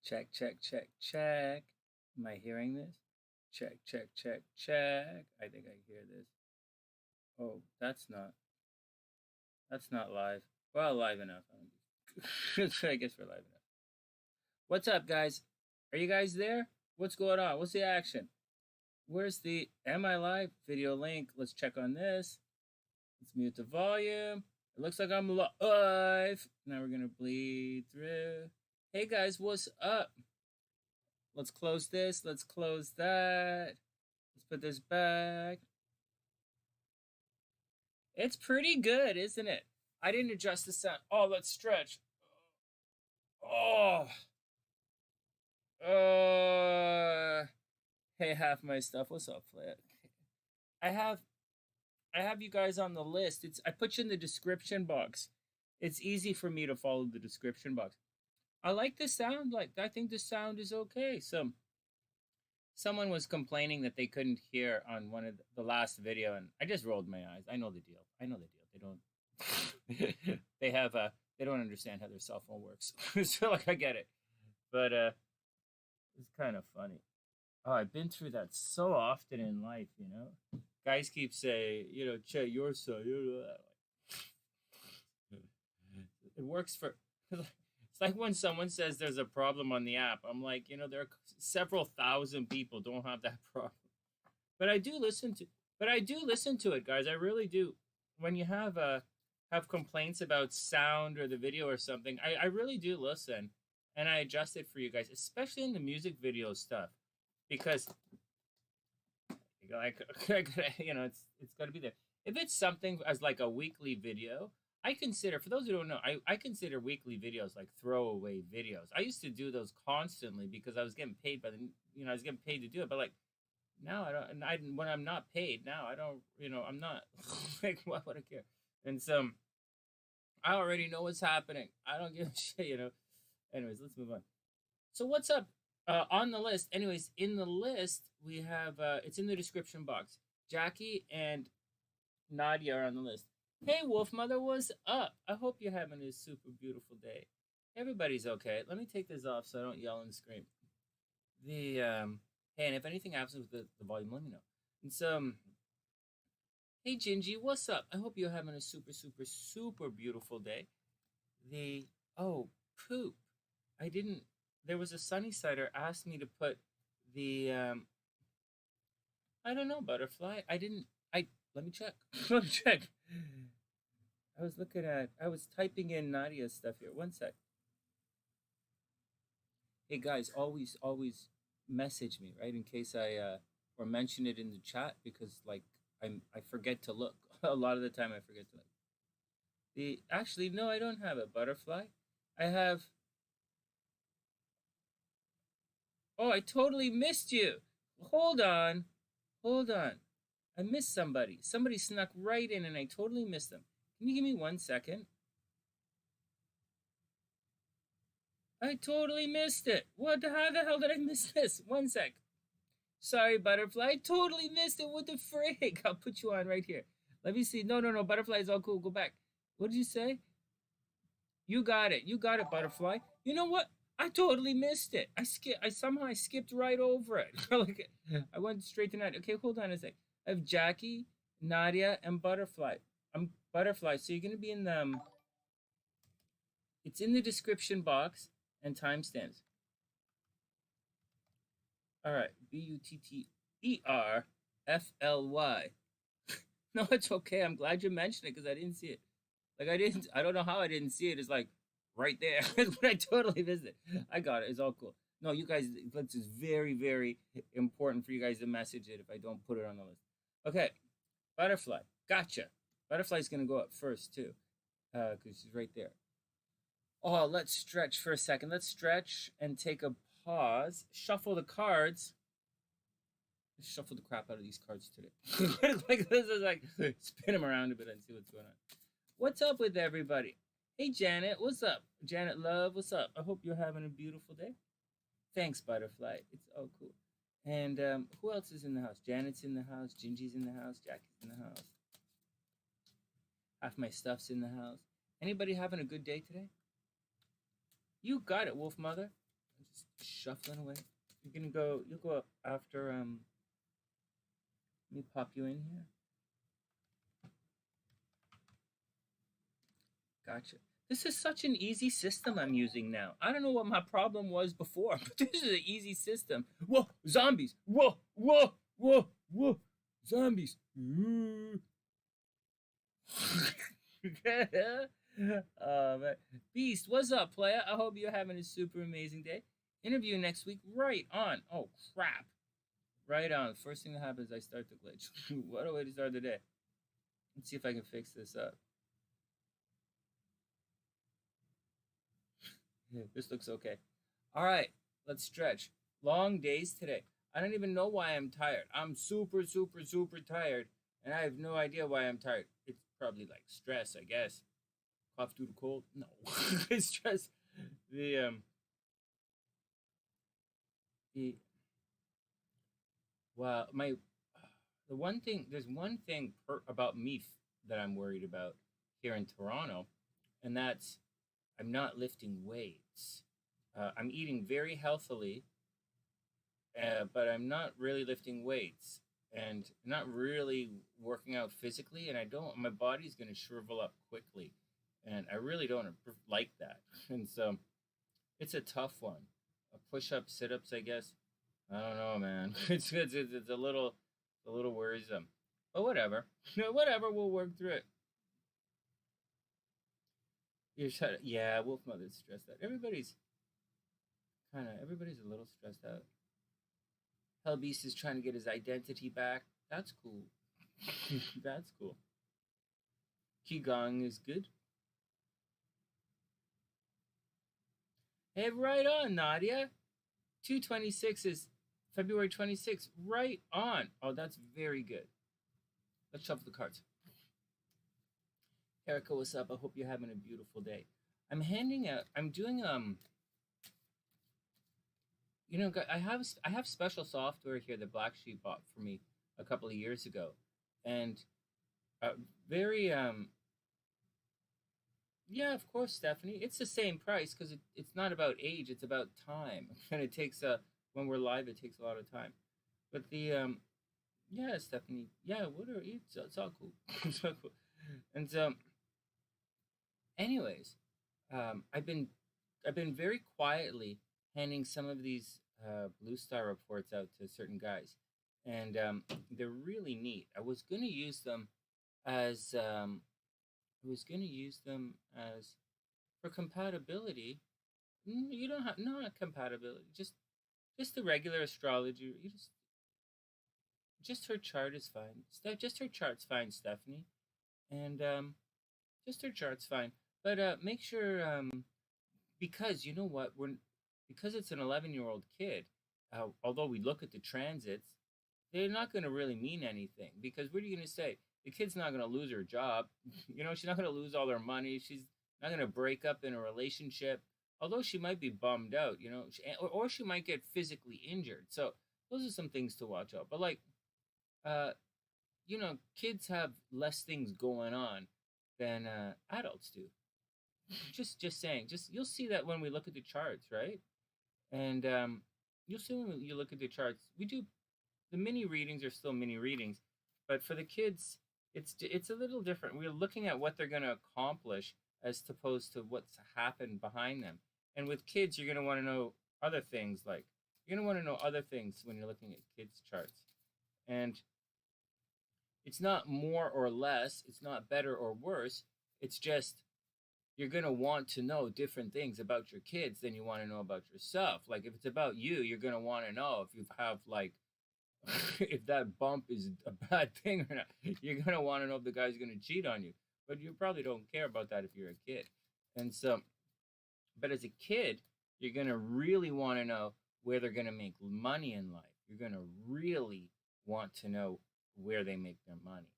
Check, check, check, check. Am I hearing this? Check, check, check, check. I think I hear this. Oh, that's not live. Well, live enough. I guess we're live enough. What's up, guys? Are you guys there? What's going on? What's the action? Where's the Am I Live video link? Let's check on this. Let's mute the volume. It looks like I'm live. Now we're gonna bleed through. Hey guys, what's up? Let's close this. Let's close that. Let's put this back. It's pretty good, isn't it? I didn't adjust the sound. Oh, let's stretch. Oh. Hey, half my stuff. What's up, Flit? I have you guys on the list. I put you in the description box. It's easy for me to follow the description box. I like the sound. I think the sound is okay. So someone was complaining that they couldn't hear on one of the last video, and I just rolled my eyes. I know the deal. They don't. They don't understand how their cell phone works. So I get it, but it's kind of funny. Oh, I've been through that so often in life, Guys keep saying, Che, you're so, it works for. It's like when someone says there's a problem on the app. I'm like, there are several thousand people don't have that problem. But I do listen to it, guys. I really do. When you have complaints about sound or the video or something, I really do listen, and I adjust it for you guys, especially in the music video stuff, because it's got to be there. If it's something as like a weekly video, I consider, for those who don't know, I consider weekly videos like throwaway videos. I used to do those constantly because I was getting paid I was getting paid to do it. But like now I don't, when I'm not paid now, I don't, I'm not like, why would I care? And so I already know what's happening. I don't give a shit, Anyways, let's move on. So what's up on the list? Anyways, in the list we have, it's in the description box. Jackie and Nadia are on the list. Hey, WolfMother, what's up? I hope you're having a super beautiful day. Everybody's okay. Let me take this off so I don't yell and scream. Hey, and if anything happens with the volume, let me know. And so, hey, Gingy, what's up? I hope you're having a super, super, super beautiful day. Oh, poop. There was a Sunnysider asked me to put the, I don't know, butterfly. Let me check. Let me check. I was typing in Nadia's stuff here. One sec. Hey guys, always message me, right? In case or mention it in the chat, because I forget to look. A lot of the time I forget to look. Actually, no, I don't have a butterfly. I have. Oh, I totally missed you. Hold on. I missed somebody. Somebody snuck right in and I totally missed them. Can you give me 1 second? I totally missed it. How the hell did I miss this? 1 sec. Sorry, Butterfly. I totally missed it. What the frig? I'll put you on right here. Let me see. No. Butterfly is all cool. Go back. What did you say? You got it. Butterfly. You know what? I totally missed it. I somehow skipped right over it. I went straight to Nadia. Okay, hold on a sec. I have Jackie, Nadia, and Butterfly. I'm Butterfly, so you're gonna be in the. It's in the description box and timestamps. All right, BUTTERFLY. No, it's okay. I'm glad you mentioned it because I didn't see it. I don't know how I didn't see it. It's like right there. I totally missed it. I got it. It's all cool. No, you guys, this is very, very important for you guys to message it if I don't put it on the list. Okay, Butterfly. Gotcha. Butterfly's going to go up first, too, because she's right there. Oh, let's stretch for a second. Let's stretch and take a pause. Shuffle the cards. Let's shuffle the crap out of these cards today. This is spin them around a bit and see what's going on. What's up with everybody? Hey, Janet. What's up? Janet Love, what's up? I hope you're having a beautiful day. Thanks, Butterfly. It's all cool. And who else is in the house? Janet's in the house. Gingy's in the house. Jackie's in the house. Half my stuff's in the house. Anybody having a good day today? You got it, WolfMother. shuffling away. You'll go up after, let me pop you in here. Gotcha. This is such an easy system I'm using now. I don't know what my problem was before, but this is an easy system. Whoa, zombies. Whoa, whoa, whoa, whoa, zombies. Man. Beast, what's up, player? I hope you're having a super amazing day. Interview next week. Right on. Oh, crap. Right on. First thing that happens, I start to glitch. What a way to start the day. Let's see if I can fix this up. This looks okay. All right, let's stretch. Long days today. I don't even know why I'm tired. I'm super, super, super tired, and I have no idea why I'm tired. It's probably like stress, I guess. Cough due to cold? No, it's stress. The well, there's one thing about me that I'm worried about here in Toronto, and that's I'm not lifting weights. I'm eating very healthily, but I'm not really lifting weights and not really working out physically. And my body's going to shrivel up quickly. And I really don't like that. And so it's a tough one. Push-ups, sit-ups, I guess. I don't know, man. It's a little worrisome. But whatever. Whatever, we'll work through it. Yeah, WolfMother's stressed out. Everybody's a little stressed out. Hellbeast is trying to get his identity back. That's cool. That's cool. Qigong is good. Hey, right on, Nadia. 226 is February 26th. Right on. Oh, that's very good. Let's shuffle the cards. Erica, what's up? I hope you're having a beautiful day. I'm doing I have special software here that Black Sheep bought for me a couple of years ago, and very yeah, of course, Stephanie. It's the same price because it's not about age; it's about time, and it takes when we're live, it takes a lot of time. But the yeah, Stephanie, yeah, whatever. It's all cool. It's all cool. And anyways, I've been very quietly handing some of these Blue Star reports out to certain guys, and they're really neat. I was gonna use them as for compatibility. You don't have not compatibility, just the regular astrology. You just her chart is fine. Just her chart's fine, Stephanie, and just her chart's fine. But make sure because you know what because it's an 11-year-old kid. Although we look at the transits, they're not going to really mean anything because what are you going to say? The kid's not going to lose her job. She's not going to lose all her money. She's not going to break up in a relationship. Although she might be bummed out, or she might get physically injured. So those are some things to watch out. But like, kids have less things going on than adults do. Just saying. You'll see that when we look at the charts, right? And you'll see when you look at the charts. We do the mini readings are still mini readings, but for the kids, it's a little different. We're looking at what they're going to accomplish as opposed to what's happened behind them. And with kids, you're going to want to know other things. Like you're going to want to know other things when you're looking at kids' charts. And it's not more or less. It's not better or worse. It's just you're going to want to know different things about your kids than you want to know about yourself. Like if it's about you, you're going to want to know if you have like if that bump is a bad thing or not. You're going to want to know if the guy's going to cheat on you. But you probably don't care about that if you're a kid. And so, but as a kid, you're going to really want to know where they're going to make money in life. You're going to really want to know where they make their money.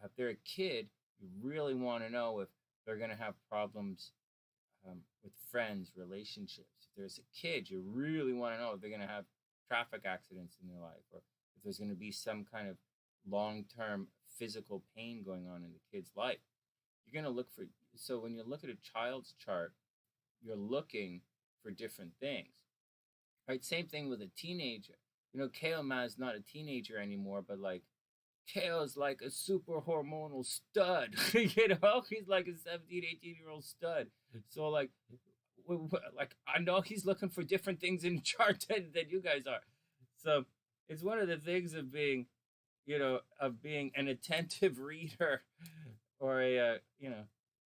If they're a kid, you really want to know if they're going to have problems with friends, relationships. If there's a kid, you really want to know if they're going to have traffic accidents in their life or if there's going to be some kind of long-term physical pain going on in the kid's life. You're going to look for, so when you look at a child's chart, you're looking for different things. right? Same thing with a teenager. You know, KarinaB is not a teenager anymore, but like Kale's like a super hormonal stud. You know, he's like a 17, 18-year-old stud. So like, like I know he's looking for different things in chart than you guys are. So it's one of the things of being, you know, of being an attentive reader, or a, you know,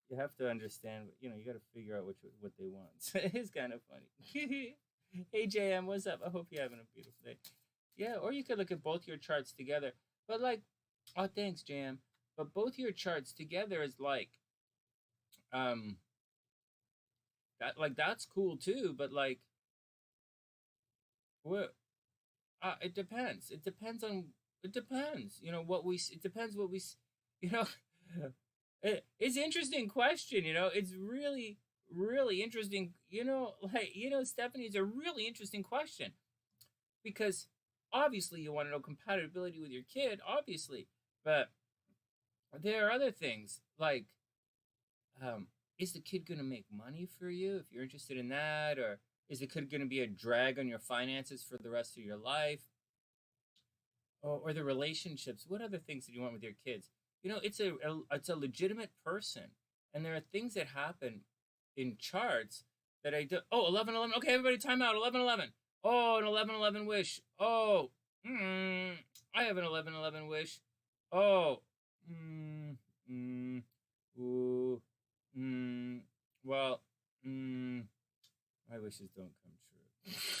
you have to understand, you know, you got to figure out what they want. So it's kind of funny. Hey JM, what's up? I hope you're having a beautiful day. Yeah, or you could look at both your charts together. But like, oh, thanks, JM. But both your charts together is like, that, like, that's cool too. But like, what? It depends. It depends on. It depends. You know what we. It depends what we. You know, it's an interesting question. You know, it's really, really interesting. You know, like, you know, Stephanie, it's a really interesting question, because obviously you want to know compatibility with your kid, obviously, but there are other things like, is the kid going to make money for you if you're interested in that, or is the kid going to be a drag on your finances for the rest of your life, or the relationships? What other things do you want with your kids? You know, it's a legitimate person, and there are things that happen in charts that I do. Oh, 11-11. Okay, everybody, time out. 11-11. Oh, an 11-11 wish. Oh, I have an 11-11 wish. Oh, ooh, well, my wishes don't come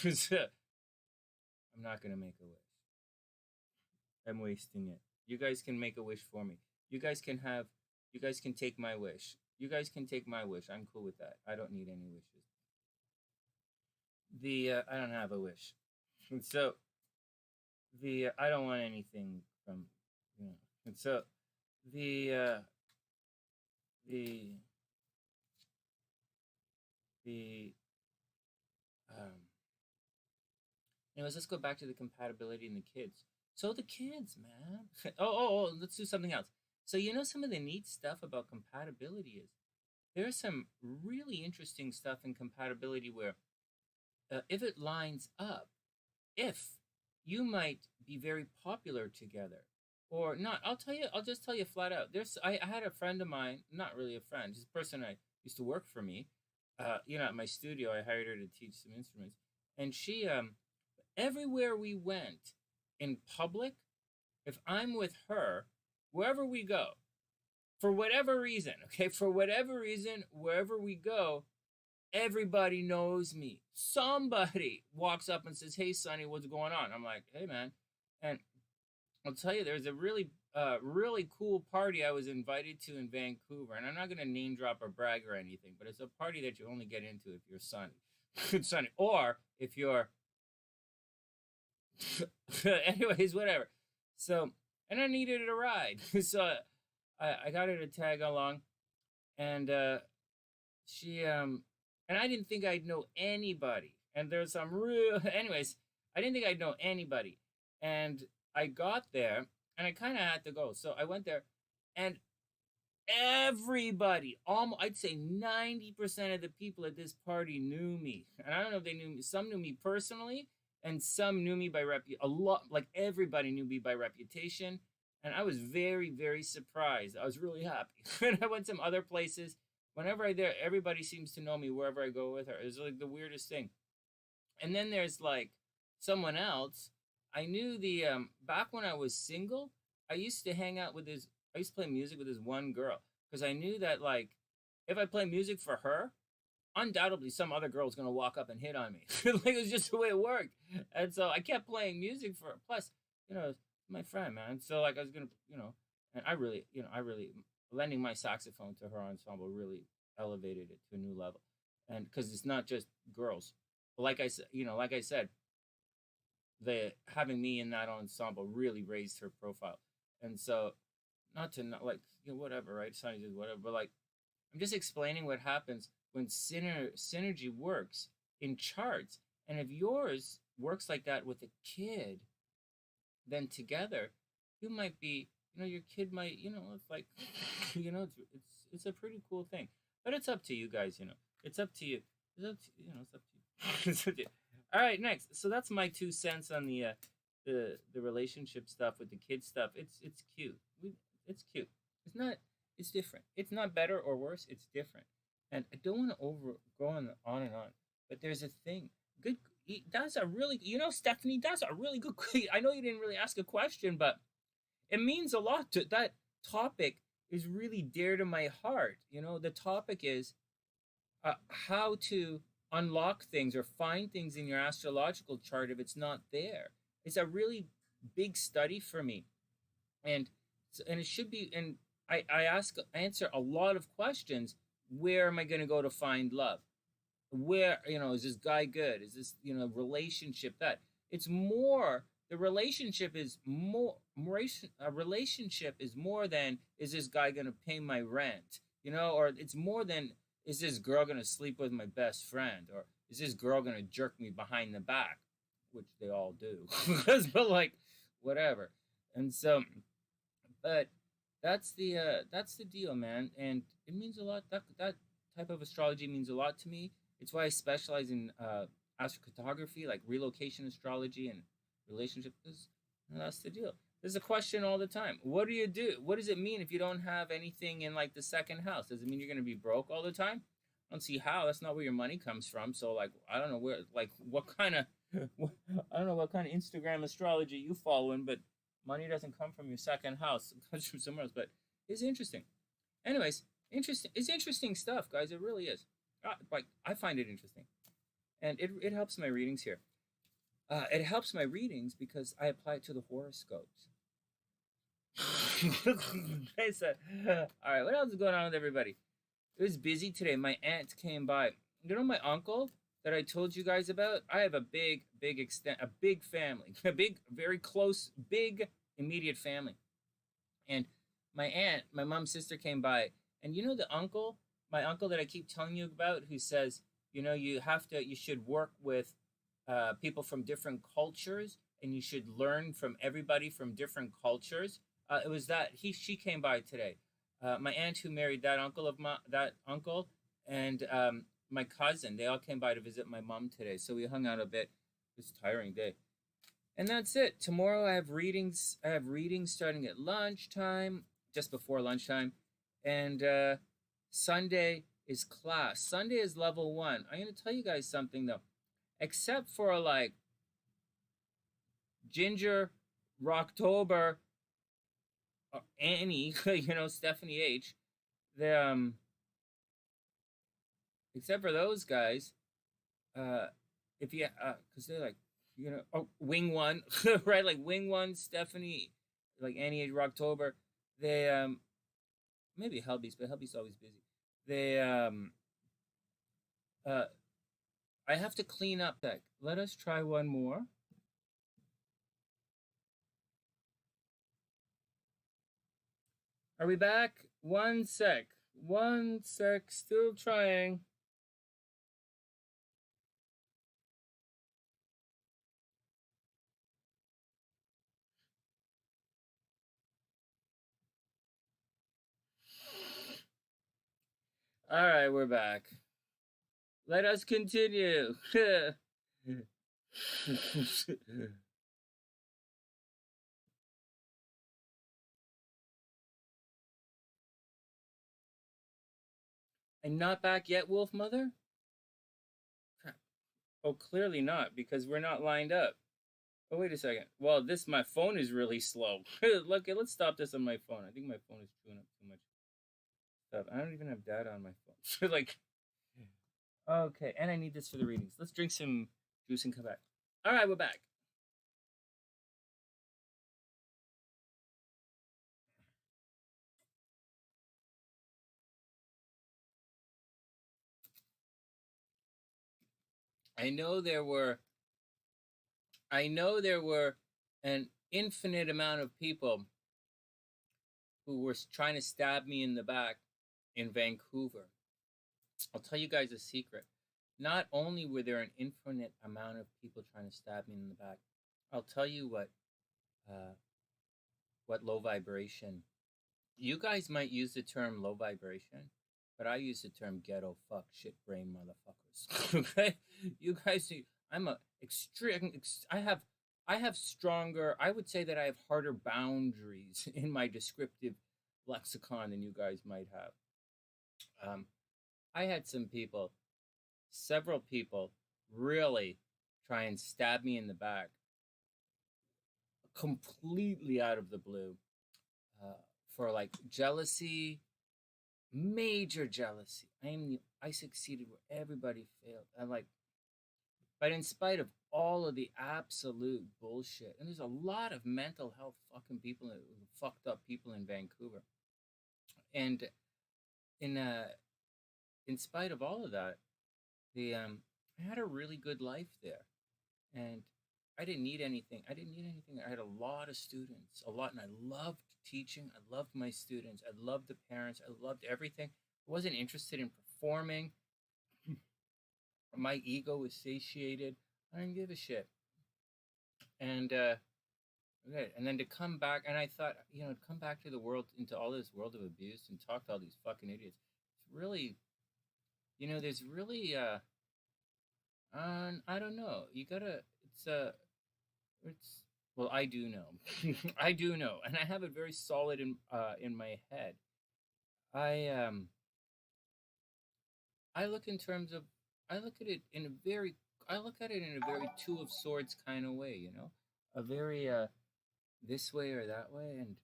true. I'm not gonna make a wish. I'm wasting it. You guys can make a wish for me. You guys can take my wish. You guys can take my wish. I'm cool with that. I don't need any wishes. I don't have a wish. And so I don't want anything from, you know. And so anyways, let's go back to the compatibility in the kids. So the kids, man. Oh, let's do something else. So, you know, some of the neat stuff about compatibility is there's some really interesting stuff in compatibility where, if it lines up, if you might be very popular together or not. I'll just tell you flat out. I had a friend of mine, not really a friend, just a person I used to work for me. You know, at my studio, I hired her to teach some instruments, and she, everywhere we went in public, if I'm with her, wherever we go, for whatever reason, wherever we go, everybody knows me. Somebody walks up and says, "Hey, Sonny, what's going on?" I'm like, "Hey, man." And I'll tell you, there's a really, really cool party I was invited to in Vancouver. And I'm not going to name drop or brag or anything, but it's a party that you only get into if you're Sonny. Sonny. Or if you're... Anyways, whatever. So, and I needed a ride. So I got her to tag along. And she... And I didn't think I'd know anybody. And there's some real... Anyways, I didn't think I'd know anybody. And I got there, and I kind of had to go. So I went there, and everybody, I'd say 90% of the people at this party knew me. And I don't know if they knew me. Some knew me personally, and some knew me by a lot. Like, everybody knew me by reputation. And I was very, very surprised. I was really happy. And I went some other places. Whenever I'm there, everybody seems to know me wherever I go with her. It's like the weirdest thing. And then there's like someone else. I knew back when I was single, I used to play music with this one girl. Because I knew that, like, if I play music for her, undoubtedly some other girl's going to walk up and hit on me. Like, it was just the way it worked. And so I kept playing music for her. Plus, you know, my friend, man. So, like, I was going to, you know, and I really, lending my saxophone to her ensemble really elevated it to a new level. And because it's not just girls. But like I said, having me in that ensemble really raised her profile. And so, whatever, right? Sonny did whatever. But, like, I'm just explaining what happens when synergy works in charts. And if yours works like that with a kid, then together, you might be, you know, your kid might, you know, it's like, you know, it's a pretty cool thing. But it's up to you guys, you know. It's up to you. It's up to you. All right, next. So that's my 2 cents on the relationship stuff with the kids stuff. It's cute. It's cute. It's not. It's different. It's not better or worse. It's different. And I don't want to over go on and on. But there's a thing. Good. That's a really. Stephanie. That's a really good. I know you didn't really ask a question, but it means a lot. That topic is really dear to my heart. The topic is how to unlock things or find things in your astrological chart if it's not there. It's a really big study for me, and it should be. And I answer a lot of questions. Where am I going to go to find love? Where is this guy good? Is this relationship that? It's more. The relationship is more. A relationship is more than, is this guy going to pay my rent? Or it's more than, is this girl going to sleep with my best friend? Or is this girl going to jerk me behind the back? Which they all do. But like, whatever. And so, but that's the deal, man. And it means a lot. That type of astrology means a lot to me. It's why I specialize in astrocartography, like relocation astrology and relationships. That's the deal. There's a question all the time. What do you do? What does it mean if you don't have anything in like the second house? Does it mean you're going to be broke all the time? I don't see how. That's not where your money comes from. So like, I don't know where, like what kind of Instagram astrology you following, but money doesn't come from your second house. It comes from somewhere else. But it's interesting. Anyways, interesting. It's interesting stuff, guys. It really is. Like I find it interesting, and it helps my readings here. It helps my readings because I apply it to the horoscopes. I said, all right, what else is going on with everybody? It was busy today. My aunt came by. My uncle that I told you guys about? I have a big family, a big, very close, big, immediate family. And my aunt, my mom's sister came by. And my uncle that I keep telling you about, who says, you should work with people from different cultures, and you should learn from everybody from different cultures. It was that she came by today. My aunt who married that uncle and my cousin, they all came by to visit my mom today. So we hung out a bit. It was a tiring day. And that's it. Tomorrow I have readings. Starting at lunchtime, just before lunchtime. And Sunday is class. Sunday is level 1. I'm going to tell you guys something though. Except for like Ginger, Rocktober, Annie, Stephanie H. Except for those guys, if you, because they're like, Wing One, right? Like Wing One, Stephanie, like Annie H. Rocktober. They, maybe Helby's, but Helby's always busy. They, I have to clean up that. Let us try one more. Are we back? 1 sec. 1 sec. Still trying. All right, we're back. Let us continue. I'm not back yet, WolfMother? Crap. Oh, clearly not, because we're not lined up. Oh, wait a second. Well, my phone is really slow. Look, let's stop this on my phone. I think my phone is chewing up too much stuff. I don't even have data on my phone. Like, okay, and I need this for the readings. Let's drink some juice and come back. All right, we're back. I know there were an infinite amount of people who were trying to stab me in the back in Vancouver. I'll tell you guys a secret. Not only were there an infinite amount of people trying to stab me in the back, I'll tell you what low vibration. You guys might use the term low vibration, but I use the term ghetto fuck shit brain motherfuckers. Okay? You guys, I'm a extreme. I have stronger. I would say that I have harder boundaries in my descriptive lexicon than you guys might have. I had several people, really try and stab me in the back, completely out of the blue, for like jealousy, major jealousy. I succeeded where everybody failed. But in spite of all of the absolute bullshit, and there's a lot of mental health fucking people, fucked up people in Vancouver, and in spite of all of that, I had a really good life there, and I didn't need anything. I had a lot of students, and I loved teaching. I loved my students. I loved the parents. I loved everything. I wasn't interested in performing. My ego was satiated. I didn't give a shit. And okay, and then to come back, and I thought, to come back to the world, into all this world of abuse, and talk to all these fucking idiots. It's really, there's really, I don't know. You gotta. Well, I do know. I do know, and I have it very solid in my head. I look at it in a very Two of Swords kind of way, a very this way or that way, and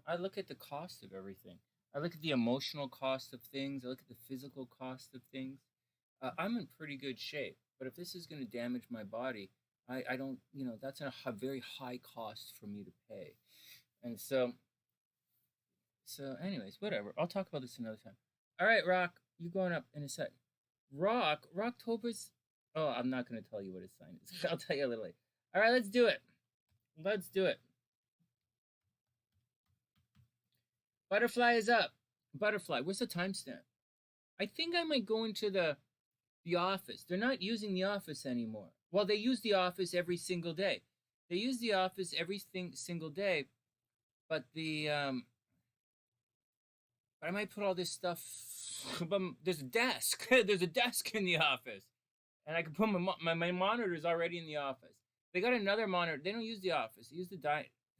I look at the cost of everything. I look at the emotional cost of things. I look at the physical cost of things. I'm in pretty good shape, but if this is going to damage my body, I don't, that's a very high cost for me to pay. And so anyways, whatever. I'll talk about this another time. All right, Rock, you going up in a sec. Rocktober's, oh, I'm not going to tell you what his sign is. I'll tell you a little later. All right, let's do it. Butterfly is up. Butterfly, what's the timestamp? I think I might go into the office. They're not using the office anymore. Well, they use the office every single day. Single day, but but I might put all this stuff. There's a desk. There's a desk in the office, and I can put my monitors already in the office. They got another monitor. They don't use the office. They use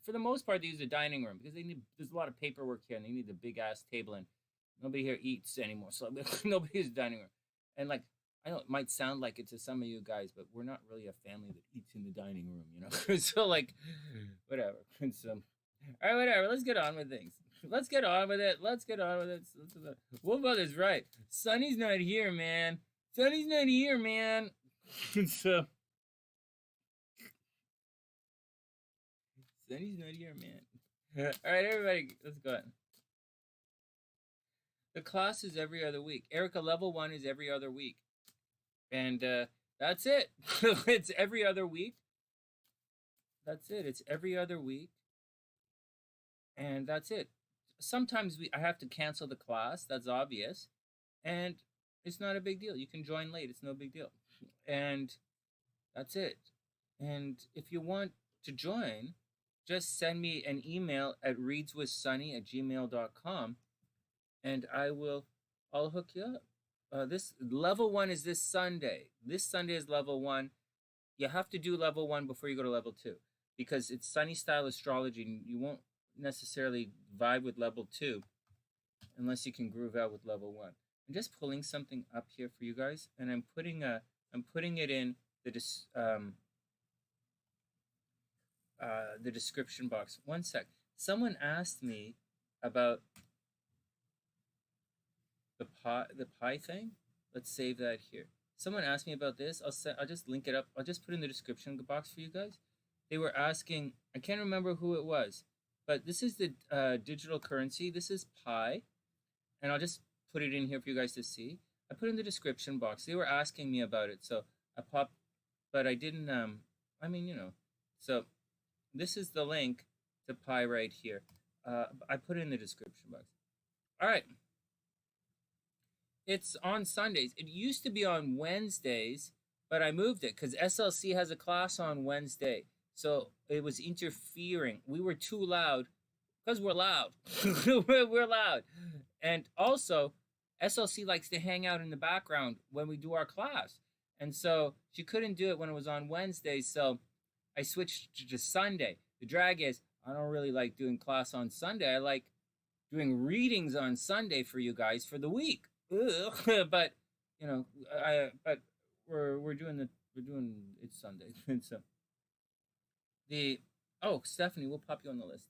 for the most part, they use the dining room because there's a lot of paperwork here, and they need a big ass table, and nobody here eats anymore, so nobody uses the dining room. And I know it might sound like it to some of you guys, but we're not really a family that eats in the dining room, so whatever. So, all right, whatever. Let's get on with things. Let's get on with it. WolfMother's right. Sonny's not here, man. So, Sonny's not here, man. All right, everybody, let's go ahead. The class is every other week. Erica, level 1 is every other week. And that's it. It's every other week. That's it. It's every other week. And that's it. Sometimes I have to cancel the class. That's obvious. And it's not a big deal. You can join late. It's no big deal. And that's it. And if you want to join, just send me an email at readswithsunny@gmail.com, and I'll hook you up. This level 1 is this Sunday. This Sunday is level 1. You have to do level 1 before you go to level 2 because it's Sunny style astrology, and you won't necessarily vibe with level 2 unless you can groove out with level 1. I'm just pulling something up here for you guys, and I'm putting it in the description box. One sec. Someone asked me about the pie thing. Let's save that here. Someone asked me about this. I'll just link it up. I'll just put it in the description box for you guys. They were asking, I can't remember who it was, but this is the digital currency. This is pi, and I'll just put it in here for you guys to see. I put it in the description box. They were asking me about it, so I popped, but I didn't. So this is the link to pi right here. I put it in the description box. All right. It's on Sundays. It used to be on Wednesdays, but I moved it because SLC has a class on Wednesday. So it was interfering. We were too loud because we're loud. We're loud. And also, SLC likes to hang out in the background when we do our class. And so she couldn't do it when it was on Wednesday, so I switched to just Sunday. The drag is I don't really like doing class on Sunday. I like doing readings on Sunday for you guys for the week. Ugh. But you know, but we're doing it's Sunday. And so Stephanie, we'll pop you on the list.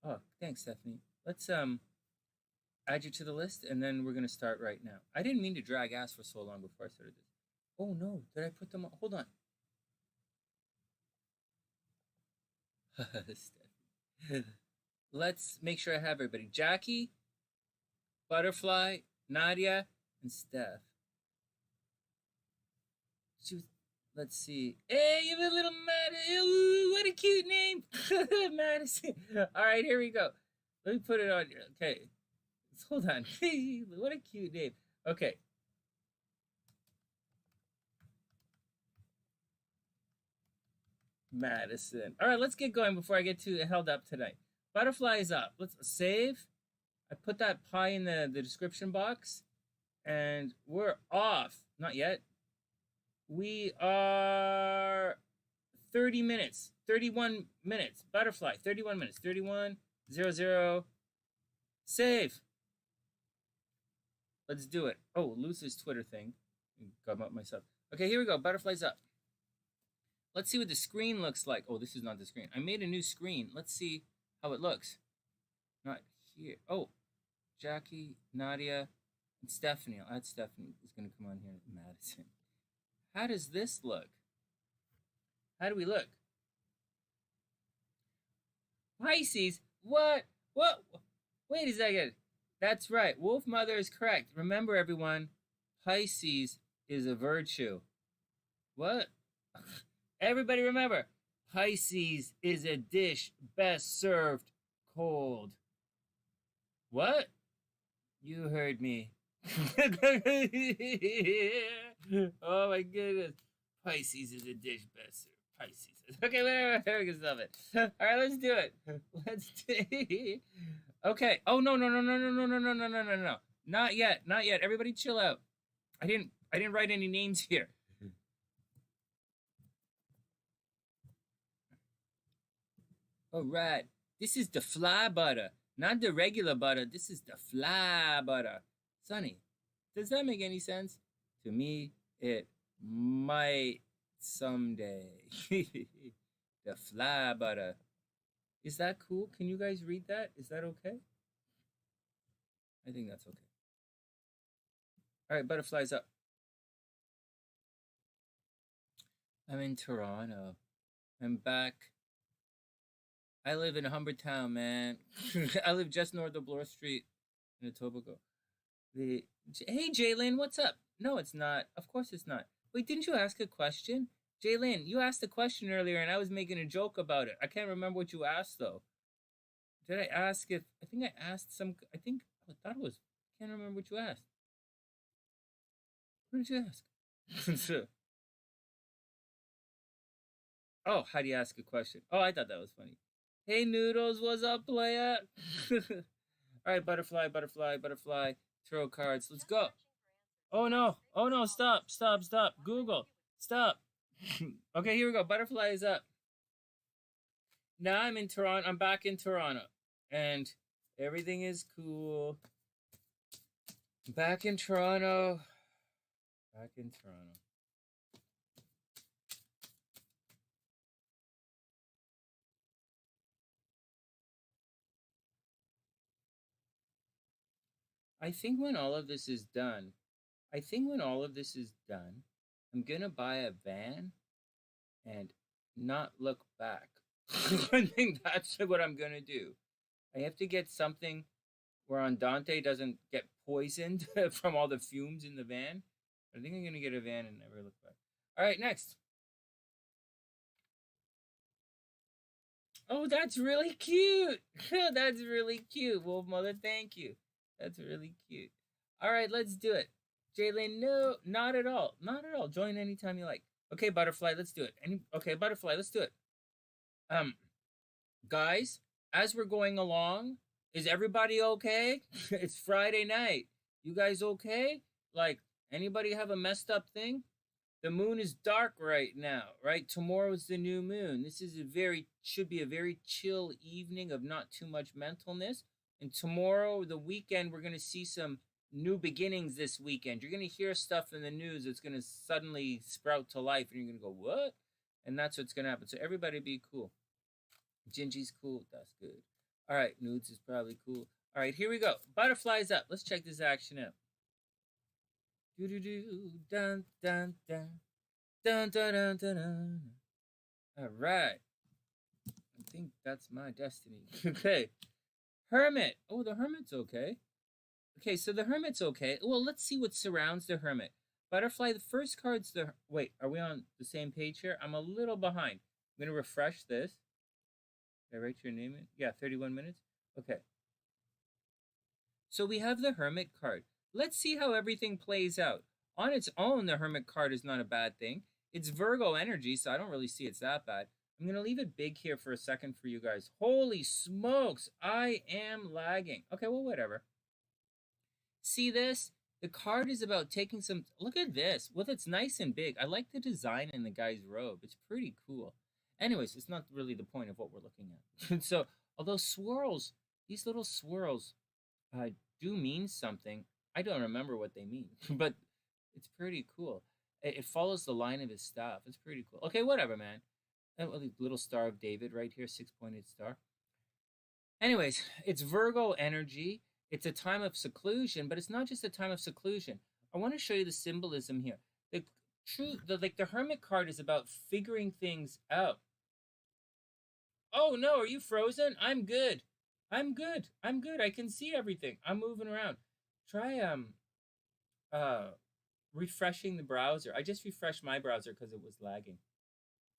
Oh, thanks, Stephanie. Let's add you to the list, and then we're gonna start right now. I didn't mean to drag ass for so long before I started this. Oh no, did I put them on? Hold on. Let's make sure I have everybody. Jackie, Butterfly, Nadia, and Steph. Let's see. Hey, you have a little Madison. Ooh, what a cute name. Madison. All right, here we go. Let me put it on here. Okay. Hold on. What a cute name. Okay. Madison. All right, let's get going before I get too held up tonight. Butterfly is up. Let's save. I put that pie in the description box. And we're off. Not yet. We are 30 minutes. 31 minutes. Butterfly. 31 minutes. 31:00. Save. Let's do it. Oh, Luce's Twitter thing. Got up myself. Okay, here we go. Butterfly's up. Let's see what the screen looks like. Oh, this is not the screen. I made a new screen. Let's see how it looks. Not here. Oh, Jackie, Nadia, and Stephanie. I'll add Stephanie. Who's going to come on here? Madison. How does this look? How do we look? Pisces? What? Wait a second. That's right. WolfMother is correct. Remember, everyone, Pisces is a virtue. What? Everybody remember, Pisces is a dish best served cold. What? You heard me. Oh my goodness. Pisces is a dish best served. Pisces. Okay, whatever. We can stop it. All right, let's do it. Let's do it. Okay. Oh no. Not yet. Everybody chill out. I didn't write any names here. All right. This is the fly butter, not the regular butter. This is the fly butter. Sonny, does that make any sense? To me, it might someday. The fly butter. Is that cool? Can you guys read that? Is that okay? I think that's okay. All right, butterflies up. I'm in Toronto. I'm back. I live in Humbertown, man. I live just north of Bloor Street in Etobicoke. Hey, Jaylin, what's up? No, it's not. Of course it's not. Wait, didn't you ask a question? Jaylin, you asked a question earlier and I was making a joke about it. I can't remember what you asked, though. Did I ask if... I think I asked some... I thought it was... I can't remember what you asked. What did you ask? Oh, how do you ask a question? Oh, I thought that was funny. Hey, Noodles, what's up, playa? All right, butterfly. Tarot cards. Let's go. Oh, no. Stop. Google. Stop. Okay, here we go. Butterfly is up. Now I'm in Toronto. I'm back in Toronto. And everything is cool. Back in Toronto. I think when all of this is done, I'm going to buy a van and not look back. I think that's what I'm going to do. I have to get something where Andante doesn't get poisoned from all the fumes in the van. I think I'm going to get a van and never look back. All right, next. Oh, that's really cute. That's really cute. WolfMother, thank you. That's really cute. All right, let's do it. Jaylin, no, not at all. Join anytime you like. Okay, Butterfly, let's do it. Butterfly, let's do it. Guys, as we're going along, is everybody okay? It's Friday night. You guys okay? Like, anybody have a messed up thing? The moon is dark right now, right? Tomorrow's the new moon. This is should be a very chill evening of not too much mentalness. And tomorrow, the weekend, we're going to see some new beginnings this weekend. You're going to hear stuff in the news that's going to suddenly sprout to life, and you're going to go, what? And that's what's going to happen. So everybody be cool. Gingy's cool. That's good. All right, nudes is probably cool. All right, here we go. Butterflies up. Let's check this action out. Do-do-do, dun, dun, dun. Dun, dun, dun, dun, dun. All right. I think that's my destiny. Okay. Hermit. Oh, the Hermit's okay. Okay, so the Hermit's okay. Well, let's see what surrounds the Hermit. Butterfly, the first card's the... Wait, are we on the same page here? I'm a little behind. I'm going to refresh this. Did I write your name in? Yeah, 31 minutes. Okay. So we have the Hermit card. Let's see how everything plays out. On its own, the Hermit card is not a bad thing. It's Virgo energy, so I don't really see it's that bad. I'm going to leave it big here for a second for you guys. Holy smokes, I am lagging. Okay, well, whatever. See this? The card is about taking some... Look at this. Well, it's nice and big. I like the design in the guy's robe. It's pretty cool. Anyways, it's not really the point of what we're looking at. So, although swirls, these little swirls do mean something, I don't remember what they mean, but it's pretty cool. It follows the line of his staff. It's pretty cool. Okay, whatever, man. The little Star of David right here, 6-pointed star. Anyways, it's Virgo energy. It's a time of seclusion, but it's not just a time of seclusion. I want to show you the symbolism here. The Hermit card is about figuring things out. Oh no, are you frozen? I'm good. I'm good. I'm good. I can see everything. I'm moving around. Try refreshing the browser. I just refreshed my browser because it was lagging.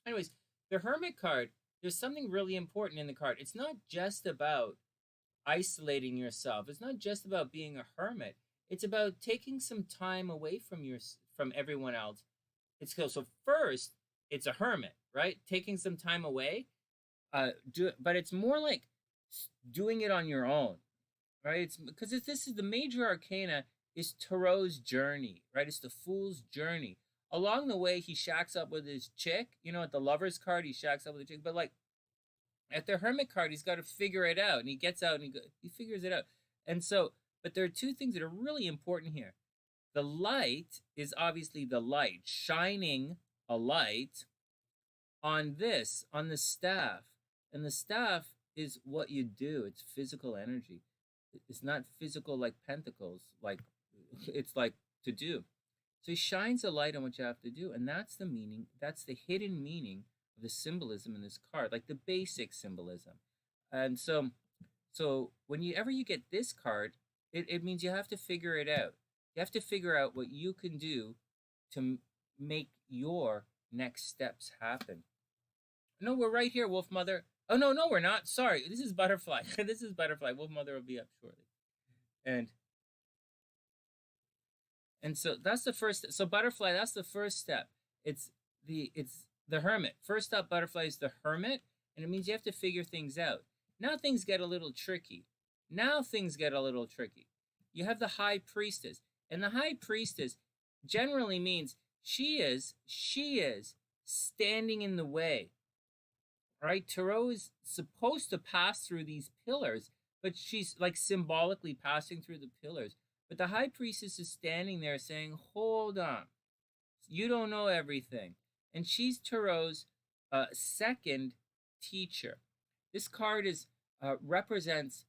Anyways, the Hermit card, there's something really important in the card. It's not just about isolating yourself. It's not just about being a hermit. It's about taking some time away from everyone else. So first, it's a hermit, right? Taking some time away. But it's more like doing it on your own, right? It's because this is the major arcana is Tarot's journey, right? It's the Fool's journey. Along the way, he shacks up with his chick. You know, at the Lover's card, he shacks up with the chick. But like at the Hermit card, he's got to figure it out, and he gets out and he figures it out. And so, but there are two things that are really important here. The light is obviously the light, shining a light on the staff. And the staff is what you do. It's physical energy. It's not physical like pentacles. Like, it's like to do. So he shines a light on what you have to do. And that's the meaning. That's the hidden meaning of the symbolism in this card. Like the basic symbolism. And so whenever you get this card, it means you have to figure it out. You have to figure out what you can do to make your next steps happen. No, we're right here, WolfMother. Oh, no, we're not. Sorry. This is Butterfly. This is Butterfly. WolfMother will be up shortly. And so that's the first. So Butterfly, that's the first step. It's the Hermit. First up, Butterfly is the Hermit. And it means you have to figure things out. Now things get a little tricky. You have the High Priestess. And the High Priestess generally means she is standing in the way. Right? Tarot is supposed to pass through these pillars, but she's like symbolically passing through the pillars. But the High Priestess is standing there saying, hold on. You don't know everything. And she's Tarot's second teacher. This card represents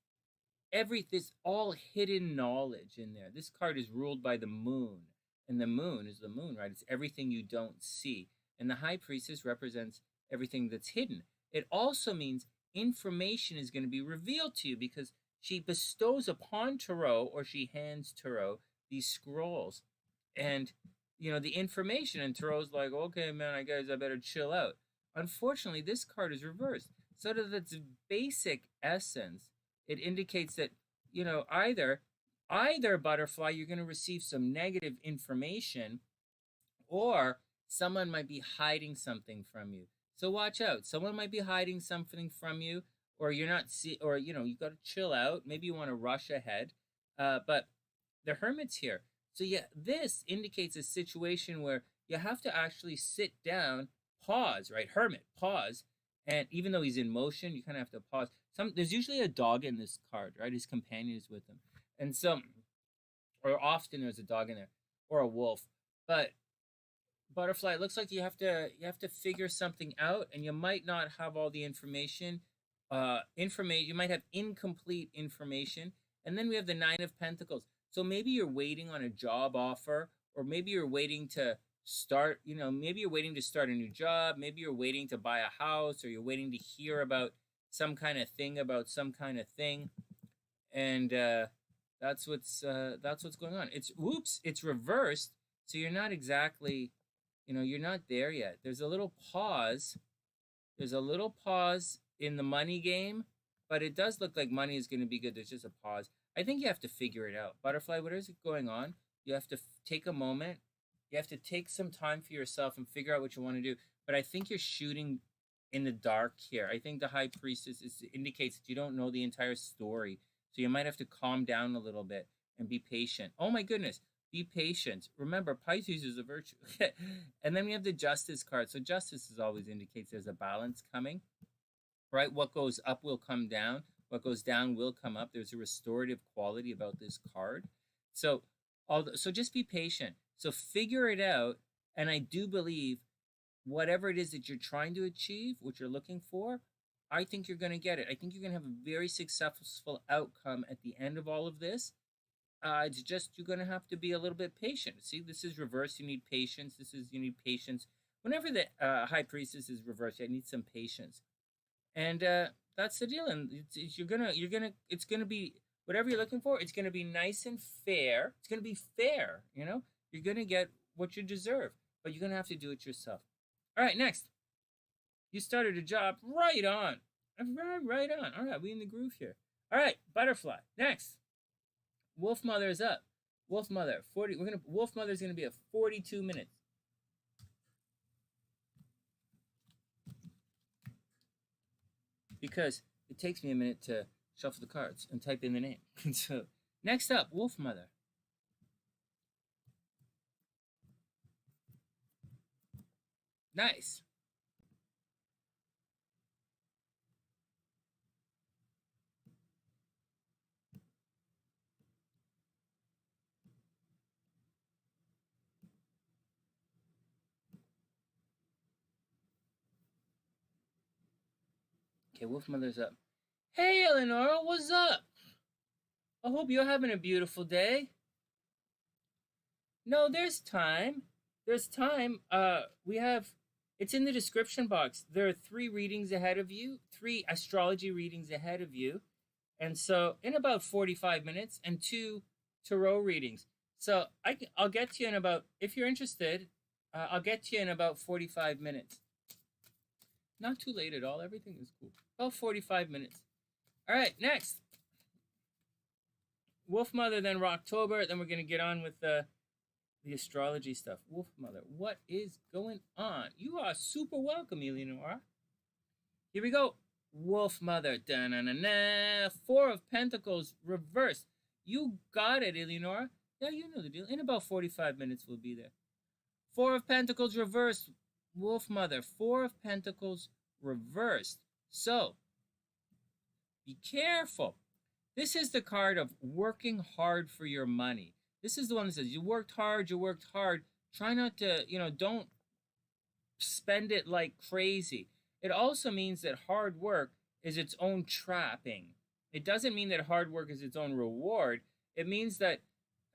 this all hidden knowledge in there. This card is ruled by the moon. And the moon is the moon, right? It's everything you don't see. And the High Priestess represents everything that's hidden. It also means information is going to be revealed to you because she bestows upon Tarot, or she hands Tarot these scrolls. And, you know, the information, and Tarot's like, okay, man, I guess I better chill out. Unfortunately, this card is reversed. So that its basic essence, it indicates that, you know, either Butterfly, you're going to receive some negative information, or someone might be hiding something from you. So watch out. Someone might be hiding something from you, or you're not or you know, you got to chill out. Maybe you want to rush ahead. But the Hermit's here. So yeah, this indicates a situation where you have to actually sit down, pause, right? Hermit, pause. And even though he's in motion, you kind of have to pause. There's usually a dog in this card, right? His companion is with him. And so, or often there's a dog in there, or a wolf. But butterfly, it looks like you have to figure something out, and you might not have all the information. You might have incomplete information. And then we have the Nine of Pentacles. So maybe you're waiting on a job offer, or maybe you're waiting to start, maybe you're waiting to start a new job, maybe you're waiting to buy a house, or you're waiting to hear about some kind of thing about some kind of thing. And that's what's going on. It's reversed. So you're not exactly, you're not there yet. There's a little pause. There's a little pause in the money game, but it does look like money is going to be good. There's just a pause. I think you have to figure it out. Butterfly, what is going on? You have to take a moment. You have to take some time for yourself and figure out what you want to do. But I think you're shooting in the dark here. I think the High Priestess indicates that you don't know the entire story. So you might have to calm down a little bit and be patient. Oh my goodness. Be patient. Remember, Pisces is a virtue. And then we have the Justice card. So Justice always indicates there's a balance coming, right? What goes up will come down. What goes down will come up. There's a restorative quality about this card. So just be patient. So figure it out. And I do believe whatever it is that you're trying to achieve, what you're looking for, I think you're going to get it. I think you're going to have a very successful outcome at the end of all of this. It's just you're going to have to be a little bit patient. See, this is reversed. You need patience. You need patience. Whenever the High Priestess is reversed, you need some patience. And that's the deal. And it's gonna be whatever you're looking for. It's gonna be nice and fair. It's gonna be fair. You're gonna get what you deserve, but you're gonna have to do it yourself. All right, next. You started a job. Right on. Right on. All right, we in the groove here. All right, butterfly. Next. WolfMother is up. WolfMother 40. WolfMother is gonna be at 42 minutes. Because it takes me a minute to shuffle the cards and type in the name. So, next up, WolfMother. Nice. Okay, WolfMother's up. Hey, Elenora, what's up? I hope you're having a beautiful day. No, there's time. There's time. It's in the description box. There are 3 readings ahead of you, 3 astrology readings ahead of you. And so in about 45 minutes and 2 tarot readings. So I'll get to you in about, if you're interested, I'll get to you in about 45 minutes. Not too late at all. Everything is cool. About 45 minutes. All right, next. WolfMother, then Rocktober. Then we're going to get on with the astrology stuff. WolfMother, what is going on? You are super welcome, Elenora. Here we go. WolfMother. Da-na-na-na. 4 of Pentacles reversed. You got it, Elenora. Yeah, you know the deal. In about 45 minutes, we'll be there. 4 of Pentacles reversed. WolfMother, 4 of Pentacles reversed. So, be careful. This is the card of working hard for your money. This is the one that says you worked hard. Try not to, don't spend it like crazy. It also means that hard work is its own trapping. It doesn't mean that hard work is its own reward. It means that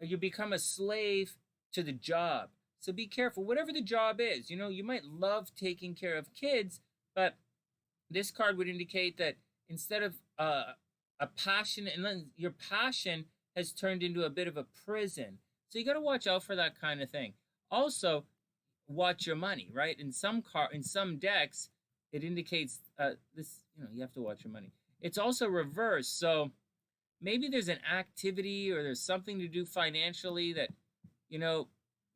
you become a slave to the job. So be careful. Whatever the job is, you might love taking care of kids, but this card would indicate that instead of a passion, and then your passion has turned into a bit of a prison. So you got to watch out for that kind of thing. Also, watch your money, right? In some decks, it indicates this. You have to watch your money. It's also reversed. So maybe there's an activity or there's something to do financially that,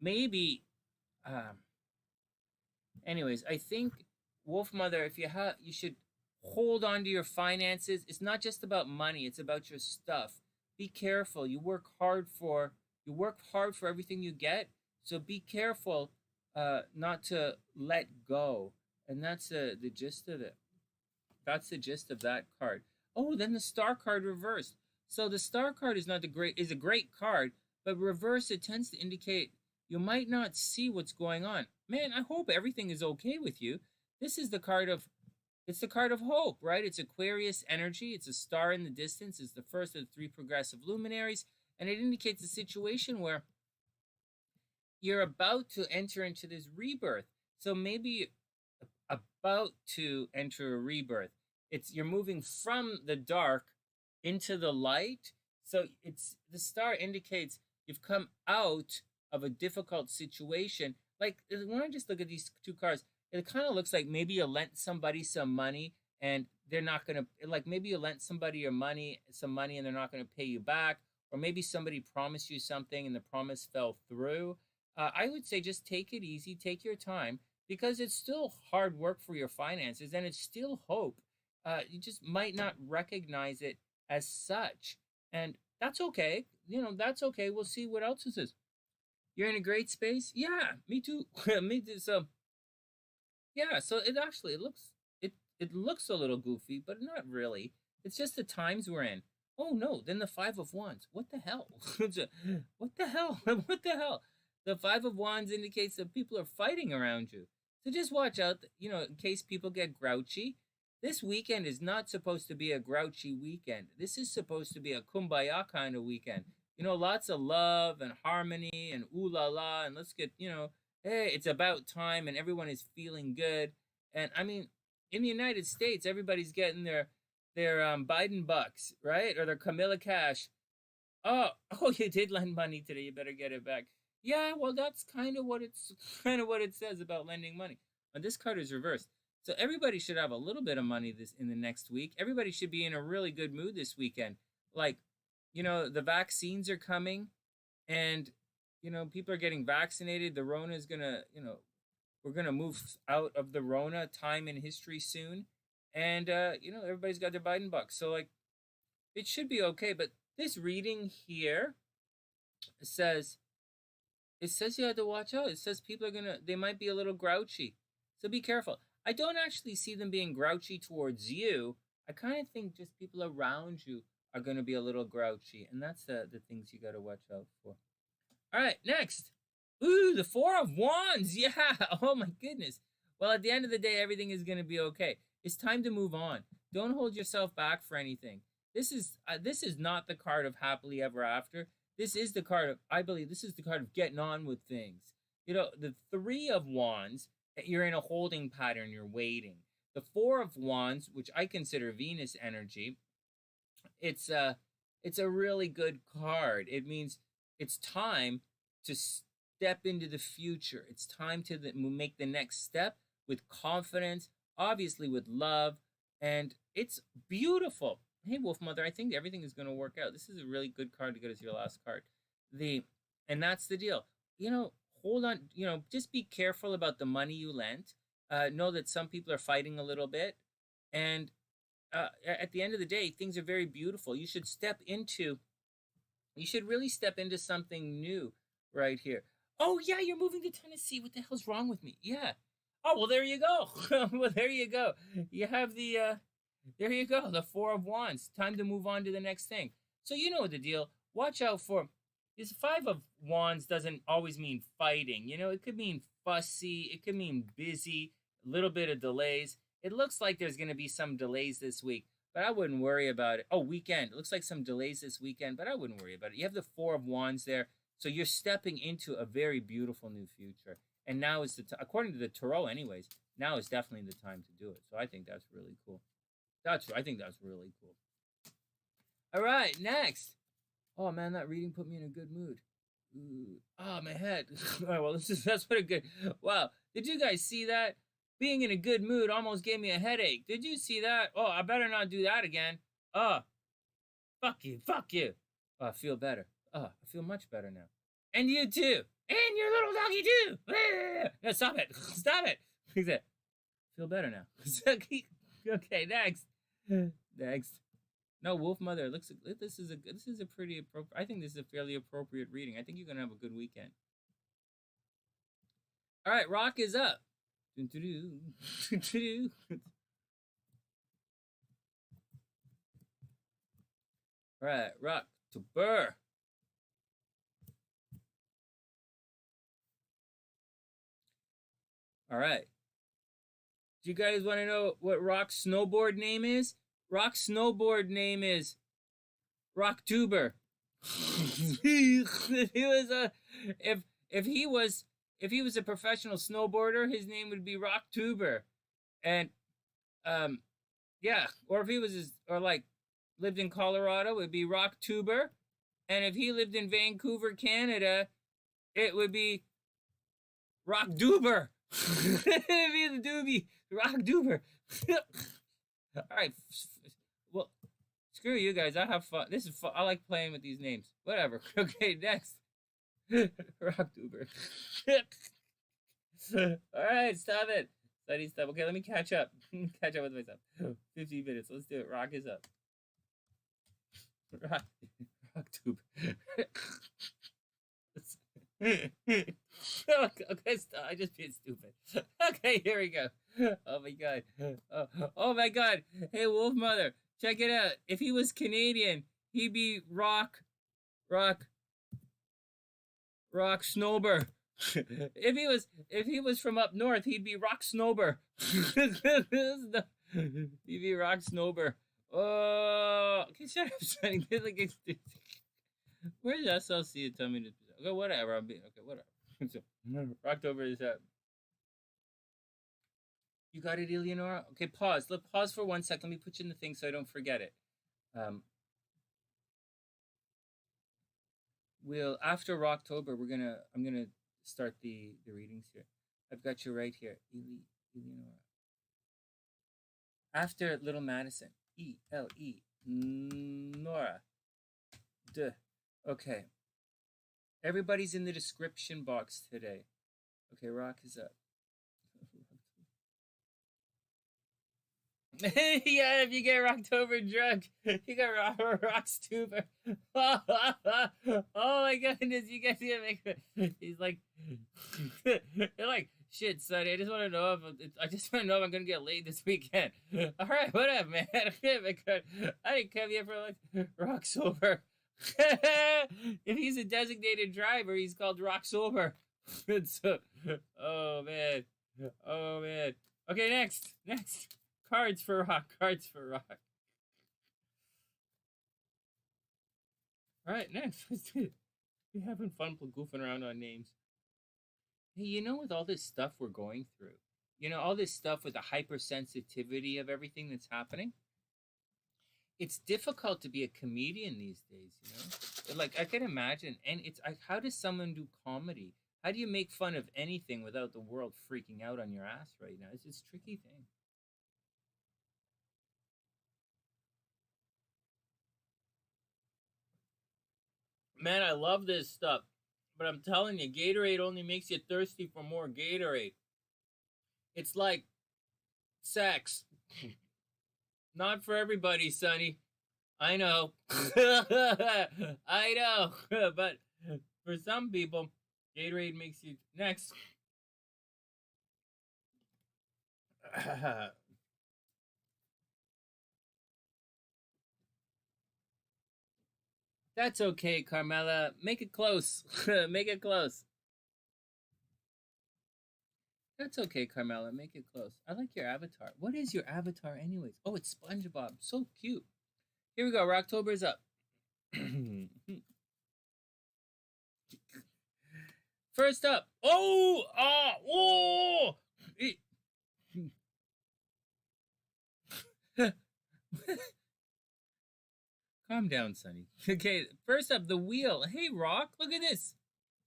maybe. Anyways, I think WolfMother, if you should hold on to your finances. It's not just about money. It's about your stuff. Be careful. You work hard for everything you get. So be careful not to let go. And that's the gist of it. That's the gist of that card. Oh, then the star card reversed. So the star card is not is a great card, but reverse, it tends to indicate you might not see what's going on. Man, I hope everything is okay with you. This is the card of it's the card of hope, right? It's Aquarius energy. It's a star in the distance. It's the first of the 3 progressive luminaries, and it indicates a situation where you're about to enter into this rebirth. So maybe about to enter a rebirth. You're moving from the dark into the light. So the star indicates you've come out of a difficult situation. Like when I just look at these 2 cards, it kind of looks like maybe you lent somebody some money and they're not gonna, like maybe you lent somebody some money and they're not gonna pay you back, or maybe somebody promised you something and the promise fell through. I would say just take it easy, take your time, because it's still hard work for your finances and it's still hope. You just might not recognize it as such, and that's okay. That's okay. We'll see what else this is. You're in a great space. Yeah, me too. Me too. So yeah, so it looks a little goofy, but not really. It's just the times we're in. Oh no, then the 5 of Wands. What the hell? What the hell? What the hell? The 5 of Wands indicates that people are fighting around you. So just watch out, in case people get grouchy. This weekend is not supposed to be a grouchy weekend. This is supposed to be a kumbaya kind of weekend. Lots of love and harmony and ooh la la, and let's get, hey, it's about time and everyone is feeling good. And I mean, in the United States, everybody's getting their Biden bucks, right? Or their Camilla cash. Oh, you did lend money today. You better get it back. Yeah, well, that's kind of what it says about lending money. And this card is reversed. So everybody should have a little bit of money in the next week. Everybody should be in a really good mood this weekend. Like, the vaccines are coming, and people are getting vaccinated. The Rona is gonna, we're gonna move out of the Rona time in history soon, and everybody's got their Biden bucks. So like, it should be okay. But this reading here says you have to watch out. It says people they might be a little grouchy. So be careful. I don't actually see them being grouchy towards you. I kind of think just people around you are going to be a little grouchy. And that's the things you got to watch out for. All right, next. Ooh, the 4 of Wands. Yeah. Oh, my goodness. Well, at the end of the day, everything is going to be okay. It's time to move on. Don't hold yourself back for anything. This is not the card of happily ever after. This is the card of getting on with things. The 3 of Wands, you're in a holding pattern, you're waiting. The 4 of Wands, which I consider Venus energy, it's a really good card. It means it's time to step into the future. It's time to make the next step with confidence, obviously with love, and it's beautiful. Hey, WolfMother, I think everything is going to work out. This is a really good card to get as your last card. And that's the deal. Hold on. Just be careful about the money you lent. Know that some people are fighting a little bit. And at the end of the day, things are very beautiful. You should really step into something new right here. Oh, yeah, you're moving to Tennessee. What the hell's wrong with me? Yeah. Oh, well, there you go. Well, there you go. You have there you go, the 4 of Wands. Time to move on to the next thing. So you know the deal. Watch out for this 5 of Wands doesn't always mean fighting. It could mean fussy. It could mean busy. A little bit of delays. It looks like there's going to be some delays this week, but I wouldn't worry about it. Oh, weekend. It looks like some delays this weekend, but I wouldn't worry about it. You have the 4 of Wands there. So you're stepping into a very beautiful new future. And now is according to the Tarot anyways, now is definitely the time to do it. So I think that's really cool. I think that's really cool. All right, next. Oh man, that reading put me in a good mood. Ooh. Oh, my head. All right, well, that's what a good. Wow, did you guys see that? Being in a good mood almost gave me a headache. Did you see that? Oh, I better not do that again. Oh, fuck you. Oh, I feel better. Oh, I feel much better now. And you too. And your little doggy too. No, stop it. Stop it. Feel better now. Okay, next. No, WolfMother. This is a pretty appropriate. I think this is a fairly appropriate reading. I think you're gonna have a good weekend. All right, Rock is up. All right, Rocktober. All right. Do you guys want to know what Rock's snowboard name is? Rock's snowboard name is Rocktober. He was a if he was a professional snowboarder, his name would be Rocktober. And yeah, or if he was lived in Colorado, it would be Rocktober. And if he lived in Vancouver, Canada, it would be Rocktober. It'd be the doobie. Rocktober. All right. Well, screw you guys. I have fun. This is fun. I like playing with these names. Whatever. Okay, next. Rocktober. All right, stop it. Study stuff. Okay, let me catch up. Catch up with myself. 15 minutes. Let's do it. Rock is up. Rocktober. Okay, stop. I just being stupid. Okay, here we go. Oh my god. Oh my god. Hey, WolfMother, check it out. If he was Canadian, he'd be Rock Snowber. If he was from up north, he'd be Rock Snowber. He'd be Rock Snowber. Oh, okay, shut up, Sonny. Where's SLC? Tell me this. Okay, whatever. Okay, whatever. So, Rocktober is up. You got it, Elenora? Okay, pause. Let's pause for 1 second. Let me put you in the thing so I don't forget it. After Rocktober, I'm gonna start the readings here. I've got you right here, Elenora. After Little Madison, Nora. Duh. Okay. Everybody's in the description box today. Okay, Rock is up. Yeah, if you get Rocktober drunk, you got Rocktober. Oh my goodness, you guys gotta make it. He's like, they're like, shit, Sonny. I just want to know if I'm gonna get laid this weekend. All right, whatever, man. I didn't come here for like Rocktober. If he's a designated driver, he's called Rocktober. So, oh man. Okay, next. Cards for Rock. All right, next. Let's do it. We're having fun goofing around on names. Hey, with all this stuff we're going through, all this stuff with the hypersensitivity of everything that's happening, it's difficult to be a comedian these days, Like, I can imagine, and it's like, how does someone do comedy? How do you make fun of anything without the world freaking out on your ass right now? It's a tricky thing. Man, I love this stuff, but I'm telling you, Gatorade only makes you thirsty for more Gatorade. It's like sex. Not for everybody, Sonny. I know. I know. But for some people, Gatorade makes you... Next. That's okay, Carmela. Make it close. Make it close. That's okay, Carmela. Make it close. I like your avatar. What is your avatar anyways? Oh, it's SpongeBob. So cute. Here we go. Rocktober's up. First up. Oh! Oh! Calm down, Sonny. Okay, first up, the wheel. Hey, Rock, look at this.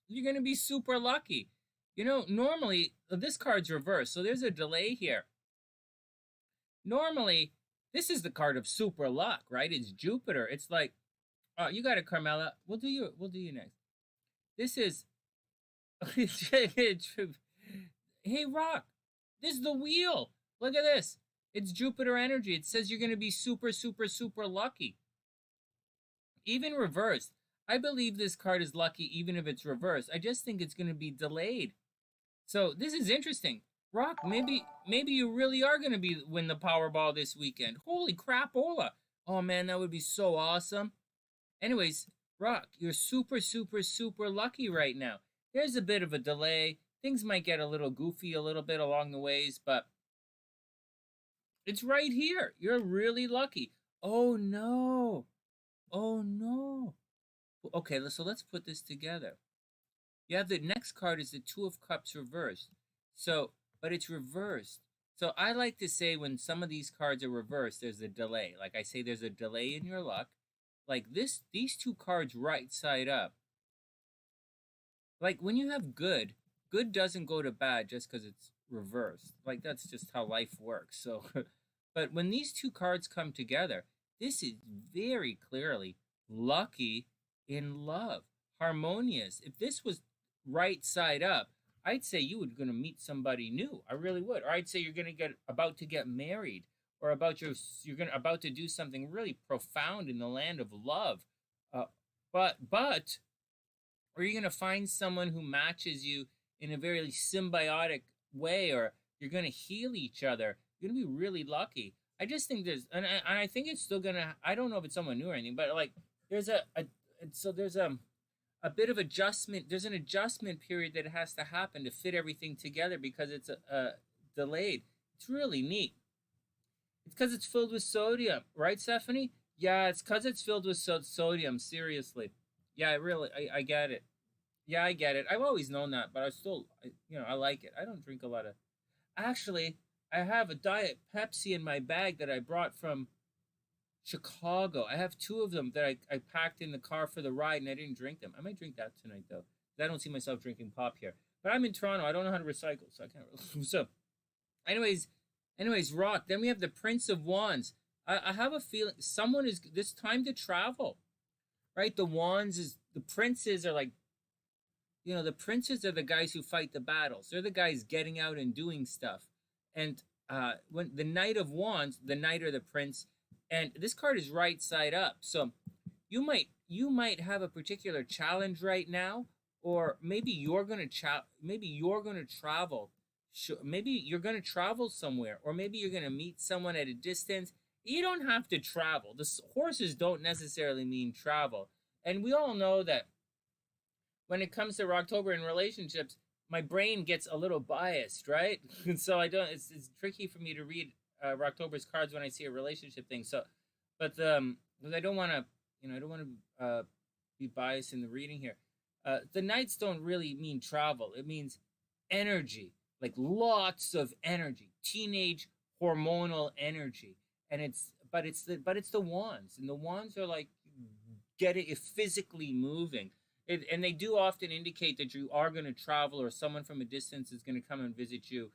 You're going to be super lucky. Normally, this card's reversed, so there's a delay here. Normally, this is the card of super luck, right? It's Jupiter. It's like, oh, you got it, Carmela. We'll do you next. This is... Hey, Rock, this is the wheel. Look at this. It's Jupiter energy. It says you're going to be super, super, super lucky. Even reversed. I believe this card is lucky even if it's reversed. I just think it's going to be delayed. So this is interesting. Rock, maybe you really are gonna win the Powerball this weekend. Holy crapola! Oh man, that would be so awesome. Anyways, Rock, you're super, super, super lucky right now. There's a bit of a delay. Things might get a little goofy a little bit along the ways, but it's right here. You're really lucky. Oh no. Oh no. Okay, so let's put this together. You have the next card is the Two of Cups reversed. So, but it's reversed. So I like to say when some of these cards are reversed, there's a delay. Like I say, there's a delay in your luck. Like these two cards right side up. Like when you have good doesn't go to bad just because it's reversed. Like that's just how life works. So, but when these two cards come together, this is very clearly lucky in love, harmonious. If this was right side up, I'd say you were going to meet somebody new. I really would. Or I'd say you're going to about to get married, or about about to do something really profound in the land of love. But or you're going to find someone who matches you in a very symbiotic way, or you're going to heal each other. You're going to be really lucky. I just think there's, and I think it's still going to, I don't know if it's someone new or anything, but like there's a bit of adjustment. There's an adjustment period that has to happen to fit everything together because it's delayed. It's really neat. It's because it's filled with sodium, right, Stephanie? Yeah, it's because it's filled with sodium. Seriously. Yeah, I get it. Yeah, I get it. I've always known that, but I still, I like it. I don't drink a lot of. Actually, I have a Diet Pepsi in my bag that I brought from Chicago. I have two of them that I packed in the car for the ride, and I didn't drink them. I might drink that tonight, though. I don't see myself drinking pop here. But I'm in Toronto. I don't know how to recycle, so I can't really. So, anyways, Rock. Then we have the Prince of Wands. I have a feeling someone is. This time to travel, right? The Wands is the princes are like. The princes are the guys who fight the battles. They're the guys getting out and doing stuff. And when the Knight of Wands, the Knight or the Prince, and this card is right side up. So you might have a particular challenge right now, or maybe you're gonna travel. Maybe you're gonna travel somewhere, or maybe you're gonna meet someone at a distance. You don't have to travel. The horses don't necessarily mean travel, and we all know that. When it comes to Rocktober and relationships, my brain gets a little biased, right? And so I don't. It's tricky for me to read Rocktober's cards when I see a relationship thing. So, but because I don't want to, be biased in the reading here. The Knights don't really mean travel. It means energy, like lots of energy, teenage hormonal energy, and it's the Wands, and the Wands are like getting it physically moving. And they do often indicate that you are going to travel, or someone from a distance is going to come and visit you.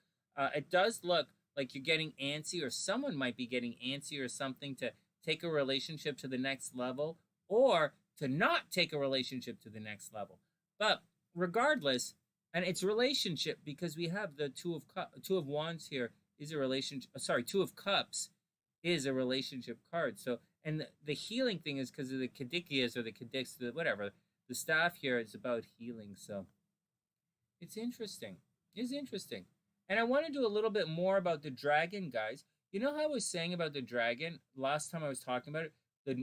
It does look like you're getting antsy, or someone might be getting antsy or something to take a relationship to the next level, or to not take a relationship to the next level. But regardless, and it's relationship because we have the Two of Wands here is a relationship. Sorry, Two of Cups is a relationship card. So, and the healing thing is because of the Kadikias or the Kadiks, whatever. The staff here is about healing, so it's interesting. It's interesting. And I want to do a little bit more about the dragon, guys. You know how I was saying about the dragon last time I was talking about it?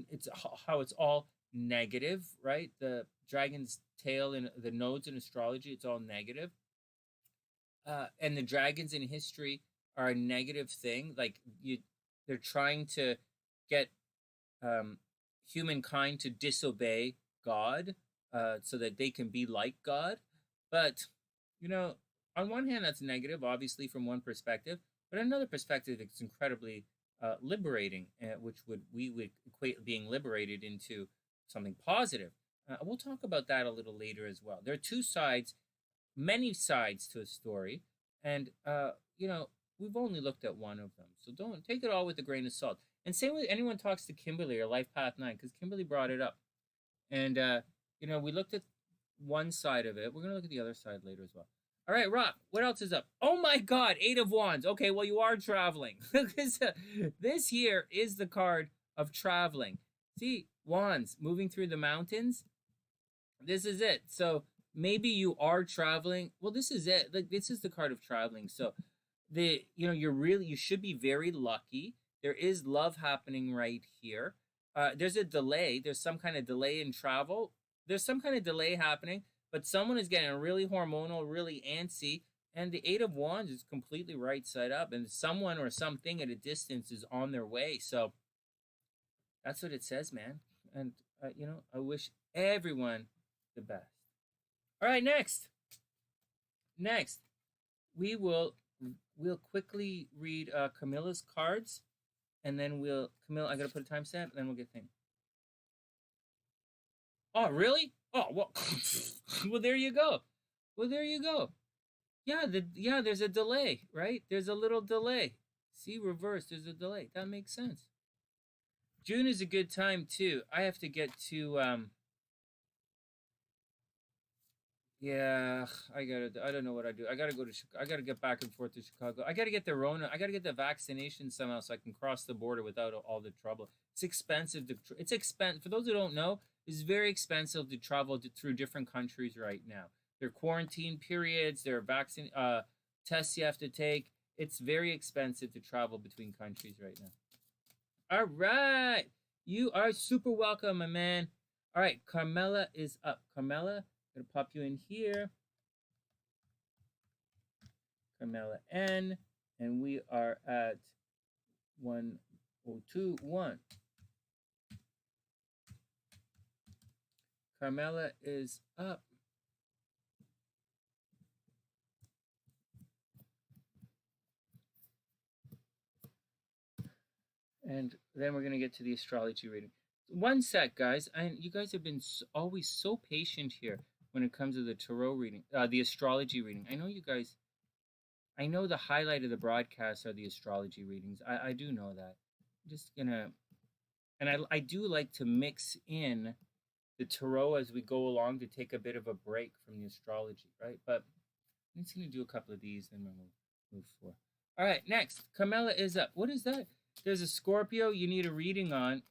It's how it's all negative, right? The dragon's tail and the nodes in astrology, it's all negative. And the dragons in history are a negative thing. Like they're trying to get humankind to disobey God. So that they can be like God. But, on one hand, that's negative, obviously, from one perspective. But another perspective, it's incredibly liberating, which we would equate being liberated into something positive. We'll talk about that a little later as well. There are two sides, many sides to a story. And, we've only looked at one of them. So don't take it all with a grain of salt. And same with anyone talks to Kimberly or Life Path 9, because Kimberly brought it up. And, we looked at one side of it. We're going to look at the other side later as well. All right, Rock, what else is up? Oh, my God, Eight of Wands. Okay, well, you are traveling. This here is the card of traveling. See, Wands, moving through the mountains. This is it. So maybe you are traveling. Well, this is it. Like, this is the card of traveling. So you should be very lucky. There is love happening right here. There's a delay. There's some kind of delay in travel. There's some kind of delay happening, but someone is getting really hormonal, really antsy, and the Eight of Wands is completely right side up, and someone or something at a distance is on their way. So that's what it says, man. And I wish everyone the best. All right, next, we'll quickly read Camilla's cards, and then Camilla, I gotta put a timestamp, and then we'll get things. Oh, really? Oh, well, well, there you go. Yeah, there's a delay, right? There's a little delay. See, reverse, there's a delay. That makes sense. June is a good time, too. I have to get to, yeah, I don't know what I do. I gotta get back and forth to Chicago. I gotta get the Rona. I gotta get the vaccination somehow so I can cross the border without all the trouble. It's expensive. It's expensive. For those who don't know, it's very expensive to travel through different countries right now. There are quarantine periods. There are vaccine tests you have to take. It's very expensive to travel between countries right now. All right. You are super welcome, my man. All right. Carmela is up. Carmela, I'm going to pop you in here. CarmelaN. And we are at 1021. Carmela is up. And then we're going to get to the astrology reading. One sec, guys. You guys have been always so patient here when it comes to the tarot reading, the astrology reading. I know you guys, I know the highlight of the broadcast are the astrology readings. I do know that. I'm just going to, and I do like to mix in the tarot as we go along to take a bit of a break from the astrology, right? But I'm just going to do a couple of these, and then we'll move forward. All right, next. Carmela is up. What is that? There's a Scorpio you need a reading on.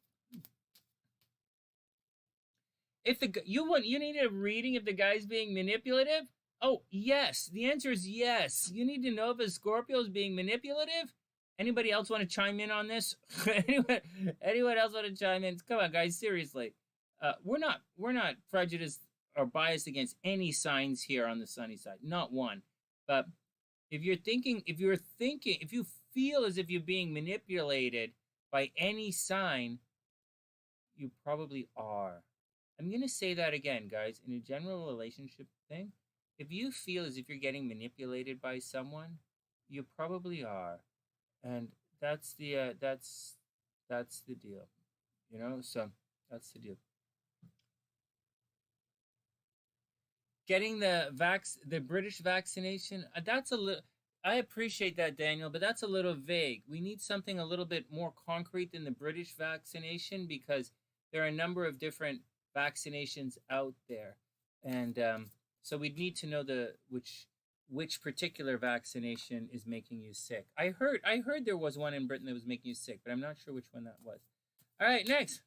If you need a reading if the guy's being manipulative? Oh, yes. The answer is yes. You need to know if a Scorpio is being manipulative. Anybody else want to chime in on this? anyone else want to chime in? Come on, guys, seriously. We're not prejudiced or biased against any signs here on the sunny side. Not one. But if you feel as if you're being manipulated by any sign, you probably are. I'm going to say that again, guys. In a general relationship thing, if you feel as if you're getting manipulated by someone, you probably are. And that's the deal. So that's the deal. Getting the British vaccination, that's a little, I appreciate that, Daniel, but that's a little vague. We need something a little bit more concrete than the British vaccination, because there are a number of different vaccinations out there. And so we'd need to know which particular vaccination is making you sick. I heard there was one in Britain that was making you sick, but I'm not sure which one that was. All right, next.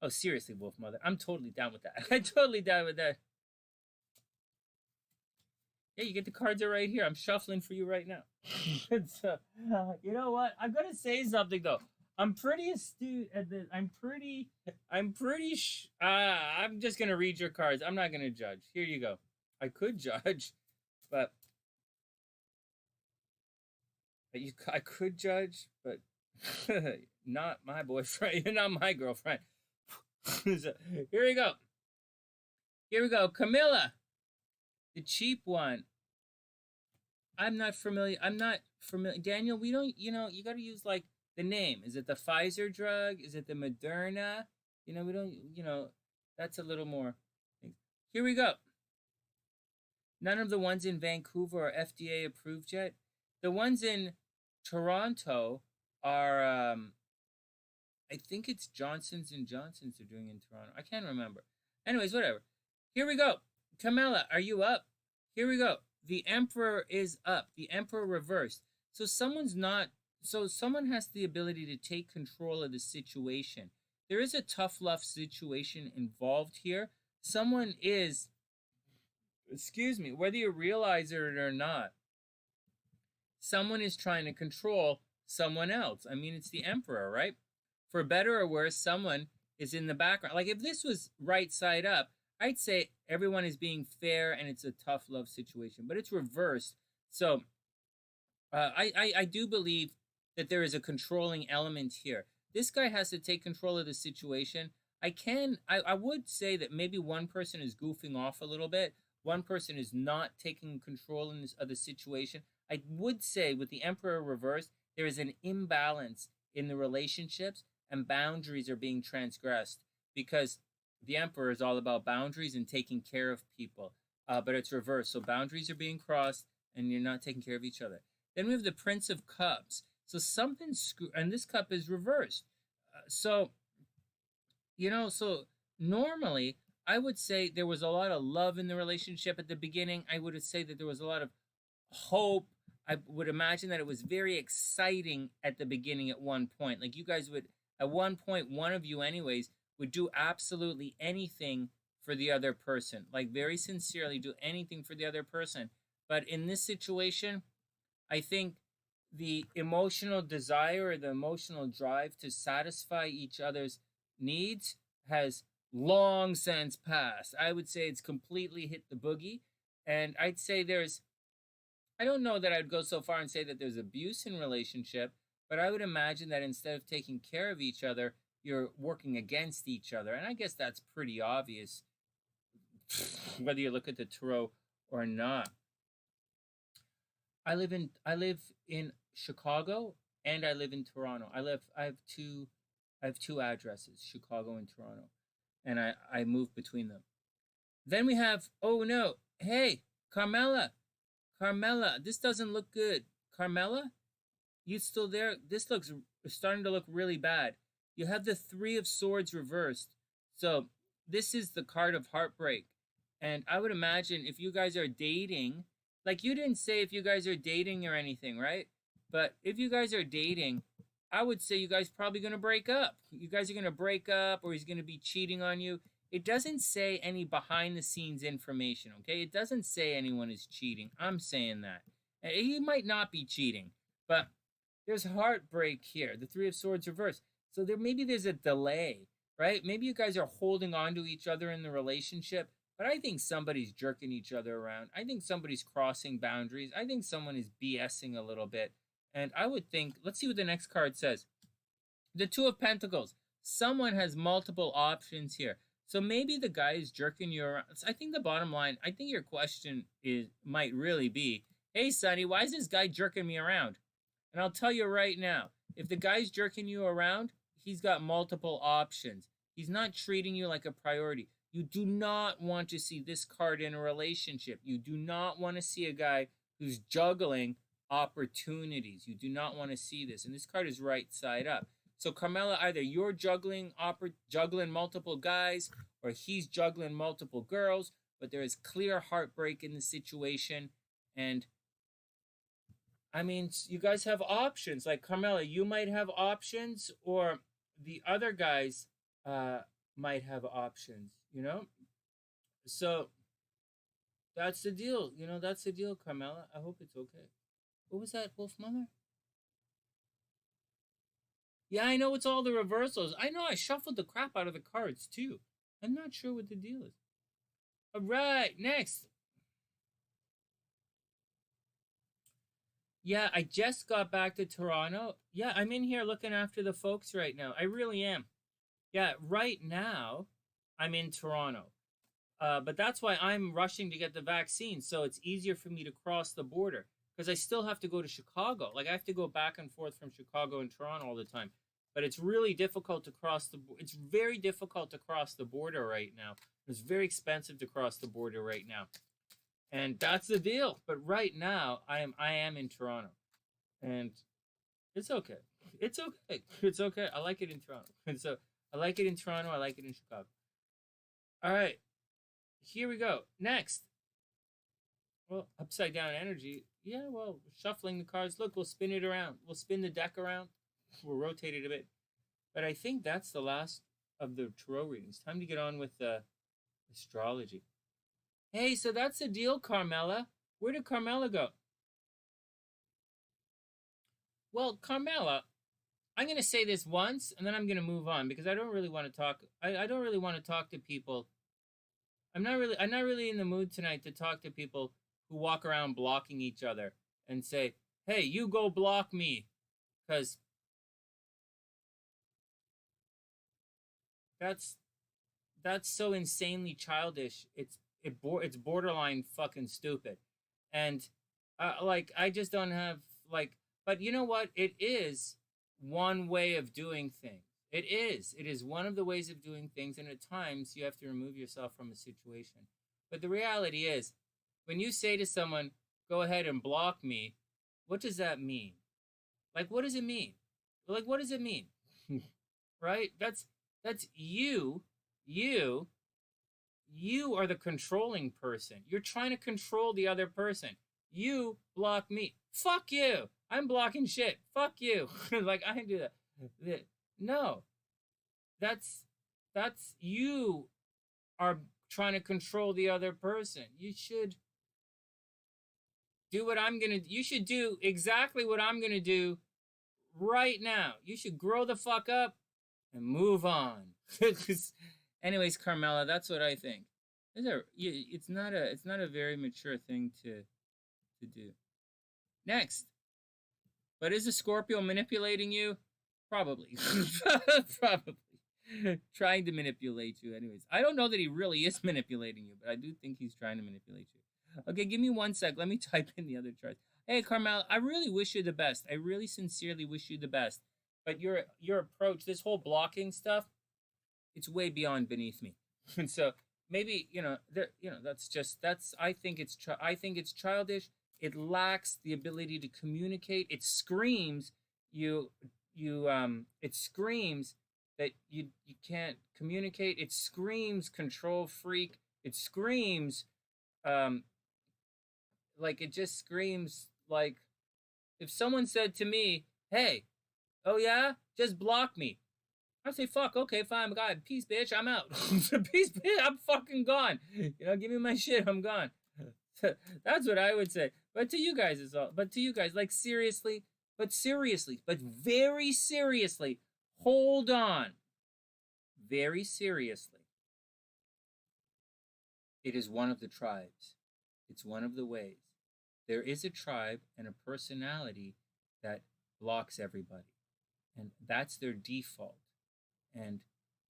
Oh, seriously, WolfMother. I'm totally down with that. I'm totally down with that. Yeah, you get the cards are right here. I'm shuffling for you right now. So, you know what? I'm going to say something, though. I'm pretty astute at this. I'm just going to read your cards. I'm not going to judge. Here you go. I could judge, but I could judge, but not my boyfriend. You're not my girlfriend. So, here we go. Camilla, the cheap one. I'm not familiar. Daniel, we don't, you got to use like the name. Is it the Pfizer drug? Is it the Moderna? We don't, that's a little more. Here we go. None of the ones in Vancouver are FDA approved yet. The ones in Toronto are, I think it's Johnson's & Johnson's are doing in Toronto. I can't remember. Anyways, whatever. Here we go. Camilla, are you up? Here we go. The Emperor is up. The Emperor reversed. So someone has the ability to take control of the situation. There is a tough love situation involved here. someone is, excuse me, whether you realize it or not, someone is trying to control someone else. I mean, it's the Emperor, right? For better or worse, someone is in the background. Like if this was right side up, I'd say everyone is being fair and it's a tough love situation, but it's reversed. So I do believe that there is a controlling element here. This guy has to take control of the situation. I would say that maybe one person is goofing off a little bit. One person is not taking control of the situation. I would say with the Emperor reversed, there is an imbalance in the relationships and boundaries are being transgressed because the Emperor is all about boundaries and taking care of people. But it's reversed. So boundaries are being crossed and you're not taking care of each other. Then we have the Prince of Cups. So something's and this cup is reversed. So normally I would say there was a lot of love in the relationship at the beginning. I would say that there was a lot of hope. I would imagine that it was very exciting at the beginning at one point. Like you guys would, at one point, one of you anyways, would do absolutely anything for the other person. Like very sincerely do anything for the other person. But in this situation, I think the emotional desire or the emotional drive to satisfy each other's needs has long since passed. I would say it's completely hit the boogie. And I'd say I don't know that I'd go so far and say that there's abuse in relationship, but I would imagine that instead of taking care of each other, you're working against each other. And I guess that's pretty obvious, whether you look at the tarot or not. I live in Chicago and I live in Toronto. I have two addresses, Chicago and Toronto. And I move between them. Then we have, oh no, hey, Carmela, this doesn't look good. Carmela, you still there? This looks starting to look really bad. You have the Three of Swords reversed. So this is the card of heartbreak. And I would imagine if you guys are dating, like you didn't say if you guys are dating or anything, right? But if you guys are dating, I would say you guys probably going to break up. You guys are going to break up or he's going to be cheating on you. It doesn't say any behind the scenes information, okay? It doesn't say anyone is cheating. I'm saying that. He might not be cheating, but there's heartbreak here. The Three of Swords reversed. So maybe there's a delay, right? Maybe you guys are holding on to each other in the relationship, but I think somebody's jerking each other around. I think somebody's crossing boundaries. I think someone is BSing a little bit. And I would think, let's see what the next card says. The Two of Pentacles. Someone has multiple options here. So maybe the guy is jerking you around. I think the bottom line, I think your question might really be, hey, Sonny, why is this guy jerking me around? And I'll tell you right now, if the guy's jerking you around, he's got multiple options. He's not treating you like a priority. You do not want to see this card in a relationship. You do not want to see a guy who's juggling opportunities. You do not want to see this. And this card is right side up. So Carmela, either you're juggling multiple guys or he's juggling multiple girls, but there is clear heartbreak in the situation. And I mean, you guys have options. Like Carmela, you might have options or the other guys might have options, So that's the deal. That's the deal, Carmela. I hope it's okay. What was that, WolfMother? Yeah, I know it's all the reversals. I know I shuffled the crap out of the cards, too. I'm not sure what the deal is. All right, next. Yeah, I just got back to Toronto. Yeah, I'm in here looking after the folks right now. I really am. Yeah, right now, I'm in Toronto. But that's why I'm rushing to get the vaccine, so it's easier for me to cross the border. Because I still have to go to Chicago. Like, I have to go back and forth from Chicago and Toronto all the time. But it's really difficult to cross it's very difficult to cross the border right now. It's very expensive to cross the border right now. And that's the deal. But right now, I am in Toronto. And it's okay. It's okay. It's okay. I like it in Toronto. And so I like it in Toronto. I like it in Chicago. All right. Here we go. Next. Well, upside down energy. Yeah, well, shuffling the cards. Look, we'll spin it around. We'll spin the deck around. We'll rotate it a bit. But I think that's the last of the tarot readings. Time to get on with the Astrology. Hey, so that's the deal, Carmela. Where did Carmela go? Well, Carmela, I'm going to say this once, and then I'm going to move on, because I don't really want to talk. I don't really want to talk to people. I'm not really in the mood tonight to talk to people who walk around blocking each other and say, hey, you go block me. Because that's so insanely childish. It's borderline fucking stupid. And like, I just don't have, like, but you know what? It is one way of doing things. It is one of the ways of doing things, and at times you have to remove yourself from a situation. But the reality is, when you say to someone, go ahead and block me, what does that mean? Like, what does it mean? Like, what does it mean? Right? That's you are the controlling person. You're trying to control the other person. You block me. Fuck you. I'm blocking shit. Fuck you. Like, I can do that. No. That's you are trying to control the other person. You should do what you should do exactly what I'm gonna do right now. You should grow the fuck up and move on. Anyways, Carmela, that's what I think. It's not a very mature thing to do. Next. But is a Scorpio manipulating you? Probably. Probably. Trying to manipulate you. Anyways, I don't know that he really is manipulating you, but I do think he's trying to manipulate you. Okay, give me 1 sec. Let me type in the other charts. Hey, Carmela, I really wish you the best. I really sincerely wish you the best. But your approach, this whole blocking stuff, it's way beyond beneath me. And so maybe, I think it's childish. It lacks the ability to communicate. It screams it screams that you can't communicate. It screams control freak. It screams like, it just screams like, if someone said to me, hey, oh yeah, just block me, I'd say, fuck, okay, fine, God, peace, bitch, I'm out. Peace, bitch, I'm fucking gone. Give me my shit, I'm gone. That's what I would say. But to you guys, like, seriously, but very seriously, hold on. Very seriously. It is one of the tribes. It's one of the ways. There is a tribe and a personality that blocks everybody. And that's their default. And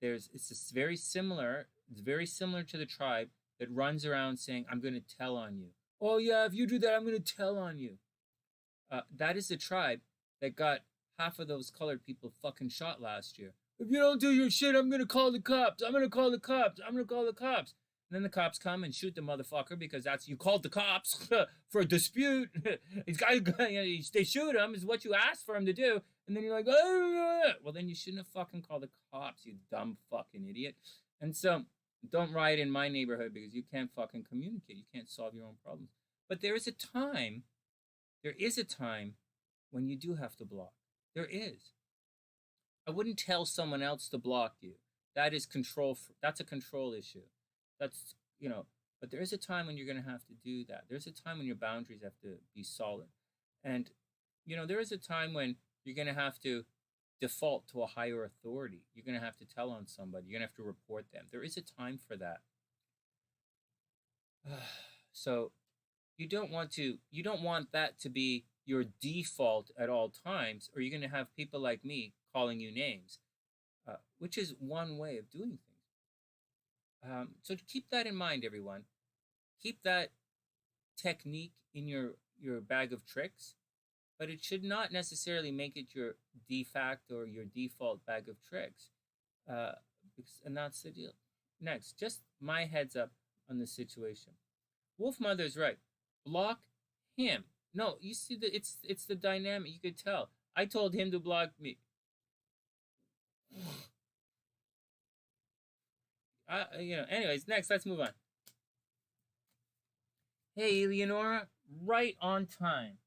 it's very similar to the tribe that runs around saying, I'm going to tell on you. Oh yeah, if you do that, I'm going to tell on you. That is the tribe that got half of those colored people fucking shot last year. If you don't do your shit, I'm going to call the cops. I'm going to call the cops. I'm going to call the cops. And then the cops come and shoot the motherfucker because you called the cops for a dispute. They shoot him is what you asked for him to do. And then you're like, oh, well, then you shouldn't have fucking called the cops, you dumb fucking idiot. And so don't riot in my neighborhood because you can't fucking communicate. You can't solve your own problems. But there is a time when you do have to block. There is. I wouldn't tell someone else to block you. That is control. That's a control issue. That's, but there is a time when you're going to have to do that. There's a time when your boundaries have to be solid. And, there is a time when you're going to have to default to a higher authority. You're going to have to tell on somebody. You're going to have to report them. There is a time for that. So you don't want that to be your default at all times, or you're going to have people like me calling you names, which is one way of doing things. So keep that in mind, everyone. Keep that technique in your bag of tricks, but it should not necessarily make it your de facto or your default bag of tricks. And that's the deal. Next, just my heads up on the situation. WolfMother's right. Block him. No, you see it's the dynamic. You could tell. I told him to block me. Anyways, next, let's move on. Hey, Elenora, right on time.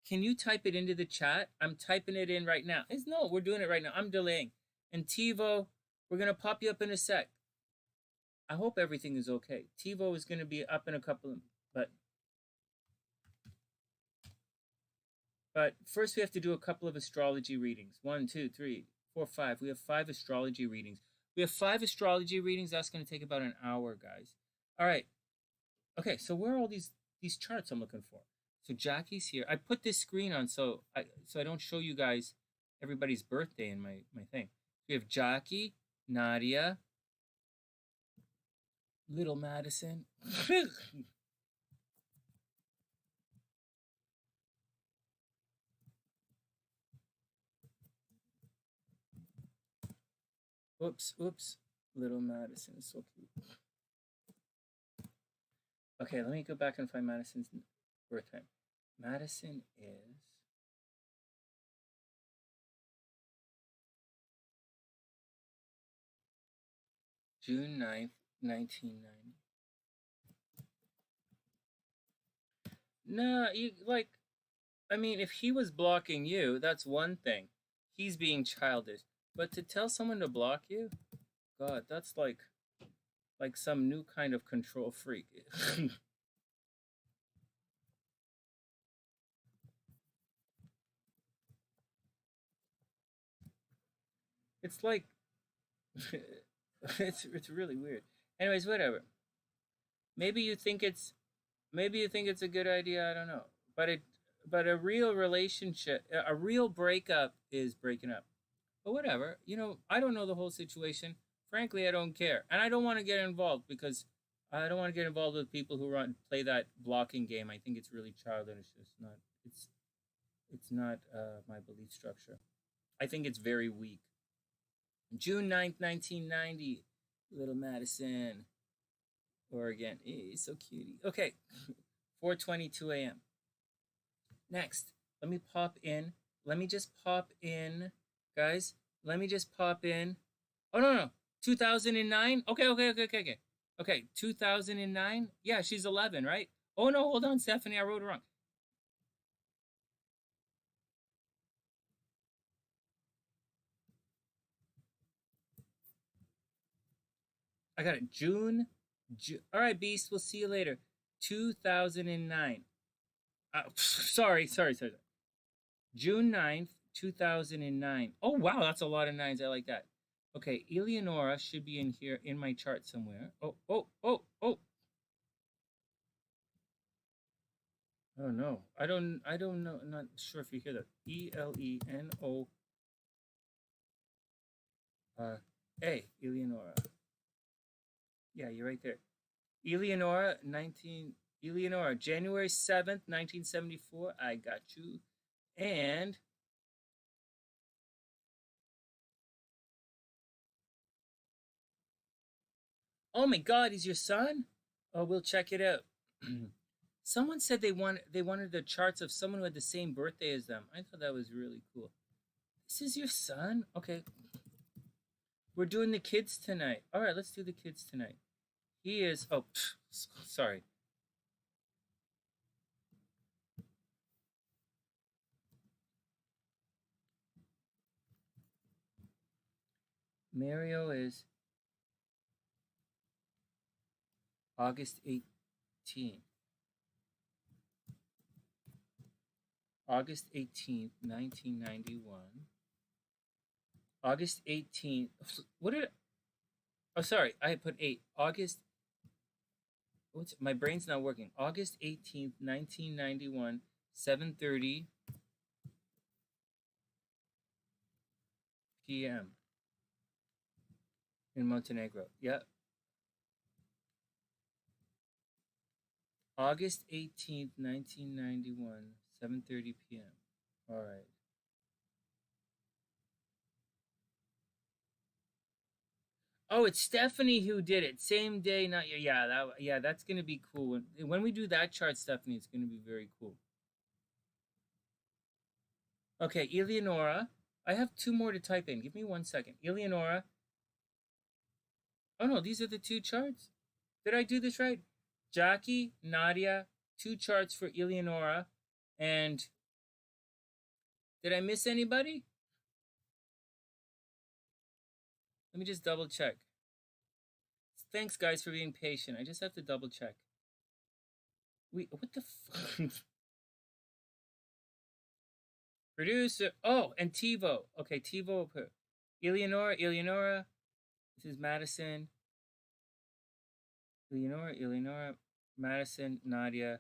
Can you type it into the chat? I'm typing it in right now. No, we're doing it right now. I'm delaying. And Tvio, we're going to pop you up in a sec. I hope everything is okay. Tvio is going to be up in a couple of, but first we have to do a couple of astrology readings. 1, 2, 3, 4, 5. We have 5 astrology readings. We have 5 astrology readings. That's going to take about an hour, guys. All right. Okay, so where are all these charts I'm looking for? So Jackie's here. I put this screen on so I don't show you guys everybody's birthday in my thing. We have Jackie, Nadia, little Madison. Oops. Little Madison is so cute. Okay, let me go back and find Madison's birth time. Madison is June 9th, 1990. No, I mean, if he was blocking you, that's one thing. He's being childish. But to tell someone to block you, God, that's like some new kind of control freak. It's like it's really weird. Anyways, whatever. Maybe you think it's a good idea, I don't know. But a real relationship, a real breakup is breaking up. But whatever, I don't know the whole situation. Frankly, I don't care. And I don't want to get involved because I don't want to get involved with people who play that blocking game. I think it's really childish. It's not my belief structure. I think it's very weak. June 9th, 1990, little Madison, Oregon. He's so cutie. Okay, 4:22 a.m. Next, let me just pop in, guys. Let me just pop in. Oh, no. 2009? Okay, 2009? Yeah, she's 11, right? Oh, no, hold on, Stephanie, I wrote it wrong. I got it. June. All right, Beast, we'll see you later. 2009. Sorry. June 9th, 2009. Oh, wow, that's a lot of nines. I like that. Okay, Elenora should be in here in my chart somewhere. Oh. Oh no. I don't know. I'm not sure if you hear that. Eleno A, Elenora. Yeah, you're right there. Elenora, January 7th, 1974. I got you. And oh my God, he's your son? Oh, we'll check it out. Someone said they wanted the charts of someone who had the same birthday as them. I thought that was really cool. This is your son? Okay. We're doing the kids tonight. All right, let's do the kids tonight. He is, sorry. Mario is August 18th. August 18th, 1991. August 18th. Oh, sorry. I put 8. August. My brain's not working. August 18th, 1991, 7:30 p.m. in Montenegro. Yep. August 18th, 1991, 7:30 p.m. All right. Oh, it's Stephanie who did it. Same day, not yeah. That's gonna be cool. When we do that chart, Stephanie, it's gonna be very cool. Okay, Elenora. I have 2 more to type in. Give me 1 second. Elenora. Oh no, these are the 2 charts. Did I do this right? Jackie, Nadia, 2 charts for Elenora, and did I miss anybody? Let me just double check. thanks guys for being patient. I just have to double check. What the fuck? Producer. Oh, and Tvio. Okay, Tvio. Elenora. This is Madison. Elenora, Madison, Nadia.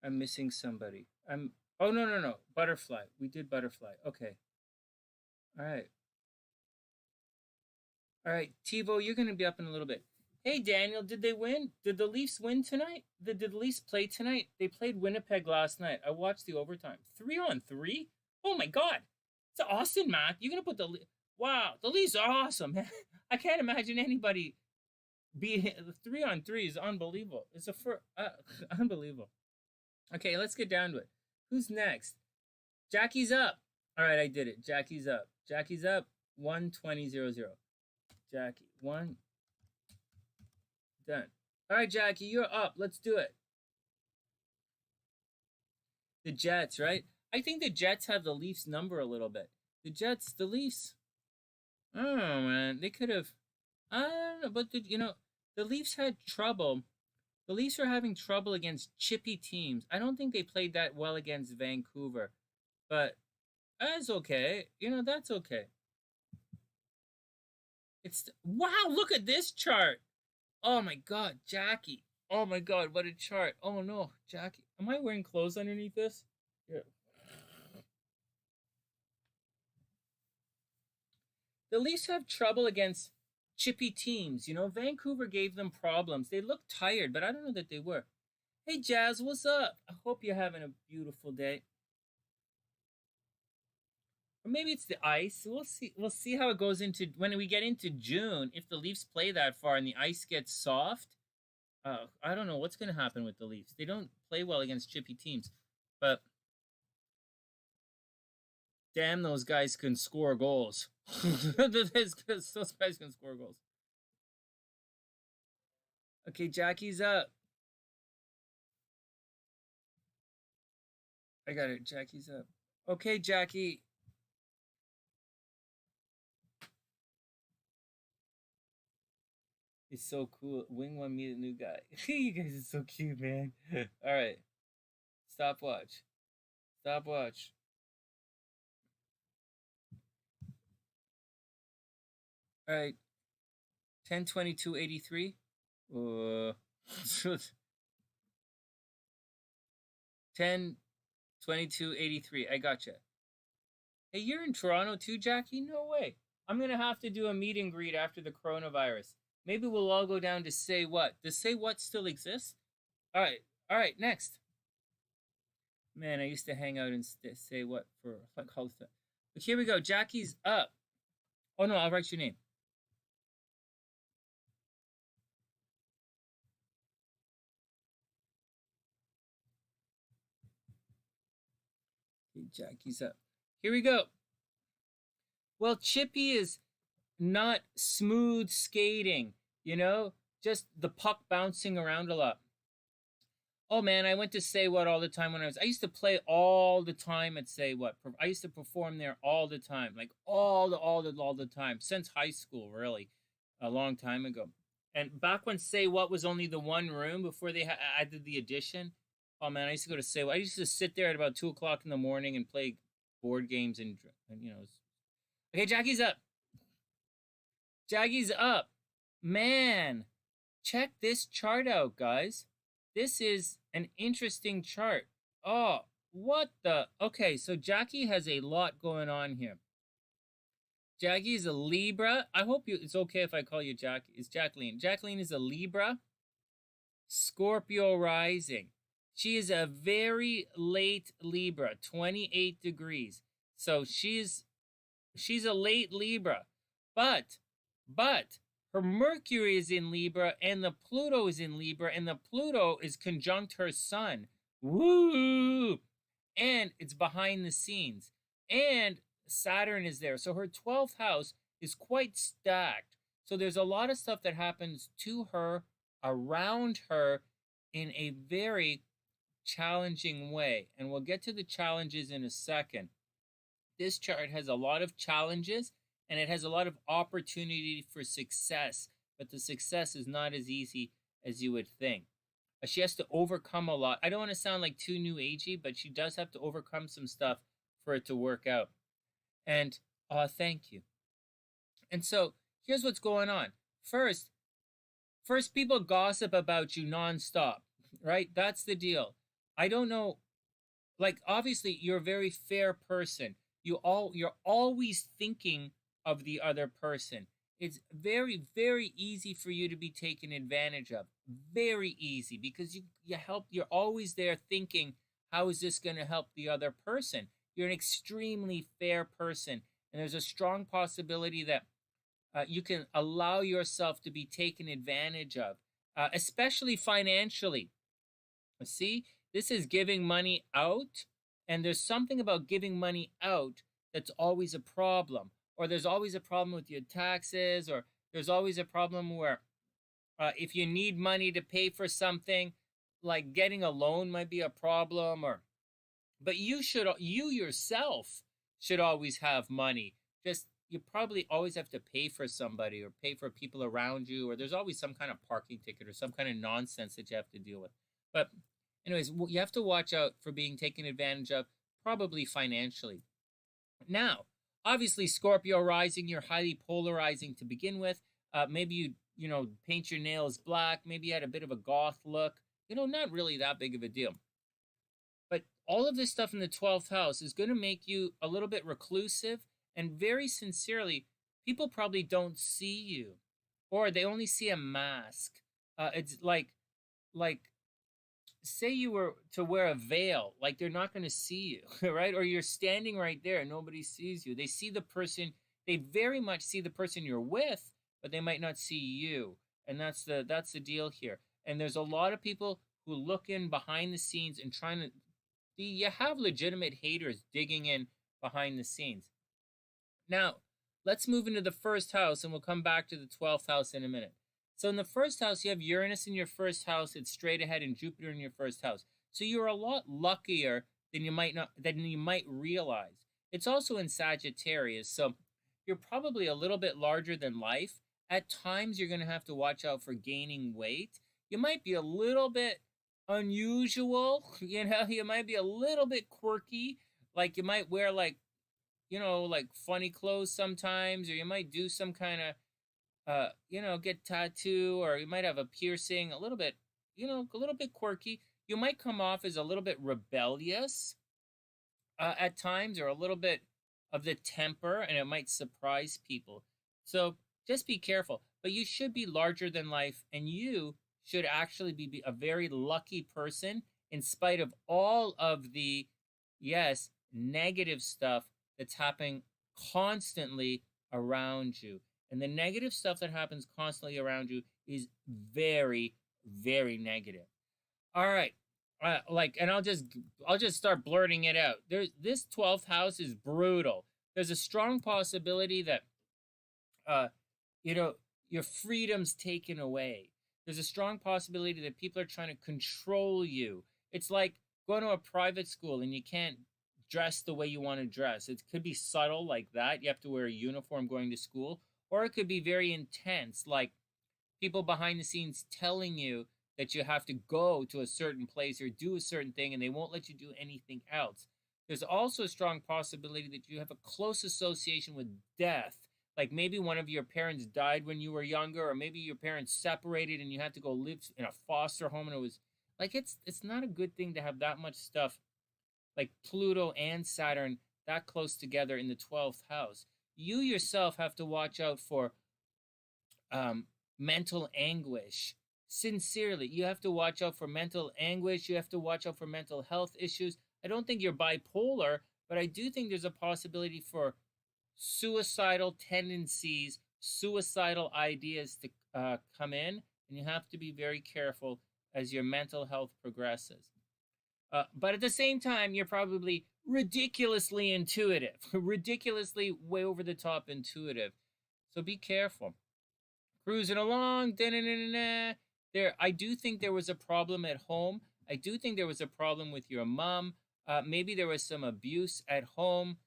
I'm missing somebody. Oh, no. Butterfly. We did Butterfly. Okay. All right. Tvio, you're going to be up in a little bit. Hey, Daniel, did they win? Did the Leafs win tonight? Did the Leafs play tonight? They played Winnipeg last night. I watched the overtime. 3-on-3? Oh, my God. It's Austin, Matt. You're going to put the... Wow, the Leafs are awesome, man. I can't imagine anybody be 3-on-3 is unbelievable. It's unbelievable. Okay, let's get down to it. Who's next? Jackie's up. All right, I did it. Jackie's up. 12000. Jackie, 1. Done. All right, Jackie, you're up. Let's do it. The Jets, right? I think the Jets have the Leafs number a little bit. The Leafs. Oh, man. They could have... I don't know, but, the Leafs had trouble. The Leafs are having trouble against chippy teams. I don't think they played that well against Vancouver. But that's okay. That's okay. Wow, look at this chart. Oh, my God, Jackie. Oh, my God, what a chart. Oh, no, Jackie. Am I wearing clothes underneath this? Yeah. The Leafs have trouble against chippy teams. Vancouver gave them problems. They looked tired, but I don't know that they were. Hey, Jazz, what's up? I hope you're having a beautiful day. Or maybe it's the ice. We'll see. We'll see how it goes when we get into June. If the Leafs play that far and the ice gets soft, I don't know what's going to happen with the Leafs. They don't play well against chippy teams, but damn, those guys can score goals. Those guys can score goals. Okay, Jackie's up. I got it. Jackie's up. Okay, Jackie. It's so cool. Wing one, meet a new guy. You guys are so cute, man. All right. Stopwatch. All right. 10/22/83. 10/22/83. I gotcha. Hey, you're in Toronto too, Jackie? No way. I'm gonna have to do a meet and greet after the coronavirus. Maybe we'll all go down to Say What. Does Say What still exist? All right. Next. Man, I used to hang out and Say What for like whole stuff. But here we go. Jackie's up. Oh no, I'll write your name. Okay, Jackie's up. Here we go. Well, chippy is not smooth skating, just the puck bouncing around a lot. Oh man, I went to Say What all the time I used to play all the time at Say What. I used to perform there all the time, like all the time, since high school, really, a long time ago. And back when Say What was only the one room before they added the addition. Oh man, I used to go to Say What. I used to sit there at about 2:00 in the morning and play board games and Okay, Jackie's up. Man, check this chart out, guys. This is an interesting chart. Oh, what the? Okay, so Jackie has a lot going on here. Jackie is a Libra. I hope it's okay if I call you Jackie. It's Jacqueline. Jacqueline is a Libra. Scorpio rising. She is a very late Libra, 28 degrees. So she's a late Libra. But her Mercury is in Libra and the Pluto is in Libra and the Pluto is conjunct her sun. Woo! And it's behind the scenes. And Saturn is there. So her 12th house is quite stacked. So there's a lot of stuff that happens to her, around her, in a very challenging way. And we'll get to the challenges in a second. This chart has a lot of challenges and it has a lot of opportunity for success, but the success is not as easy as you would think. She has to overcome a lot. I don't want to sound like too new agey, but she does have to overcome some stuff for it to work out. And thank you. And so here's what's going on. First people gossip about you nonstop, right? That's the deal. I don't know, like, obviously you're a very fair person. You're always thinking of the other person. It's very, very easy for you to be taken advantage of. Very easy, because you're always there thinking, how is this going to help the other person? You're an extremely fair person, and there's a strong possibility that you can allow yourself to be taken advantage of, especially financially. See, this is giving money out, and there's something about giving money out that's always a problem. Or there's always a problem with your taxes, or there's always a problem where if you need money to pay for something, like getting a loan might be a problem, but you yourself should always have money. Just, you probably always have to pay for somebody or pay for people around you, or there's always some kind of parking ticket or some kind of nonsense that you have to deal with. But anyways, you have to watch out for being taken advantage of, probably financially. Now, obviously, Scorpio rising, you're highly polarizing to begin with. Maybe you paint your nails black. Maybe you had a bit of a goth look. Not really that big of a deal. But all of this stuff in the 12th house is going to make you a little bit reclusive, and very sincerely, people probably don't see you, or they only see a mask. It's like say you were to wear a veil, like they're not going to see you, right? Or you're standing right there and nobody sees you. They see the person, they very much see the person you're with, but they might not see you. And that's the deal here. And there's a lot of people who look in behind the scenes and trying to, you have legitimate haters digging in behind the scenes. Now, let's move into the first house, and we'll come back to the 12th house in a minute. So in the first house, you have Uranus in your first house. It's straight ahead, and Jupiter in your first house. So you're a lot luckier than you might realize. It's also in Sagittarius, so you're probably a little bit larger than life. At times, you're going to have to watch out for gaining weight. You might be a little bit unusual. You might be a little bit quirky. Like, you might wear, like funny clothes sometimes, or you might do some kind of get tattoo, or you might have a piercing, a little bit quirky. You might come off as a little bit rebellious at times, or a little bit of the temper, and it might surprise people. So just be careful. But you should be larger than life, and you should actually be a very lucky person, in spite of all of the, yes, negative stuff that's happening constantly around you. And the negative stuff that happens constantly around you is very, very negative. All right. And I'll just start blurting it out. This 12th house is brutal. There's a strong possibility that, your freedom's taken away. There's a strong possibility that people are trying to control you. It's like going to a private school and you can't dress the way you want to dress. It could be subtle like that. You have to wear a uniform going to school. Or it could be very intense, like people behind the scenes telling you that you have to go to a certain place or do a certain thing, and they won't let you do anything else. There's also a strong possibility that you have a close association with death. Like maybe one of your parents died when you were younger, or maybe your parents separated and you had to go live in a foster home, and it was like, it's not a good thing to have that much stuff, like Pluto and Saturn, that close together in the 12th house. You yourself have to watch out for mental anguish. Sincerely, you have to watch out for mental anguish. You have to watch out for mental health issues. I don't think you're bipolar, but I do think there's a possibility for suicidal tendencies, suicidal ideas to come in, and you have to be very careful as your mental health progresses. But at the same time, you're probably ridiculously intuitive, ridiculously way over the top intuitive. So be careful. Cruising along, there. I do think there was a problem at home. I do think there was a problem with your mom. Maybe there was some abuse at home.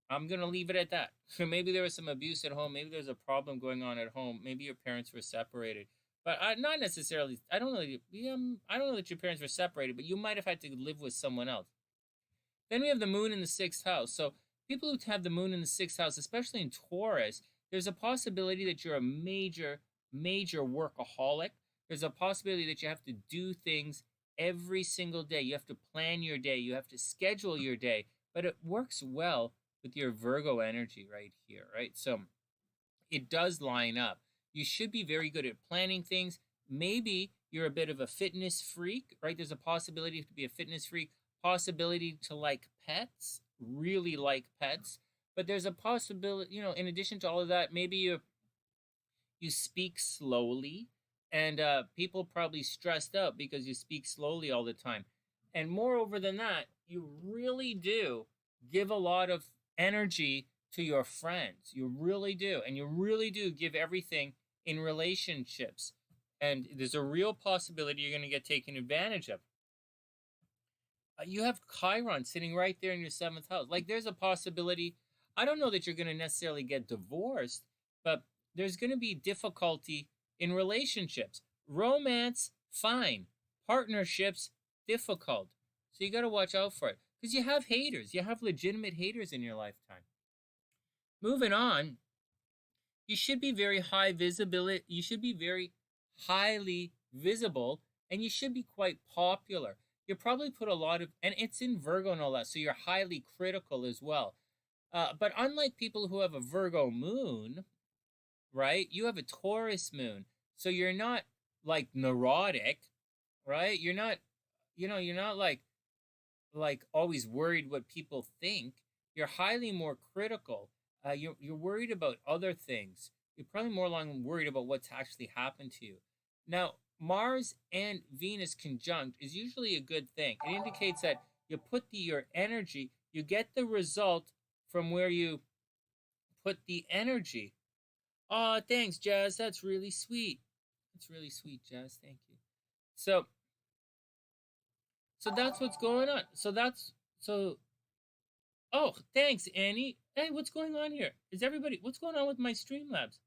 I'm going to leave it at that. Maybe there was some abuse at home. Maybe there's a problem going on at home. Maybe your parents were separated. But not necessarily. I don't know. I don't know that your parents were separated, but you might have had to live with someone else. Then we have the moon in the 6th house. So people who have the moon in the 6th house, especially in Taurus, there's a possibility that you're a major workaholic. There's a possibility that you have to do things every single day. You have to plan your day. You have to schedule your day. But it works well with your Virgo energy right here, right? So it does line up. You should be very good at planning things. Maybe you're a bit of a fitness freak, right? There's a possibility to be a fitness freak, possibility to like pets, really like pets. But there's a possibility, you know, in addition to all of that, maybe you speak slowly, and people probably stressed out because you speak slowly all the time. And moreover than that, you really do give a lot of energy to your friends. You really do. And you really do give everything in relationships. And there's a real possibility you're going to get taken advantage of. You have Chiron sitting right there in your 7th house. Like, there's a possibility. I don't know that you're going to necessarily get divorced, but there's going to be difficulty in relationships. Romance, fine. Partnerships, difficult. So you got to watch out for it. Because you have haters. You have legitimate haters in your lifetime. Moving on, you should be very high visibility. You should be very highly visible, and you should be quite popular. You probably put a lot of, and it's in Virgo and all that, so you're highly critical as well. But unlike people who have a Virgo moon, right, you have a Taurus moon. So you're not like neurotic, right? You're not, you're not like always worried what people think. You're highly more critical. You're worried about other things. You're probably more along worried about what's actually happened to you. Now, Mars and Venus conjunct is usually a good thing. It indicates that you put your energy, you get the result from where you put the energy. Oh, thanks, Jazz. That's really sweet. That's really sweet, Jazz. Thank you. So that's what's going on. Oh, thanks, Annie. Hey, what's going on here? What's going on with my Streamlabs?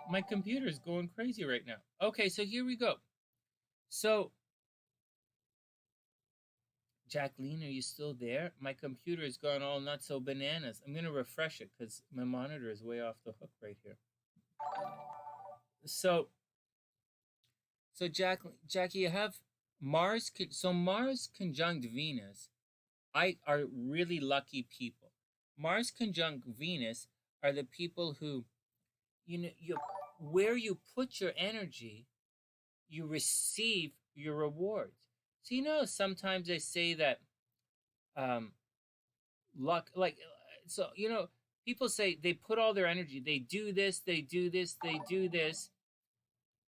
My computer's going crazy right now. Okay, so here we go. So, Jacqueline, are you still there? My computer has gone all nuts, so bananas. I'm going to refresh it because my monitor is way off the hook right here. So Jackie, you have Mars. So Mars conjunct Venus, are really lucky people. Mars conjunct Venus are the people who, where you put your energy, you receive your rewards. So sometimes they say that luck, people say they put all their energy, they do this, they do this, they do this.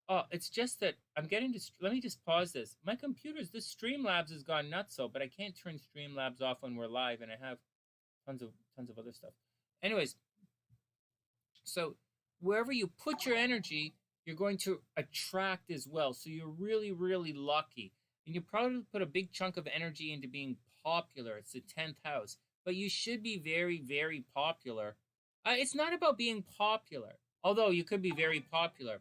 Oh, it's just that I'm getting to. Let me just pause this. My computer's, this Streamlabs has gone nuts, but I can't turn Streamlabs off when we're live, and I have tons of other stuff. Anyways, so wherever you put your energy, you're going to attract as well. So you're really, really lucky. And you probably put a big chunk of energy into being popular. It's the 10th house. But you should be very, very popular. It's not about being popular, although you could be very popular.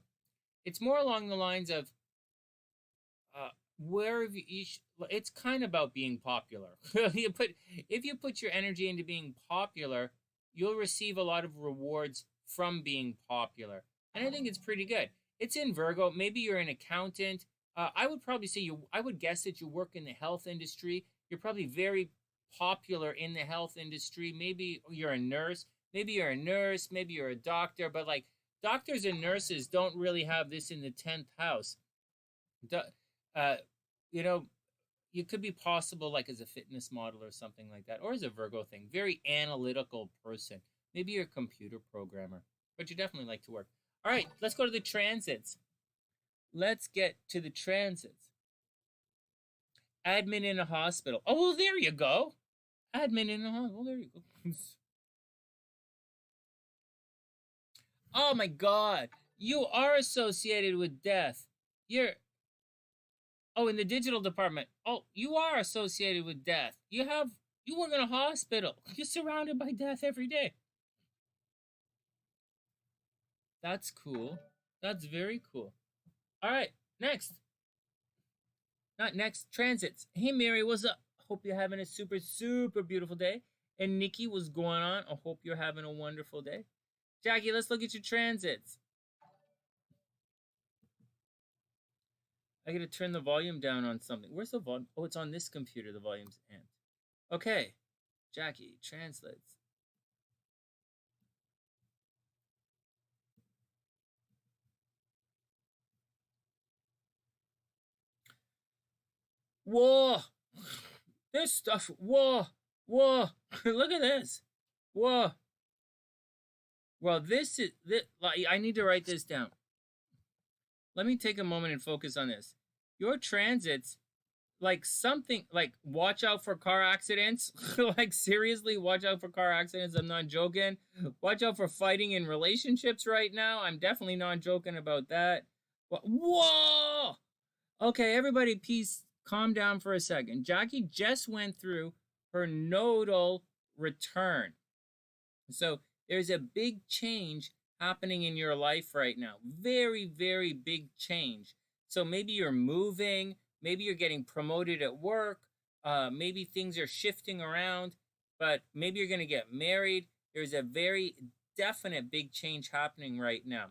It's more along the lines of it's kind of about being popular. If you put your energy into being popular, you'll receive a lot of rewards from being popular. And I think it's pretty good. It's in Virgo. Maybe you're an accountant. I would probably say I would guess that you work in the health industry. You're probably very popular in the health industry. Maybe you're a nurse. Maybe you're a doctor. But like, doctors and nurses don't really have this in the 10th house. You could be possible like as a fitness model or something like that, or as a Virgo thing. Very analytical person. Maybe you're a computer programmer, but you definitely like to work. All right, let's go to the transits. Let's get to the transits. Admin in a hospital. Oh, well, there you go. Admin in a hospital. Well, there you go. Oh my God. You are associated with death. You're, oh, in the digital department. Oh, you are associated with death. You work in a hospital. You're surrounded by death every day. That's cool. That's very cool. All right, next. Not next, transits. Hey, Mary, what's up? Hope you're having a super, super beautiful day. And Nikki, what's going on? I hope you're having a wonderful day. Jackie, let's look at your transits. I gotta turn the volume down on something. Where's the volume? Oh, it's on this computer. The volume's amped. Okay, Jackie, translates. Whoa! This stuff. Whoa! Whoa! Look at this. Whoa! Well, this is this. I need to write this down. Let me take a moment and focus on this. Your transits, like something like watch out for car accidents. Like seriously, watch out for car accidents. I'm not joking. Watch out for fighting in relationships right now. I'm definitely not joking about that. Whoa! Okay, everybody, peace. Calm down for a second. Jackie just went through her nodal return. So there's a big change happening in your life right now. Very, very big change. So maybe you're moving, maybe you're getting promoted at work, maybe things are shifting around, but maybe you're going to get married. There's a very definite big change happening right now.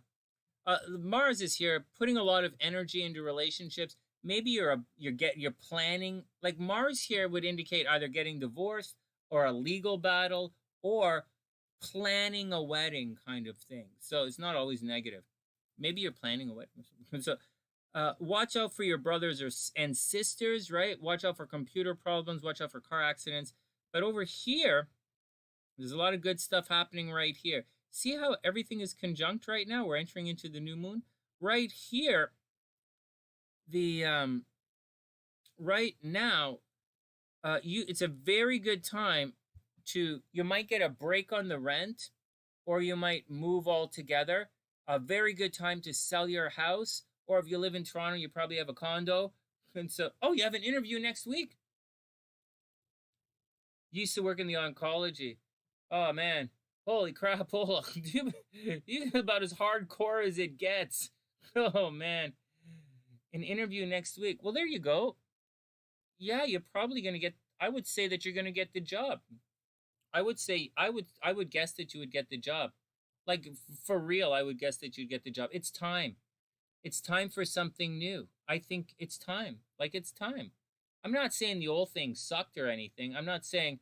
Mars is here, putting a lot of energy into relationships. Maybe you're planning. Like Mars here would indicate either getting divorced or a legal battle or planning a wedding kind of thing. So it's not always negative. Maybe you're planning a wedding. So watch out for your brothers and sisters, right? Watch out for computer problems. Watch out for car accidents. But over here, there's a lot of good stuff happening right here. See how everything is conjunct right now? We're entering into the new moon. Right here, right now, it's a very good time you might get a break on the rent, or you might move altogether. A very good time to sell your house, or if you live in Toronto, you probably have a condo. And so, oh, you have an interview next week. You used to work in the oncology. Oh man, holy crap! You about as hardcore as it gets. Oh man, an interview next week. Well, there you go. Yeah, you're probably gonna get. I would say that you're gonna get the job. I would guess that you would get the job. Like for real, I would guess that you'd get the job. It's time. It's time for something new. I think it's time. Like it's time. I'm not saying the old thing sucked or anything. I'm not saying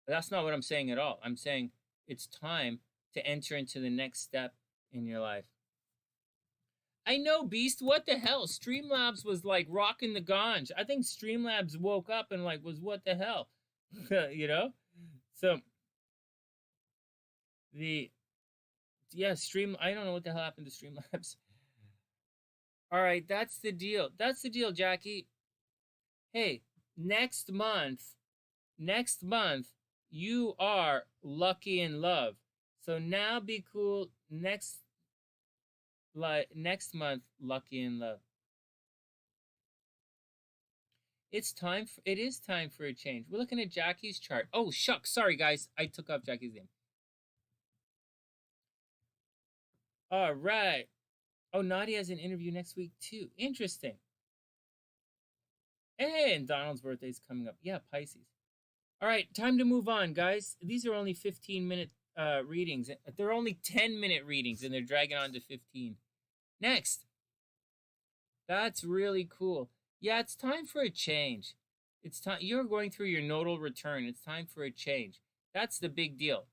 that's not what I'm saying at all. I'm saying it's time to enter into the next step in your life. I know, Beast. What the hell? Streamlabs was like rocking the ganj. I think Streamlabs woke up and like was what the hell, you know? So Stream. I don't know what the hell happened to Streamlabs. All right, that's the deal. That's the deal, Jackie. Hey, next month, you are lucky in love. So now be cool. Next month, lucky in love. It is time for a change. We're looking at Jackie's chart. Oh, shucks. Sorry, guys. I took off Jackie's name. All right. Oh, Nadia has an interview next week, too. Interesting. Hey, and Donald's birthday's coming up. Yeah, Pisces. All right, time to move on, guys. These are only 15-minute readings. They're only 10-minute readings, and they're dragging on to 15. Next. That's really cool. Yeah, it's time for a change. It's time. You're going through your nodal return. It's time for a change. That's the big deal.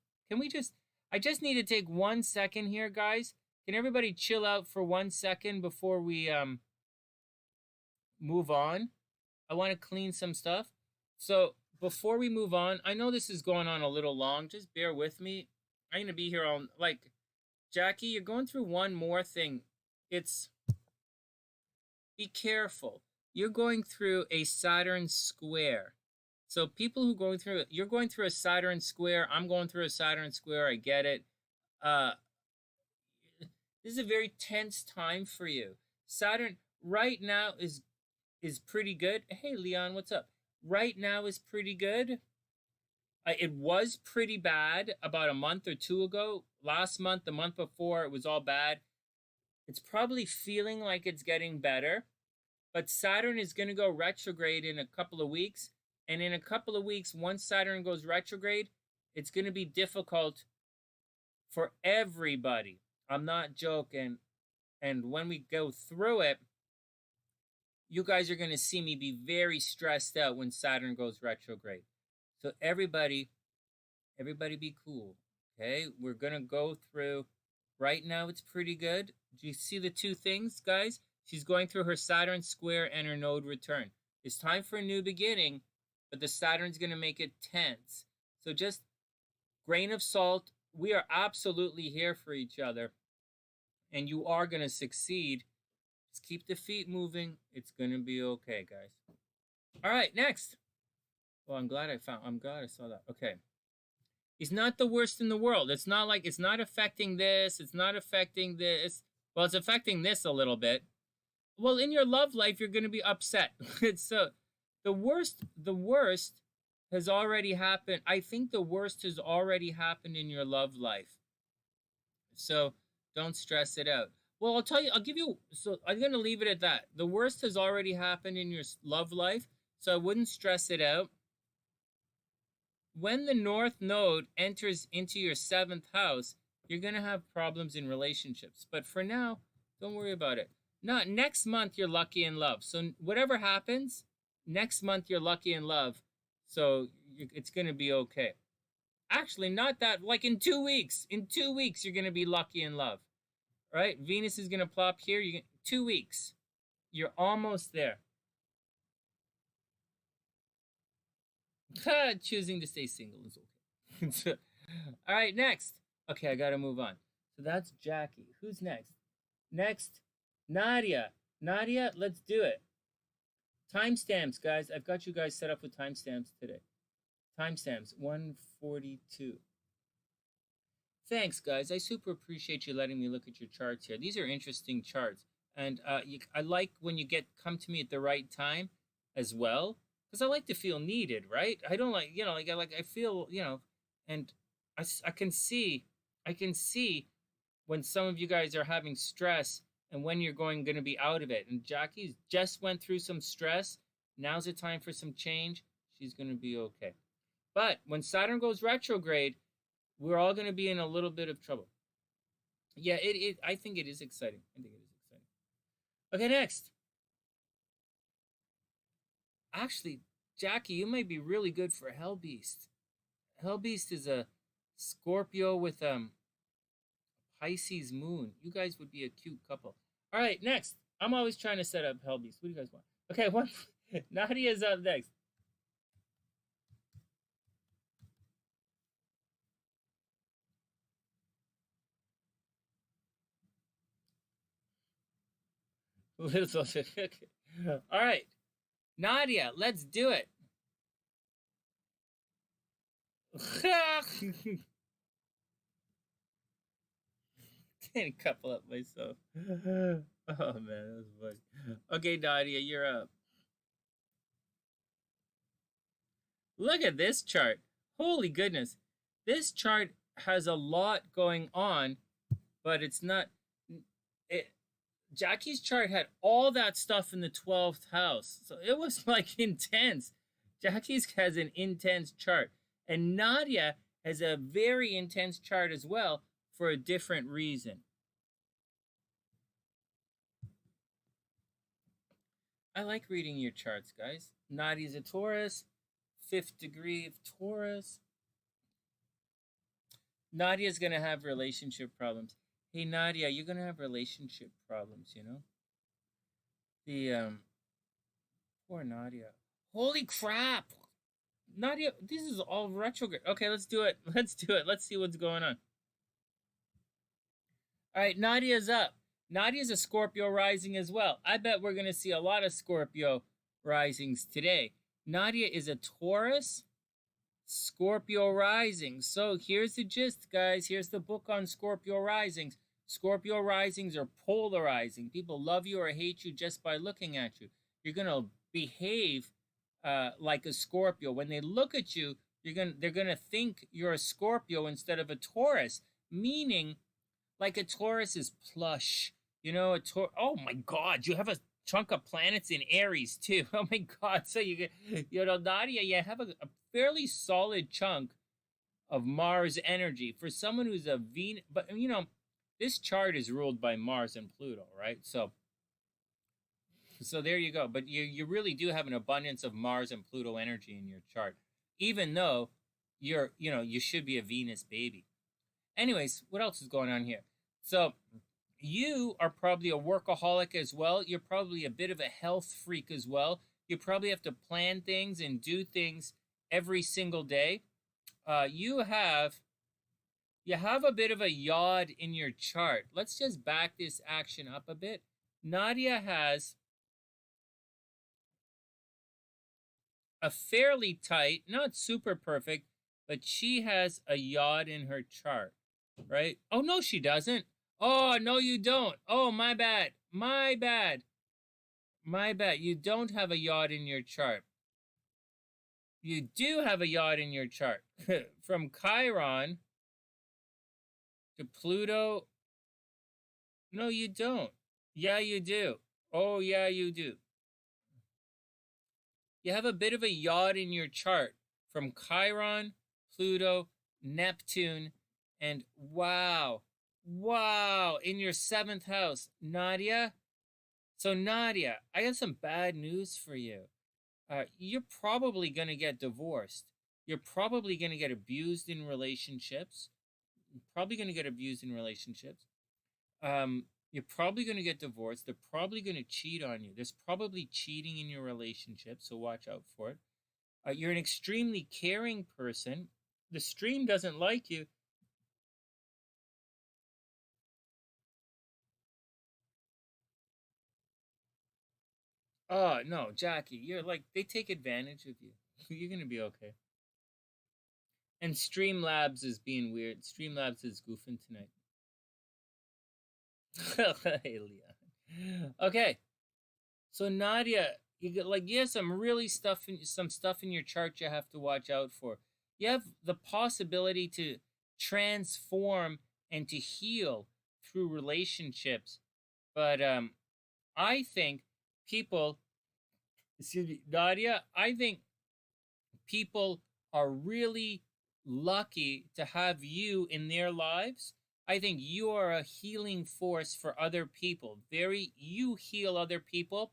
I just need to take 1 second here, guys. Can everybody chill out for 1 second before we move on? I want to clean some stuff. So before we move on, I know this is going on a little long. Just bear with me. I'm going to be here all, like, Jackie, you're going through one more thing. Be careful. You're going through a Saturn square. So people who you're going through a Saturn square. I'm going through a Saturn square. I get it. This is a very tense time for you. Saturn right now is pretty good. Hey, Leon, what's up? Right now is pretty good. It was pretty bad about a month or two ago. Last month, the month before, it was all bad. It's probably feeling like it's getting better. But Saturn is going to go retrograde in a couple of weeks. And in a couple of weeks, once Saturn goes retrograde, it's going to be difficult for everybody. I'm not joking. And when we go through it, you guys are going to see me be very stressed out when Saturn goes retrograde. So everybody be cool. Okay, we're going to go through. Right now, it's pretty good. Do you see the two things, guys? She's going through her Saturn square and her node return. It's time for a new beginning, but the Saturn's going to make it tense. So just grain of salt. We are absolutely here for each other, and you are going to succeed. Just keep the feet moving. It's going to be okay, guys. All right, next. Well, I'm glad I saw that. Okay. He's not the worst in the world. It's not like it's not affecting this. It's not affecting this. Well, it's affecting this a little bit. Well, in your love life, you're going to be upset. So the worst has already happened. I think the worst has already happened in your love life. So don't stress it out. Well, I'll give you, so I'm going to leave it at that. The worst has already happened in your love life, so I wouldn't stress it out. When the North Node enters into your 7th house, you're going to have problems in relationships. But for now, don't worry about it. Next month, you're lucky in love. So whatever happens, next month, you're lucky in love. So it's going to be okay. Actually, not that, like in 2 weeks. In 2 weeks, you're going to be lucky in love. Right? Venus is going to plop here. 2 weeks. You're almost there. Choosing to stay single is okay. All right, next. Okay, I got to move on. So that's Jackie. Who's next? Next, Nadia. Nadia, let's do it. Timestamps, guys. I've got you guys set up with timestamps today. Timestamps, 142. Thanks, guys. I super appreciate you letting me look at your charts here. These are interesting charts. And I like when you come to me at the right time as well. Because I like to feel needed, right? I don't like, I feel, and I can see when some of you guys are having stress and when you're going to be out of it. And Jackie's just went through some stress. Now's the time for some change. She's going to be okay. But when Saturn goes retrograde, we're all going to be in a little bit of trouble. Yeah, I think it is exciting. Okay, next. Actually, Jackie, you might be really good for Hellbeast. Hellbeast is a Scorpio with Pisces moon. You guys would be a cute couple. All right, next. I'm always trying to set up Hellbeast. What do you guys want? Okay, Nadia's up next. All right. Nadia, let's do it. Can't couple up myself. Oh man, that was funny. Okay, Nadia, you're up. Look at this chart. Holy goodness. This chart has a lot going on, but it's not. Jackie's chart had all that stuff in the 12th house. So it was like intense. Jackie's has an intense chart. And Nadia has a very intense chart as well for a different reason. I like reading your charts, guys. Nadia's a Taurus, 5th degree of Taurus. Nadia's going to have relationship problems. Hey, Nadia, you're going to have relationship problems, Poor Nadia. Holy crap. Nadia, this is all retrograde. Okay, let's do it. Let's see what's going on. All right, Nadia's up. Nadia's a Scorpio rising as well. I bet we're going to see a lot of Scorpio risings today. Nadia is a Taurus, Scorpio rising. So here's the gist, guys. Here's the book on Scorpio risings. Scorpio risings are polarizing. People love you or hate you just by looking at you. You're going to behave like a Scorpio. When they look at you, they're gonna think you're a Scorpio instead of a Taurus. Meaning, like a Taurus is plush. You know, oh my God, you have a chunk of planets in Aries too. Oh my God, so Nadia, you have a fairly solid chunk of Mars energy for someone who's a Venus. But this chart is ruled by Mars and Pluto, right? So there you go. But you really do have an abundance of Mars and Pluto energy in your chart, even though you should be a Venus baby. Anyways, what else is going on here? So you are probably a workaholic as well. You're probably a bit of a health freak as well. You probably have to plan things and do things every single day. You have a bit of a yod in your chart. Let's just back this action up a bit. Nadia has a fairly tight, not super perfect, but she has a yod in her chart, right? Oh, no, she doesn't. Oh, no, you don't. Oh, my bad. My bad. My bad. You don't have a yod in your chart. You do have a yod in your chart. From Chiron to Pluto. No, you don't. Yeah, you do. Oh, yeah, you do. You have a bit of a yod in your chart from Chiron, Pluto, Neptune, and wow, in your 7th house, Nadia. So Nadia, I got some bad news for you. You're probably going to get divorced. You're probably going to get abused in relationships. You're probably going to get divorced. They're probably going to cheat on you. There's probably cheating in your relationship, so watch out for it. You're an extremely caring person. The stream doesn't like you. Oh, no, Jackie, you're like, they take advantage of you. You're going to be okay. And Streamlabs is being weird. Streamlabs is goofing tonight. Hey, Leon. Okay. So Nadia, you have some stuff in your chart you have to watch out for. You have the possibility to transform and to heal through relationships. But I think Nadia, I think people are really lucky to have you in their lives. I think you are a healing force for other people. You heal other people,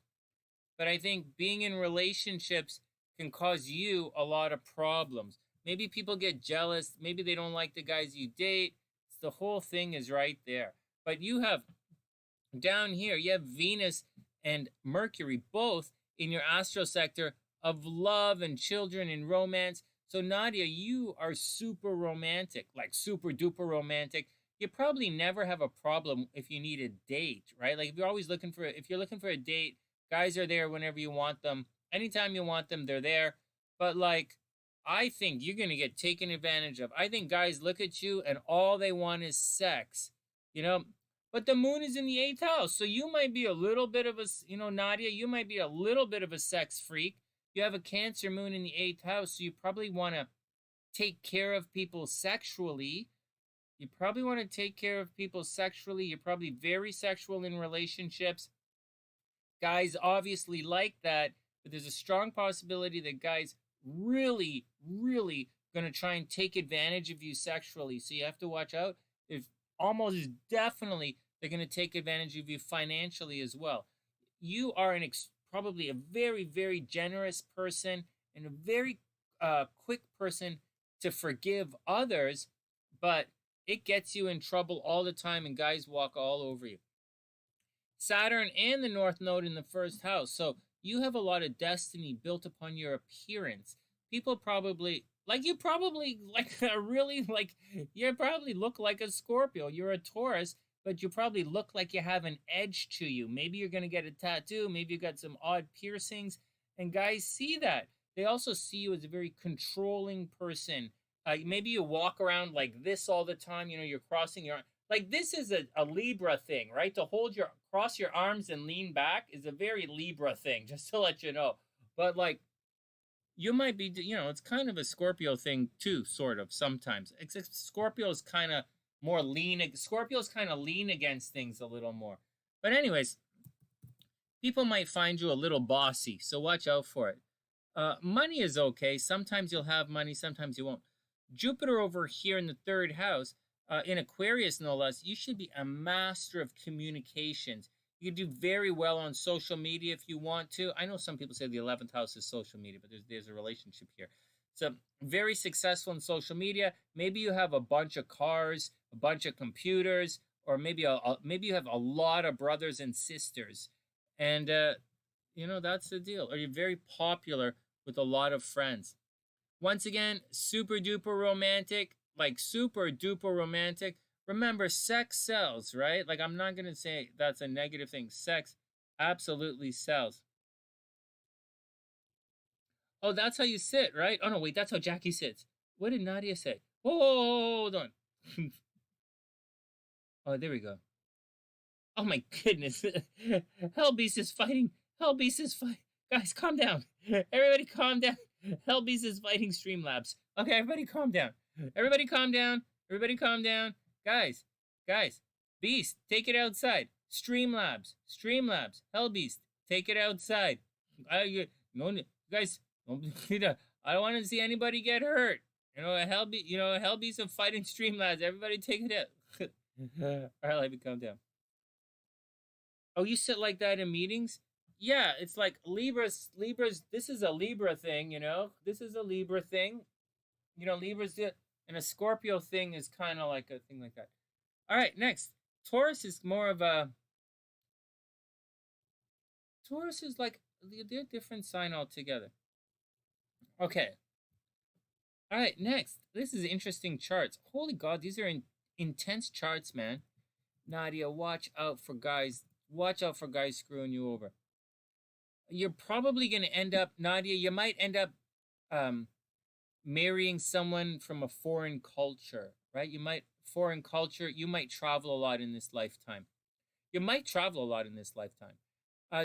but I think being in relationships can cause you a lot of problems. Maybe people get jealous. Maybe they don't like the guys you date. The whole thing is right there. But you have, down here, you have Venus and Mercury, both in your astro sector of love and children and romance. So Nadia, you are super romantic, like super duper romantic. You probably never have a problem if you need a date, right? Like if you're looking for a date, guys are there whenever you want them. Anytime you want them, they're there. But like, I think you're going to get taken advantage of. I think guys look at you and all they want is sex, But the moon is in the 8th house. So you might be a little bit of a, Nadia, you might be a little bit of a sex freak. You have a Cancer moon in the 8th house. So you probably want to take care of people sexually. You're probably very sexual in relationships. Guys obviously like that, but there's a strong possibility that guys really, really going to try and take advantage of you sexually. So you have to watch out. Almost definitely they're going to take advantage of you financially as well. You are probably a very, very generous person and a very quick person to forgive others, but it gets you in trouble all the time, and guys walk all over you. Saturn and the North Node in the 1st house. So you have a lot of destiny built upon your appearance. People probably, you probably look like a Scorpio. You're a Taurus, but you probably look like you have an edge to you. Maybe you're going to get a tattoo. Maybe you got some odd piercings. And guys see that. They also see you as a very controlling person. Maybe you walk around like this all the time. You're crossing your arm. like this is a Libra thing, right? To cross your arms and lean back is a very Libra thing, just to let you know. But like, you might be, it's kind of a Scorpio thing too, sort of, sometimes. Except Scorpio's kind of more lean. Scorpios kind of lean against things a little more. But anyways, people might find you a little bossy, so watch out for it. Money is okay. Sometimes you'll have money, sometimes you won't. Jupiter over here in the 3rd house, in Aquarius no less, you should be a master of communications. You can do very well on social media if you want to. I know some people say the 11th house is social media, but there's a relationship here. So very successful in social media. Maybe you have a bunch of cars, a bunch of computers, or maybe maybe you have a lot of brothers and sisters. And, that's the deal. Or you're very popular with a lot of friends. Once again, super duper romantic, like super duper romantic. Remember, sex sells, right? Like, I'm not going to say that's a negative thing. Sex absolutely sells. Oh, that's how you sit, right? Oh, no, wait, that's how Jackie sits. What did Nadia say? Whoa, hold on. Oh, there we go. Oh, my goodness. Hellbeast is fighting. Hellbeast is fighting. Guys, calm down. Everybody calm down. Hellbeast is fighting Streamlabs. Okay, everybody calm down. Everybody calm down. Everybody calm down. Guys, Beast, take it outside. Streamlabs, Hellbeast, take it outside. Guys, I don't want to see anybody get hurt. Hellbeast of fighting Streamlabs. Everybody take it out. All right, let me calm down. Oh, you sit like that in meetings? Yeah, it's like Libras, this is a Libra thing, This is a Libra thing. Libras do it. And a Scorpio thing is kind of like a thing like that. All right, next. Taurus is more of a... Taurus is like... They're a different sign altogether. Okay. All right, next. This is interesting charts. Holy God, these are intense charts, man. Nadia, watch out for guys. Watch out for guys screwing you over. You're probably going to end up... Nadia, you might end up... marrying someone from a foreign culture, right? You might travel a lot in this lifetime.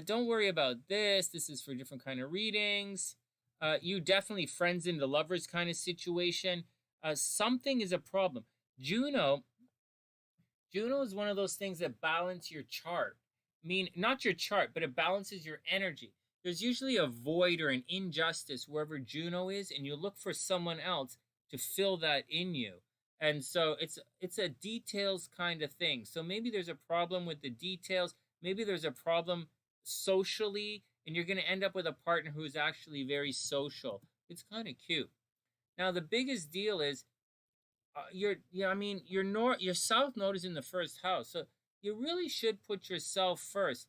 Don't worry about this. This is for different kind of readings. You definitely friends into lovers kind of situation. Something is a problem. Juno is one of those things that balance your chart. I mean, not your chart, but it balances your energy. There's usually a void or an injustice wherever Juno is, and you look for someone else to fill that in you. And so it's a details kind of thing. So maybe there's a problem with the details. Maybe there's a problem socially, and you're going to end up with a partner who's actually very social. It's kind of cute. Now, the biggest deal is your South Node is in the 1st house. So you really should put yourself first.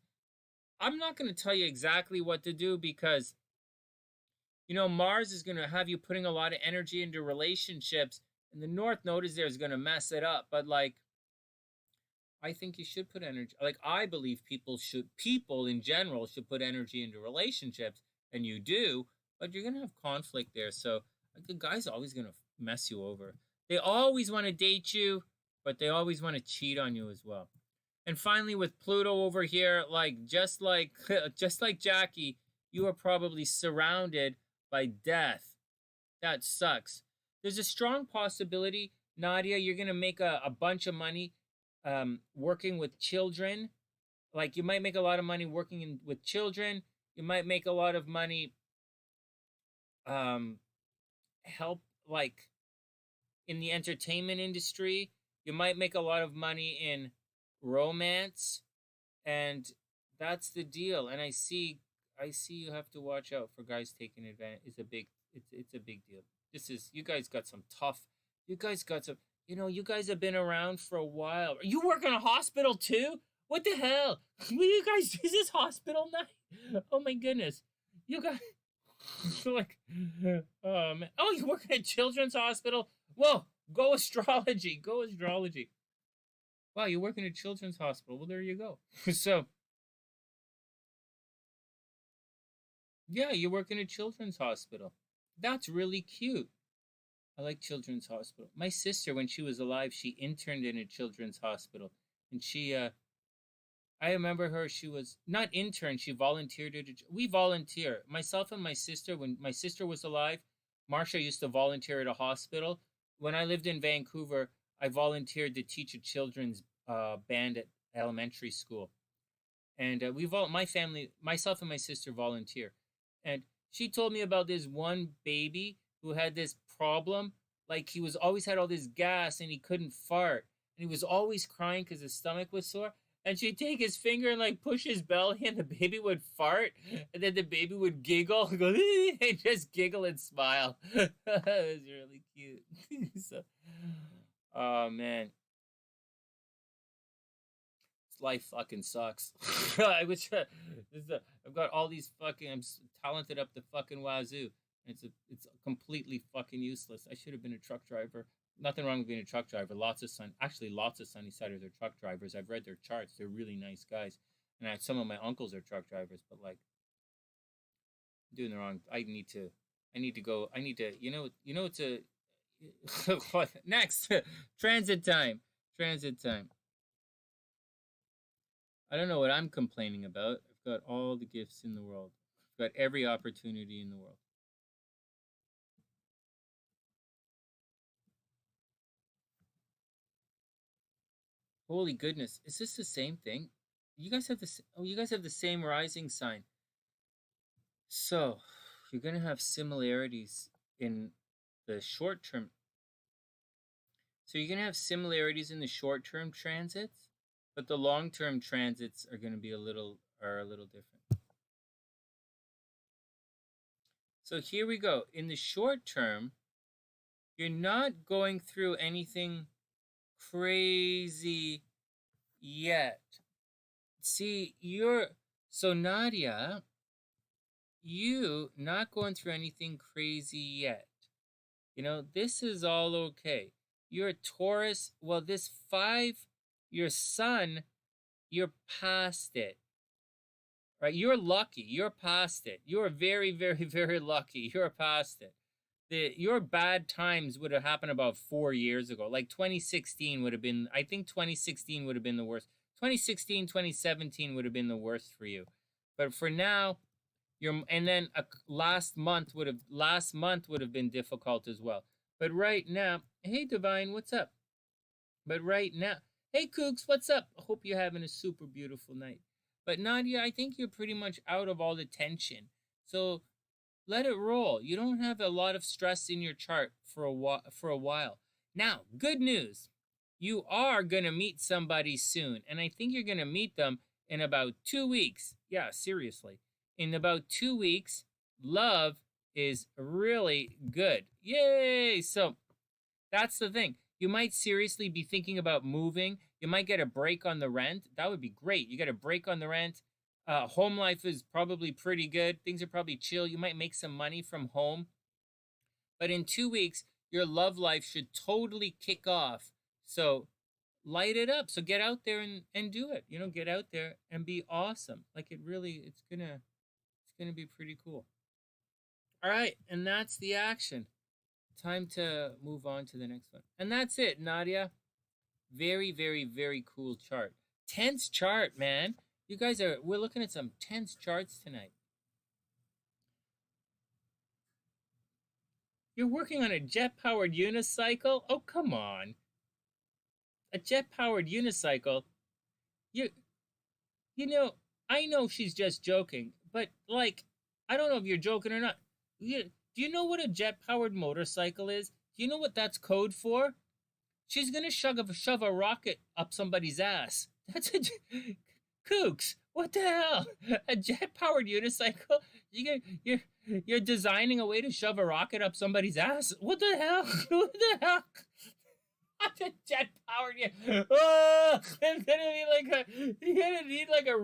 I'm not going to tell you exactly what to do because, Mars is going to have you putting a lot of energy into relationships, and the North Node is going to mess it up. But I think you should put energy. I believe people in general should put energy into relationships, and you do, but you're going to have conflict there. So the guy's always going to mess you over. They always want to date you, but they always want to cheat on you as well. And finally, with Pluto over here, just like Jackie, you are probably surrounded by death. That sucks. There's a strong possibility, Nadia, you're going to make a bunch of money working with children. You might make a lot of money working with children. You might make a lot of money help in the entertainment industry. You might make a lot of money in romance, and that's the deal. And I see you have to watch out for guys taking advantage. It's a big deal. You guys got some you guys have been around for a while. You work in a hospital too? What the hell? You guys, is this hospital night? Oh my goodness. You guys oh man. Oh, you work in a children's hospital? Whoa, go astrology. Wow, you work in a children's hospital. Well, there you go. So, yeah, you work in a children's hospital. That's really cute. I like Children's Hospital. My sister, when she was alive, she interned in a Children's Hospital. And she, I remember her, she was not intern, she volunteered. We volunteer. Myself and my sister, when my sister was alive, Marsha used to volunteer at a hospital. When I lived in Vancouver, I volunteered to teach a children's band at elementary school. And my family, myself and my sister volunteer. And she told me about this one baby who had this problem. Like he was always had all this gas and he couldn't fart. And he was always crying because his stomach was sore. And she'd take his finger and like push his belly and the baby would fart. And then the baby would giggle and go, and just giggle and smile. It was really cute. So, oh man. Life fucking sucks. I wish I've got all these fucking, I'm talented up the fucking wazoo. It's completely fucking useless. I should have been a truck driver. Nothing wrong with being a truck driver. Lots of Sunnysiders are truck drivers. I've read their charts. They're really nice guys. And some of my uncles are truck drivers, but like I'm doing the wrong. I need to it's a next transit time. I don't know what I'm complaining about. I've got all the gifts in the world. I've got every opportunity in the world. Holy goodness, is this the same thing? You guys have the same rising sign. So, you're going to have similarities in the short term. So, you're going to have similarities in the short term transits, but the long term transits are going to be a little different. So, here we go. In the short term, you're not going through anything crazy yet. See, so Nadia, you not going through anything crazy yet. You know, this is all okay. You're a Taurus. Well, this 5, your sun, you're past it. Right? You're lucky. You're past it. You're very, very, very lucky. You're past it. Your bad times would have happened about 4 years ago. Like 2016 would have been, I think 2016 would have been the worst. 2016, 2017 would have been the worst for you. But for now, and then last month would have been difficult as well. But right now, hey Divine, what's up? But right now, hey Kooks, what's up? I hope you're having a super beautiful night. But Nadia, I think you're pretty much out of all the tension. So let it roll. You don't have a lot of stress in your chart for a while. Now, good news. You are going to meet somebody soon. And I think you're going to meet them in about 2 weeks. Yeah, seriously. In about 2 weeks, love is really good. Yay! So that's the thing. You might seriously be thinking about moving. You might get a break on the rent. That would be great. You get a break on the rent. Home life is probably pretty good. Things are probably chill. You might make some money from home. But in 2 weeks, your love life should totally kick off. So light it up. So get out there and do it. You know, get out there and be awesome. Like it's gonna be pretty cool. All right, and that's the action. Time to move on to the next one. And that's it, Nadia. Very, very, very cool chart. Tense chart, man. You guys we're looking at some tense charts tonight. You're working on a jet-powered unicycle? Oh, come on. A jet-powered unicycle? You know, I know she's just joking, but like, I don't know if you're joking or not. Do you know what a jet-powered motorcycle is? Do you know what that's code for? She's gonna shove a rocket up somebody's ass. That's a kooks. What the hell? A jet-powered unicycle? You're designing a way to shove a rocket up somebody's ass? What the hell? What the hell? A jet-powered. Oh, it's gonna be you're gonna need like a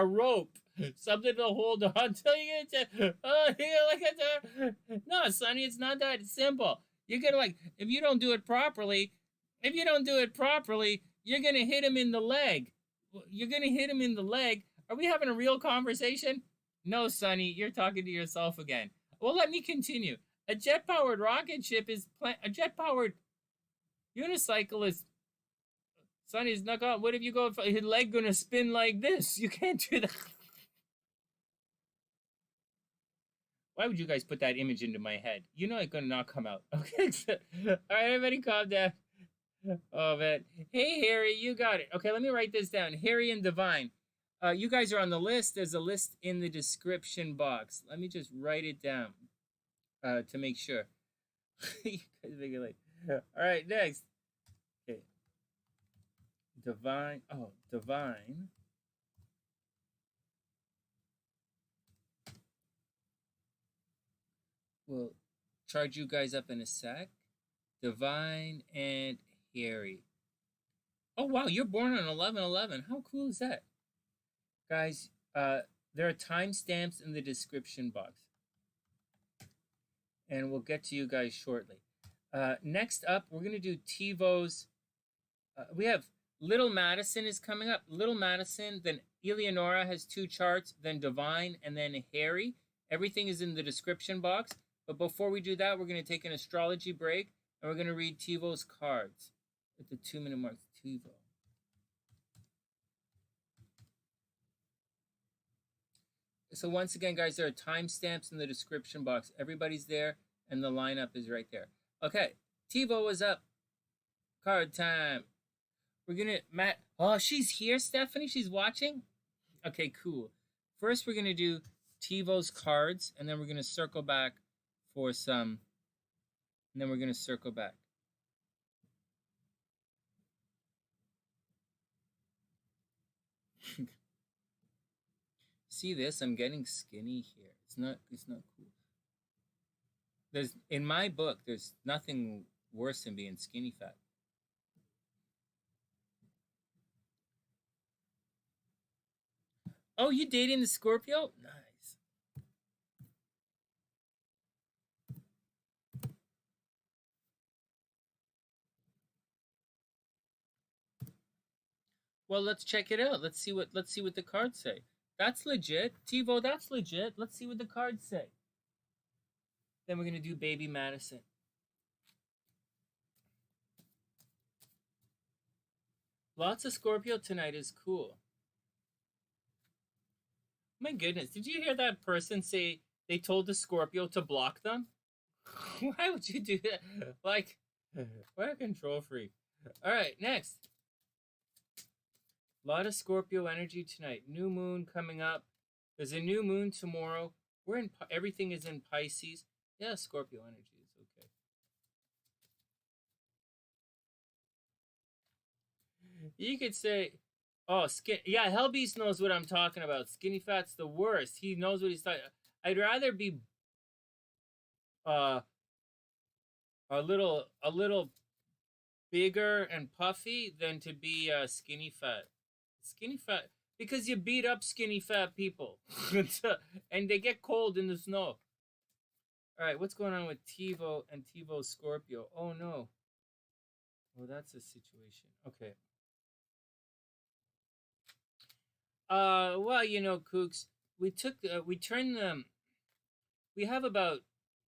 rope. Something to hold on to. No, Sonny, it's not that simple. You're gonna if you don't do it properly, you're gonna hit him in the leg. Are we having a real conversation? No, Sonny, you're talking to yourself again. Well, let me continue. A jet-powered rocket ship is a jet-powered unicycle is. Sonny's not on. What if you go? His leg gonna spin like this? You can't do that. Why would you guys put that image into my head? You know it's gonna not come out. Okay. All right, everybody, calm down. Oh man. Hey Harry, you got it. Okay, let me write this down. Harry and Divine. You guys are on the list. There's a list in the description box. Let me just write it down to make sure. You guys make it late. All right, next. Okay. Divine. Oh, Divine. We'll charge you guys up in a sec. Divine and Harry. Oh wow, you're born on 11/11. How cool is that? Guys, there are timestamps in the description box. And we'll get to you guys shortly. Next up, we're going to do Tvio's. We have Little Madison is coming up. Little Madison, then Elenora has 2 charts, then Divine, and then Harry. Everything is in the description box. But before we do that, we're going to take an astrology break, and we're going to read Tvio's cards at the 2-minute mark. Tvio. So once again, guys, there are timestamps in the description box. Everybody's there, and the lineup is right there. Okay, Tvio is up. Card time. We're gonna Oh, she's here, Stephanie. She's watching. Okay, cool. First, we're gonna do Tvio's cards, and then we're gonna circle back for some. And then we're gonna circle back. See this? I'm getting skinny here. It's not cool. In my book, there's nothing worse than being skinny fat. Oh, you dating the Scorpio? Nice. Well, let's check it out. Let's see what the cards say. That's legit. Tvio, that's legit. Let's see what the cards say. Then we're going to do Baby Madison. Lots of Scorpio tonight is cool. My goodness, did you hear that person say they told the Scorpio to block them? Why would you do that? Like, what a control freak. All right, next. A lot of Scorpio energy tonight. New moon coming up. There's a new moon tomorrow. Everything is in Pisces. Yeah, Scorpio energy is okay. You could say, oh, yeah, Hellbeast knows what I'm talking about. Skinny fat's the worst. He knows what he's talking. I'd rather be a little bigger and puffy than to be skinny fat. Skinny fat, because you beat up skinny fat people and they get cold in the snow. All right, what's going on with Tvio and Tvio Scorpio? Oh no. Oh, that's a situation. Okay. Well, you know, Kooks, we have about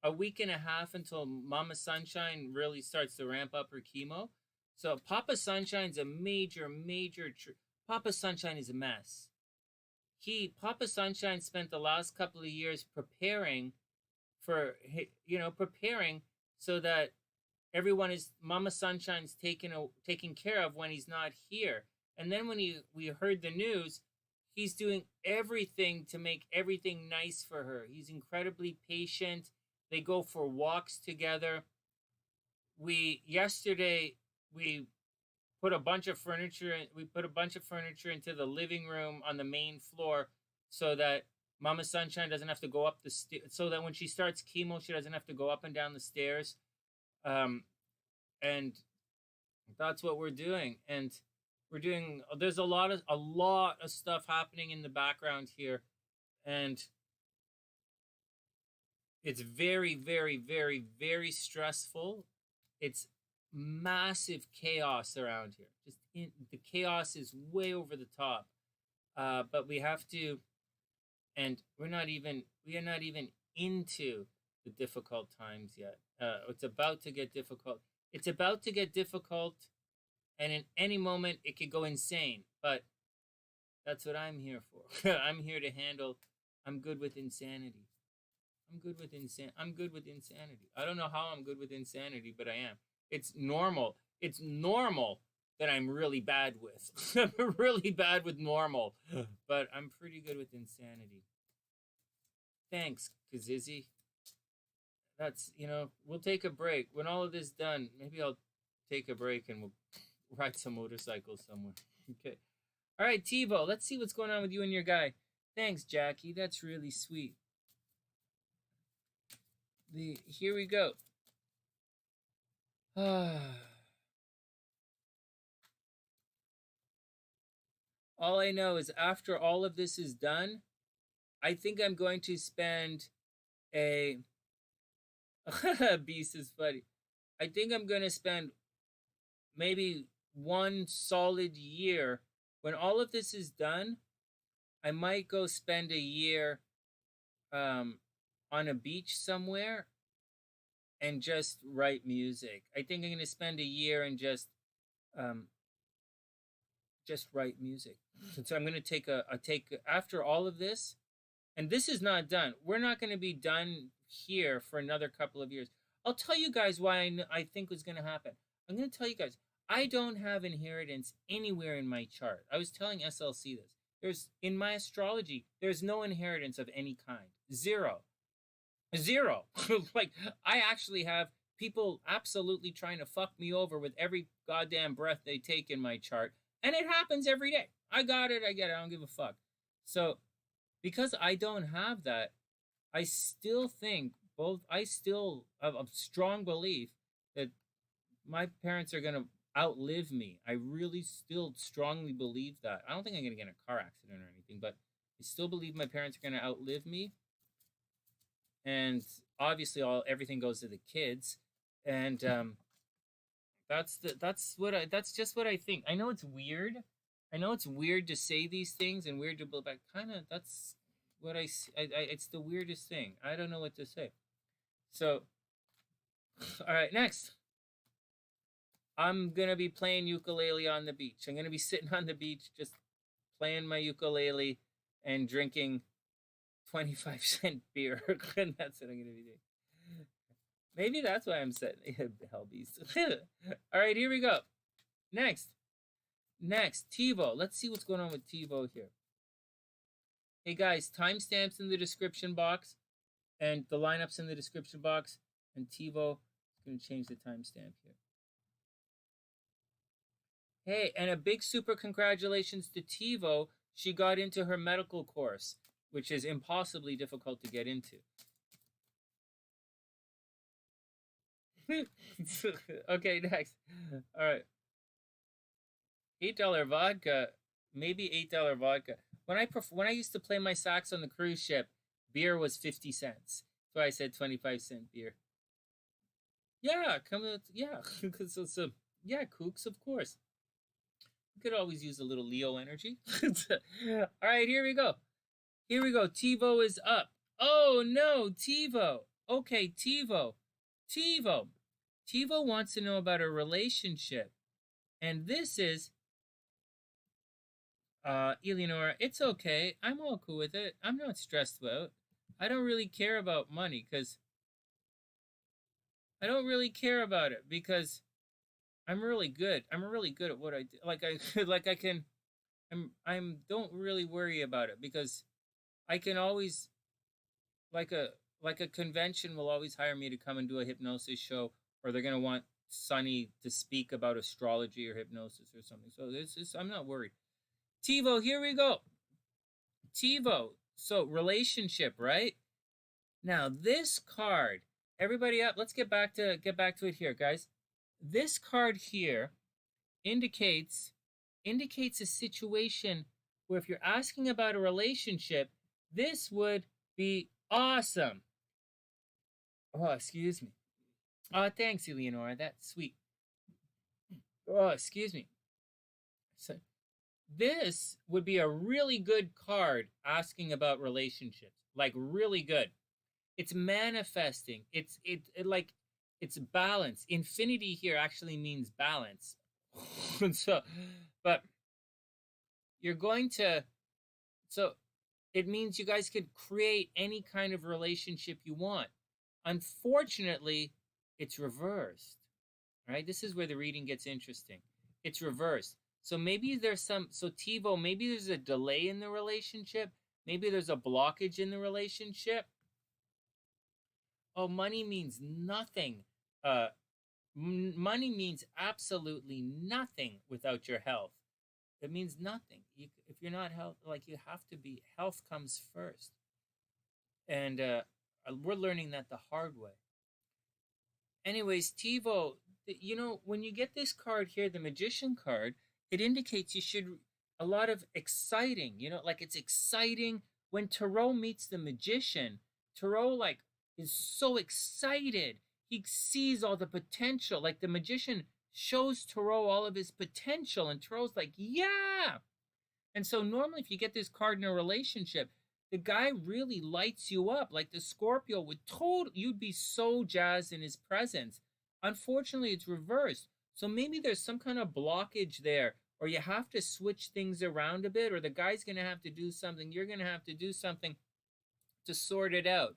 a week and a half until Mama Sunshine really starts to ramp up her chemo. So Papa Sunshine's a major Papa Sunshine is a mess. Papa Sunshine spent the last couple of years preparing so that Mama Sunshine's taken care of when he's not here. And then when we heard the news, he's doing everything to make everything nice for her. He's incredibly patient. They go for walks together. Yesterday we put a bunch of furniture into the living room on the main floor so that Mama Sunshine doesn't have to go up the stairs, so that when she starts chemo, she doesn't have to go up and down the stairs. And that's what we're doing. And there's a lot of stuff happening in the background here. And it's very, very, very, very stressful. It's massive chaos around here. The chaos is way over the top. But we have to, and we are not even into the difficult times yet. It's about to get difficult. It's about to get difficult, and in any moment it could go insane. But that's what I'm here for. I'm here to handle. I'm good with insanity. I'm good with insanity. I don't know how I'm good with insanity, but I am. It's normal. It's normal that I'm really bad with. I'm really bad with normal, but I'm pretty good with insanity. Thanks, Kazizi. That's, we'll take a break. When all of this is done, maybe I'll take a break and we'll ride some motorcycles somewhere. Okay. All right, Tvo, let's see what's going on with you and your guy. Thanks, Jackie. That's really sweet. Here we go. All I know is after all of this is done, I think I'm going to spend a... Beast is funny. I think I'm going to spend maybe one solid year. When all of this is done, I might go spend a year on a beach somewhere and just write music. I think I'm going to spend a year and just write music. So I'm going to take after all of this, and this is not done. We're not going to be done here for another couple of years. I'll tell you guys why I think was going to happen. I'm going to tell you guys, I don't have inheritance anywhere in my chart. I was telling SLC this. In my astrology, there's no inheritance of any kind. Zero. Like, I actually have people absolutely trying to fuck me over with every goddamn breath they take in my chart. And it happens every day. I got it, I get it, I don't give a fuck. So, because I don't have that, I still think I still have a strong belief that my parents are going to outlive me. I really still strongly believe that. I don't think I'm going to get in a car accident or anything, but I still believe my parents are going to outlive me. And obviously everything goes to the kids. And that's just what I think. I know it's weird. I know it's weird to say these things and weird to build back. Kind of, that's what it's the weirdest thing. I don't know what to say. So, all right, next. I'm going to be playing ukulele on the beach. I'm going to be sitting on the beach just playing my ukulele and drinking 25-cent beer. And that's what I'm going to be doing. Maybe that's why I'm setting Hell Beast. All right, here we go. Next, Tvo. Let's see what's going on with Tvo here. Hey guys, timestamps in the description box, and the lineups in the description box. And Tvo is going to change the timestamp here. Hey, and a big super congratulations to Tvo. She got into her medical course, which is impossibly difficult to get into. Okay, next. All right. $8 vodka, maybe $8 vodka. When I used to play my sax on the cruise ship, beer was 50 cents. So I said 25-cent beer. Yeah, so yeah, kooks, of course. You could always use a little Leo energy. All right, here we go. Tvo is up. Oh no, Tvo. Okay, Tvo wants to know about a relationship. And this is Elenora, it's okay. I'm all cool with it. I'm not stressed out. I don't really care about money because I'm really good. I'm really good at what I do. Don't really worry about it because I can always, like a convention will always hire me to come and do a hypnosis show, or they're going to want Sonny to speak about astrology or hypnosis or something. So I'm not worried. Tvo, here we go. Tvo, so relationship, right? Now this card, everybody up, let's get back to it here, guys. This card here indicates a situation where if you're asking about a relationship, this would be awesome. Oh, excuse me. Oh, thanks, Elenora. That's sweet. Oh, excuse me. So, this would be a really good card asking about relationships. Like, really good. It's manifesting. It's balance. Infinity here actually means balance. So, but you're going to, so it means you guys could create any kind of relationship you want. Unfortunately, it's reversed, right? This is where the reading gets interesting. It's reversed. So maybe there's Tvio, maybe there's a delay in the relationship. Maybe there's a blockage in the relationship. Oh, money means nothing. Money means absolutely nothing without your health. It means nothing. If you're not health, like you have to be, health comes first. And we're learning that the hard way. Anyways, Tvio, you know, when you get this card here, the Magician card, it indicates you should, a lot of exciting, you know, like it's exciting. When Tarot meets the Magician, Tarot like is so excited. He sees all the potential. Like the Magician shows Tarot all of his potential, and Tarot's like, yeah. And so normally if you get this card in a relationship, the guy really lights you up. Like the Scorpio would you'd be so jazzed in his presence. Unfortunately, it's reversed. So maybe there's some kind of blockage there, or you have to switch things around a bit, or the guy's going to have to do something. You're going to have to do something to sort it out.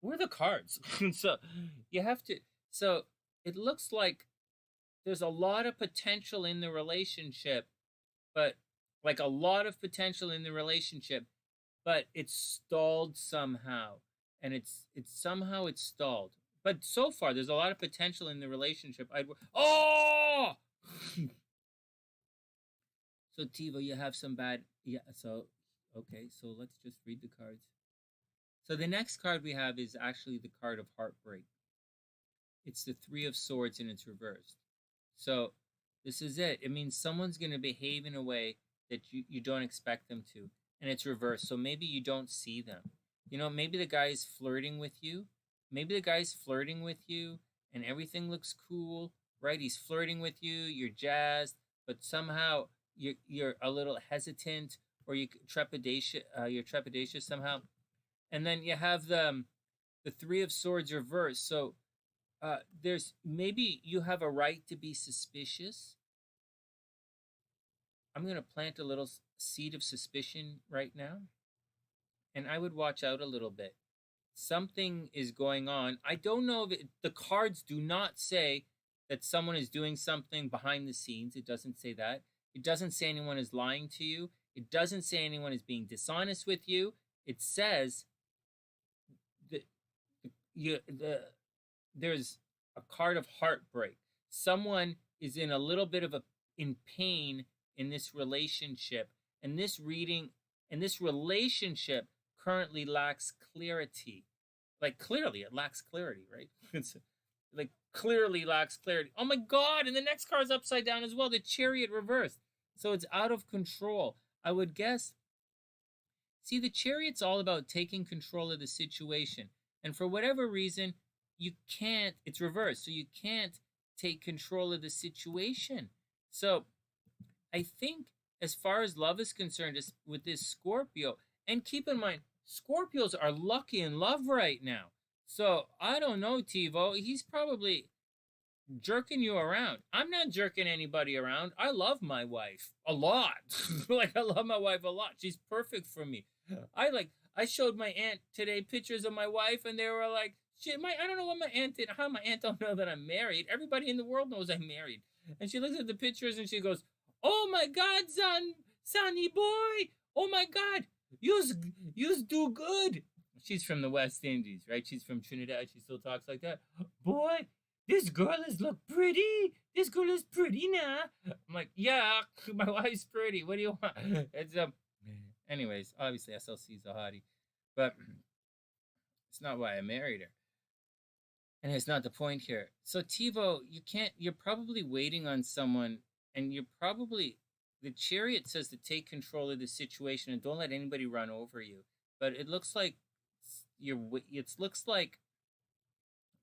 Where are the cards? So you have to, so it looks like there's a lot of potential in the relationship, but like a lot of potential in the relationship, but it's stalled somehow. And it's somehow it's stalled. But so far, there's a lot of potential in the relationship. Oh! So Tvio, you have some bad, yeah, so, okay, so let's just read the cards. So the next card we have is actually the card of heartbreak. It's the Three of Swords and it's reversed. So this is it. It means someone's going to behave in a way that you don't expect them to. And it's reversed. So maybe you don't see them. You know, maybe the guy is flirting with you. Maybe the guy's flirting with you and everything looks cool, right? He's flirting with you. You're jazzed, but somehow you're a little hesitant, or you're trepidatious somehow. And then you have the Three of Swords reversed. So there's, maybe you have a right to be suspicious. I'm going to plant a little seed of suspicion right now. And I would watch out a little bit. Something is going on. I don't know if the cards do not say that someone is doing something behind the scenes. It doesn't say that. It doesn't say anyone is lying to you. It doesn't say anyone is being dishonest with you. It says that there's a card of heartbreak. Someone is in a little bit of in pain in this relationship, and this relationship currently lacks clarity. Like clearly it lacks clarity, right? It's like clearly lacks clarity. Oh my God, and the next card's upside down as well, the Chariot reversed. So it's out of control. I would guess, see, the Chariot's all about taking control of the situation. And for whatever reason, you can't, it's reversed, so you can't take control of the situation. So I think as far as love is concerned, with this Scorpio, and keep in mind, Scorpios are lucky in love right now. So I don't know, Tvio, he's probably jerking you around. I'm not jerking anybody around. I love my wife a lot. Like, I love my wife a lot. She's perfect for me. I showed my aunt today pictures of my wife, and they were like, shit, I don't know what my aunt did. How my aunt don't know that I'm married. Everybody in the world knows I'm married. And she looks at the pictures and she goes, oh my God, Sonny boy. Oh my God, you's do good. She's from the West Indies, right? She's from Trinidad. She still talks like that. Boy, this girl look pretty. This girl is pretty now. I'm like, yeah, my wife's pretty. What do you want? It's anyways, obviously SLC's a hottie, but it's not why I married her. And it's not the point here. So Tvio, you're probably waiting on someone, and you're probably, the Chariot says to take control of the situation and don't let anybody run over you. But it looks like it looks like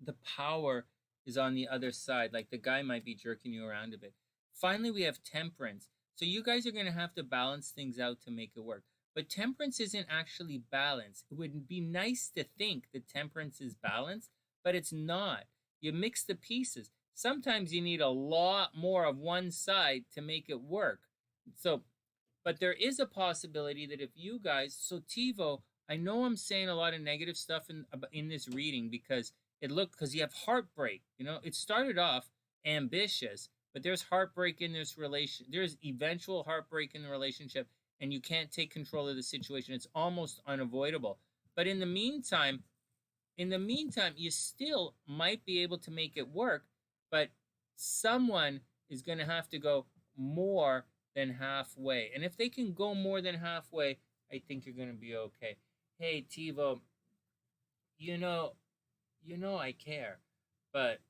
the power is on the other side. Like the guy might be jerking you around a bit. Finally, we have Temperance. So you guys are going to have to balance things out to make it work. but temperance isn't actually balance. It would be nice to think that temperance is balance, but it's not. You mix the pieces. Sometimes you need a lot more of one side to make it work. So, but there is a possibility that if you guys, so Tvio, I know I'm saying a lot of negative stuff in this reading because because you have heartbreak. You know, it started off ambitious, but there's heartbreak in this relation. There's eventual heartbreak in the relationship, and you can't take control of the situation. It's almost unavoidable. But in the meantime, you still might be able to make it work, but someone is going to have to go more than halfway. And if they can go more than halfway, I think you're going to be okay. Hey, Tvio, you know I care, but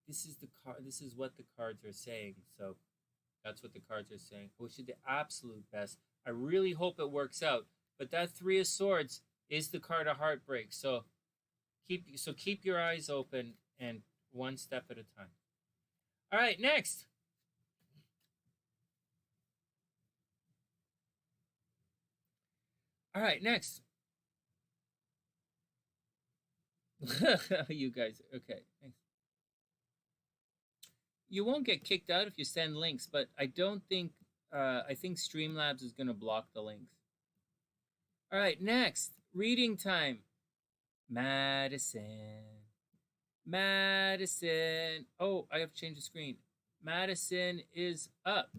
this is what the cards are saying. So that's what the cards are saying. I wish you the absolute best. I really hope it works out. But that Three of Swords is the card of heartbreak. So keep your eyes open and one step at a time. All right, next. All right, next. You guys, okay, thanks. You won't get kicked out if you send links, but I don't think, I think Streamlabs is going to block the links. All right, next, reading time. Madison. Oh, I have to change the screen. Madison is up.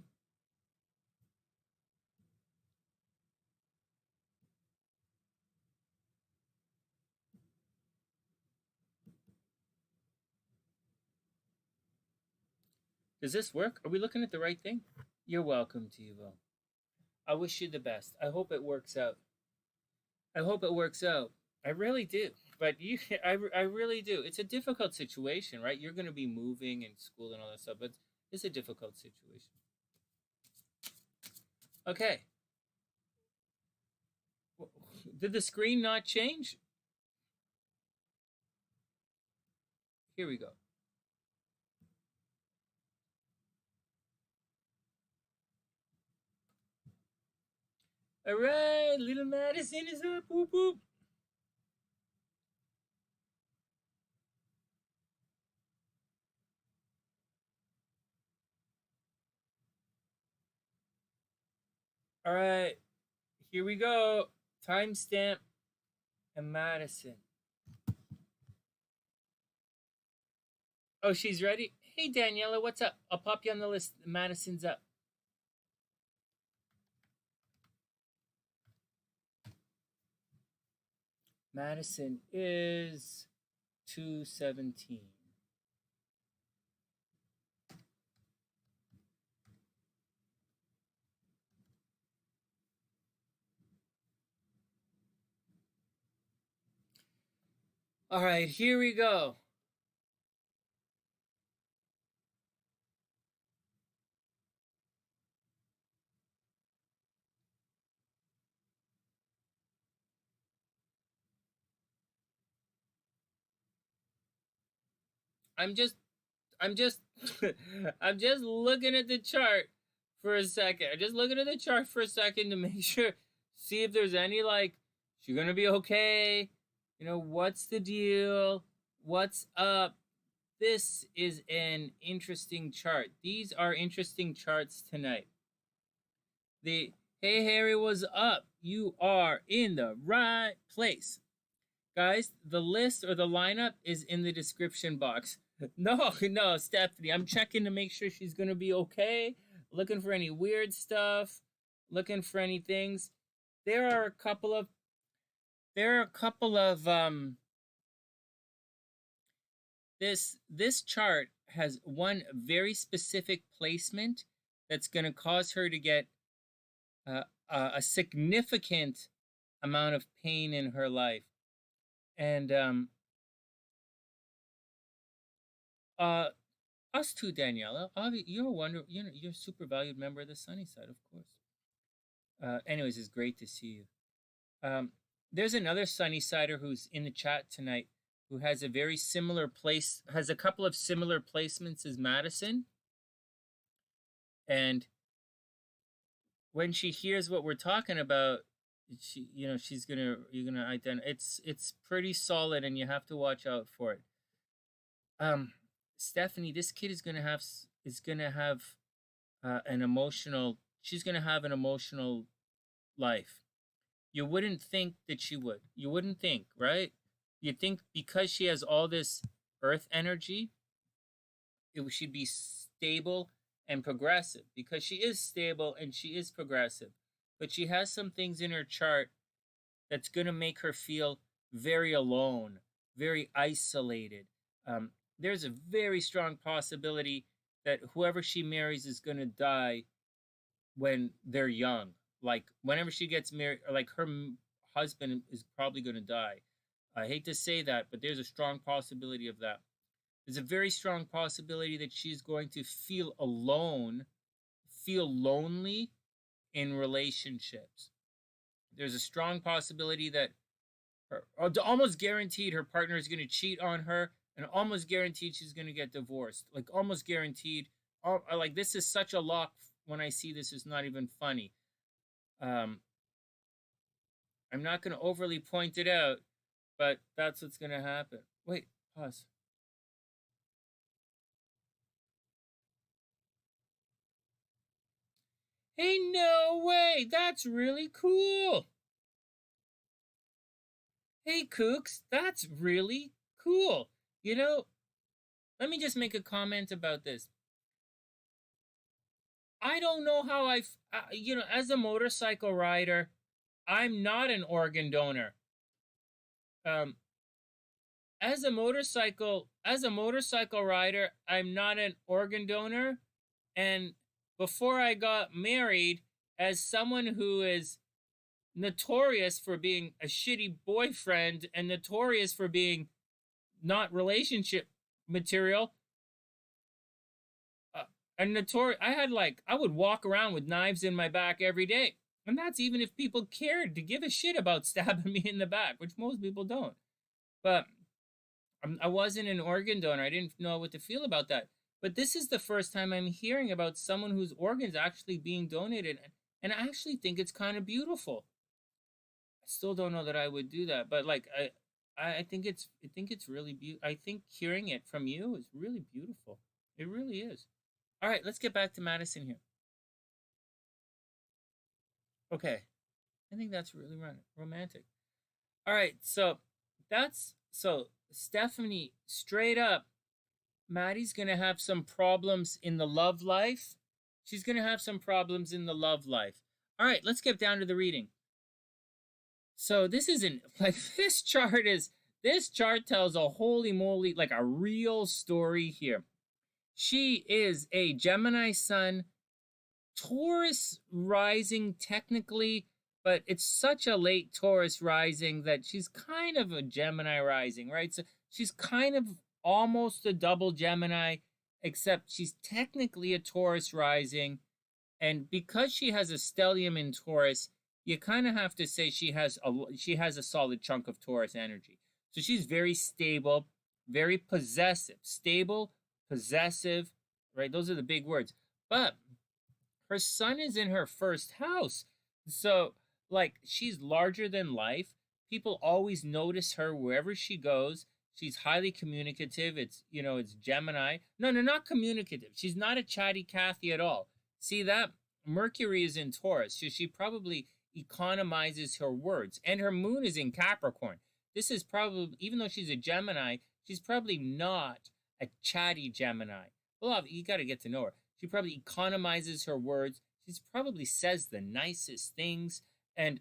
Does this work? Are we looking at the right thing? You're welcome, Tvio. I wish you the best. I hope it works out. I really do. But I really do. It's a difficult situation, right? You're going to be moving and school and all that stuff, but it's a difficult situation. Okay. Did the screen not change? Here we go. All right, little Madison is up. Whoop, whoop. All right, here we go. Timestamp and Madison. Oh, she's ready? Hey, Daniela, what's up? I'll pop you on the list. Madison's up. Madison is 217. All right, here we go. I'm just I'm just looking at the chart for a second. I'm just looking at the chart for a second to make sure, see if there's any like, she's gonna be okay. You know, what's the deal? What's up? This is an interesting chart. These are interesting charts tonight. The Hey Harry was up. You are in the right place. Guys, the list or the lineup is in the description box. No, Stephanie. I'm checking to make sure she's gonna be okay. Looking for any weird stuff. Looking for any things. There are a couple of this chart has one very specific placement that's gonna cause her to get a significant amount of pain in her life. And us too, Daniela. You're you're a super valued member of the Sunny Side, of course. Anyways, it's great to see you. There's another Sunny Sider who's in the chat tonight who has a very similar has a couple of similar placements as Madison. And when she hears what we're talking about, you're gonna identify. It's pretty solid, and you have to watch out for it. Stephanie, this kid is gonna have an emotional. She's gonna have an emotional life. You wouldn't think that she would. You wouldn't think, right? You think because she has all this earth energy, she'd be stable and progressive, because she is stable and she is progressive. But she has some things in her chart that's going to make her feel very alone, very isolated. There's a very strong possibility that whoever she marries is going to die when they're young. Like, whenever she gets married, like, her husband is probably going to die. I hate to say that, but there's a strong possibility of that. There's a very strong possibility that she's going to feel alone, feel lonely in relationships. There's a strong possibility that almost guaranteed her partner is going to cheat on her, and almost guaranteed she's going to get divorced. Like, almost guaranteed. Like, this is such a lock. When I see this, it's not even funny. I'm not going to overly point it out, but that's what's going to happen. Wait, pause. Hey, no way! That's really cool! Hey, Kooks, that's really cool. You know, let me just make a comment about this. I don't know how as a motorcycle rider, I'm not an organ donor. As a motorcycle rider, I'm not an organ donor. And before I got married, as someone who is notorious for being a shitty boyfriend and notorious for being not relationship material, I would walk around with knives in my back every day. And that's even if people cared to give a shit about stabbing me in the back, which most people don't. But I wasn't an organ donor. I didn't know what to feel about that. But this is the first time I'm hearing about someone whose organs actually being donated, and I actually think it's kind of beautiful. I still don't know that I would do that, but like I think it's really beautiful. I think hearing it from you is really beautiful. It really is. All right, let's get back to Madison here. Okay, I think that's really romantic. All right, so Stephanie, straight up, Maddie's going to have some problems in the love life. She's going to have some problems in the love life. All right, let's get down to the reading. So this chart tells a holy moly, like a real story here. She is a Gemini sun, Taurus rising technically, but it's such a late Taurus rising that she's kind of a Gemini rising, right? So she's kind of almost a double Gemini, except she's technically a Taurus rising. And because she has a stellium in Taurus, you kind of have to say she has a solid chunk of Taurus energy. So she's very stable, very possessive. Stable, possessive, right? Those are the big words. But her sun is in her first house. So, like, she's larger than life. People always notice her wherever she goes. She's highly communicative. It's Gemini. No, not communicative. She's not a chatty Cathy at all. See that? Mercury is in Taurus, so she probably economizes her words. And her moon is in Capricorn. This is probably, even though she's a Gemini, she's probably not a chatty Gemini. Well, you got to get to know her. She probably economizes her words. She probably says the nicest things. And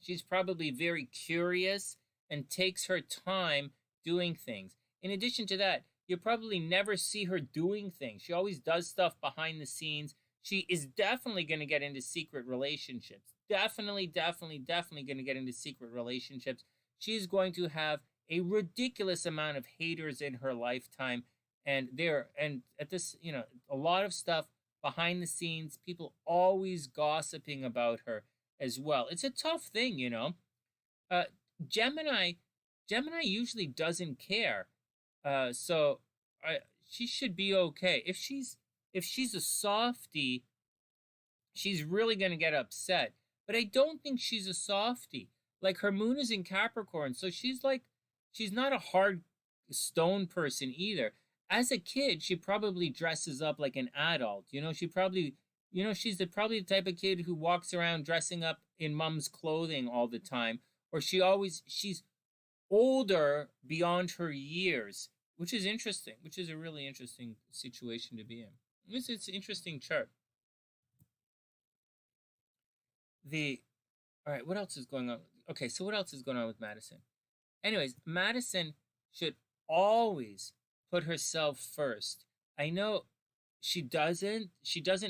she's probably very curious and takes her time doing things. In addition to that, you probably never see her doing things. She always does stuff behind the scenes. She is definitely going to get into secret relationships. Definitely going to get into secret relationships. She's going to have a ridiculous amount of haters in her lifetime. And at this, a lot of stuff behind the scenes, people always gossiping about her as well. It's a tough thing, Gemini usually doesn't care. So she should be okay. If she's a softie, she's really going to get upset. But I don't think she's a softie. Like, her moon is in Capricorn, so she's not a hard stone person either. As a kid, she probably dresses up like an adult. She's probably the type of kid who walks around dressing up in mom's clothing all the time, or she's older beyond her years, which is interesting, which is a really interesting situation to be in. It's an interesting chart. All right, what else is going on? Okay, so what else is going on with Madison? Anyways, Madison should always put herself first. I know she doesn't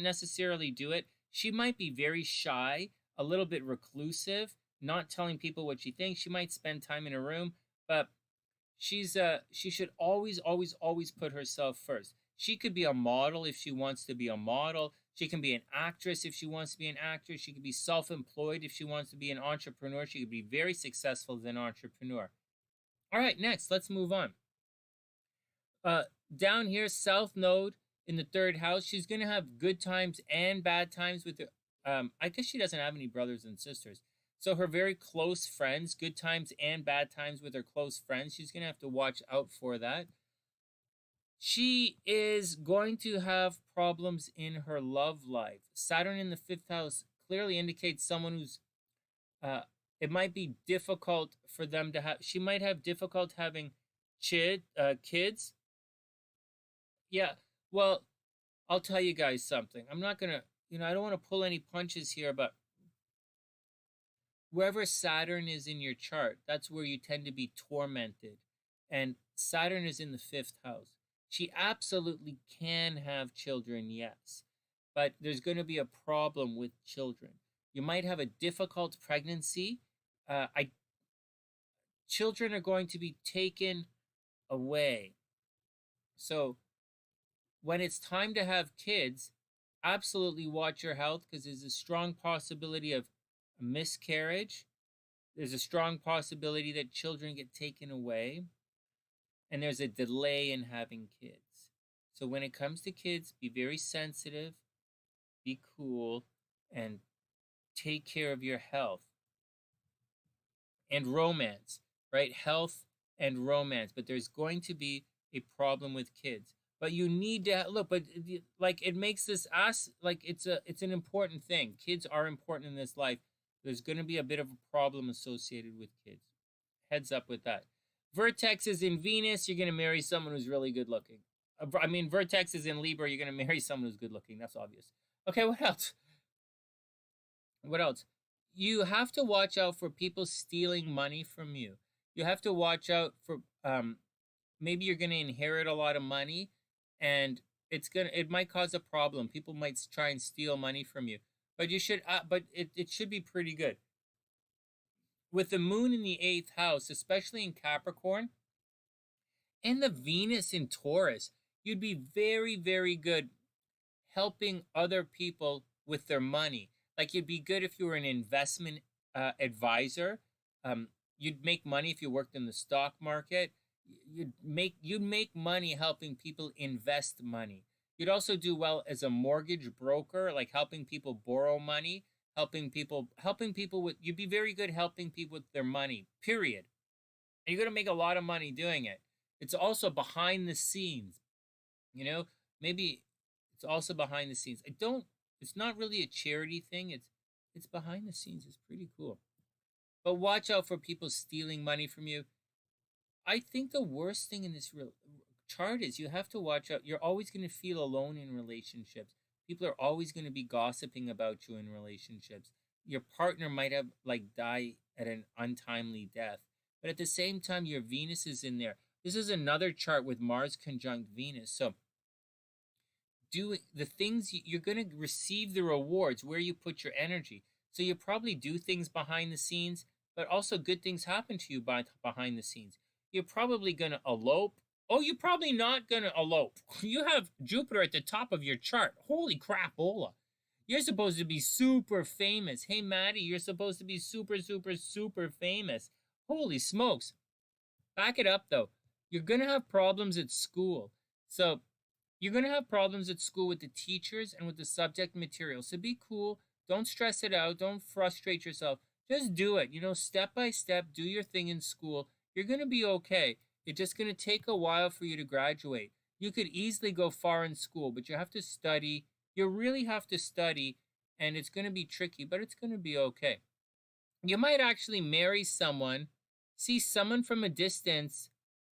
necessarily do it. She might be very shy, a little bit reclusive, not telling people what she thinks. She might spend time in a room, but she should always put herself first. She could be a model if she wants to be a model. She can be an actress if she wants to be an actress. She could be self-employed if she wants to be an entrepreneur. She could be very successful as an entrepreneur. All right, next, let's move on. Down here, South Node in the 3rd house. She's going to have good times and bad times with her. I guess she doesn't have any brothers and sisters. So her very close friends, good times and bad times with her close friends. She's going to have to watch out for that. She is going to have problems in her love life. Saturn in the 5th house clearly indicates someone who's, it might be difficult for them to have, she might have difficult having kids. Yeah, well, I'll tell you guys something. I'm not going to, I don't want to pull any punches here, but wherever Saturn is in your chart, that's where you tend to be tormented. And Saturn is in the 5th house. She absolutely can have children, yes, but there's going to be a problem with children. You might have a difficult pregnancy. Children are going to be taken away. So when it's time to have kids, absolutely watch your health, because there's a strong possibility of a miscarriage. There's a strong possibility that children get taken away. And there's a delay in having kids. So when it comes to kids, be very sensitive, be cool, and take care of your health. And romance, right? Health and romance. But there's going to be a problem with kids. But you need to look, but like, it makes this like it's an important thing. Kids are important in this life. There's going to be a bit of a problem associated with kids. Heads up with that. Vertex is in Venus. You're going to marry someone who's really good looking. Vertex is in Libra. You're going to marry someone who's good looking. That's obvious. Okay, what else? What else? You have to watch out for people stealing money from you. You have to watch out for maybe you're going to inherit a lot of money, and it might cause a problem. People might try and steal money from you, but you should but it should be pretty good. With the moon in the 8th house, especially in Capricorn, and the Venus in Taurus, you'd be very, very good helping other people with their money. Like, you'd be good if you were an investment advisor. You'd make money if you worked in the stock market. You'd make money helping people invest money. You'd also do well as a mortgage broker, like helping people borrow money. Helping people with, you'd be very good helping people with their money, period. And you're going to make a lot of money doing it. It's also behind the scenes, maybe it's also behind the scenes. It's not really a charity thing. It's behind the scenes. It's pretty cool. But watch out for people stealing money from you. I think the worst thing in this chart is you have to watch out. You're always going to feel alone in relationships. People are always going to be gossiping about you in relationships. Your partner might have die at an untimely death. But at the same time, your Venus is in there. This is another chart with Mars conjunct Venus. So do the things you're going to receive the rewards where you put your energy. So you probably do things behind the scenes, but also good things happen to you behind the scenes. You're probably going to elope. Oh, you're probably not going to elope. You have Jupiter at the top of your chart. Holy crapola. You're supposed to be super famous. Hey, Maddie, you're supposed to be super, super, super famous. Holy smokes. Back it up, though. You're going to have problems at school. So You're going to have problems at school with the teachers and with the subject material. So be cool. Don't stress it out. Don't frustrate yourself. Just do it. You know, step by step, do your thing in school. You're going to be okay. It's just going to take a while for you to graduate. You could easily go far in school, but you have to study. You really have to study, and it's going to be tricky, but it's going to be okay. You might actually marry someone. See, someone from a distance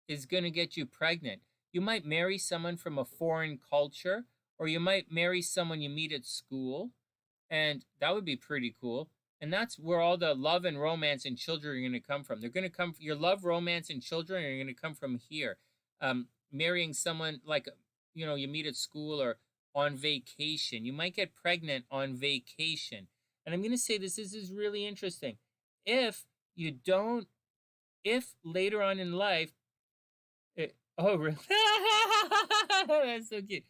is going to get you pregnant. You might marry someone from a foreign culture, or you might marry someone you meet at school, and that would be pretty cool. And that's where all the love and romance and children are going to come from. They're going to come, your love, romance, and children are going to come from here. Marrying someone like, you know, you meet at school or on vacation. You might get pregnant on vacation. And I'm going to say this is really interesting. If later on in life, oh, really? That's so cute.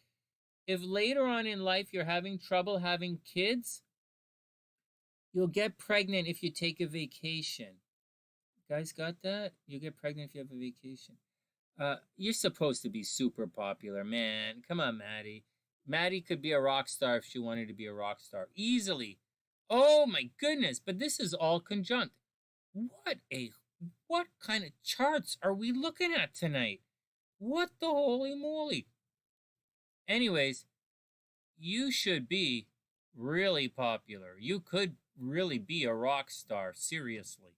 If later on in life you're having trouble having kids, you'll get pregnant if you take a vacation. You guys got that? You'll get pregnant if you have a vacation. You're supposed to be super popular, man. Come on, Maddie. Maddie could be a rock star if she wanted to be a rock star. Easily. Oh, my goodness. But this is all conjunct. What kind of charts are we looking at tonight? What the holy moly? Anyways, you should be really popular. You could really be a rock star, seriously.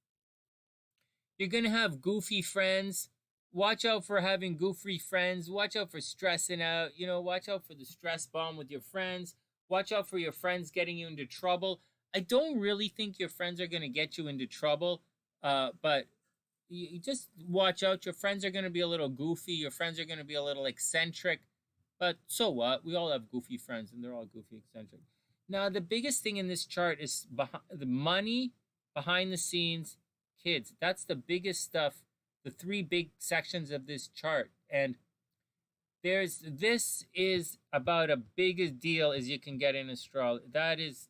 You're going to have goofy friends. Watch out for having goofy friends. Watch out for stressing out. You know, watch out for the stress bomb with your friends. Watch out for your friends getting you into trouble. I don't really think your friends are going to get you into trouble, but you just watch out. Your friends are going to be a little goofy. Your friends are going to be a little eccentric. But so what? We all have goofy friends, and they're all goofy eccentric. Now, the biggest thing in this chart is the money, behind the scenes, kids. That's the biggest stuff, the three big sections of this chart. And this is about as big a deal as you can get in astrology. It's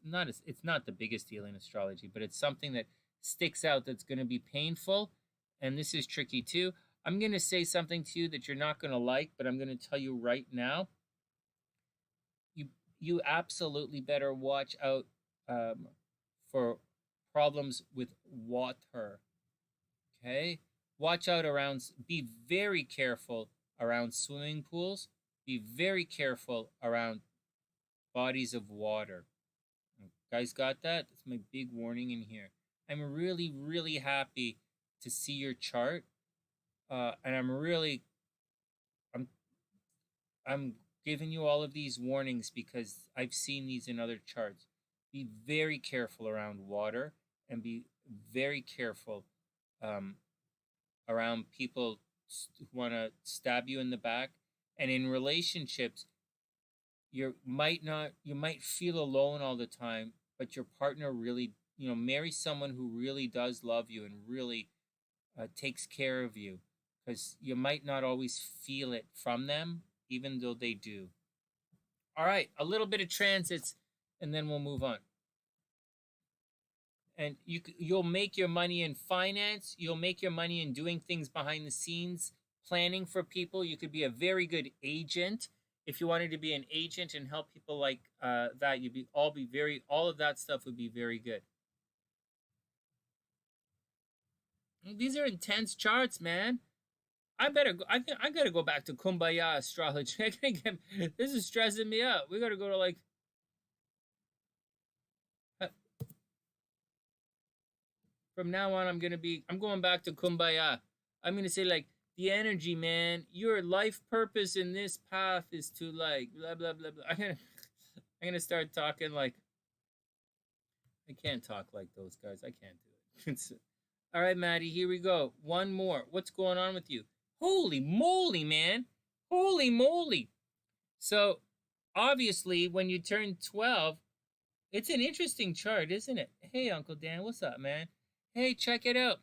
not the biggest deal in astrology, but it's something that sticks out that's going to be painful. And this is tricky too. I'm going to say something to you that you're not going to like, but I'm going to tell you right now. You absolutely better watch out for problems with water. Okay? Watch out be very careful around swimming pools. Be very careful around bodies of water. You guys got that? That's my big warning in here. I'm really, really happy to see your chart. And I'm giving you all of these warnings because I've seen these in other charts. Be very careful around water, and be very careful around people who want to stab you in the back. And in relationships, you might feel alone all the time, but your partner really, marry someone who really does love you and really takes care of you, because you might not always feel it from them, even though they do. All right, a little bit of transits, and then we'll move on. And you'll make your money in finance. You'll make your money in doing things behind the scenes, planning for people. You could be a very good agent. If you wanted to be an agent and help people like that, all of that stuff would be very good. These are intense charts, man. I gotta go back to Kumbaya astrology. This is stressing me out. We gotta go to from now on, I'm going back to Kumbaya. I'm gonna say the energy, man. Your life purpose in this path is to blah blah blah blah. I'm gonna start talking I can't talk like those guys. I can't do it. All right, Maddie, here we go. One more. What's going on with you? Holy moly, man. Holy moly. So, obviously, when you turn 12, it's an interesting chart, isn't it? Hey, Uncle Dan, what's up, man? Hey, check it out.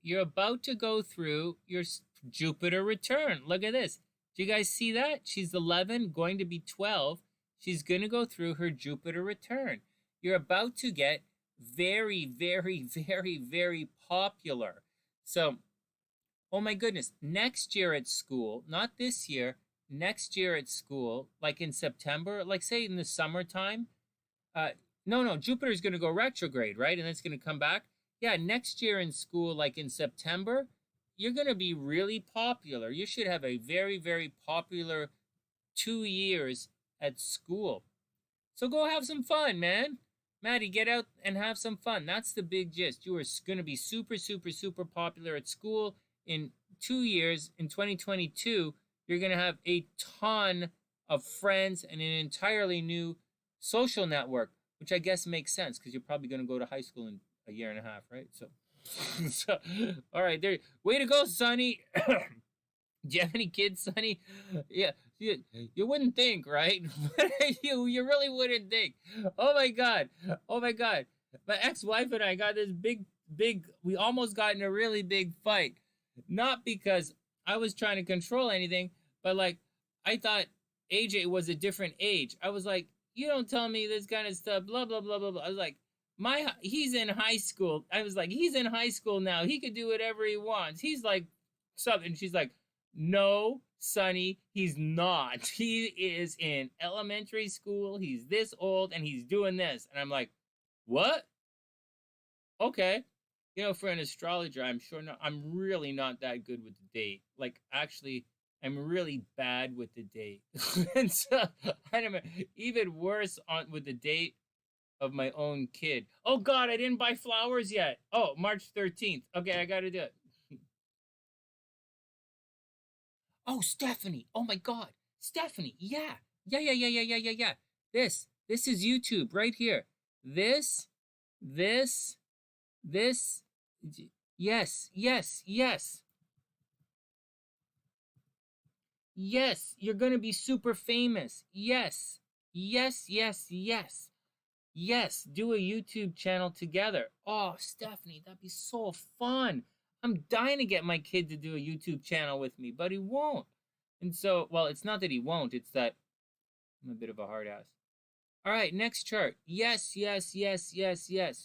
You're about to go through your Jupiter return. Look at this. Do you guys see that? She's 11, going to be 12. She's going to go through her Jupiter return. You're about to get very, very, very, very popular. So, oh my goodness, next year at school, not this year, next year at school, like in September, like say in the summertime, no, Jupiter's going to go retrograde, right? And it's going to come back. Yeah, next year in school, like in September, you're going to be really popular. You should have a very, very popular 2 years at school. So go have some fun, man. Maddie, get out and have some fun. That's the big gist. You are going to be super, super, super popular at school in 2 years. In 2022, you're going to have a ton of friends and an entirely new social network, which I guess makes sense because you're probably going to go to high school in a year and a half, right? So all right, there. Way to go, Sonny. Do you have any kids, Sonny? Yeah, you wouldn't think, right? you really wouldn't think. Oh my god. My ex-wife and I got this big. We almost got in a really big fight, not because I was trying to control anything, but like I thought AJ was a different age. I was like, you don't tell me this kind of stuff. Blah blah blah blah blah. I was like, he's in high school. I was like, he's in high school now. He could do whatever he wants. He's like something. She's like, no, Sonny, he's not. He is in elementary school. He's this old and he's doing this. And I'm like, what? Okay. You know, for an astrologer, I'm really not that good with the date. Like, actually, I'm really bad with the date. And so, I don't know, even worse with the date of my own kid. Oh, God, I didn't buy flowers yet. Oh, March 13th. Okay, I got to do it. Oh, Stephanie. Oh, my God. Stephanie. Yeah. This is YouTube right here. This. Yes. Yes, you're going to be super famous. Yes, do a YouTube channel together. Oh, Stephanie, that'd be so fun. I'm dying to get my kid to do a YouTube channel with me, but he won't. And so, well, it's not that he won't, it's that I'm a bit of a hard ass. All right, next chart. Yes.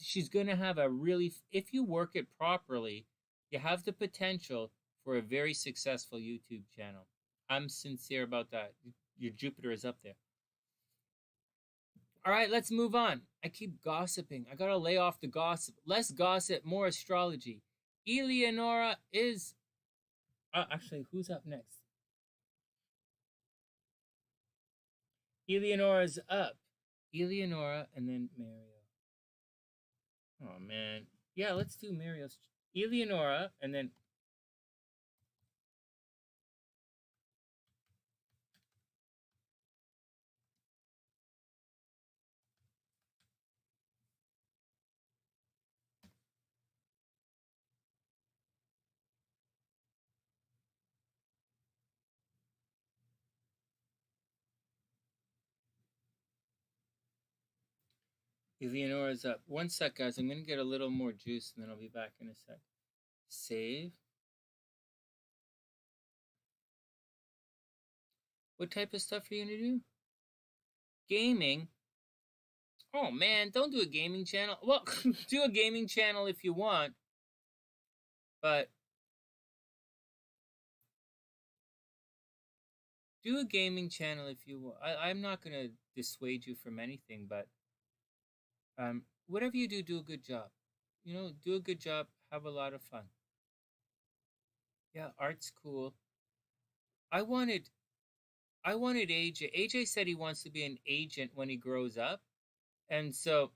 She's going to have a really, if you work it properly, you have the potential for a very successful YouTube channel. I'm sincere about that. Your Jupiter is up there. All right, let's move on. I keep gossiping. I got to lay off the gossip. Less gossip, more astrology. Elenora is... actually, who's up next? Eleonora's up. Elenora and then Mario. Oh, man. Yeah, let's do Mario's. Elenora and then... Eleonora's up. One sec, guys. I'm going to get a little more juice, and then I'll be back in a sec. Save. What type of stuff are you going to do? Gaming? Oh, man, don't do a gaming channel. Well, do a gaming channel if you want, but do a gaming channel if you want. I'm not going to dissuade you from anything, but whatever you do, do a good job. You know, do a good job. Have a lot of fun. Yeah, art's cool. I wanted AJ. AJ said he wants to be an agent when he grows up. And so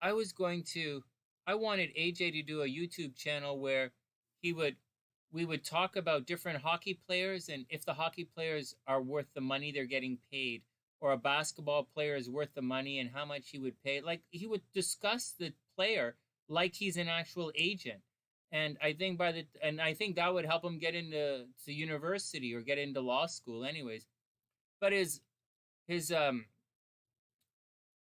I wanted AJ to do a YouTube channel where we would talk about different hockey players and if the hockey players are worth the money they're getting paid, or a basketball player is worth the money and how much he would pay. Like, he would discuss the player like he's an actual agent. And I think that would help him get into university or get into law school anyways. But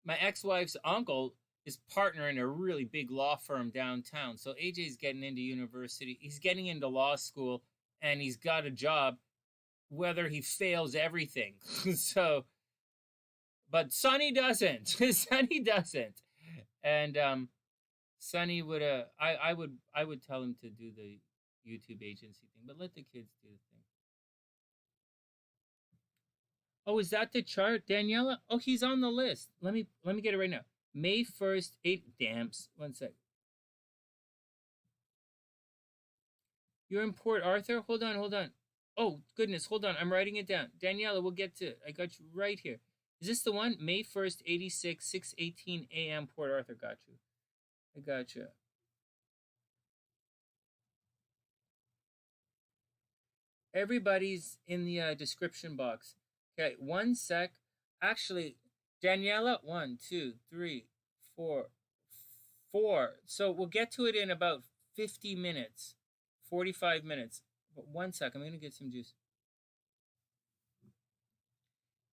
my ex-wife's uncle is partner in a really big law firm downtown. So AJ's getting into university. He's getting into law school and he's got a job whether he fails everything. So, but Sonny doesn't. Sonny doesn't. And Sonny would I would tell him to do the YouTube agency thing, but let the kids do the thing. Oh, is that the chart, Daniela? Oh, he's on the list. Let me get it right now. May 1st, 8 damps. 1 sec. You're in Port Arthur? Hold on. Oh, goodness, hold on. I'm writing it down. Daniela, we'll get to it. I got you right here. Is this the one? May 1st, 86, 6:18 a.m. Port Arthur. Got you. I got you. Everybody's in the description box. Okay, 1 sec. Actually, Daniela, 1, 2, 3, 4, 4. So we'll get to it in about 50 minutes, 45 minutes. But 1 sec, I'm going to get some juice.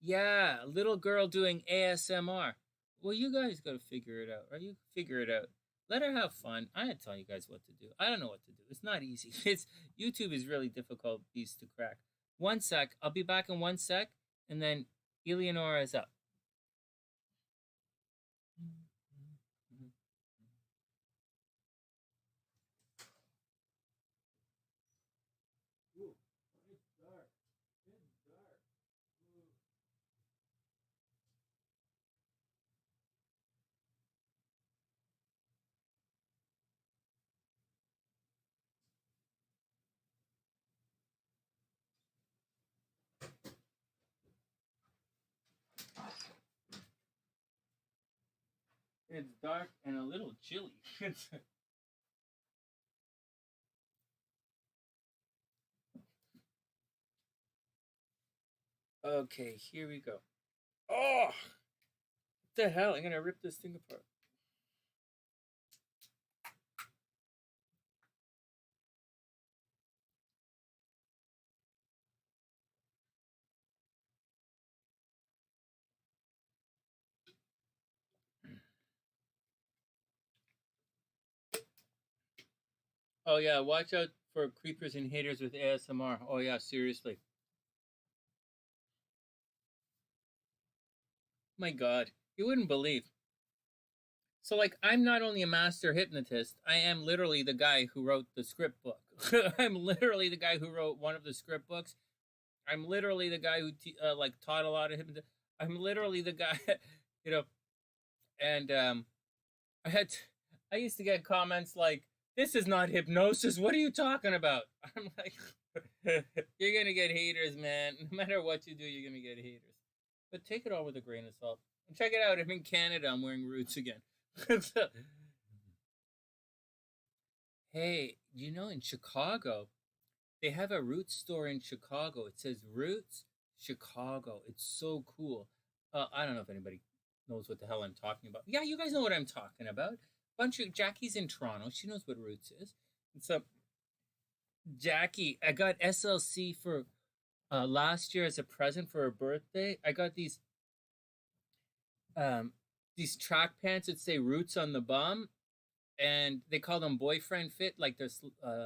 Yeah, little girl doing ASMR. Well, you guys got to figure it out, right? You figure it out. Let her have fun. I had to tell you guys what to do. I don't know what to do. It's not easy. It's YouTube is really difficult beast to crack. 1 sec. I'll be back in 1 sec, and then Elenora is up. It's dark and a little chilly. Okay, here we go. Oh, what the hell? I'm gonna rip this thing apart. Oh yeah, watch out for creepers and haters with ASMR. Oh yeah, seriously. My God, you wouldn't believe. So like, I'm not only a master hypnotist, I am literally the guy who wrote the Scribd book. I'm literally the guy who wrote one of the Scribd books. I'm literally the guy who like taught a lot of hypnotism. I'm literally the guy, you know, and I used to get comments like, "This is not hypnosis. What are you talking about?" I'm like, "You're gonna get haters, man. No matter what you do, you're gonna get haters. But take it all with a grain of salt. And check it out. I'm in Canada. I'm wearing roots again." Hey, you know, in Chicago, they have a roots store in Chicago. It says Roots Chicago. It's so cool. I don't know if anybody knows what the hell I'm talking about. Yeah, you guys know what I'm talking about. Bunch of Jackie's in Toronto. She knows what Roots is. And so, Jackie, I got SLC for last year as a present for her birthday. I got these track pants that say Roots on the bum, and they call them boyfriend fit, like there's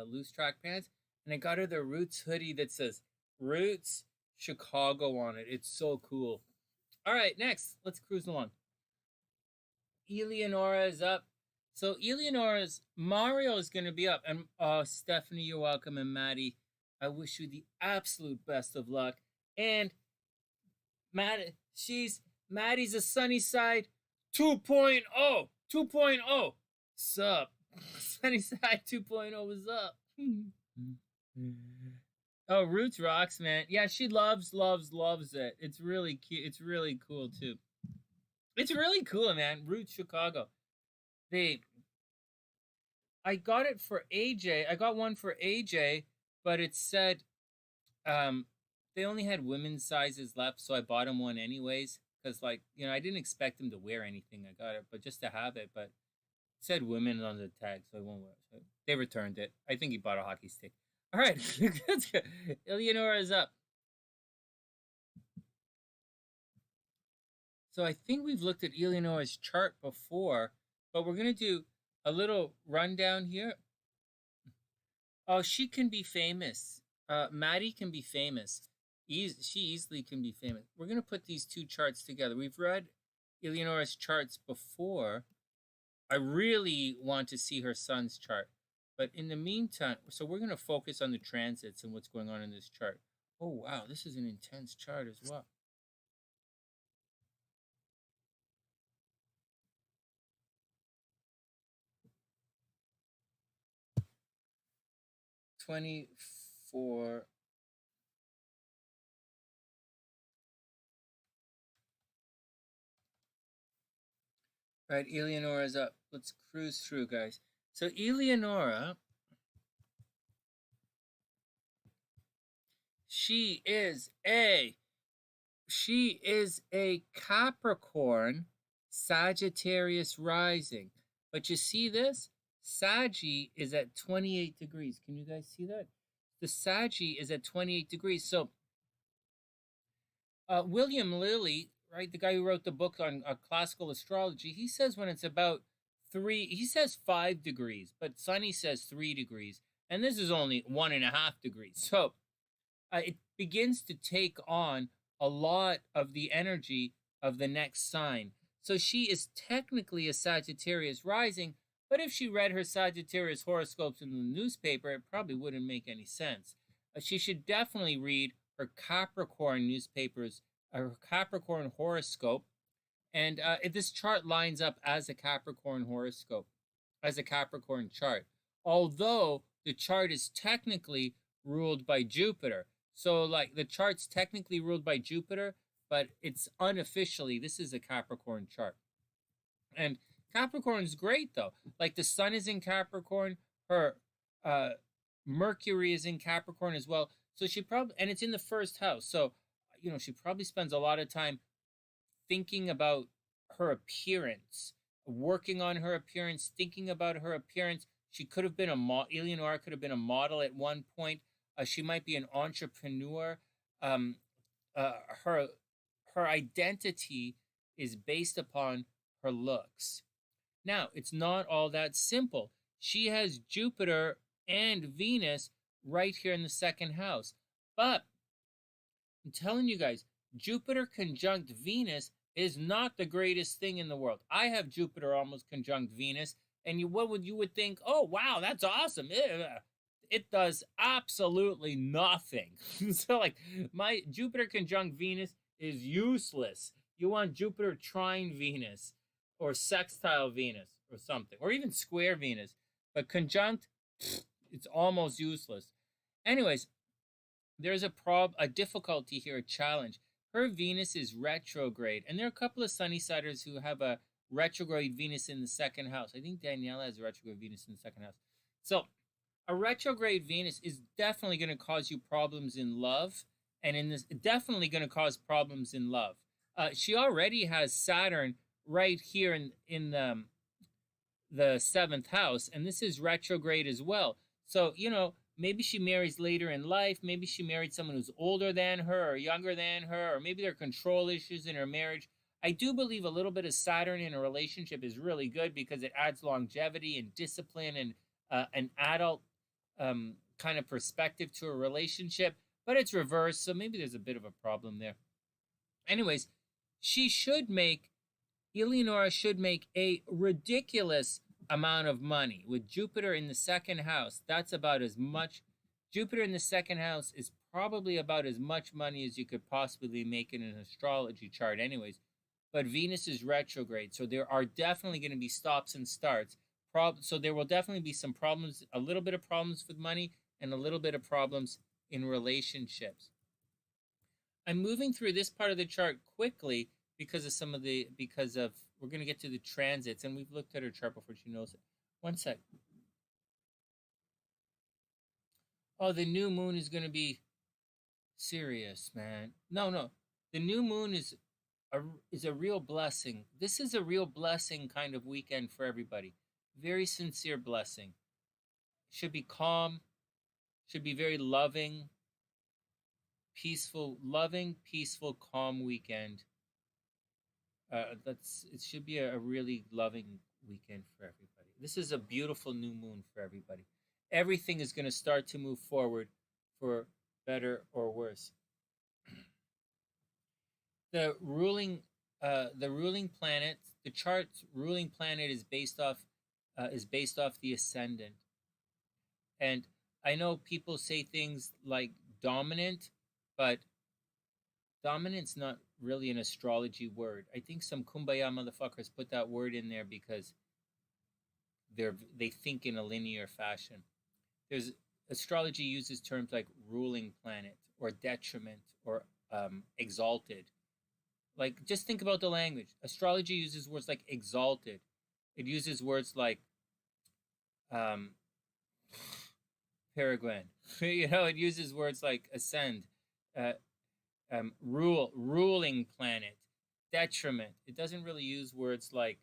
loose track pants. And I got her the Roots hoodie that says Roots Chicago on it. It's so cool. All right, next, let's cruise along. Elenora is up. So Eleonora's Mario is going to be up, and Stephanie, you're welcome, and Maddie, I wish you the absolute best of luck. And Maddie's a SunnySide 2.0. 2.0. Sup? SunnySide 2.0 is up. Oh, Roots rocks, man. Yeah, she loves it. It's really cute. It's really cool too. It's really cool, man. Roots Chicago. I got it for AJ. I got one for AJ, but it said they only had women's sizes left, so I bought him one anyways. Because, like, you know, I didn't expect him to wear anything. I got it, but just to have it. But it said women on the tag, so I won't wear it. So they returned it. I think he bought a hockey stick. All right, that's good. Eleonora is up. So I think we've looked at Eleonora's chart before, but we're going to do a little rundown here. Oh, she can be famous. Maddie can be famous. She easily can be famous. We're going to put these two charts together. We've read Eleonora's charts before. I really want to see her son's chart. But in the meantime, so we're going to focus on the transits and what's going on in this chart. Oh, wow, this is an intense chart as well. 24. Right, Eleonora's up. Let's cruise through, guys. So Eleonora, she is a Capricorn Sagittarius rising. But you see this? Saggy is at 28 degrees. Can you guys see that? The Saggy is at 28 degrees. So William Lilly, right, the guy who wrote the book on classical astrology, he says when it's about 3, he says 5 degrees, but Sonny says 3 degrees. And this is only 1.5 degrees. So it begins to take on a lot of the energy of the next sign. So she is technically a Sagittarius rising, but if she read her Sagittarius horoscopes in the newspaper, it probably wouldn't make any sense. She should definitely read her Capricorn newspapers, her Capricorn horoscope, and if this chart lines up as a Capricorn horoscope, as a Capricorn chart, although the chart is technically ruled by Jupiter. So, like, the chart's technically ruled by Jupiter, but it's unofficially, this is a Capricorn chart. And Capricorn's great, though. Like, the sun is in Capricorn, her Mercury is in Capricorn as well. So she probably, and it's in the first house. So, you know, she probably spends a lot of time thinking about her appearance, working on her appearance, thinking about her appearance. She could have been Eleonora could have been a model at one point. She might be an entrepreneur. Her identity is based upon her looks. Now, it's not all that simple. She has Jupiter and Venus right here in the second house. But I'm telling you guys, Jupiter conjunct Venus is not the greatest thing in the world. I have Jupiter almost conjunct Venus, and you would think, oh wow, that's awesome. It does absolutely nothing. So, like, my Jupiter conjunct Venus is useless. You want Jupiter trine Venus or sextile Venus or something, or even square Venus. But conjunct, it's almost useless. Anyways, there's a difficulty here, a challenge. Her Venus is retrograde, and there are a couple of Sunnysiders who have a retrograde Venus in the second house. I think DanielaA has a retrograde Venus in the second house. So a retrograde Venus is definitely going to cause you problems in love, and definitely going to cause problems in love. She already has Saturn right here in the seventh house, and this is retrograde as well. So, you know, maybe she marries later in life. Maybe she married someone who's older than her or younger than her, or maybe there are control issues in her marriage. I do believe a little bit of Saturn in a relationship is really good because it adds longevity and discipline and an adult kind of perspective to a relationship, but it's reversed, so maybe there's a bit of a problem there. Anyways, Eleonora should make a ridiculous amount of money. With Jupiter in the second house, that's about as much. Jupiter in the second house is probably about as much money as you could possibly make in an astrology chart anyways. But Venus is retrograde, so there are definitely going to be stops and starts. So there will definitely be some problems, a little bit of problems with money and a little bit of problems in relationships. I'm moving through this part of the chart quickly because we're going to get to the transits, and we've looked at her chart before she knows it. One sec. Oh, the new moon is going to be serious, man. No. The new moon is a real blessing. This is a real blessing kind of weekend for everybody. Very sincere blessing. Should be calm. Should be very loving, peaceful, calm weekend. It should be a really loving weekend for everybody. This is a beautiful new moon for everybody. Everything is going to start to move forward for better or worse. The ruling planet, the chart's ruling planet is based off the ascendant. And I know people say things like dominant, but dominant's not really an astrology word. I think some kumbaya motherfuckers put that word in there because they think in a linear fashion. astrology uses terms like ruling planet or detriment or exalted. Like, just think about the language. Astrology uses words like exalted. It uses words like Peregrine. You know, it uses words like ascend, ruling planet, detriment. It doesn't really use words like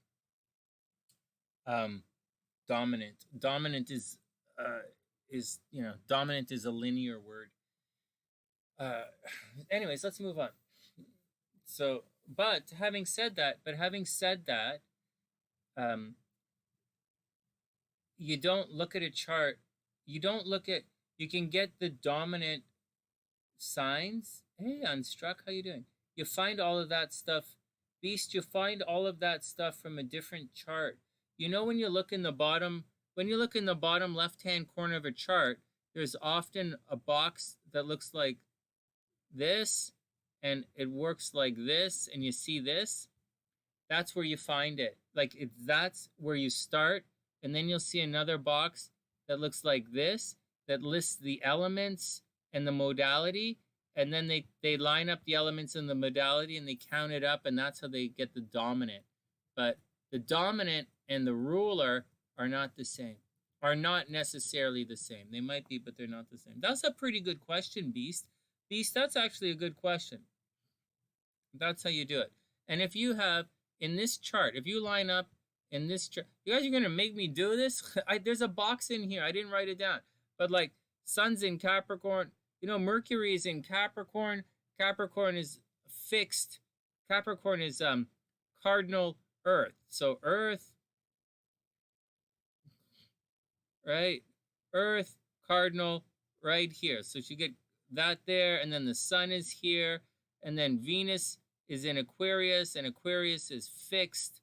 dominant. Dominant is dominant is a linear word. Anyways, let's move on. So, but having said that, you don't look at a chart. You can get the dominant signs. Hey, Unstruck, how you doing? You find all of that stuff. Beast, you find all of that stuff from a different chart. You know, when you look in the bottom left-hand corner of a chart, there's often a box that looks like this, and it works like this, and you see this. That's where you find it. Like, that's where you start, and then you'll see another box that looks like this, that lists the elements and the modality, and then they line up the elements and the modality, and they count it up, and that's how they get the dominant. But the dominant and the ruler are not the same, are not necessarily the same. They might be, but they're not the same. That's a pretty good question, Beast. Beast, that's actually a good question. That's how you do it. And if you have, in this chart, if you line up in this chart, you guys are going to make me do this? There's a box in here. I didn't write it down. But like, Sun's in Capricorn. You know, Mercury is in Capricorn. Capricorn is fixed. Capricorn is cardinal Earth. So Earth, right? Earth, cardinal, right here. So you get that there, and then the Sun is here, and then Venus is in Aquarius, and Aquarius is fixed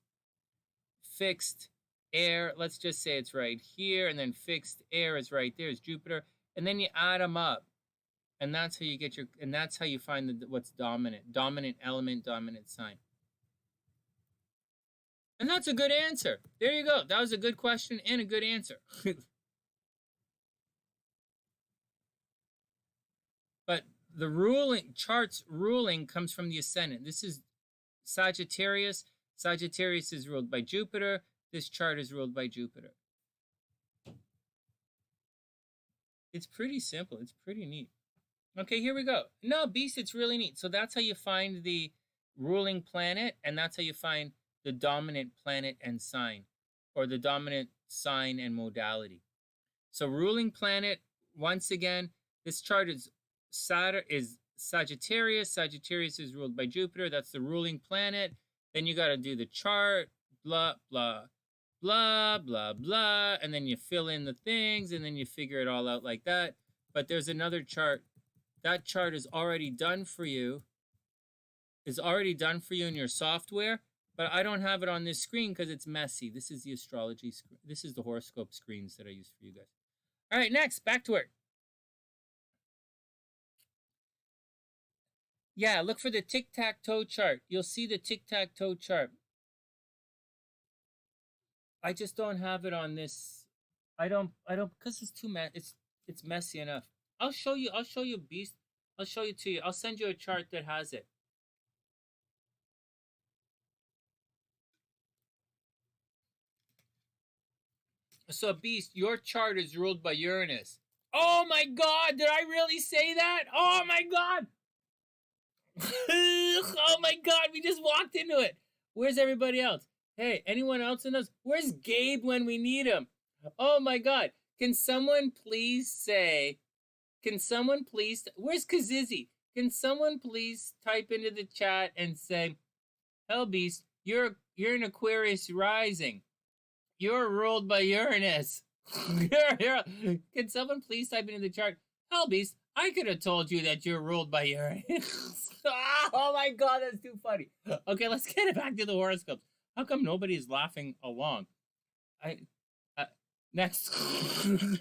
air. Let's just say it's right here, and then fixed air is right there, is Jupiter, and then you add them up, and that's how you get and that's how you find what's dominant element, dominant sign. And that's a good answer. There you go. That was a good question and a good answer. But the chart's ruling comes from the ascendant. This is Sagittarius. Sagittarius is ruled by Jupiter. This chart is ruled by Jupiter. It's pretty simple. It's pretty neat. Okay, here we go. No, Beast, it's really neat. So that's how you find the ruling planet, and that's how you find the dominant planet and sign, or the dominant sign and modality. So ruling planet, once again, this chart is Saturn is Sagittarius. Sagittarius is ruled by Jupiter. That's the ruling planet. Then you got to do the chart, blah, blah, blah, blah, blah. And then you fill in the things, and then you figure it all out like that. But there's another chart. That chart is already done for you. It's already done for you in your software. But I don't have it on this screen because it's messy. This is the astrology screen. This is the horoscope screens that I use for you guys. All right, next, back to work. Yeah, look for the tic-tac-toe chart. You'll see the tic-tac-toe chart. I just don't have it on this. I don't, because it's too it's messy enough. I'll show you, Beast. I'll show you to you. I'll send you a chart that has it. So, Beast, your chart is ruled by Uranus. Oh my God, did I really say that? Oh my God. Oh my God, we just walked into it. Where's everybody else? Hey, anyone else in us? Where's Gabe when we need him? Oh my God. Can someone please say, where's Kazizi? Can someone please type into the chat and say, Hell Beast, you're an Aquarius rising. You're ruled by Uranus. Can someone please type into the chart? Hell Beast, I could have told you that you're ruled by Uranus. Oh my God, that's too funny. Okay, let's get it back to the horoscopes. How come nobody's laughing along? Next.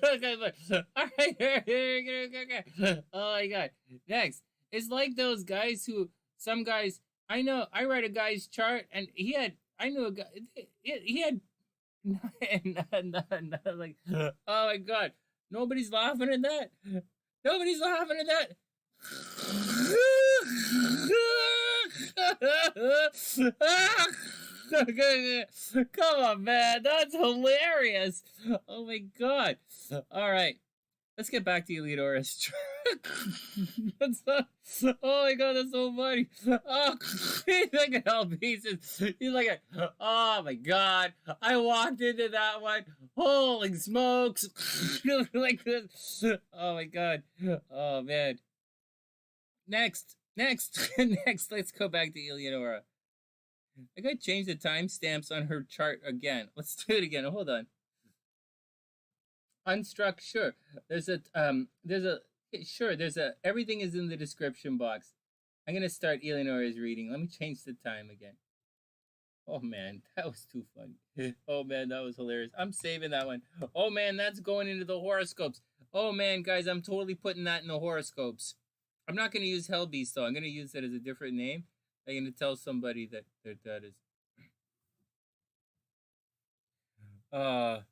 Okay, look. All right. Okay. Oh my God. Next. It's like those guys some guys, I know, I read a guy's chart, and I knew a guy, he had, like, oh my God. Nobody's laughing at that. Nobody's laughing at that. Come on, man. That's hilarious. Oh my god. All right. Let's get back to Eleonora's truck. Oh my god, that's so funny. Oh, he's like an all pieces. He's like, oh my god, I walked into that one. Holy smokes. Like this. Oh my god. Oh man. Next. Next, let's go back to Eleonora. I gotta change the timestamps on her chart again. Let's do it again. Hold on. Unstruck, sure. There's a everything is in the description box. I'm gonna start Eleonora's reading. Let me change the time again. Oh man, that was too funny. Oh man, that was hilarious. I'm saving that one. Oh man, that's going into the horoscopes. Oh man, guys, I'm totally putting that in the horoscopes. I'm not gonna use Hellbeast though. I'm gonna use it as a different name. I'm gonna tell somebody that is. Oh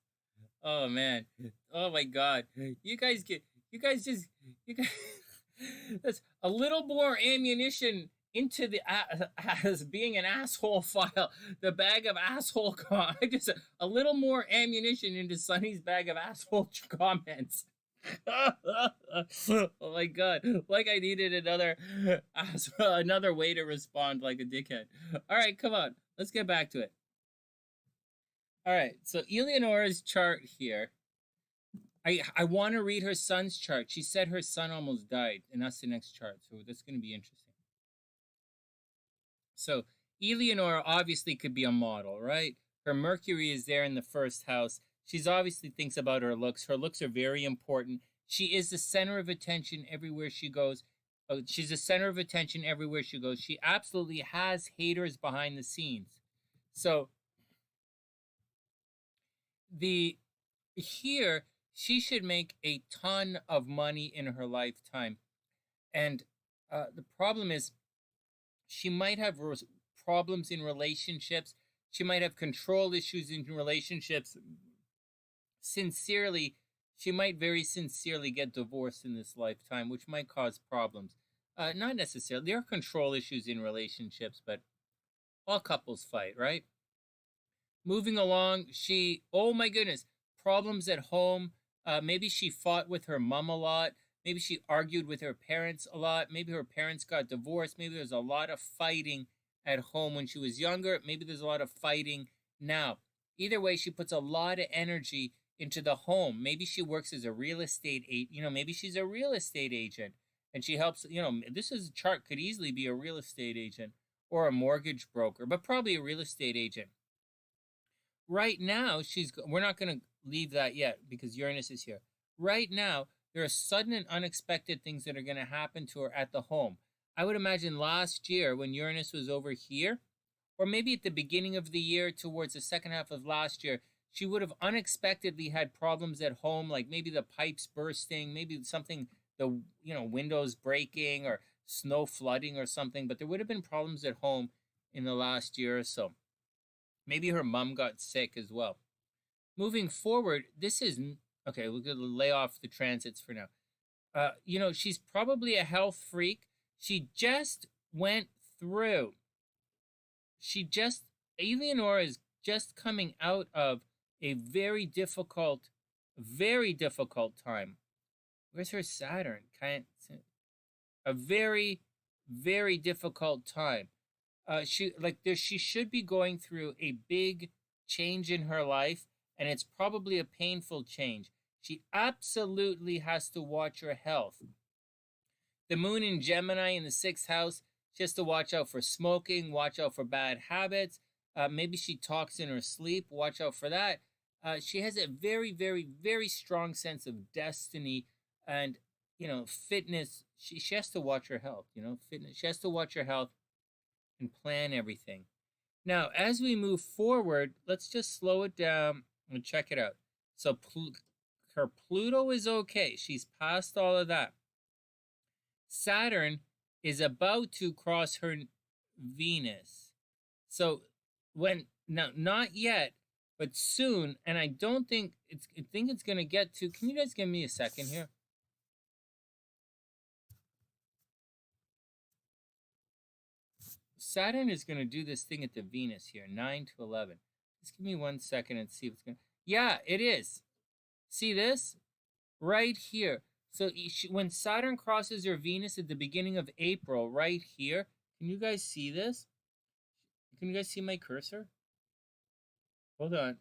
man. Oh my god. You guys that's a little more ammunition into the as being an asshole file. The bag of asshole just a little more ammunition into Sonny's bag of asshole comments. Oh my god. Like I needed another way to respond like a dickhead. All right, come on. Let's get back to it. All right, so Eleonora's chart here. I want to read her son's chart. She said her son almost died, and that's the next chart, so that's going to be interesting. So Eleonora obviously could be a model, right? Her Mercury is there in the first house. She's obviously thinks about her looks. Her looks are very important. She is the center of attention everywhere she goes. She's the center of attention everywhere she goes. She absolutely has haters behind the scenes. So here she should make a ton of money in her lifetime, and the problem is she might have problems in relationships. She might have control issues in relationships. She might very sincerely get divorced in this lifetime, which might cause problems. Not necessarily. There are control issues in relationships, but all couples fight, right? Moving along, oh my goodness, problems at home. Maybe she fought with her mom a lot. Maybe she argued with her parents a lot. Maybe her parents got divorced. Maybe there's a lot of fighting at home when she was younger. Maybe there's a lot of fighting now. Either way, she puts a lot of energy into the home. Maybe she works as a real estate agent. Maybe she's a real estate agent and she helps. This is a chart could easily be a real estate agent or a mortgage broker, but probably a real estate agent. Right now, we're not going to leave that yet because Uranus is here. Right now, there are sudden and unexpected things that are going to happen to her at the home. I would imagine last year when Uranus was over here, or maybe at the beginning of the year towards the second half of last year, she would have unexpectedly had problems at home, like maybe the pipes bursting, maybe something, windows breaking or snow flooding or something, but there would have been problems at home in the last year or so. Maybe her mom got sick as well. Moving forward, this is... Okay, we're going to lay off the transits for now. She's probably a health freak. She just went through. Eleonora is just coming out of a very difficult time. Where's her Saturn? A very, very difficult time. She should be going through a big change in her life, and it's probably a painful change. She absolutely has to watch her health. The moon in Gemini in the 6th house, she has to watch out for smoking, watch out for bad habits. Maybe she talks in her sleep, watch out for that. She has a very, very, very strong sense of destiny and, fitness. She has to watch her health, fitness. She has to watch her health and plan everything. Now, as we move forward, let's just slow it down and check it out. So her Pluto is okay. She's past all of that. Saturn is about to cross her Venus. So not yet, but soon, and I don't think I think it's going to get to, can you guys give me a second here? Saturn is going to do this thing at the Venus here, 9 to 11. Just give me 1 second and see what's going to, yeah, it is. See this? Right here. So when Saturn crosses your Venus at the beginning of April, right here, can you guys see this? Can you guys see my cursor? Hold on.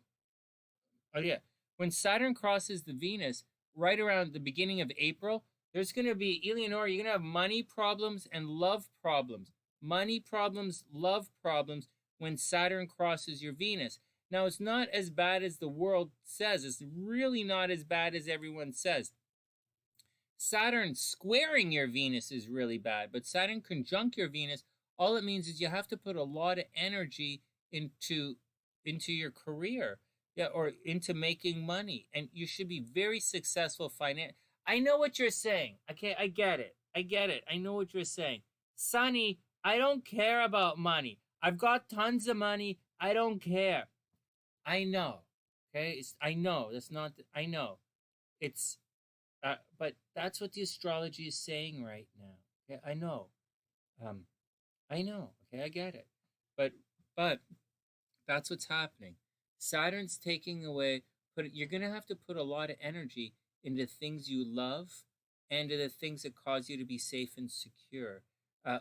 Oh, yeah. When Saturn crosses the Venus, right around the beginning of April, there's going to be, Elenora, you're going to have money problems and love problems. Money problems, love problems when Saturn crosses your Venus. Now, it's not as bad as the world says. It's really not as bad as everyone says. Saturn squaring your Venus is really bad, but Saturn conjunct your Venus, all it means is you have to put a lot of energy into your career, yeah, or into making money, and you should be very successful financially. I know what you're saying. Okay, I get it. I know what you're saying. Sonny, I don't care about money. I've got tons of money. I don't care. I know. Okay, I know. That's not. I know. It's. But that's what the astrology is saying right now. Okay, I know. I know. Okay, I get it. But that's what's happening. Saturn's taking away. You're gonna have to put a lot of energy into things you love, and to the things that cause you to be safe and secure.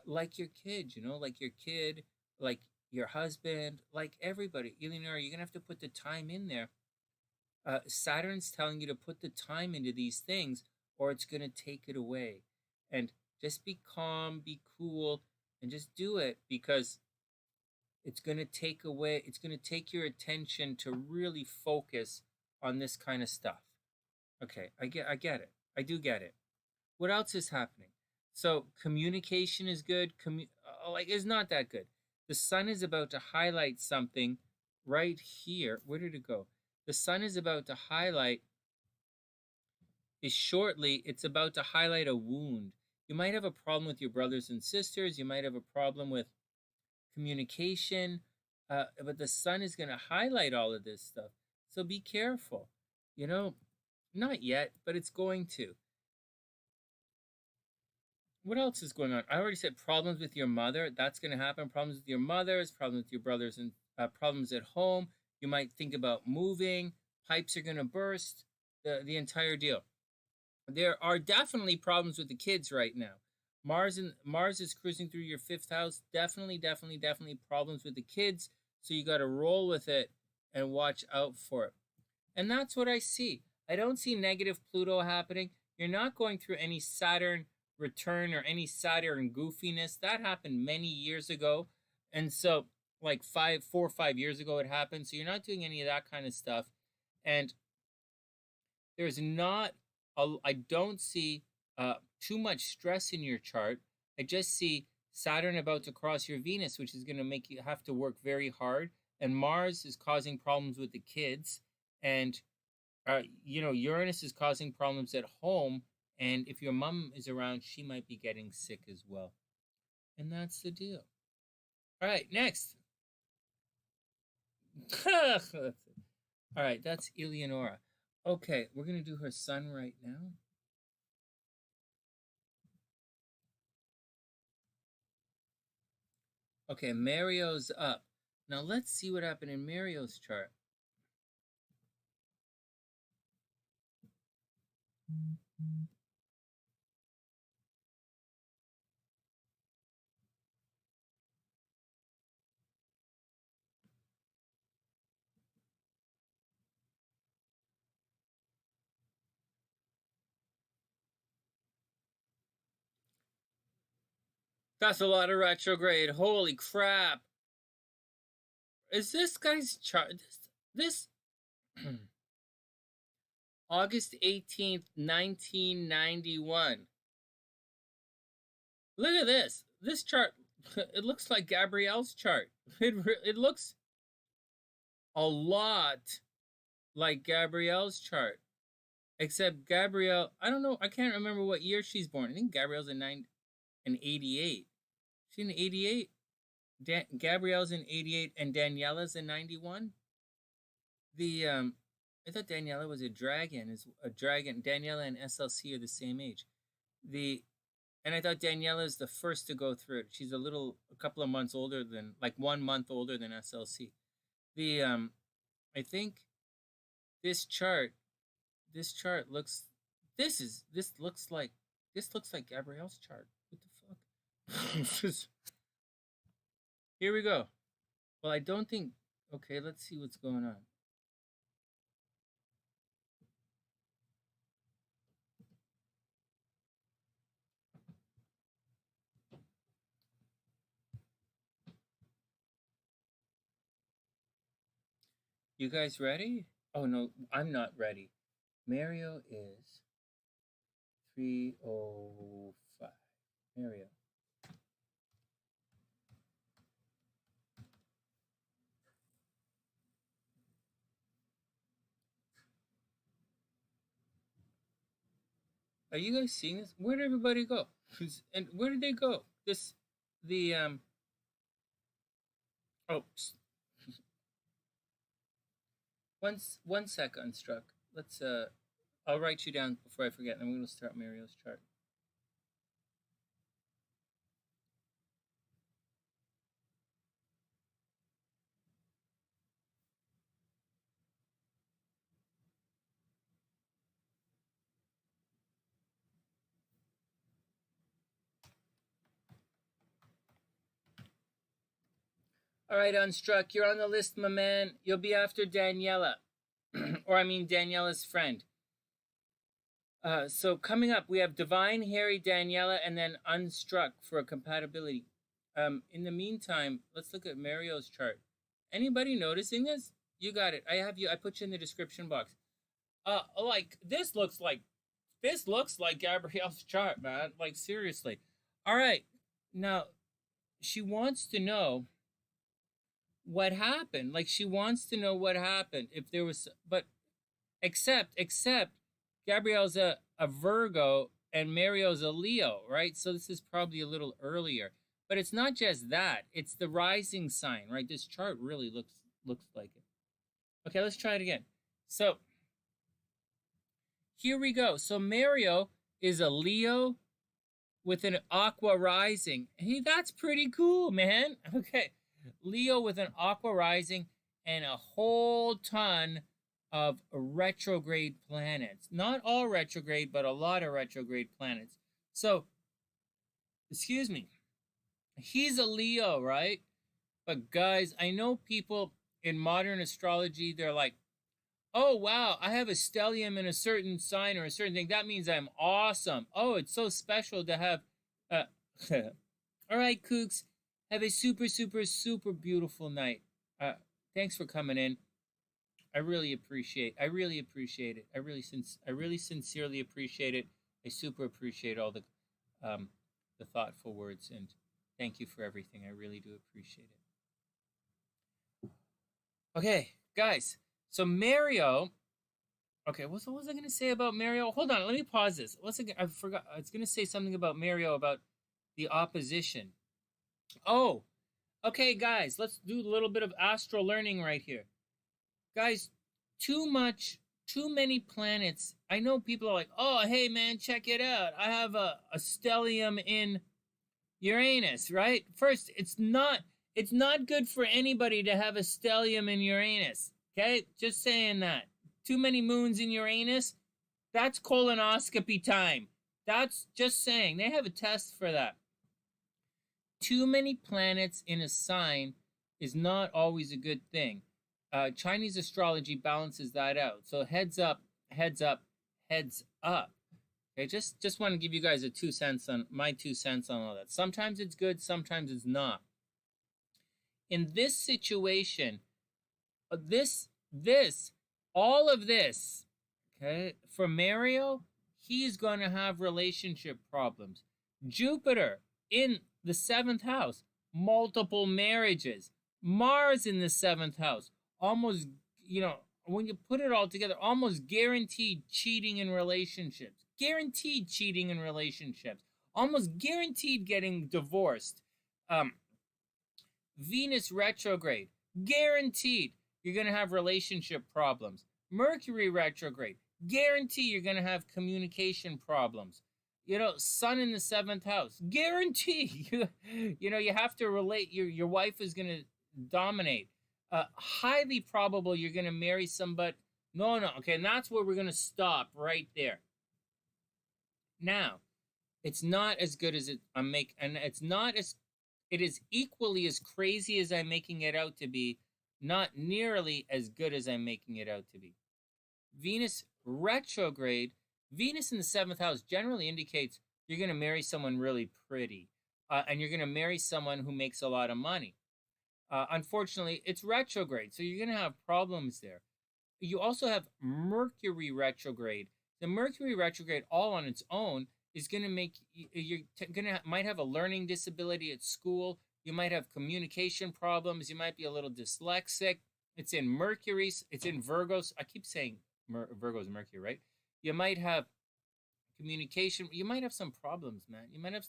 Like your kid, like your kid, like your husband, like everybody. Elenora, you're gonna have to put the time in there. Saturn's telling you to put the time into these things, or it's going to take it away. And just be calm, be cool, and just do it, because it's going to take away, it's going to take your attention to really focus on this kind of stuff. Okay, I get it. I do get it. What else is happening? So communication is good. It's not that good. The sun is about to highlight something right here. Where did it go? The sun is about to highlight, it's about to highlight a wound. You might have a problem with your brothers and sisters. You might have a problem with communication. But the sun is going to highlight all of this stuff. So be careful. Not yet, but it's going to. What else is going on? I already said problems with your mother. That's going to happen. Problems with your mothers, problems with your brothers, and problems at home. You might think about moving. Pipes are going to burst. The entire deal. There are definitely problems with the kids right now. Mars is cruising through your 5th house. Definitely problems with the kids. So you got to roll with it and watch out for it. And that's what I see. I don't see negative Pluto happening. You're not going through any Saturn return or any Saturn goofiness. That happened many years ago. And so like 4 or 5 years ago it happened. So you're not doing any of that kind of stuff. And there's not, I don't see too much stress in your chart. I just see Saturn about to cross your Venus, which is going to make you have to work very hard. And Mars is causing problems with the kids. And, Uranus is causing problems at home. And if your mom is around, she might be getting sick as well. And that's the deal. All right, next. All right, that's Elenora. Okay, we're going to do her sun right now. Okay, Mario's up. Now let's see what happened in Mario's chart. That's a lot of retrograde. Holy crap. Is this guy's chart? This August 18th, 1991. Look at this. This chart, it looks like Gabrielle's chart. It looks a lot like Gabrielle's chart. Except Gabrielle, I don't know, I can't remember what year she's born. I think Gabrielle's in 88. She's in 88? Gabrielle's in 88 and Daniela's in 91? I thought Daniela was a dragon. Is a dragon. Daniela and SLC are the same age. And I thought Daniela is the first to go through it. She's a couple of months older than, like 1 month older than SLC. I think this chart looks. This looks like Gabrielle's chart. What the fuck? Here we go. Well, I don't think. Okay, let's see what's going on. You guys ready? Oh no, I'm not ready. Mario is 305. Mario. Are you guys seeing this? Where did everybody go? And where did they go? Oh, one sec, Unstruck. Let's I'll write you down before I forget, and I'm going to start Mario's chart. All right, Unstruck, you're on the list, my man. You'll be after Daniela, or I mean Daniela's friend. So coming up, we have Divine, Harry, Daniela, and then Unstruck for a compatibility. In the meantime, let's look at Mario's chart. Anybody noticing this? You got it. I put you in the description box. Like this looks like Gabrielle's chart, man. Like seriously. All right. Now, she wants to know what happened. Like she wants to know what happened. If there was, but except Gabrielle's a Virgo and Mario's a Leo, right? So this is probably a little earlier. But it's not just that. It's the rising sign, right? This chart really looks like it. Okay, let's try it again. So here we go. So Mario is a Leo with an aqua rising. Hey, that's pretty cool, man. Okay. Leo with an aqua rising and a whole ton of retrograde planets. Not all retrograde, but a lot of retrograde planets. So, excuse me. He's a Leo, right? But guys, I know people in modern astrology, they're like, oh, wow, I have a stellium in a certain sign or a certain thing. That means I'm awesome. Oh, it's so special to have... All right, Kooks. Have a super, super, super beautiful night. Thanks for coming in. I really appreciate it. I really sincerely appreciate it. I super appreciate all the thoughtful words, and thank you for everything. I really do appreciate it. Okay, guys. So Mario. Okay, what was I going to say about Mario? Hold on, let me pause this. I forgot. I was going to say something about Mario about the opposition. Oh, okay, guys, let's do a little bit of astro learning right here. Guys, too many planets. I know people are like, oh, hey, man, check it out. I have a stellium in Uranus, right? First, it's not good for anybody to have a stellium in Uranus, okay? Just saying that. Too many moons in Uranus, that's colonoscopy time. That's just saying. They have a test for that. Too many planets in a sign is not always a good thing. Chinese astrology balances that out. So heads up, heads up, heads up. Okay, just want to give you guys my 2 cents on all that. Sometimes it's good, sometimes it's not. In this situation, all of this, okay, for Mario, he's going to have relationship problems. Jupiter in the 7th house, multiple marriages. Mars in the 7th house, almost, when you put it all together, almost guaranteed cheating in relationships. Guaranteed cheating in relationships. Almost guaranteed getting divorced. Venus retrograde. Guaranteed. you're going to have relationship problems. Mercury retrograde, guarantee you're going to have communication problems. You know, Sun in the 7th house, guarantee you have to relate. Your wife is going to dominate. Highly probable you're going to marry somebody. No, okay, and that's where we're going to stop right there. Now, it's not as good as and it is equally as crazy as I'm making it out to be, not nearly as good as I'm making it out to be. Venus retrograde, Venus in the 7th house generally indicates you're going to marry someone really pretty, and you're going to marry someone who makes a lot of money. Unfortunately, it's retrograde, so you're going to have problems there. You also have Mercury retrograde. The Mercury retrograde all on its own is going to make might have a learning disability at school. You might have communication problems. You might be a little dyslexic. It's in Mercury's. It's in Virgo's. I keep saying Virgo's Mercury, right? You might have communication. You might have some problems, man. You might have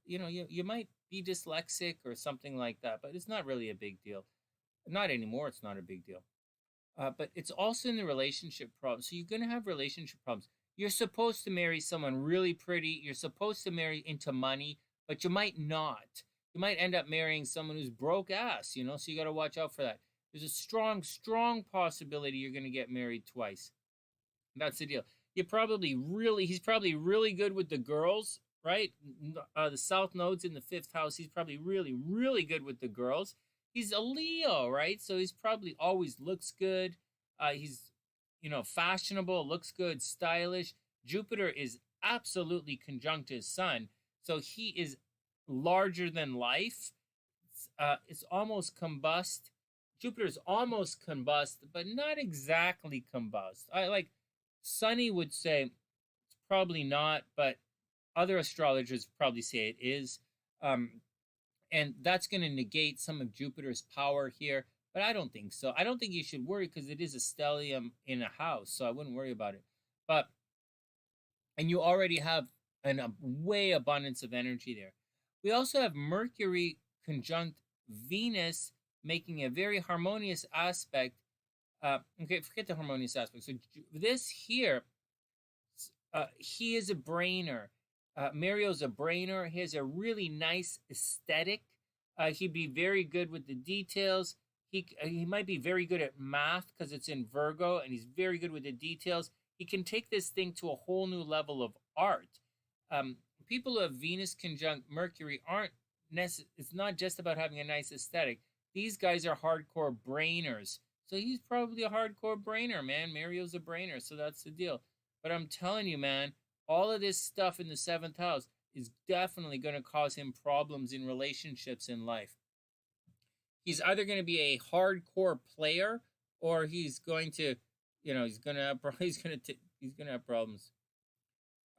you might be dyslexic or something like that, but it's not really a big deal. Not anymore. It's not a big deal. But it's also in the relationship problems. So you're going to have relationship problems. You're supposed to marry someone really pretty. You're supposed to marry into money, but you might not. You might end up marrying someone who's broke ass, so you got to watch out for that. There's a strong, strong possibility you're going to get married twice. That's the deal. He's probably really good with the girls, right? The South Node's in the 5th house. He's probably really, really good with the girls. He's a Leo, right? So he's probably always looks good. He's, fashionable, looks good, stylish. Jupiter is absolutely conjunct his sun. So he is larger than life. It's almost combust. Jupiter's almost combust, but not exactly combust. Sonny would say it's probably not, but other astrologers probably say it is. And that's going to negate some of Jupiter's power here, but I don't think so. I don't think you should worry because it is a stellium in a house, so I wouldn't worry about it. And you already have a way abundance of energy there. We also have Mercury conjunct Venus, making a very harmonious aspect. Okay, forget the harmonious aspect. So this here, he is a brainer. Mario's a brainer. He has a really nice aesthetic. He'd be very good with the details. He might be very good at math because it's in Virgo, and he's very good with the details. He can take this thing to a whole new level of art. People who have Venus conjunct Mercury it's not just about having a nice aesthetic. These guys are hardcore brainers. So he's probably a hardcore brainer, man. Mario's a brainer, so that's the deal. But I'm telling you, man, all of this stuff in the 7th house is definitely going to cause him problems in relationships in life. He's either going to be a hardcore player, or he's going to, he's going to have problems.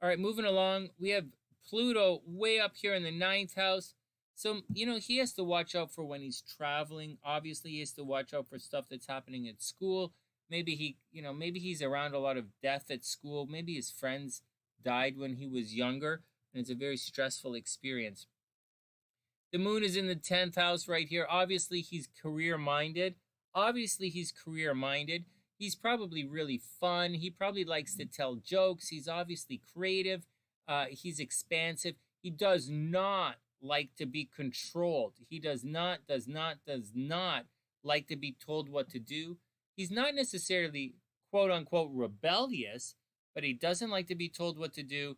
All right, moving along, we have Pluto way up here in the 9th house. So, he has to watch out for when he's traveling. Obviously, he has to watch out for stuff that's happening at school. Maybe maybe he's around a lot of death at school. Maybe his friends died when he was younger, and it's a very stressful experience. The moon is in the 10th house right here. Obviously, he's career-minded. He's probably really fun. He probably likes to tell jokes. He's obviously creative. He's expansive. He does not like to be controlled. He does not like to be told what to do. He's not necessarily quote-unquote rebellious, but he doesn't like to be told what to do.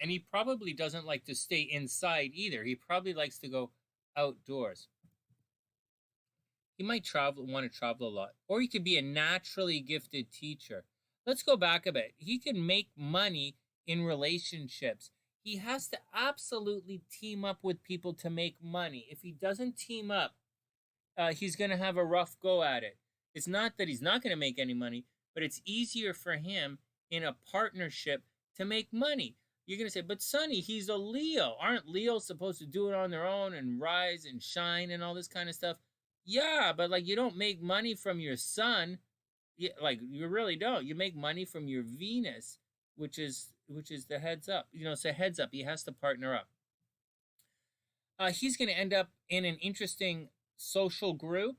And he probably doesn't like to stay inside either. He probably likes to go outdoors. He might want to travel a lot. Or he could be a naturally gifted teacher. Let's go back a bit. He can make money in relationships. He has to absolutely team up with people to make money. If he doesn't team up, he's going to have a rough go at it. It's not that he's not going to make any money, but it's easier for him in a partnership to make money. You're going to say, but Sonny, he's a Leo. Aren't Leos supposed to do it on their own and rise and shine and all this kind of stuff? Yeah, but you don't make money from your sun. You really don't. You make money from your Venus, which is the heads up. So heads up, he has to partner up. He's going to end up in an interesting social group.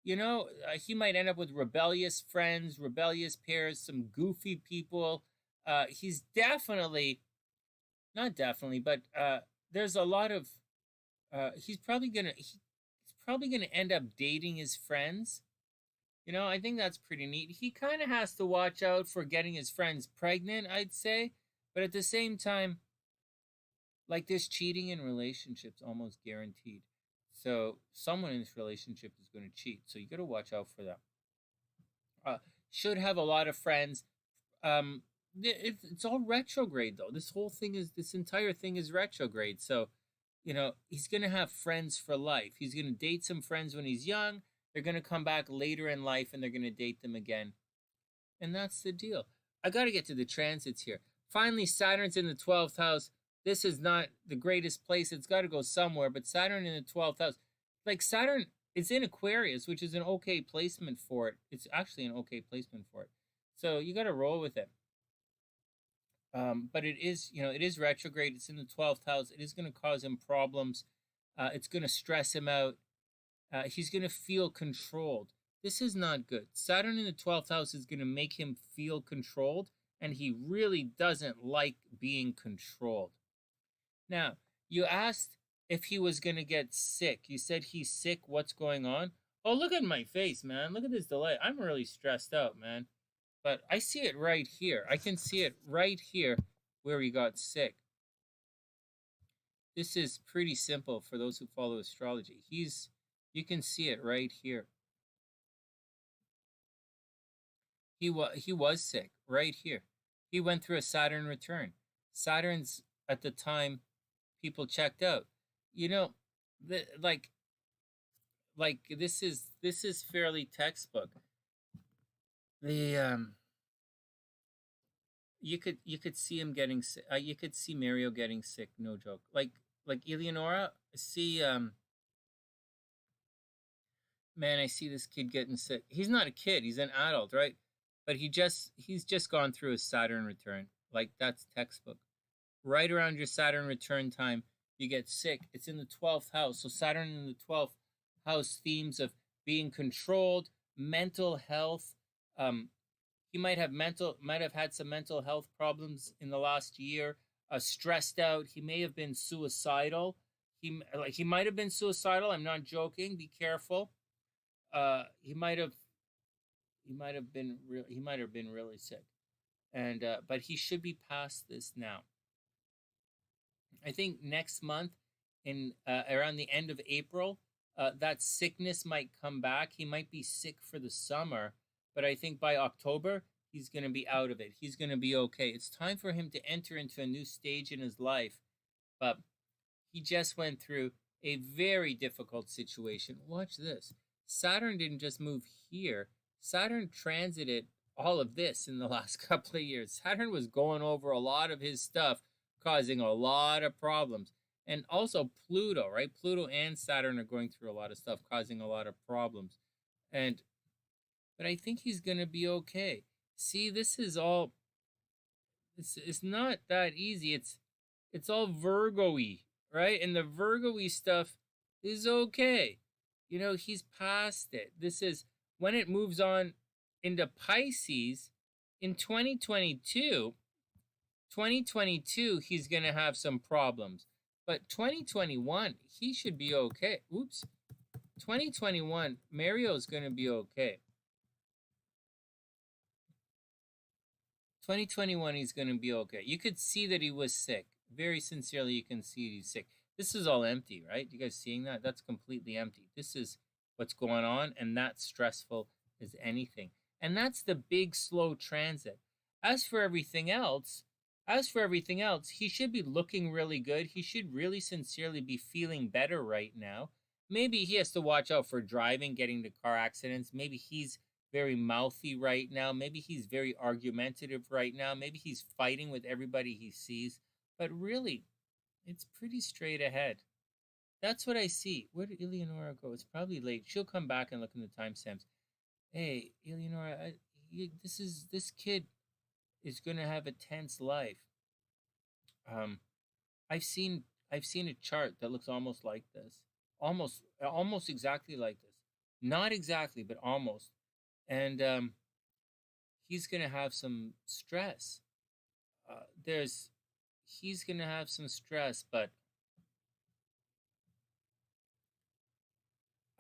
he might end up with rebellious friends, rebellious pairs, some goofy people. He's definitely, not definitely, but there's a lot of, he's probably gonna end up dating his friends. I think that's pretty neat. He kind of has to watch out for getting his friends pregnant, I'd say. But at the same time, like, there's cheating in relationships almost guaranteed. So someone in this relationship is going to cheat. So you got to watch out for that. Should have a lot of friends. It's all retrograde though. This entire thing is retrograde. So, he's going to have friends for life. He's going to date some friends when he's young. They're going to come back later in life and they're going to date them again. And that's the deal. I got to get to the transits here. Finally, Saturn's in the 12th house. This is not the greatest place. It's got to go somewhere. But Saturn in the 12th house. Like, Saturn is in Aquarius, which is an okay placement for it. It's actually an okay placement for it. So you got to roll with it. But it is retrograde. It's in the 12th house. It is going to cause him problems. It's going to stress him out. He's going to feel controlled. This is not good. Saturn in the 12th house is going to make him feel controlled, and he really doesn't like being controlled. Now, you asked if he was going to get sick. You said he's sick. What's going on? Oh, look at my face, man. Look at this delay. I'm really stressed out, man. But I see it right here. I can see it right here where he got sick. This is pretty simple for those who follow astrology. You can see it right here. He was sick right here. He went through a Saturn return. Saturn's at the time people checked out. Like this is fairly textbook. The you could see him getting sick. You could see Mario getting sick. No joke. Like Elenora. See man, I see this kid getting sick. He's not a kid. He's an adult, right? But he's just gone through a Saturn return. Like, that's textbook. Right around your Saturn return time, you get sick. It's in the 12th house. So Saturn in the 12th house, themes of being controlled, mental health. He might have had some mental health problems in the last year. Stressed out. He may have been suicidal. He might have been suicidal. I'm not joking. Be careful. He might have been really sick, and but he should be past this now. I think next month, in around the end of April, that sickness might come back. He might be sick for the summer, but I think by October he's going to be out of it. He's going to be okay. It's time for him to enter into a new stage in his life, but he just went through a very difficult situation. Watch this. Saturn didn't just move here. Saturn transited all of this in the last couple of years. Saturn was going over a lot of his stuff, causing a lot of problems. And also Pluto, right? Pluto and Saturn are going through a lot of stuff, causing a lot of problems. But I think he's going to be okay. See, this is all, it's not that easy. It's all Virgo-y, right? And the Virgo-y stuff is okay. He's past it. This is when it moves on into Pisces in 2022. 2022, he's going to have some problems. But 2021, he should be okay. Oops. 2021, Mario's going to be okay. 2021, he's going to be okay. You could see that he was sick. Very sincerely, you can see he's sick. This is all empty, right? You guys seeing that? That's completely empty. This is what's going on, and that's stressful as anything. And that's the big, slow transit. As for everything else, he should be looking really good. He should really sincerely be feeling better right now. Maybe he has to watch out for driving, getting into car accidents. Maybe he's very mouthy right now. Maybe he's very argumentative right now. Maybe he's fighting with everybody he sees. But really, it's pretty straight ahead. That's what I see. Where did Elenora go? It's probably late. She'll come back and look in the timestamps. Hey, Elenora, this kid is going to have a tense life. I've seen a chart that looks almost like this. Almost exactly like this. Not exactly, but almost. And he's going to have some stress. He's going to have some stress, but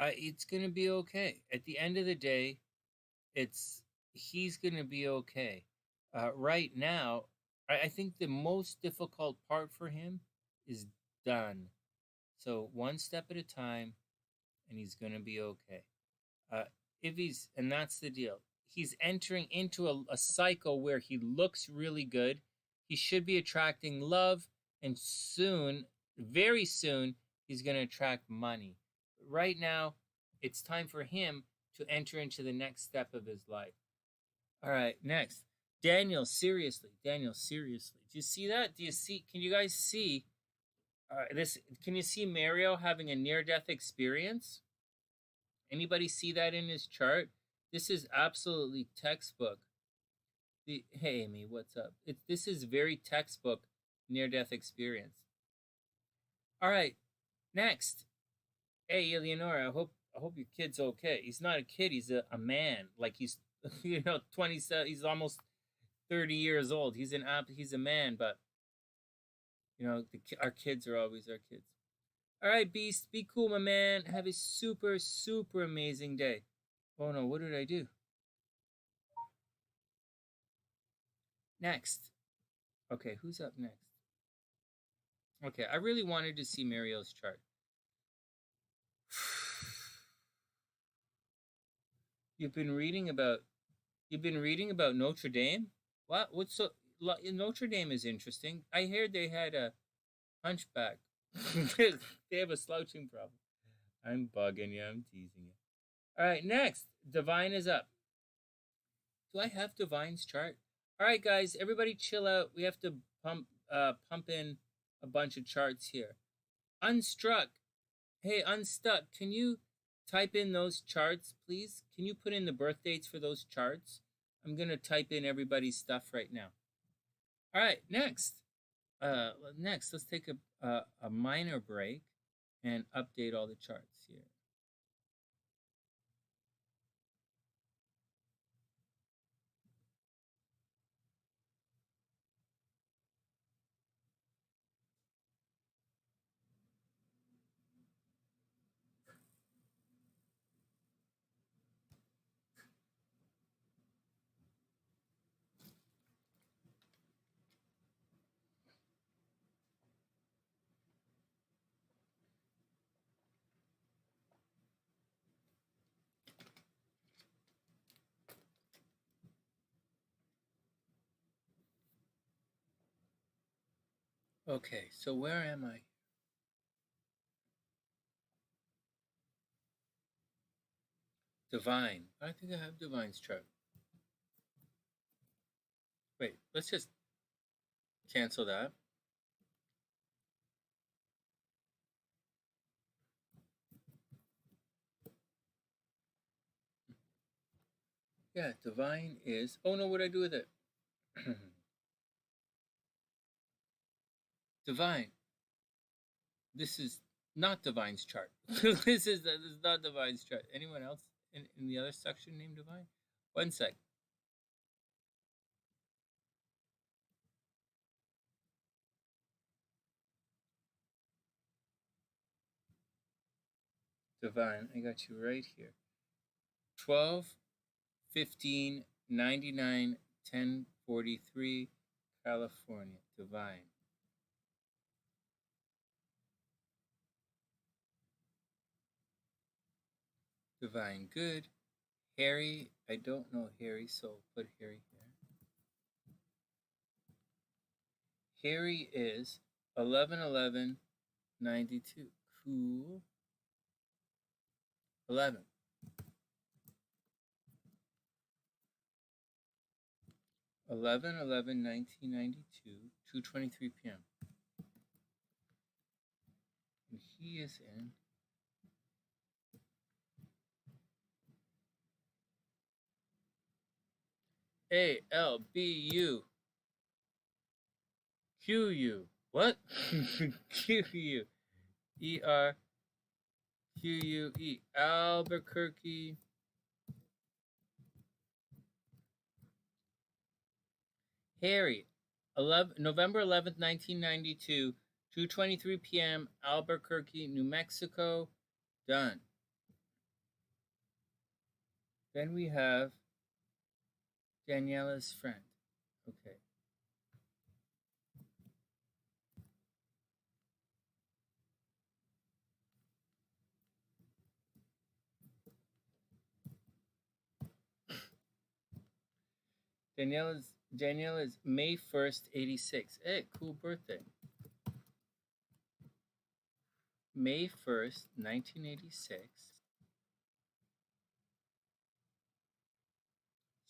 it's going to be okay. At the end of the day, he's going to be okay. Right now, I think the most difficult part for him is done. So one step at a time, and he's going to be okay. And that's the deal. He's entering into a cycle where he looks really good. He should be attracting love, and soon, very soon, he's going to attract money. Right now, it's time for him to enter into the next step of his life. All right, next. Daniel, seriously. Do you see that? Can you guys see this? Can you see Mario having a near-death experience? Anybody see that in his chart? This is absolutely textbook. Hey, Amy, what's up? This is very textbook near-death experience. All right, next. Hey, Elenora, I hope your kid's okay. He's not a kid. He's a man. Like he's 27. He's almost 30 years old. He's a man, but our kids are always our kids. All right, Beast, be cool, my man. Have a super, super amazing day. Oh no, what did I do? Next. Okay, who's up next? Okay, I really wanted to see Mario's chart. You've been reading about Notre Dame? What? Notre Dame is interesting. I heard they had a hunchback. They have a slouching problem. I'm bugging you. I'm teasing you. All right, next. Divine is up. Do I have Divine's chart? All right, guys, everybody chill out. We have to pump in a bunch of charts here. Unstruck. Hey, Unstuck, can you type in those charts, please? Can you put in the birth dates for those charts? I'm going to type in everybody's stuff right now. All right, next. Let's take a minor break and update all the charts here. Okay, so where am I? Divine. I think I have Divine's chart. Wait, let's just cancel that. Yeah, Divine is... Oh no, what did I do with it? Divine. This is not Divine's chart. This is not Divine's chart. Anyone else in the other section named Divine? One sec. Divine, I got you right here. 12, 15, 99, 10, 43, California. Divine. Divine, good. Harry, I don't know Harry, so put Harry here. Harry is 11/11/92. Cool. 11. 11/11/1992, 2:23 p.m. And he is in ALBU QU. What? QU ER QUE, Albuquerque. Harry, November 11th, 1992, 2:23 p.m., Albuquerque, New Mexico. Done. Then we have Daniela's friend. Okay. Daniela's May 1st, 86. Hey, cool birthday. May 1st, 1986.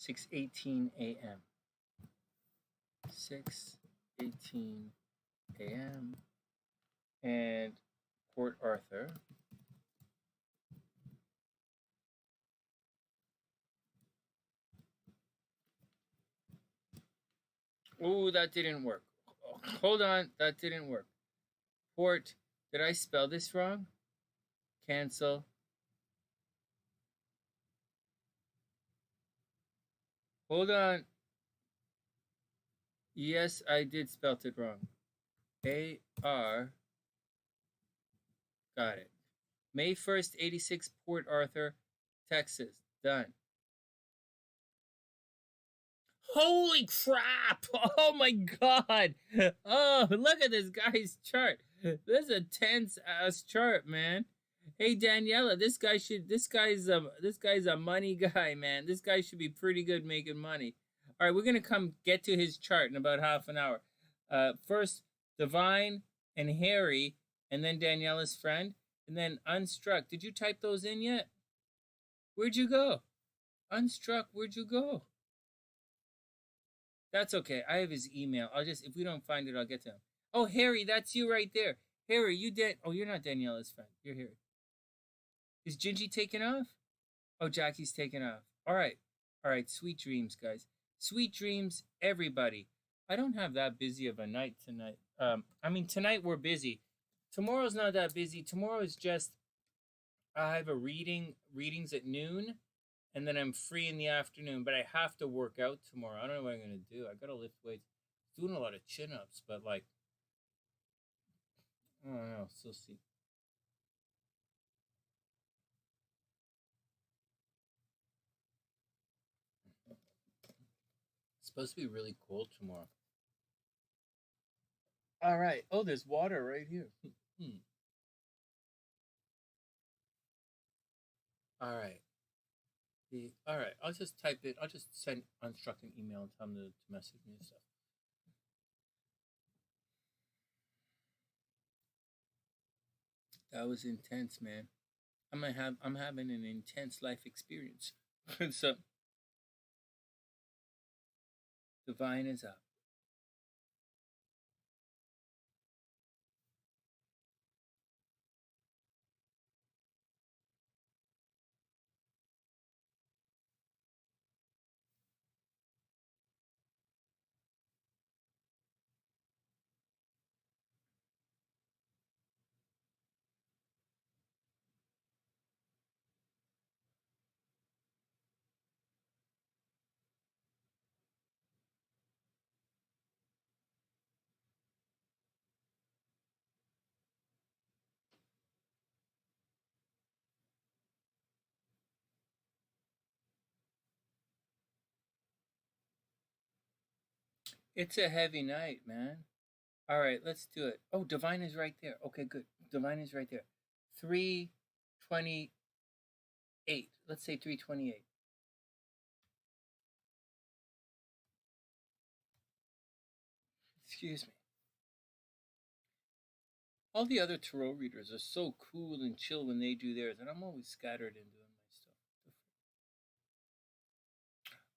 6:18 a.m. 6:18 a.m. And Port Arthur. Oh, that didn't work. Hold on, that didn't work. Port, did I spell this wrong? Cancel. Hold on. Yes, I did spell it wrong. A-R. Got it. May 1st, 86, Port Arthur, Texas. Done. Holy crap! Oh my god! Oh, look at this guy's chart. This is a tense ass chart, man. Hey Daniela, this guy's a money guy, man. This guy should be pretty good making money. All right, we're gonna come get to his chart in about half an hour. First, Divine and Harry, and then Daniela's friend, and then Unstruck. Did you type those in yet? Where'd you go? Unstruck, where'd you go? That's okay. I have his email. If we don't find it, I'll get to him. Oh, Harry, that's you right there. Harry, oh, you're not Daniela's friend. You're Harry. Is Gingy taking off? Oh, Jackie's taking off. All right. All right. Sweet dreams, guys. Sweet dreams, everybody. I don't have that busy of a night tonight. I mean, tonight we're busy. Tomorrow's not that busy. Tomorrow is just, I have readings at noon. And then I'm free in the afternoon, but I have to work out tomorrow. I don't know what I'm going to do. I got to lift weights. Doing a lot of chin-ups, but like, I don't know. So see. It's supposed to be really cold tomorrow. All right. Oh, there's water right here. All right. All right. I'll just type it. I'll just send Unstruck an email and tell them to message me and stuff. That was intense, man. I'm having an intense life experience. So, Divine is up. It's a heavy night, man. All right, let's do it. Oh, Divine is right there. Okay, good. Divine is right there. 328. Let's say 328. Excuse me. All the other tarot readers are so cool and chill when they do theirs, and I'm always scattered in doing my stuff.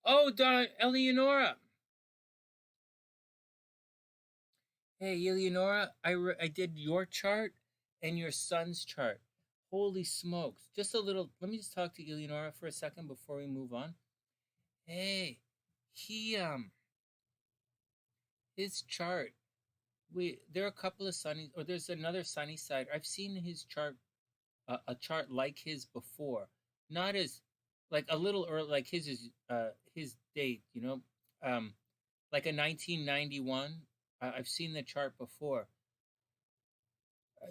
Oh, Eleonora. Hey, Eleonora, I did your chart and your son's chart. Holy smokes. Just a little, let me just talk to Eleonora for a second before we move on. Hey, his chart, there are a couple of Sunny, or there's another Sunny side. I've seen his chart a chart like his before, not as like a little early, like his date, you know, like a 1991. I've seen the chart before.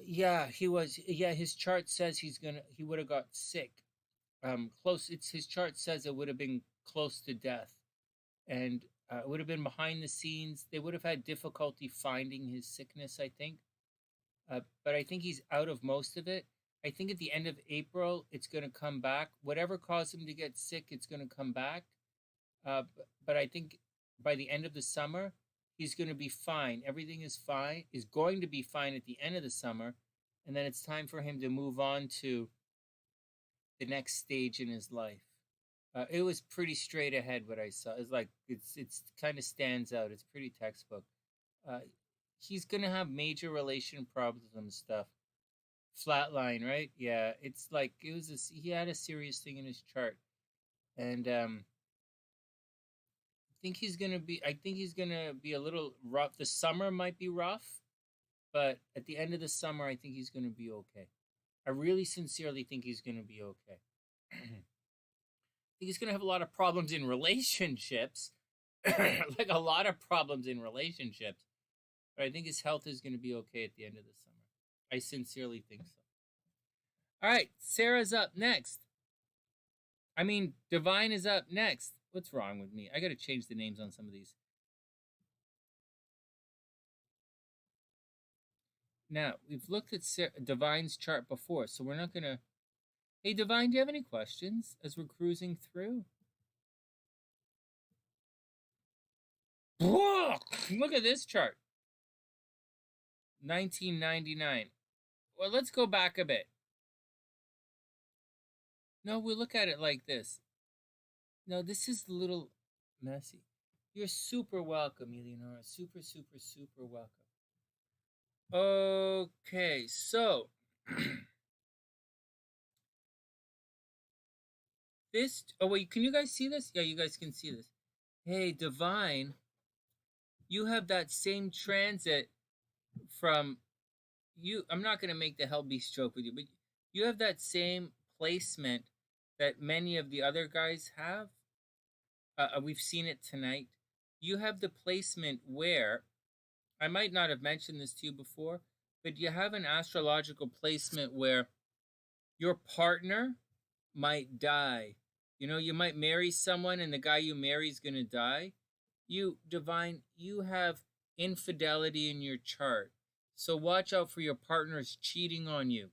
Yeah, he was. Yeah, his chart says he would have got sick. Close. It's his chart says it would have been close to death, and it would have been behind the scenes. They would have had difficulty finding his sickness, I think. But I think he's out of most of it. I think at the end of April, it's going to come back. Whatever caused him to get sick, it's going to come back. But I think by the end of the summer, he's going to be fine. Everything is fine, is going to be fine at the end of the summer. And then it's time for him to move on to the next stage in his life. It was pretty straight ahead what I saw. It's like, it's kind of stands out. It's pretty textbook. He's going to have major relation problems and stuff. Flatline, right? Yeah, it's like he had a serious thing in his chart. And I think he's gonna be a little rough. The summer might be rough, but at the end of the summer, I think he's gonna be okay. I really sincerely think he's gonna be okay. I think he's gonna have a lot of problems in relationships, like a lot of problems in relationships. But I think his health is gonna be okay at the end of the summer. I sincerely think so. All right, Sarah's up next. I mean, Divine is up next. What's wrong with me? I got to change the names on some of these. Now, we've looked at Divine's chart before, so we're not going to... Hey, Divine, do you have any questions as we're cruising through? Whoa! Look at this chart. 1999. Well, let's go back a bit. No, we'll look at it like this. No, this is a little messy. You're super welcome, Elenora. Super, super, super welcome. Okay, so... this... Oh, wait, can you guys see this? Yeah, you guys can see this. Hey, Divine, you have that same transit from... I'm not going to make the hell beast joke with you, but you have that same placement that many of the other guys have. We've seen it tonight. You have the placement where, I might not have mentioned this to you before, but you have an astrological placement where your partner might die. You know, you might marry someone and the guy you marry is going to die. You, Divine, you have infidelity in your chart. So watch out for your partners cheating on you.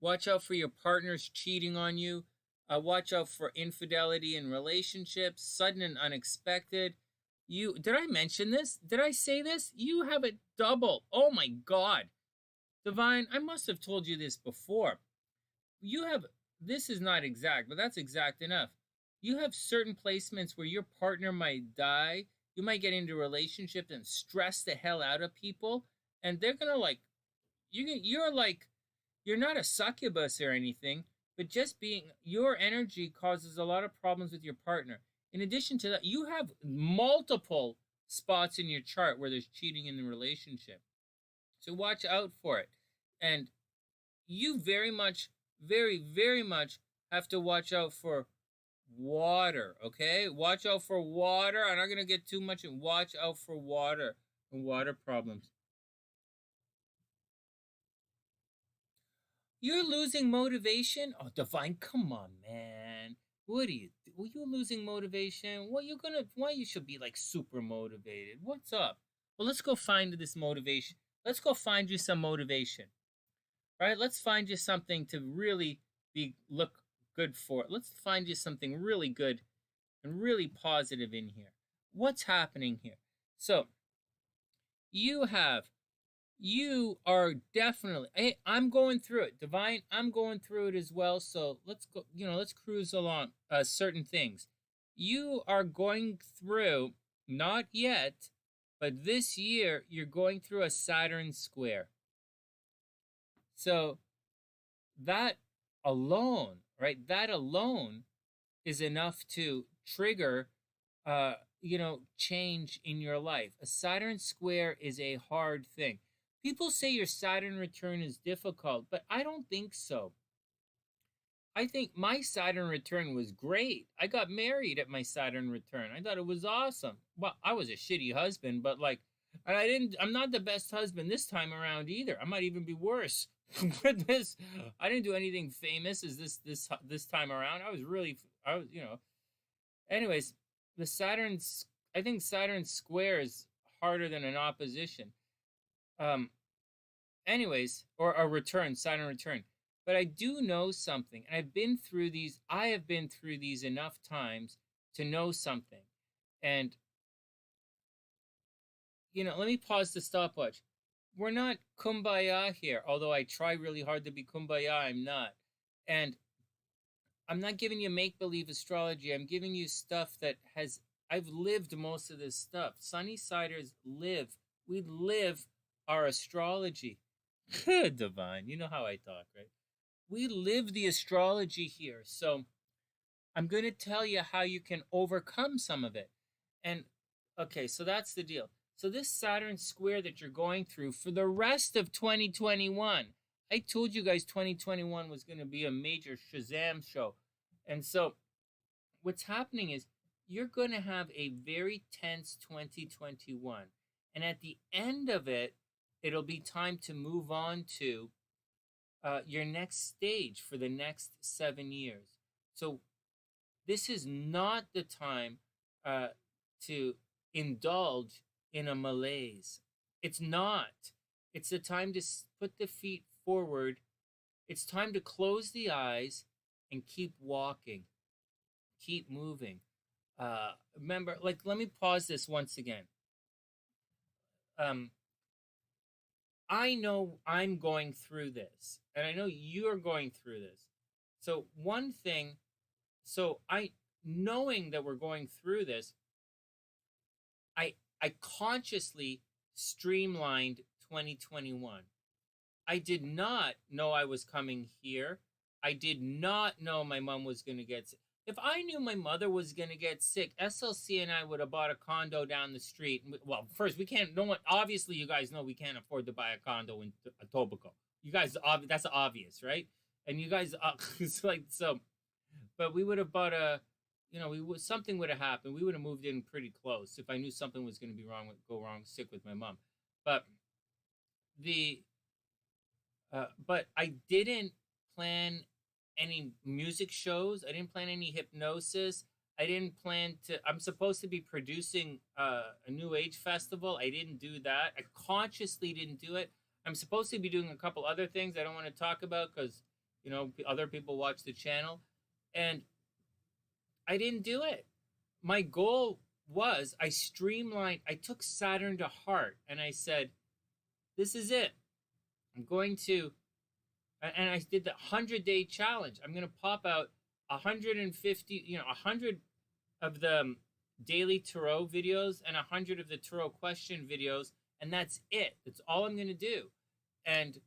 Watch out for your partners cheating on you. Watch out for infidelity in relationships, sudden and unexpected. Did I mention this? Did I say this? You have it double. Oh my God. Divine, I must have told you this before. This is not exact, but that's exact enough. You have certain placements where your partner might die. You might get into a relationship and stress the hell out of people. And they're going to you're not a succubus or anything, but just being, your energy causes a lot of problems with your partner. In addition to that, you have multiple spots in your chart where there's cheating in the relationship. So watch out for it. And you very much, very, very much have to watch out for water, okay? Watch out for water. I'm not going to get too much in. Watch out for water and water problems. You're losing motivation? Oh, Divine, come on, man. What are you? Were you losing motivation? Why you should be like super motivated? What's up? Well, let's go find this motivation. Let's go find you some motivation. Right? Let's find you something to really look good for. Let's find you something really good and really positive in here. What's happening here? So, you are definitely, hey, I'm going through it. Divine, I'm going through it as well. So let's go, let's cruise along certain things. You are going through, not yet, but this year, you're going through a Saturn square. So that alone, right? That alone is enough to trigger, change in your life. A Saturn square is a hard thing. People say your Saturn return is difficult, but I don't think so. I think my Saturn return was great. I got married at my Saturn return. I thought it was awesome. Well, I was a shitty husband, but like, I'm not the best husband this time around either. I might even be worse. With this, I didn't do anything famous as this time around. I was, anyways, I think Saturn square is harder than an opposition. Anyways, or a return, Saturn return. But I do know something, and I have been through these enough times to know something. And, let me pause the stopwatch. We're not kumbaya here, although I try really hard to be kumbaya, I'm not. And I'm not giving you make-believe astrology. I'm giving you stuff that I've lived most of this stuff. Sunny-siders live. We live our astrology. Divine, you know how I talk, right? We live the astrology here. So I'm going to tell you how you can overcome some of it. And, okay, so that's the deal. So this Saturn square that you're going through for the rest of 2021, I told you guys 2021 was going to be a major Shazam show. And so what's happening is you're going to have a very tense 2021. And at the end of it, it'll be time to move on to your next stage for the next 7 years. So this is not the time to indulge in a malaise. It's not. It's the time to put the feet forward. It's time to close the eyes and keep walking. Keep moving. Remember, let me pause this once again. I know I'm going through this, and I know you're going through this. So knowing that we're going through this, I consciously streamlined 2021. I did not know I was coming here. I did not know my mom was going to get sick. If I knew my mother was going to get sick, SLC and I would have bought a condo down the street. Well, first, obviously you guys know we can't afford to buy a condo in Etobicoke. You guys, that's obvious, right? And you guys, it's like, so, but we would have bought something would have happened. We would have moved in pretty close if I knew something was going to go wrong, sick with my mom. But but I didn't plan any music shows. I didn't plan any hypnosis. I'm supposed to be producing a New Age festival. I didn't do that. I consciously didn't do it. I'm supposed to be doing a couple other things I don't want to talk about because, other people watch the channel. And I didn't do it. My goal was I took Saturn to heart and I said, this is it. I'm going to, and I did the 100-day challenge. I'm going to pop out 150, 100 of the daily tarot videos and 100 of the tarot question videos. And that's it. That's all I'm going to do. And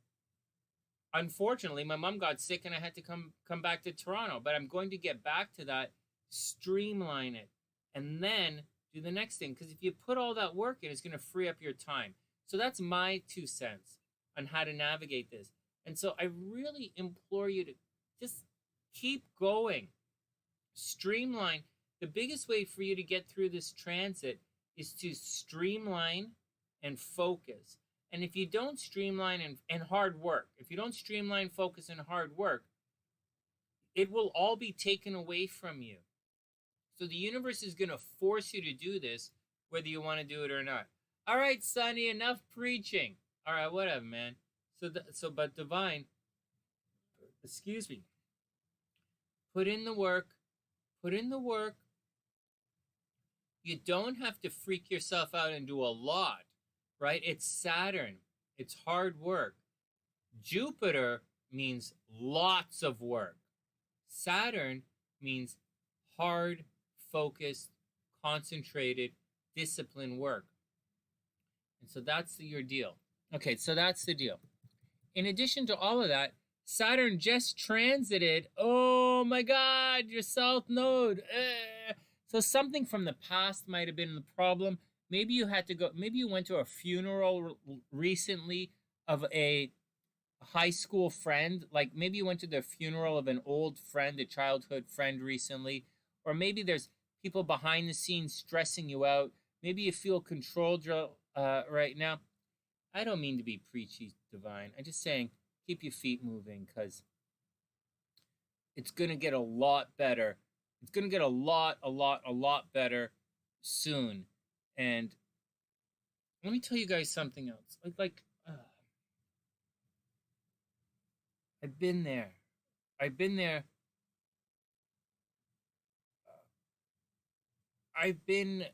unfortunately, my mom got sick and I had to come back to Toronto. But I'm going to get back to that, streamline it, and then do the next thing. Because if you put all that work in, it's going to free up your time. So that's my 2 cents on how to navigate this. And so I really implore you to just keep going. Streamline. The biggest way for you to get through this transit is to streamline and focus. And if you don't streamline and hard work, if you don't streamline, focus, and hard work, it will all be taken away from you. So the universe is going to force you to do this, whether you want to do it or not. All right, Sonny, enough preaching. All right, whatever, man. But Divine, excuse me, put in the work. Put in the work. You don't have to freak yourself out and do a lot, right? It's Saturn. It's hard work. Jupiter means lots of work. Saturn means hard, focused, concentrated, disciplined work. And so that's your deal. Okay, so that's the deal. In addition to all of that, Saturn just transited, oh my God, your South Node. So something from the past might have been the problem. Maybe you had to go, maybe you went to a funeral recently of a high school friend. Like maybe you went to the funeral of an old friend, a childhood friend recently, or maybe there's people behind the scenes stressing you out. Maybe you feel controlled right now. I don't mean to be preachy, Divine. I'm just saying keep your feet moving, because it's going to get a lot better. It's going to get a lot better soon. And let me tell you guys something else. I've been there. I've been there. I've been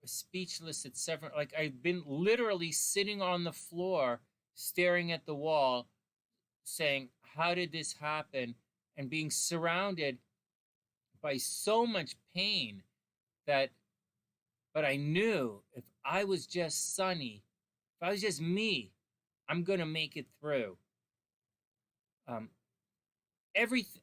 speechless at several, like I've been literally sitting on the floor, staring at the wall, saying, how did this happen? And being surrounded by so much pain that, but I knew if I was just Sonny, if I was just me, I'm going to make it through. Everything,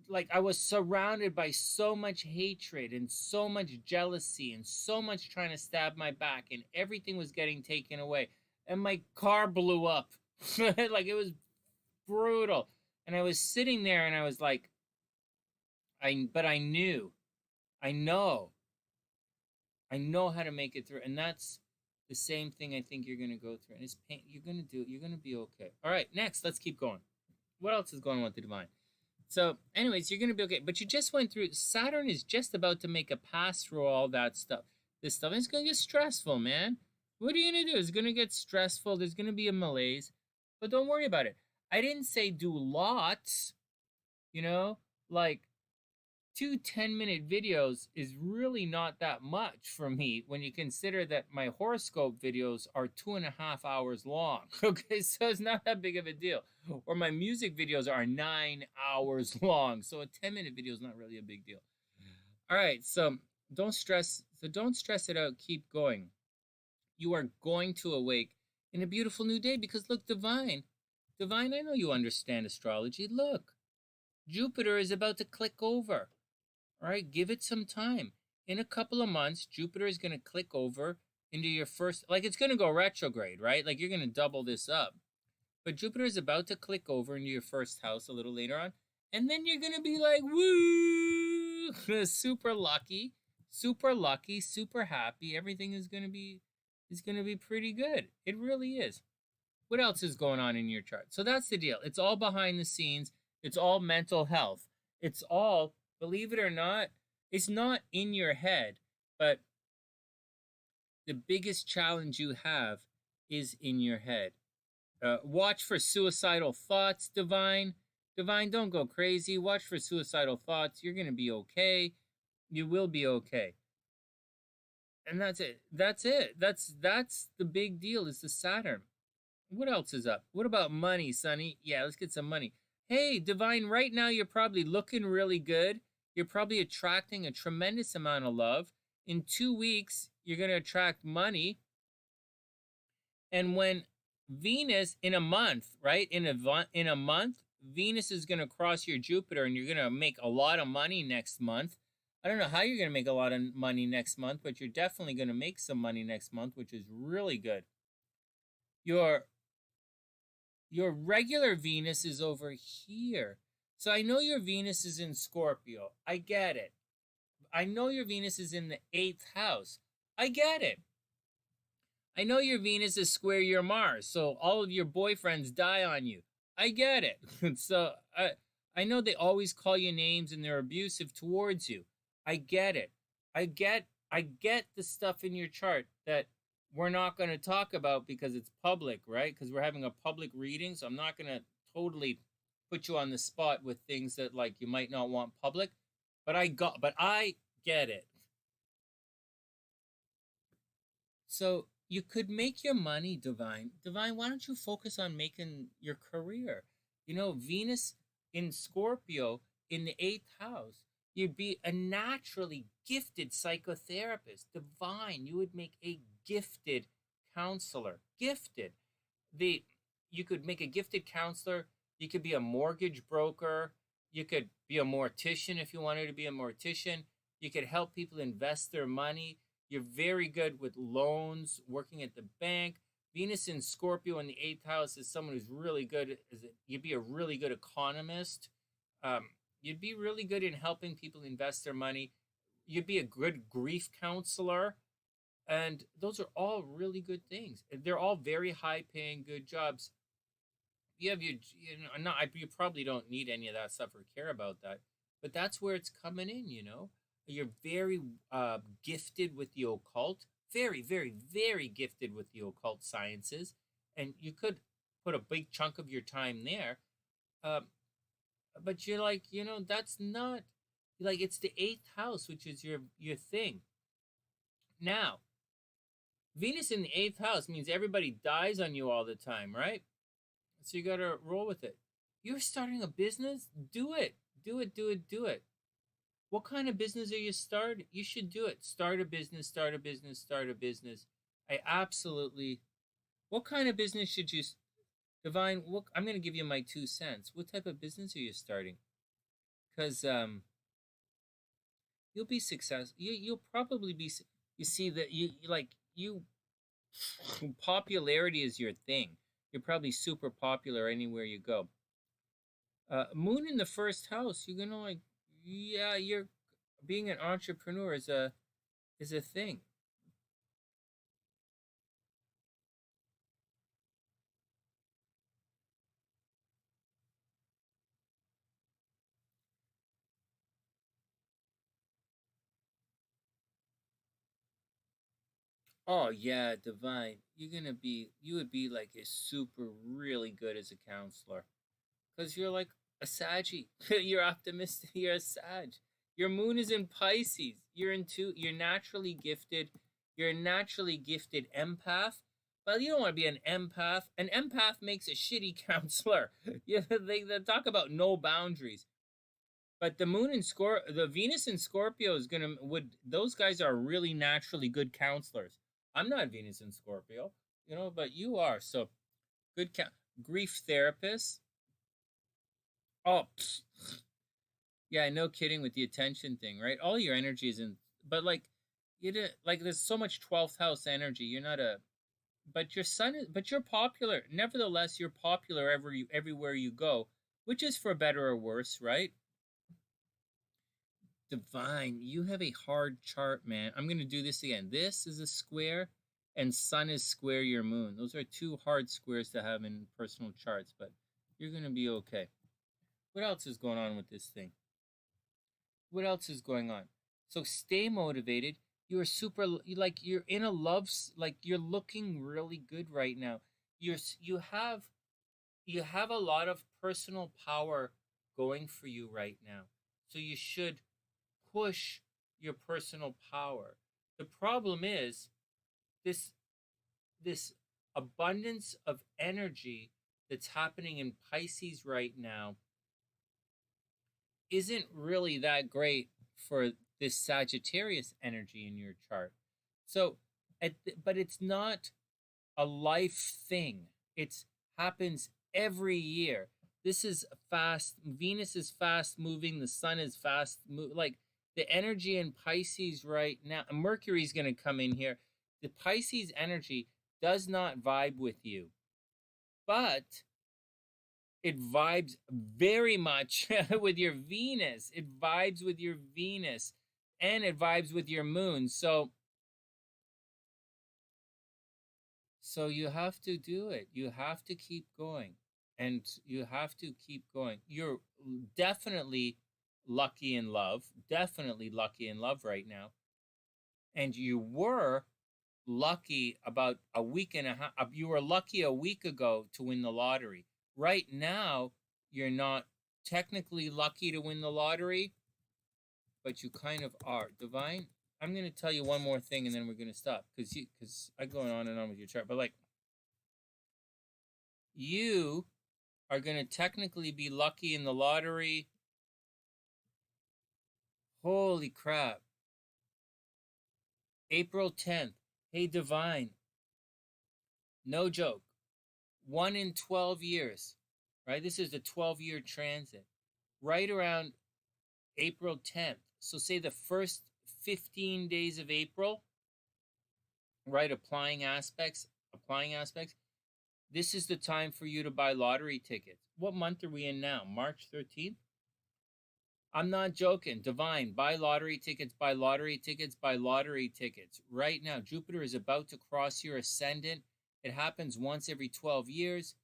like I was surrounded by so much hatred and so much jealousy and so much trying to stab my back, and everything was getting taken away. And my car blew up. Like it was brutal. And I was sitting there and I was like, but I knew, I know how to make it through. And that's the same thing I think you're going to go through. And it's pain. You're going to do it. You're going to be okay. All right, next, let's keep going. What else is going on with the Divine? So, anyways, you're going to be okay. But you just went through, Saturn is just about to make a pass through all that stuff. This stuff is going to get stressful, man. What are you going to do? It's going to get stressful. There's going to be a malaise. But don't worry about it. I didn't say do lots. You know, like 2 10-minute videos is really not that much for me when you consider that my horoscope videos are 2.5 hours long. Okay, so it's not that big of a deal. Or my music videos are 9 hours long. So a 10-minute video is not really a big deal. All right, so don't stress. So don't stress it out. Keep going. You are going to awake in a beautiful new day, because look, Divine, I know you understand astrology. Look, Jupiter is about to click over. All right, give it some time. In a couple of months, Jupiter is going to click over into your first, like it's going to go retrograde, right? Like you're going to double this up. But Jupiter is about to click over into your first house a little later on. And then you're going to be like, woo, super lucky, super happy. Everything is going to be pretty good. It really is. What else is going on in your chart? So that's the deal. It's all behind the scenes. It's all mental health. It's all, believe it or not, it's not in your head, but the biggest challenge you have is in your head. Watch for suicidal thoughts, Divine. Divine, don't go crazy. Watch for suicidal thoughts. You're going to be okay. You will be okay. And that's it. That's the big deal, is the Saturn. What else is up? What about money, Sonny? Yeah, let's get some money. Hey, Divine, right now you're probably looking really good. You're probably attracting a tremendous amount of love. In 2 weeks, you're going to attract money. And when Venus, in a month, right? In a month, Venus is going to cross your Jupiter, and you're going to make a lot of money next month. I don't know how you're going to make a lot of money next month, but you're definitely going to make some money next month, which is really good. Your regular Venus is over here. So I know your Venus is in Scorpio. I get it. I know your Venus is in the 8th house. I get it. I know your Venus is square your Mars, so all of your boyfriends die on you. I get it. So I know they always call you names and they're abusive towards you. I get it. I get the stuff in your chart that we're not going to talk about because it's public, right? Because we're having a public reading, so I'm not going to totally put you on the spot with things that like you might not want public, but I get it. So you could make your money, Divine. Divine, why don't you focus on making your career? You know, Venus in Scorpio in the 8th house. You'd be a naturally gifted psychotherapist. Divine, you would make a gifted counselor. Gifted. You could make a gifted counselor. You could be a mortgage broker. You could be a mortician if you wanted to be a mortician. You could help people invest their money. You're very good with loans, working at the bank. Venus in Scorpio in the 8th house is someone who's really good. You'd be a really good economist. You'd be really good in helping people invest their money. You'd be a good grief counselor. And those are all really good things. They're all very high paying, good jobs. You have you probably don't need any of that stuff or care about that. But that's where it's coming in, you know. You're very gifted with the occult. Very, very, very gifted with the occult sciences. And you could put a big chunk of your time there. But you're like, you know, that's not, like, it's the 8th house, which is your thing. Now, Venus in the 8th house means everybody dies on you all the time, right? So you got to roll with it. You're starting a business? Do it. Do it, do it, do it. What kind of business are you starting? You should do it. Start a business, start a business, start a business. What kind of business should you, Divine, I'm going to give you my 2 cents. What type of business are you starting? Because you'll be successful. You'll probably be, you see that popularity is your thing. You're probably super popular anywhere you go. Moon in the 1st house, you're gonna like, yeah, you're being an entrepreneur is a thing. Oh yeah, Divine. You would be like a super really good as a counselor. Because you're like a Saggy. You're optimistic. You're a Sag. Your moon is in Pisces. You're naturally gifted. You're a naturally gifted empath. Well, you don't want to be an empath. An empath makes a shitty counselor. They talk about no boundaries. But the Venus in Scorpio is those guys are really naturally good counselors. I'm not Venus in Scorpio, you know, but you are. So good grief therapist. Oh, yeah, no kidding with the attention thing, right? All your energy is in, but like, there's so much 12th house energy. You're not but you're popular. Nevertheless, you're popular everywhere you go, which is for better or worse, right? Divine, you have a hard chart, man. I'm going to do this again. This is a square, and Sun is square your moon. Those are 2 hard squares to have in personal charts, but you're going to be okay. What else is going on with this thing? What else is going on? So stay motivated. You're you're in a you're looking really good right now. You have a lot of personal power going for you right now. So you should push your personal power. The problem is this abundance of energy that's happening in Pisces right now isn't really that great for this Sagittarius energy in your chart. So, but it's not a life thing. It happens every year. This is fast. Venus is fast moving. The Sun is fast moving. Like the energy in Pisces right now, Mercury's going to come in here. The Pisces energy does not vibe with you, but it vibes very much with your Venus. It vibes with your Venus, and it vibes with your moon. So you have to do it. You have to keep going, and you have to keep going. You're definitely lucky in love. Definitely lucky in love right now. And you were lucky about a week and a half. You were lucky a week ago to win the lottery. Right now, you're not technically lucky to win the lottery, but you kind of are. Divine, I'm going to tell you one more thing, and then we're going to stop, because I'm going on and on with your chart. But like, you are going to technically be lucky in the lottery. Holy crap. April 10th. Hey, Divine. No joke. 1 in 12 years, right? This is the 12-year transit. Right around April 10th. So say the first 15 days of April, right? Applying aspects. applying aspects, this is the time for you to buy lottery tickets. What month are we in now? March 13th? I'm not joking. Divine, buy lottery tickets, buy lottery tickets, buy lottery tickets. Right now, Jupiter is about to cross your ascendant. It happens once every 12 years.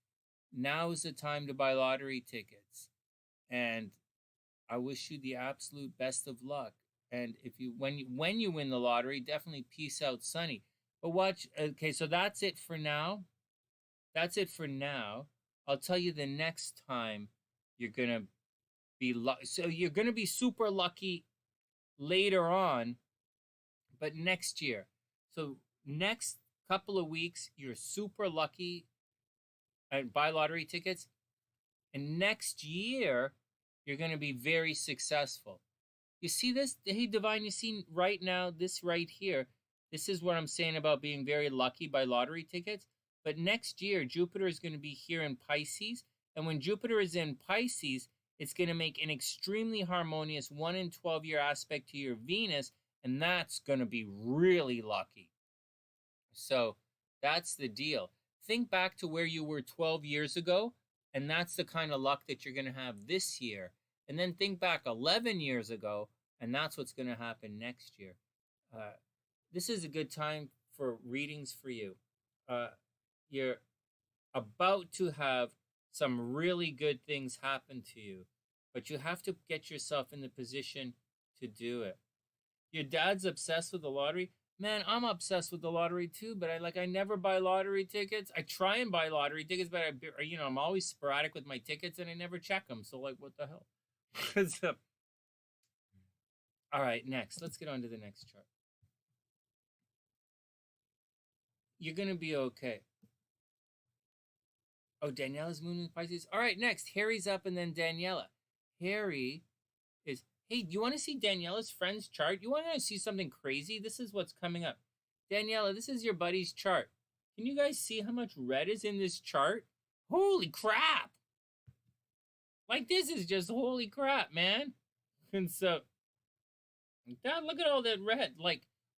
Now is the time to buy lottery tickets. And I wish you the absolute best of luck. And if you when you win the lottery, definitely peace out, Sonny. But watch, okay, so that's it for now. That's it for now. I'll tell you the next time you're going to be so you're going to be super lucky later on, but next year. So next couple of weeks you're super lucky and buy lottery tickets, and next year you're going to be very successful. You see this? Hey, Divine, you see right now, this right here, this is what I'm saying about being very lucky by lottery tickets. But next year, Jupiter is going to be here in Pisces. And when Jupiter is in Pisces, it's going to make an extremely harmonious 1 in 12-year aspect to your Venus. And that's going to be really lucky. So that's the deal. Think back to where you were 12 years ago. And that's the kind of luck that you're going to have this year. And then think back 11 years ago. And that's what's going to happen next year. This is a good time for readings for you. You're about to have some really good things happen to you, but you have to get yourself in the position to do it. Your dad's obsessed with the lottery. Man, I'm obsessed with the lottery too, but I never buy lottery tickets. I try and buy lottery tickets, but I'm always sporadic with my tickets and I never check them. So what the hell? So, all right, next. Let's get on to the next chart. You're going to be okay. Oh, Daniela's moon in Pisces. All right, next. Harry's up and then Daniela. Harry is... Hey, do you want to see Daniela's friend's chart? You want to see something crazy? This is what's coming up. Daniela, this is your buddy's chart. Can you guys see how much red is in this chart? Holy crap! This is just holy crap, man. And so... Dad, look at all that red.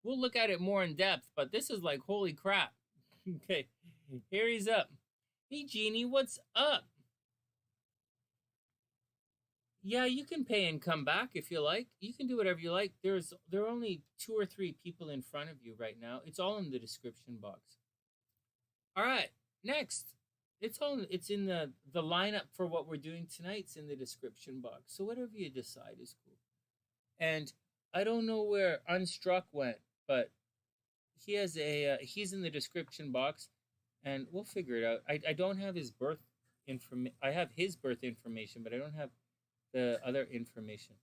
We'll look at it more in depth, but this is holy crap. Okay, Harry's up. Hey, Genie, what's up? Yeah, you can pay and come back if you like. You can do whatever you like. There are only 2 or 3 people in front of you right now. It's all in the description box. All right, next. It's in the lineup for what we're doing tonight's in the description box. So whatever you decide is cool. And I don't know where Unstruck went, but he's in the description box. And we'll figure it out. I don't have his birth information. I have his birth information, but I don't have the other information.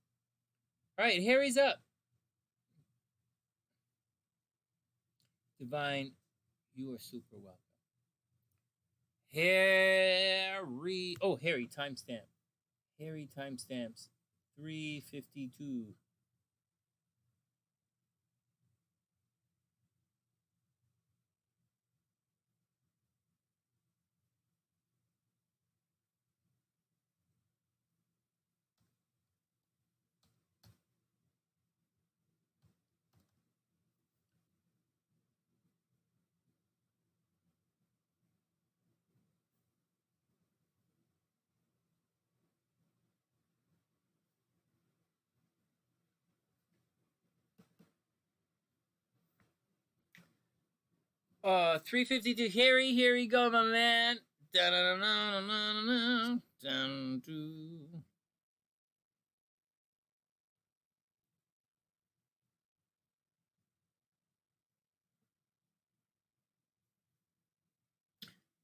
All right, Harry's up. Divine, you are super welcome. Harry. Oh, Harry, timestamp. Harry timestamps 3:52. $3.52. Harry, here you go, my man.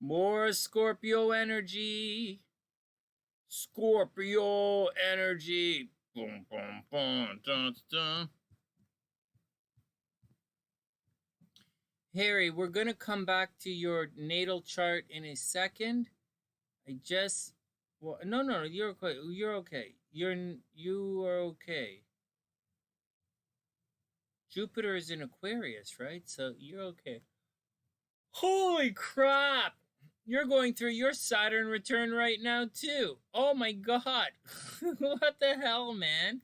More Scorpio energy. Scorpio energy. Boom, boom, boom, dun, dun. Harry, we're going to come back to your natal chart in a second. No, you're okay. You're okay. You are okay. Jupiter is in Aquarius, right? So you're okay. Holy crap! You're going through your Saturn return right now, too. Oh my God. What the hell, man?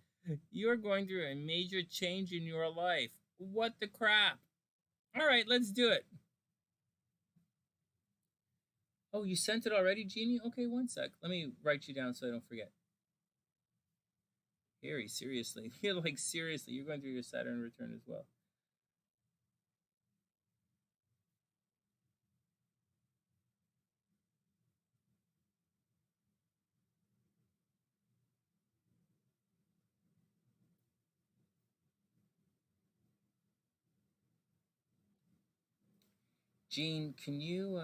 You're going through a major change in your life. What the crap? All right, let's do it. Oh, you sent it already, Genie? Okay, one sec. Let me write you down so I don't forget. Harry, seriously. You're like, seriously, you're going through your Saturn return as well. Jean, can you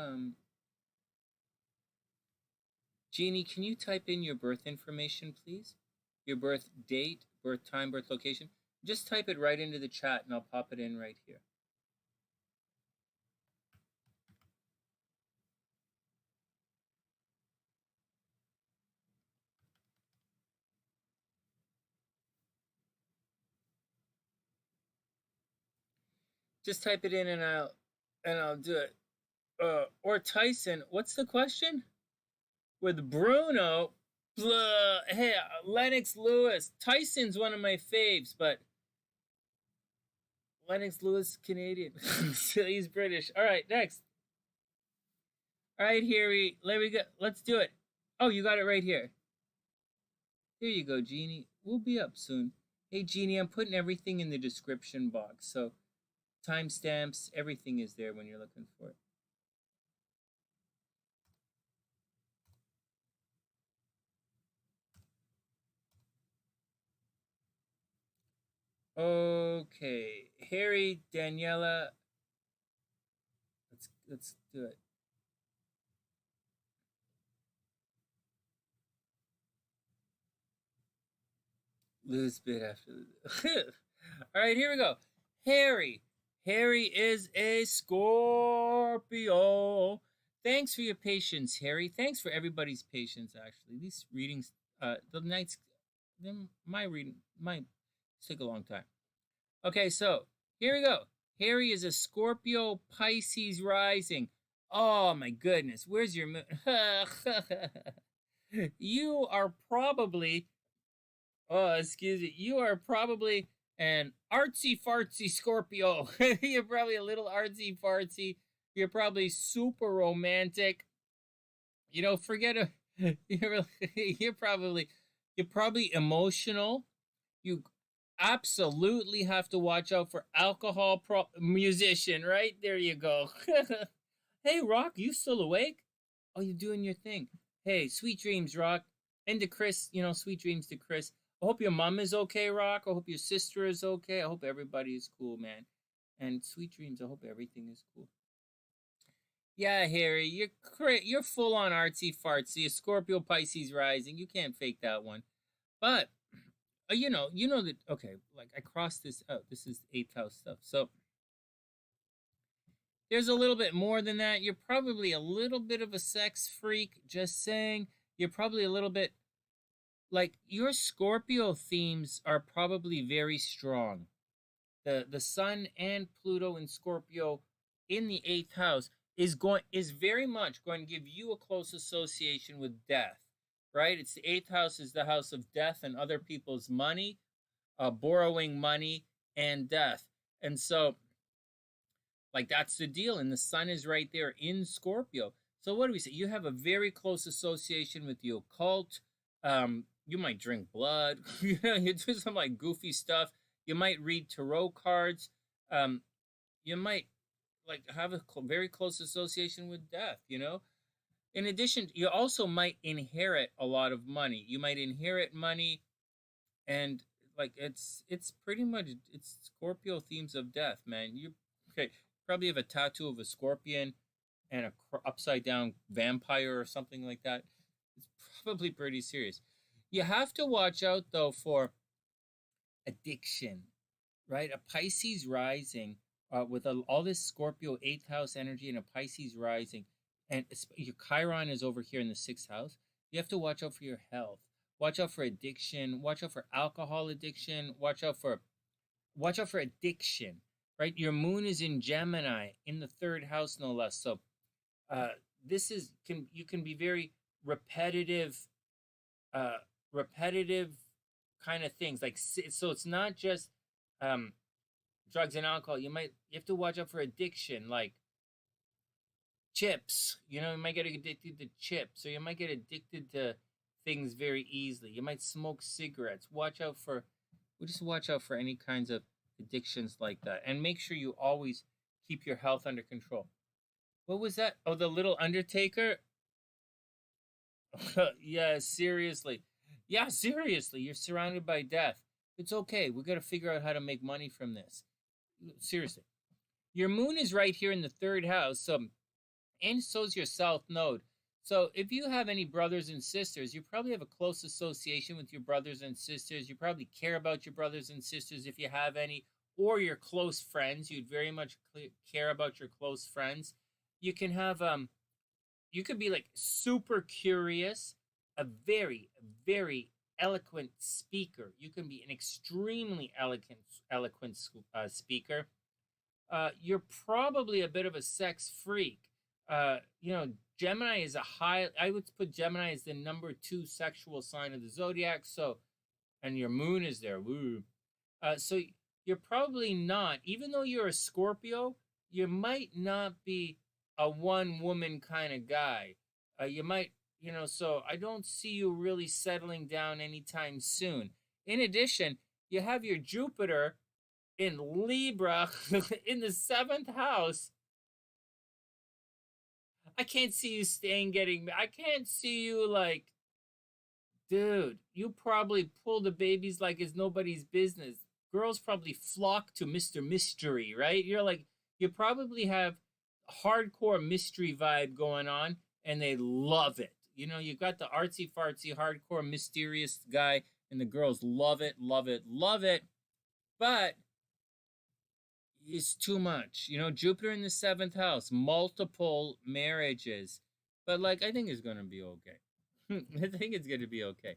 Jeannie, can you type in your birth information, please? Your birth date, birth time, birth location. Just type it right into the chat and I'll pop it in right here. Just type it in and I'll do it. Or Tyson, what's the question? With Bruno, hey, Lennox Lewis. Tyson's one of my faves, but Lennox Lewis Canadian. He's British. All right, next. All right, here let's do it. Oh, you got it right here. Here you go, Jeannie. We'll be up soon. Hey, Jeannie, I'm putting everything in the description box, so timestamps, everything is there when you're looking for it. Okay, Harry, Daniela, let's do it. Lose bit after the all right, here we go. Harry is a Scorpio. Thanks for your patience, Harry. Thanks for everybody's patience. Actually, these readings, the nights, my reading might take a long time. Okay, so here we go. Harry is a Scorpio Pisces rising. Oh my goodness, where's your moon? You are probably, oh, excuse me, you are probably an artsy fartsy Scorpio. You're probably a little artsy fartsy. You're probably super romantic. You know, forget a, you're probably emotional. You absolutely have to watch out for alcohol musician, right? There you go. Hey, Rock, you still awake? Oh, you're doing your thing. Hey, sweet dreams, Rock. And to Chris, you know, sweet dreams to Chris. I hope your mom is okay, Rock. I hope your sister is okay. I hope everybody is cool, man. And sweet dreams, I hope everything is cool. Yeah, Harry, you're full on artsy fartsy. A Scorpio Pisces rising. You can't fake that one. But you know that, okay, like I crossed this out. This is 8th house stuff. So there's a little bit more than that. You're probably a little bit of a sex freak, just saying. You're probably a little bit, like, your Scorpio themes are probably very strong. The Sun and Pluto in Scorpio in the 8th house is very much going to give you a close association with death, right? It's the 8th house is the house of death and other people's money, borrowing money and death. And so, like, that's the deal. And the Sun is right there in Scorpio. So what do we say? You have a very close association with the occult. You might drink blood. You do some like goofy stuff. You might read tarot cards. You might like have a very close association with death, you know? In addition, you also might inherit a lot of money. You might inherit money, and like it's pretty much, it's Scorpio themes of death, man. You probably have a tattoo of a scorpion and a upside down vampire or something like that. It's probably pretty serious. You have to watch out though for addiction, right? A Pisces rising with all this Scorpio 8th house energy and a Pisces rising, and your Chiron is over here in the 6th house. You have to watch out for your health. Watch out for addiction. Watch out for alcohol addiction. Watch out for addiction, right? Your moon is in Gemini in the 3rd house, no less. So this is you can be very repetitive kind of things, like, so it's not just drugs and alcohol. You have to watch out for addiction, like chips. You know, you might get addicted to chips, or you might get addicted to things very easily. You might smoke cigarettes. Just watch out for any kinds of addictions like that, and make sure you always keep your health under control. What was that? Oh, the little Undertaker. Yeah, seriously. Yeah, seriously. You're surrounded by death. It's okay. We got to figure out how to make money from this. Seriously. Your moon is right here in the 3rd house, and so's your south node. So if you have any brothers and sisters, you probably have a close association with your brothers and sisters. You probably care about your brothers and sisters if you have any, or your close friends. You'd very much care about your close friends. You can have, you could be like super curious, a very, very eloquent speaker. You can be an extremely eloquent speaker. You're probably a bit of a sex freak. You know, Gemini is I would put Gemini as the number 2 sexual sign of the zodiac. So, and your moon is there. Woo. So you're probably not, even though you're a Scorpio, you might not be a one-woman kind of guy. You might, you know, so I don't see you really settling down anytime soon. In addition, you have your Jupiter in Libra in the 7th house. I can't see you I can't see you like, dude, you probably pull the babies like it's nobody's business. Girls probably flock to Mr. Mystery, right? You probably have hardcore mystery vibe going on, and they love it. You know, you got the artsy fartsy hardcore mysterious guy, and the girls love it, love it, love it. But it's too much. You know, Jupiter in the 7th house, multiple marriages. But like, I think it's going to be okay. I think it's going to be okay.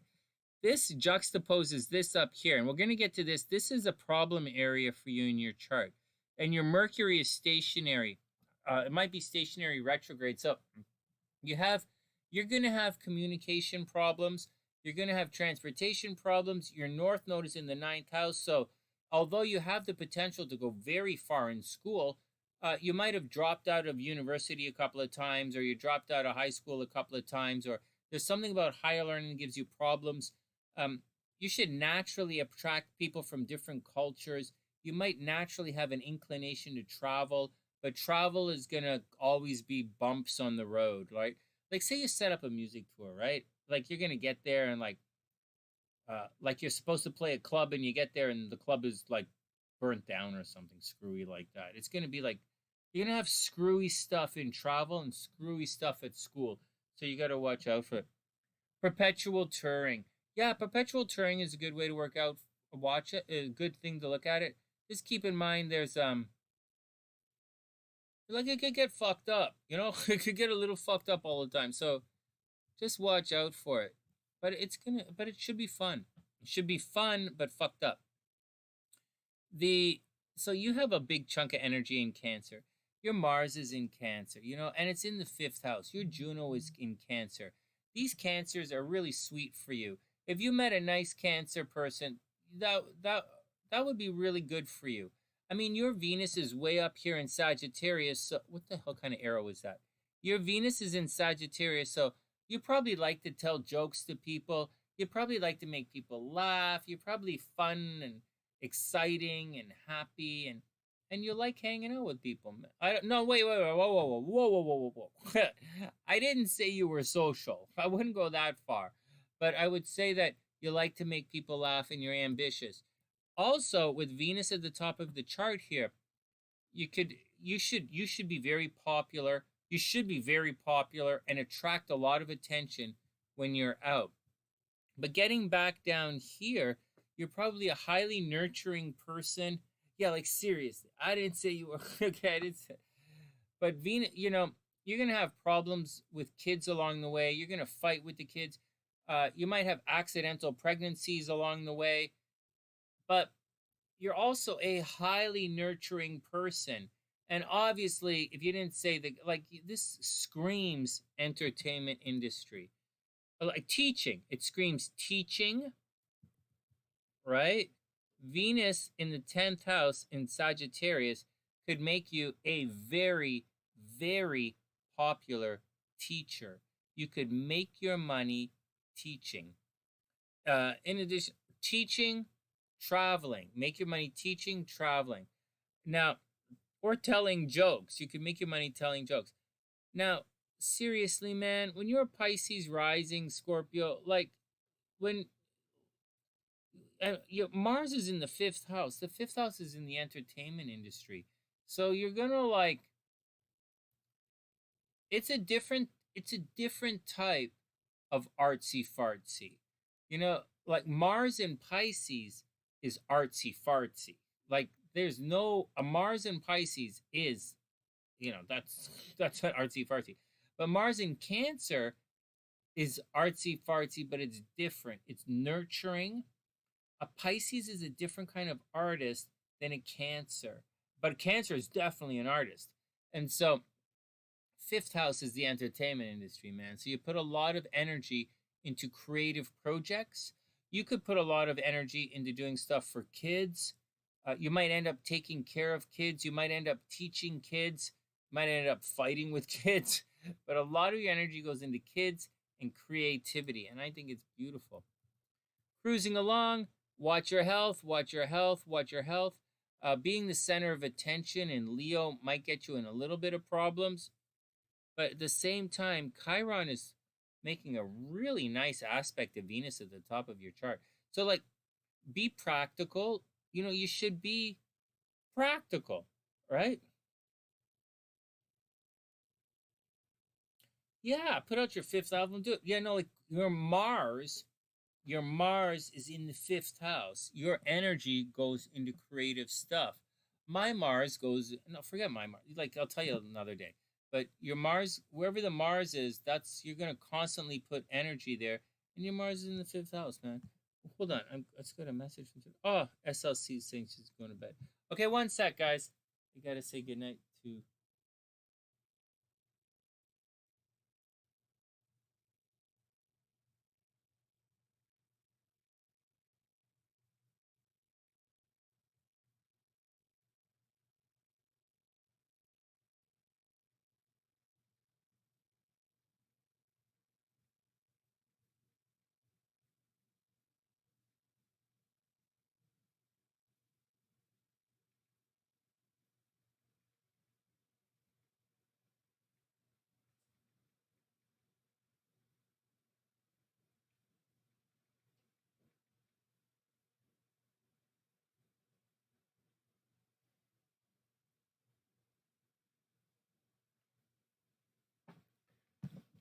This juxtaposes this up here, and we're going to get to this. This is a problem area for you in your chart. And your Mercury is stationary. It might be stationary retrograde. So you're going to have communication problems. You're going to have transportation problems. Your North Node is in the 9th house. So although you have the potential to go very far in school, you might have dropped out of university a couple of times, or you dropped out of high school a couple of times, or there's something about higher learning that gives you problems. You should naturally attract people from different cultures. You might naturally have an inclination to travel, but travel is going to always be bumps on the road, right? Like, say you set up a music tour, right? Like, you're going to get there and like you're supposed to play a club, and you get there and the club is like burnt down or something screwy like that. It's going to be like, you're going to have screwy stuff in travel and screwy stuff at school. So you got to watch out for it. Perpetual touring. Yeah, perpetual touring is a good way to watch it, a good thing to look at it. Just keep in mind there's, like, it could get fucked up, you know? It could get a little fucked up all the time. So just watch out for it. But it should be fun. It should be fun, but fucked up. So you have a big chunk of energy in Cancer. Your Mars is in Cancer, you know, and it's in the 5th house. Your Juno is in Cancer. These Cancers are really sweet for you. If you met a nice Cancer person, that would be really good for you. I mean, your Venus is way up here in Sagittarius. So what the hell kind of arrow is that? Your Venus is in Sagittarius, so you probably like to tell jokes to people. You probably like to make people laugh. You're probably fun and exciting and happy, and you like hanging out with people. Wait, whoa. I didn't say you were social. I wouldn't go that far, but I would say that you like to make people laugh and you're ambitious. Also, with Venus at the top of the chart here, you should be very popular. You should be very popular and attract a lot of attention when you're out. But getting back down here, you're probably a highly nurturing person. Yeah, like seriously. I didn't say you were okay. I didn't say. But Venus, you know, you're gonna have problems with kids along the way. You're gonna fight with the kids. You might have accidental pregnancies along the way. But you're also a highly nurturing person. And obviously, if you didn't say that, like, this screams entertainment industry. Like teaching. It screams teaching, right? Venus in the 10th house in Sagittarius could make you a very, very popular teacher. You could make your money teaching. In addition, teaching, traveling. Make your money teaching, traveling. Now, or telling jokes. You can make your money telling jokes. Now, seriously, man, when you're a Pisces rising Scorpio, like when Mars is in the 5th house. The 5th house is in the entertainment industry. So you're gonna like it's a different type of artsy fartsy. You know, like Mars in Pisces is artsy fartsy. Like there's no a Mars in Pisces is, you know, that's not artsy fartsy. But Mars in Cancer is artsy fartsy, but it's different. It's nurturing. A Pisces is a different kind of artist than a Cancer. But Cancer is definitely an artist. And so 5th house is the entertainment industry, man. So you put a lot of energy into creative projects. You could put a lot of energy into doing stuff for kids. You might end up taking care of kids. You might end up teaching kids. You might end up fighting with kids. But a lot of your energy goes into kids and creativity. And I think it's beautiful. Cruising along. Watch your health, watch your health, watch your health. Being the center of attention in Leo might get you in a little bit of problems. But at the same time, Chiron is making a really nice aspect of Venus at the top of your chart. So, like, be practical. You know, you should be practical, right? Yeah, put out your 5th album. Do it. Yeah, no, like your Mars is in the 5th house. Your energy goes into creative stuff. My Mars goes, no, forget my Mars. Like, I'll tell you another day. But your Mars, wherever the Mars is, you're going to constantly put energy there. And your Mars is in the 5th house, man. Hold on. Let's get a message from... Oh, SLC is saying she's going to bed. Okay, one sec, guys. We got to say goodnight to...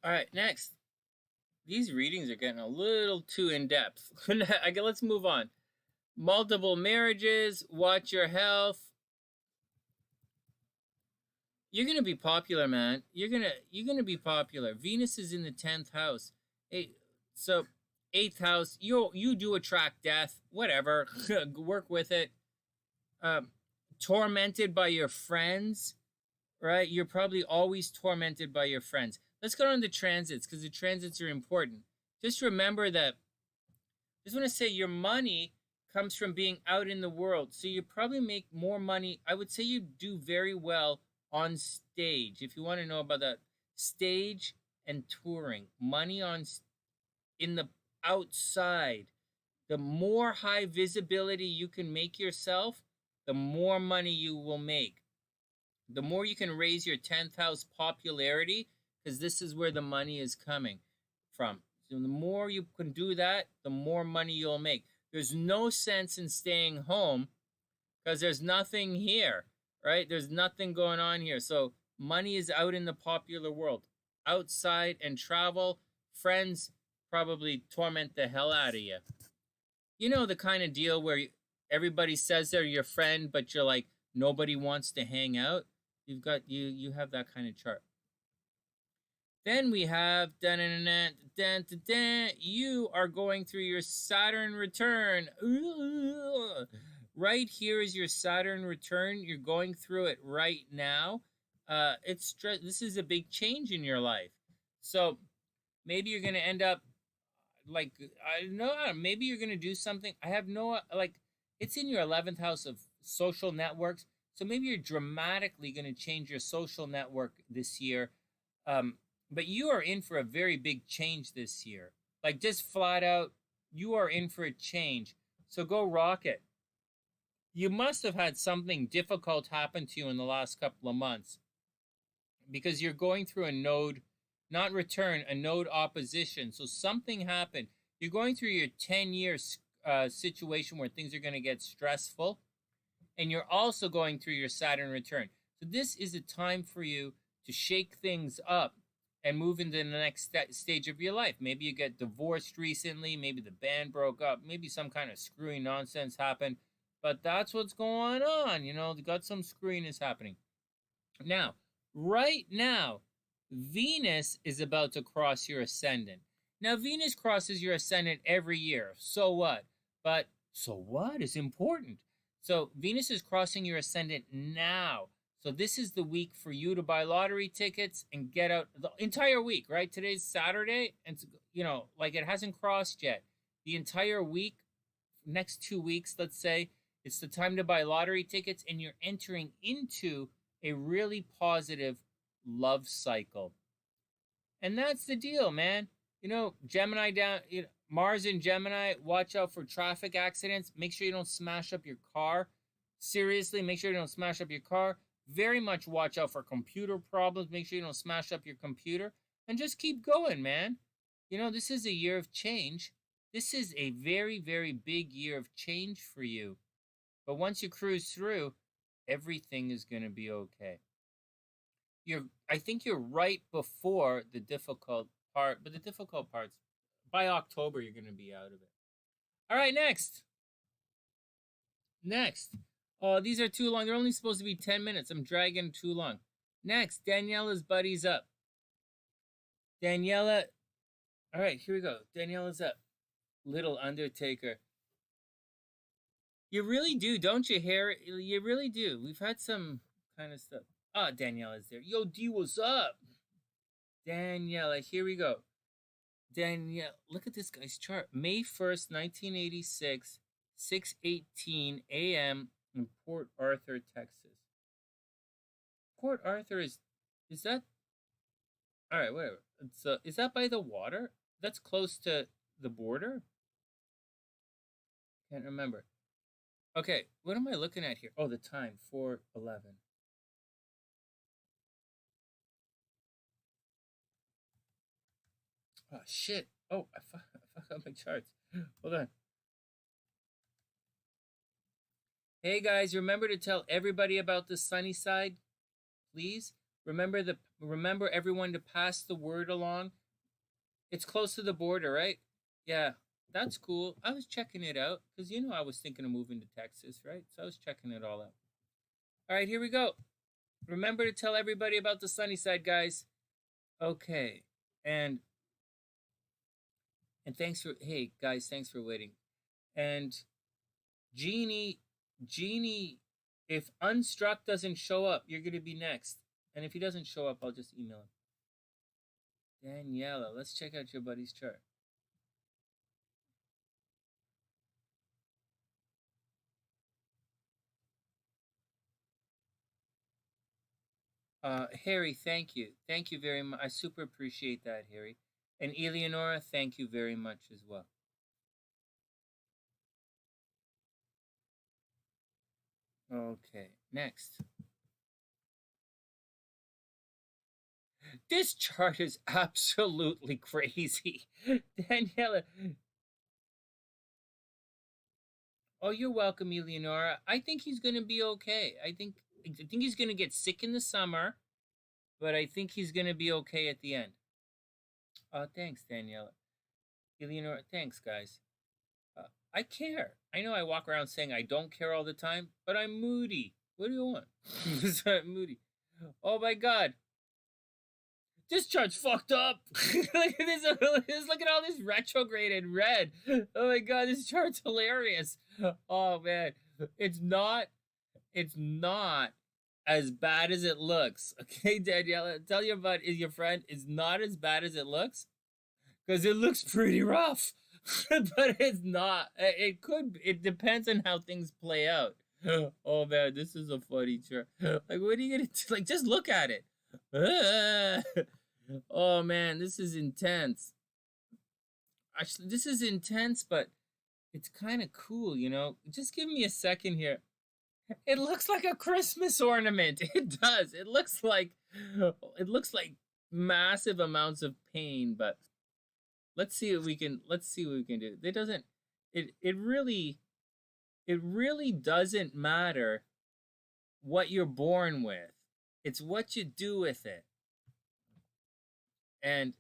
All right, next. These readings are getting a little too in-depth. Okay, let's move on. Multiple marriages, watch your health. You're gonna be popular, man. You're gonna be popular. Venus is in the 10th house. Hey, so 8th house, you do attract death. Whatever, work with it. Tormented by your friends, right? You're probably always tormented by your friends. Let's go on the transits because the transits are important. Just remember that. I just want to say your money comes from being out in the world. So you probably make more money. I would say you do very well on stage. If you want to know about that, stage and touring, money in the outside. The more high visibility you can make yourself, the more money you will make. The more you can raise your 10th house popularity, because this is where the money is coming from. So the more you can do that, the more money you'll make. There's no sense in staying home because there's nothing here, right? There's nothing going on here. So money is out in the popular world. Outside and travel, friends probably torment the hell out of you. You know the kind of deal where everybody says they're your friend, but you're like, nobody wants to hang out? You have that kind of chart. Then we have, you are going through your Saturn return. Ooh. Right here is your Saturn return. You're going through it right now. This is a big change in your life. So maybe you're going to end up like, I don't know, maybe you're going to do something. I have no, like, it's in your 11th house of social networks. So maybe you're dramatically going to change your social network this year. But you are in for a very big change this year. Like, just flat out, you are in for a change. So go rock it. You must have had something difficult happen to you in the last couple of months, because you're going through a node, not return, a node opposition. So something happened. You're going through your 10-year situation where things are going to get stressful. And you're also going through your Saturn return. So this is a time for you to shake things up and move into the next stage of your life. Maybe you get divorced recently. Maybe the band broke up. Maybe some kind of screwing nonsense happened. But that's what's going on. You know, got some screwing is happening. Now, right now, Venus is about to cross your ascendant. Now, Venus crosses your ascendant every year. So what? But so what is important? So Venus is crossing your ascendant now. So this is the week for you to buy lottery tickets and get out the entire week, right? Today's Saturday, and you know, like, it hasn't crossed yet. The entire week, next 2 weeks, let's say, it's the time to buy lottery tickets, and you're entering into a really positive love cycle. And that's the deal, man. You know, Gemini down, you know, Mars in Gemini, watch out for traffic accidents. Make sure you don't smash up your car. Seriously, make sure you don't smash up your car. Very much watch out for computer problems. Make sure you don't smash up your computer. And just keep going, man. You know, this is a year of change. This is a very, very big year of change for you. But once you cruise through, everything is going to be okay. I think you're right before the difficult part, but the difficult parts, by October, you're going to be out of it. All right, next. Oh, these are too long. They're only supposed to be 10 minutes. I'm dragging too long. Next, Daniela's buddies up. Daniela. All right, here we go. Daniela's up. Little Undertaker. You really do, don't you, Harry? You really do. We've had some kind of stuff. Oh, Daniela's there. Yo, D, what's up? Daniela, here we go. Danielle, look at this guy's chart. May 1st, 1986, 6:18 a.m. in Port Arthur, Texas. Port Arthur is that? All right, whatever. Is that by the water? That's close to the border? Can't remember. Okay, what am I looking at here? Oh, the time, 4:11. Oh, shit. Oh, I fuck up my charts. Hold on. Hey, guys, remember to tell everybody about the sunny side, please. Remember everyone to pass the word along. It's close to the border, right? Yeah, that's cool. I was checking it out because, you know, I was thinking of moving to Texas, right? So I was checking it all out. All right, here we go. Remember to tell everybody about the sunny side, guys. Okay, and thanks for, hey, guys, thanks for waiting. And Genie, if Unstruck doesn't show up, you're going to be next. And if he doesn't show up, I'll just email him. Daniela, let's check out your buddy's chart. Harry, thank you. Thank you very much. I super appreciate that, Harry. And Eleonora, thank you very much as well. Okay, next. This chart is absolutely crazy. Daniela. Oh, you're welcome, Eleonora. I think he's going to be okay. I think he's going to get sick in the summer, but I think he's going to be okay at the end. Thanks, Daniela. Eleonora, thanks, guys. I care. I know I walk around saying I don't care all the time, but I'm moody. What do you want? I'm moody. Oh, my God. This chart's fucked up. Look at this. Look at all this retrograde in red. Oh, my God. This chart's hilarious. Oh, man. It's not as bad as it looks. Okay, Daniela, tell your friend it's not as bad as it looks, because it looks pretty rough. But it's not. It depends on how things play out. Oh, man, this is a funny chart. Like, what are you gonna do? Like, just look at it. Oh man, this is intense. Actually, this is intense, but it's kind of cool, you know? Just give me a second here. It looks like a Christmas ornament. It does. It looks like massive amounts of pain, but let's see what we can do. It really doesn't matter what you're born with. It's what you do with it. And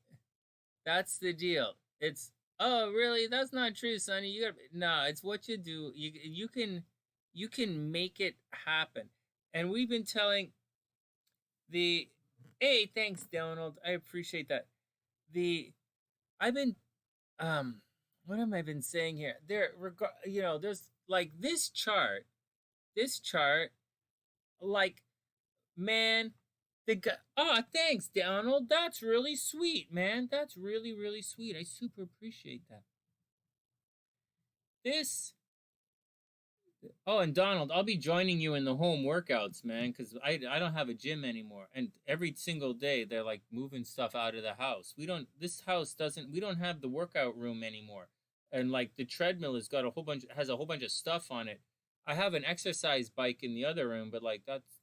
that's the deal. It's, oh, really? That's not true, Sonny. No, it's what you do. You can make it happen. And we've been telling hey, thanks, Donald. I appreciate that. I've been, what have I been saying here? There's like this chart, like, man, oh, thanks, Donald. That's really sweet, man. That's really, really sweet. I super appreciate that. Oh, and Donald, I'll be joining you in the home workouts, man, because I don't have a gym anymore. And every single day they're like moving stuff out of the house. We don't have the workout room anymore. And like the treadmill has a whole bunch of stuff on it. I have an exercise bike in the other room, but like that's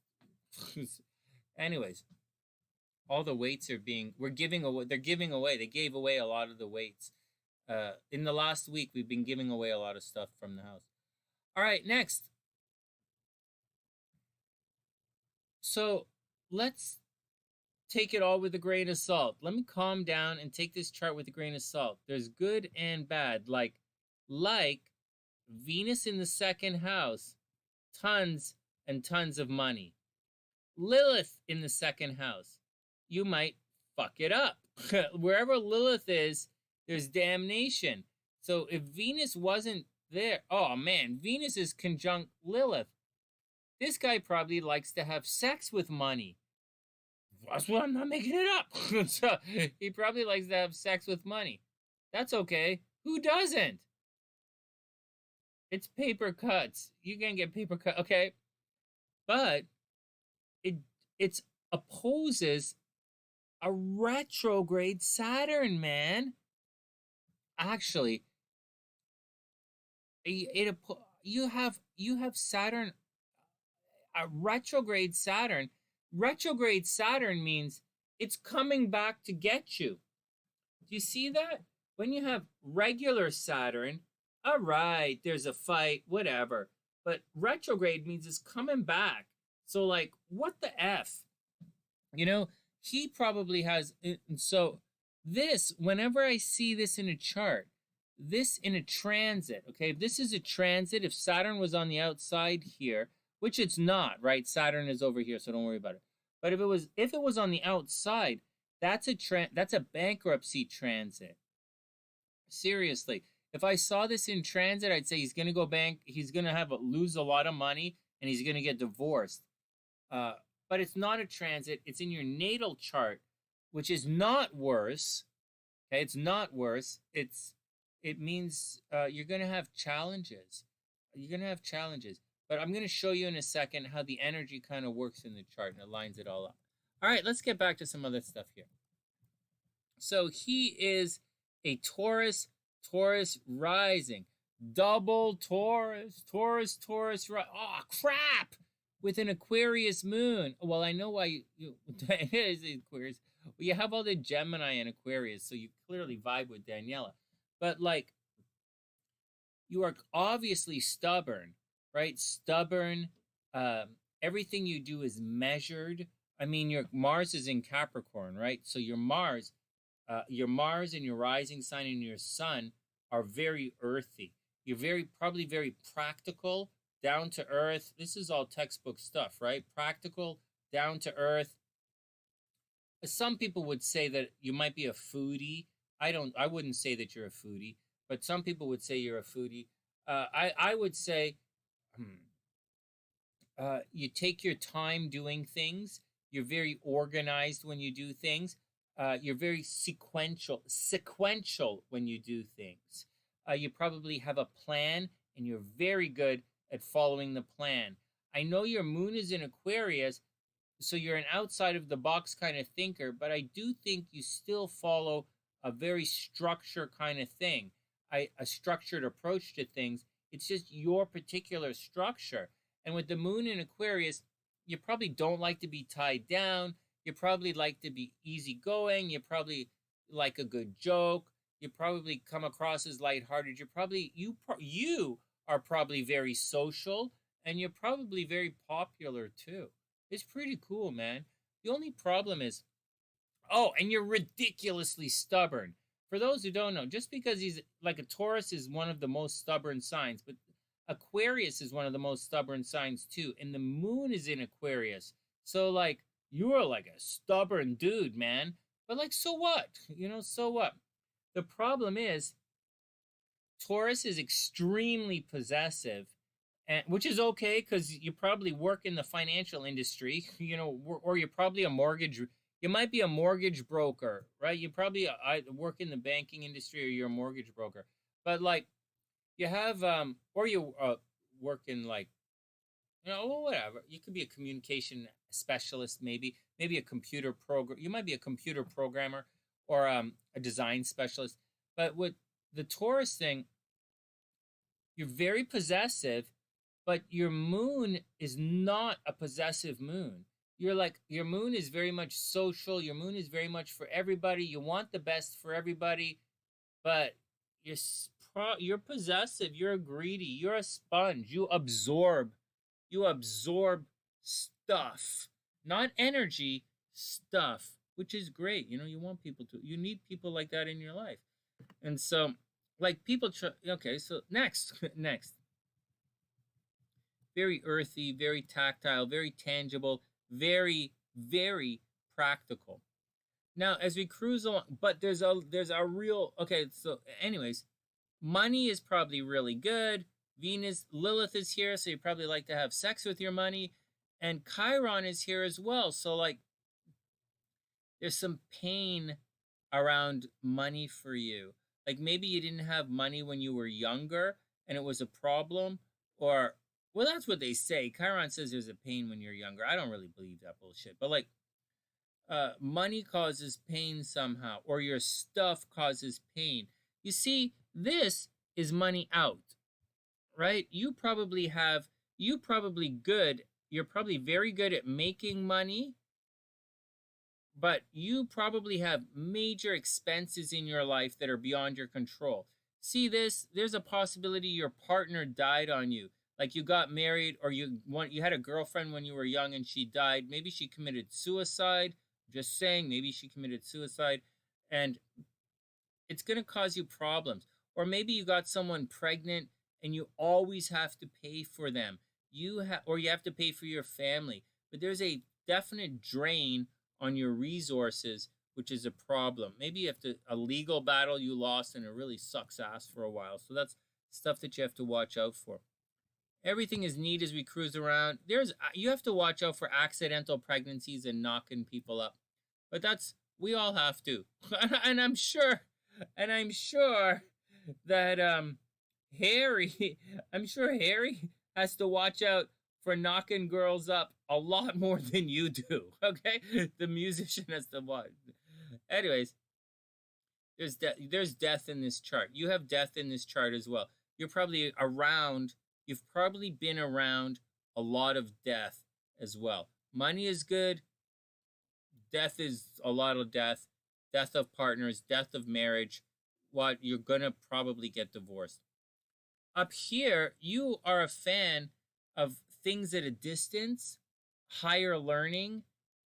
anyways. All the weights they're giving away. They gave away a lot of the weights. In the last week, we've been giving away a lot of stuff from the house. All right, next. So let's take it all with a grain of salt. Let me calm down and take this chart with a grain of salt. There's good and bad. Like Venus in the second house, tons and tons of money. Lilith in the second house, you might fuck it up. Wherever Lilith is, there's damnation. So if Venus wasn't there, oh man, Venus is conjunct Lilith. This guy probably likes to have sex with money. That's what, I'm not making it up. So he probably likes to have sex with money. That's okay. Who doesn't? It's paper cuts. You can get paper cut, okay? But it opposes a retrograde Saturn, man. Actually, you have Saturn, a retrograde Saturn. Retrograde Saturn means it's coming back to get you. Do you see that? When you have regular Saturn, all right, there's a fight, whatever. But retrograde means it's coming back. So like, what the F? You know, he probably has, so this, whenever I see this in a chart, this in a transit, okay, if this is a transit, if Saturn was on the outside here, which it's not, right? Saturn is over here, so don't worry about it. But if it was on the outside, that's a bankruptcy transit. Seriously, if I saw this in transit, I'd say he's gonna go he's gonna lose a lot of money, and he's gonna get divorced. But it's not a transit. It's in your natal chart, which is not worse. Okay, it's not worse. It means you're gonna have challenges. You're gonna have challenges. But I'm gonna show you in a second how the energy kind of works in the chart and it lines it all up. All right, let's get back to some other stuff here. So he is a Taurus rising, double Taurus. Oh crap! With an Aquarius moon. Well, I know why it is Aquarius. Well, you have all the Gemini and Aquarius, so you clearly vibe with Daniela. But like, you are obviously stubborn, right? Stubborn. Everything you do is measured. I mean, your Mars is in Capricorn, right? So your Mars and your rising sign and your sun are very earthy. You're probably very practical, down to earth. This is all textbook stuff, right? Practical, down to earth. Some people would say that you might be a foodie. I wouldn't say that you're a foodie, but some people would say you're a foodie. I would say you take your time doing things. You're very organized when you do things. You're very sequential when you do things. You probably have a plan, and you're very good at following the plan. I know your moon is in Aquarius, So you're an outside of the box kind of thinker, but I do think you still follow a very structure kind of thing, a structured approach to things. It's just your particular structure. And with the moon in Aquarius, you probably don't like to be tied down. You probably like to be easygoing. You probably like a good joke. You probably come across as lighthearted. You are probably very social, and you're probably very popular too. It's pretty cool, man. The only problem is, oh, and you're ridiculously stubborn. For those who don't know, just because he's like a Taurus is one of the most stubborn signs, but Aquarius is one of the most stubborn signs too. And the moon is in Aquarius. So, like, you're like a stubborn dude, man. But, like, so what? So what? The problem is, Taurus is extremely possessive, and which is okay because you probably work in the financial industry, or you're probably you might be a mortgage broker, right? You probably work in the banking industry, or you're a mortgage broker. But, like, you have, or you work in, like, whatever. You could be a communication specialist, maybe a computer program. You might be a computer programmer or a design specialist. But with the Taurus thing, you're very possessive, but your moon is not a possessive moon. Your moon is very much social. Your moon is very much for everybody. You want the best for everybody, but you're possessive. You're greedy. You're a sponge. You absorb stuff, not energy, stuff, which is great. You need people like that in your life. And so, like, people okay, so next very earthy, very tactile, very tangible, very, very practical. Now, as we cruise along, but there's a real, okay, so anyways, money is probably really good. Lilith is here, so you probably like to have sex with your money. And Chiron is here as well. So, like, there's some pain around money for you. Like, maybe you didn't have money when you were younger and it was a problem, or, well, that's what they say. Chiron says there's a pain when you're younger. I don't really believe that bullshit. But, like, money causes pain somehow, or your stuff causes pain. You see, this is money out, right? You're probably very good at making money, but you probably have major expenses in your life that are beyond your control. See this? There's a possibility your partner died on you. Like, you got married, or you had a girlfriend when you were young and she died. Maybe she committed suicide. Just saying, maybe she committed suicide, and it's going to cause you problems. Or maybe you got someone pregnant and you always have to pay for them. Or you have to pay for your family. But there's a definite drain on your resources, which is a problem. Maybe you have a legal battle you lost and it really sucks ass for a while. So that's stuff that you have to watch out for. Everything is neat as we cruise around. You have to watch out for accidental pregnancies and knocking people up. But we all have to. And I'm sure that Harry has to watch out for knocking girls up a lot more than you do, okay? The musician has to watch. Anyways, there's death in this chart. You have death in this chart as well. You've probably been around a lot of death as well. Money is good. Death is a lot of death. Death of partners, death of marriage. You're gonna probably get divorced. Up here, you are a fan of things at a distance, higher learning,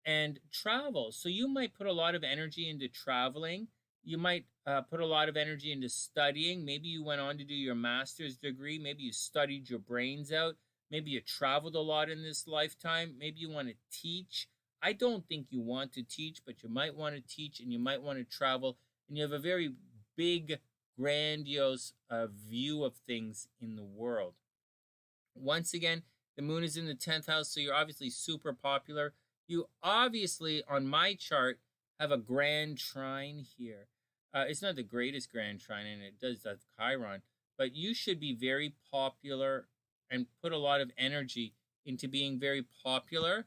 and travel. So you might put a lot of energy into traveling. You might put a lot of energy into studying. Maybe you went on to do your master's degree. Maybe you studied your brains out. Maybe you traveled a lot in this lifetime. Maybe you want to teach. I don't think you want to teach, but you might want to teach and you might want to travel. And you have a very big, grandiose view of things in the world. Once again, the moon is in the 10th house, so you're obviously super popular. You obviously, on my chart, have a grand trine here. It's not the greatest grand trine, and it does have Chiron, but you should be very popular and put a lot of energy into being very popular,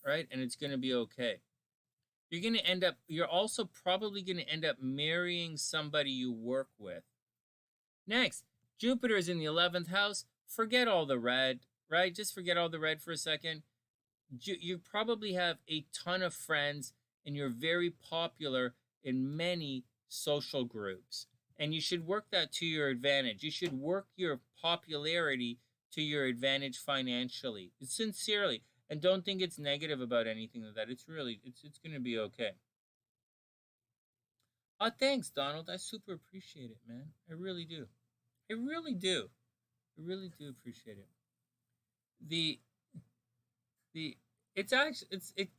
right? And it's going to be okay. You're also probably going to end up marrying somebody you work with. Next, Jupiter is in the 11th house. Forget all the red, right? Just forget all the red for a second. You probably have a ton of friends and you're very popular in many social groups. And you should work that to your advantage. You should work your popularity to your advantage financially. Sincerely. And don't think it's negative about anything like that. It's really, it's going to be okay. Oh, thanks, Donald. I super appreciate it, man. I really do. I really do. I really do appreciate it. It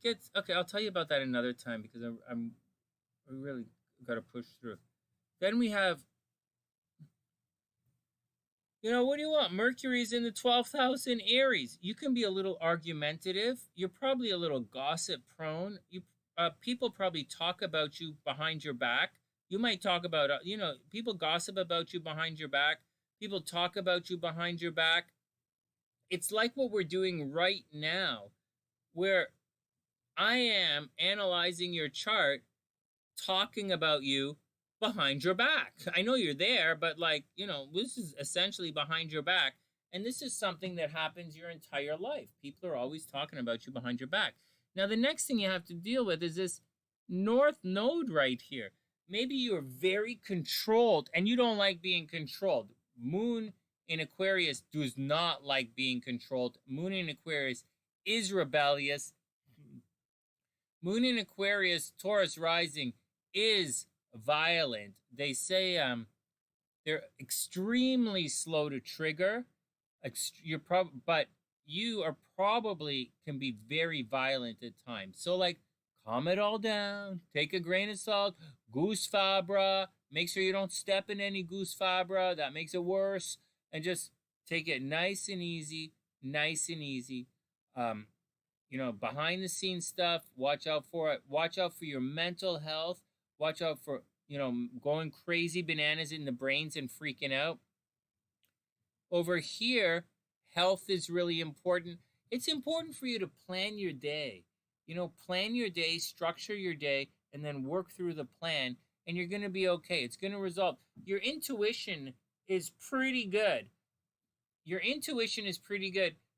gets, okay, I'll tell you about that another time because we really got to push through. Then we have, what do you want? Mercury's in the 12th house in Aries. You can be a little argumentative. You're probably a little gossip prone. People probably talk about you behind your back. You might talk about, people gossip about you behind your back. People talk about you behind your back. It's like what we're doing right now, where I am analyzing your chart, talking about you behind your back. I know you're there, but this is essentially behind your back. And this is something that happens your entire life. People are always talking about you behind your back. Now, the next thing you have to deal with is this North Node right here. Maybe you're very controlled and you don't like being controlled. Moon in Aquarius does not like being controlled. Moon in Aquarius is rebellious. Moon in Aquarius, Taurus rising, is violent. They say they're extremely slow to trigger. But you are probably can be very violent at times. So calm it all down. Take a grain of salt. Goose Fabra. Make sure you don't step in any Goose Fabra. That makes it worse. And just take it nice and easy. Nice and easy. Behind the scenes stuff. Watch out for it. Watch out for your mental health. Watch out for, going crazy bananas in the brains and freaking out. Over here, health is really important. It's important for you to plan your day. Plan your day, structure your day, and then work through the plan, and you're going to be okay. It's going to result. Your intuition is pretty good.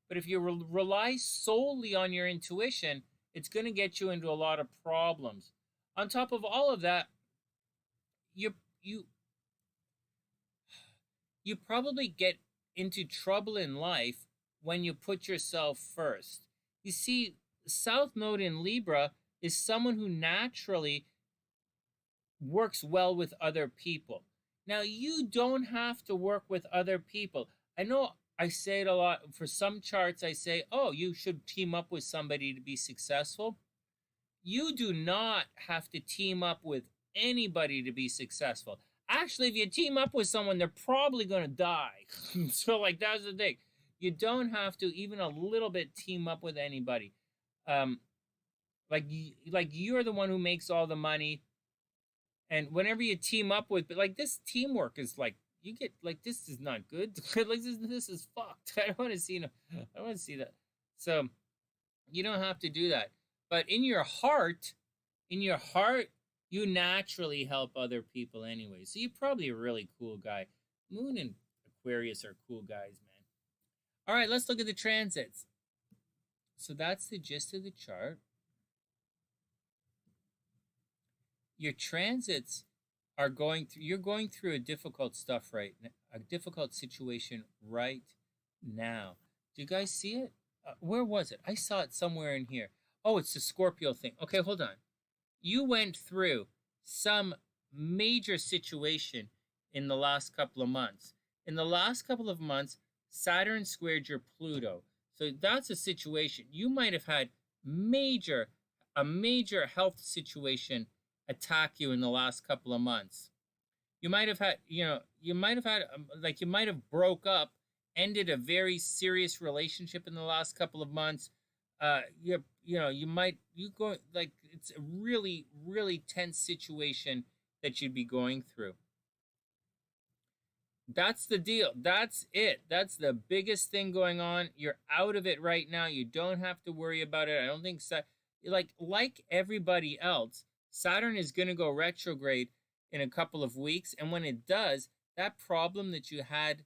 But if you rely solely on your intuition, it's going to get you into a lot of problems. On top of all of that, you probably get into trouble in life when you put yourself first. You see, South Node in Libra is someone who naturally works well with other people. Now, you don't have to work with other people. I know I say it a lot. For some charts, I say, oh, you should team up with somebody to be successful. You do not have to team up with anybody to be successful. Actually, if you team up with someone, they're probably going to die. So, that's the thing. You don't have to even a little bit team up with anybody. You're the one who makes all the money. And whenever you team up with, this teamwork is you get, this is not good. This is fucked. I don't want to see that. So, you don't have to do that. But in your heart, you naturally help other people anyway. So you're probably a really cool guy. Moon and Aquarius are cool guys, man. All right, let's look at the transits. So that's the gist of the chart. Your transits are you're going through a difficult situation right now. Do you guys see it? Where was it? I saw it somewhere in here. Oh, it's the Scorpio thing. Okay, hold on. You went through some major situation in the last couple of months. In the last couple of months, Saturn squared your Pluto. So that's a situation. You might have had a major health situation attack you in the last couple of months. You might have had, you might have broke up, ended a very serious relationship in the last couple of months. It's a really, really tense situation that you'd be going through. That's the deal. That's it. That's the biggest thing going on. You're out of it right now. You don't have to worry about it. I don't think like everybody else, Saturn is going to go retrograde in a couple of weeks, and when it does, that problem that you had,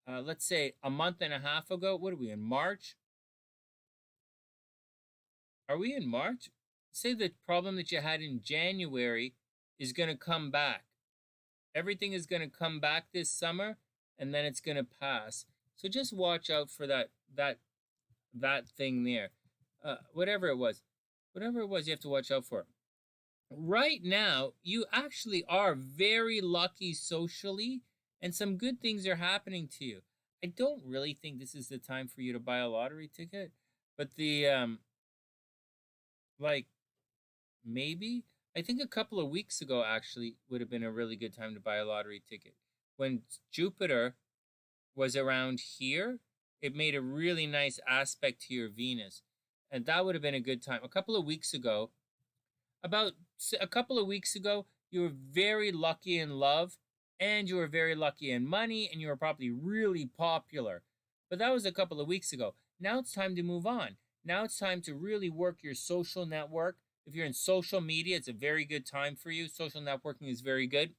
let's say a month and a half ago, what are we in March? Are we in March? Say the problem that you had in January is going to come back. Everything is going to come back this summer, and then it's going to pass. So just watch out for that thing there. Whatever it was, you have to watch out for. Right now, you actually are very lucky socially, and some good things are happening to you. I don't really think this is the time for you to buy a lottery ticket, but maybe. I think a couple of weeks ago actually would have been a really good time to buy a lottery ticket. When Jupiter was around here, it made a really nice aspect to your Venus, and that would have been a good time. A couple of weeks ago, you were very lucky in love, and you were very lucky in money, and you were probably really popular. But that was a couple of weeks ago. Now it's time to move on. Now it's time to really work your social network. If you're in social media, it's a very good time for you. Social networking is very good.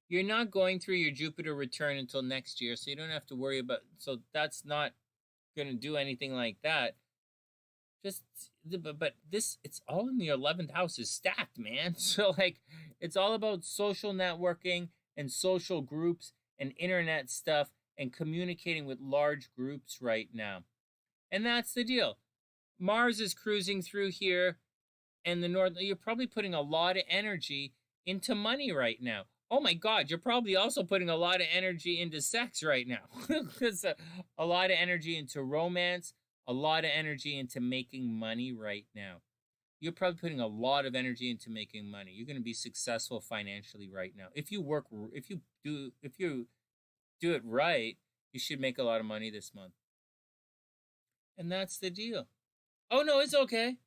You're not going through your Jupiter return until next year, so you don't have to worry about, so that's not going to do anything like that. But this, it's all in the 11th house is stacked, man. So it's all about social networking and social groups and internet stuff and communicating with large groups right now. And that's the deal. Mars is cruising through here, and the north, you're probably putting a lot of energy into money right now. Oh my God, you're probably also putting a lot of energy into sex right now. It's a lot of energy into romance, a lot of energy into making money right now. You're probably putting a lot of energy into making money. You're going to be successful financially right now. If you do it right, you should make a lot of money this month. And that's the deal. Oh no, it's okay.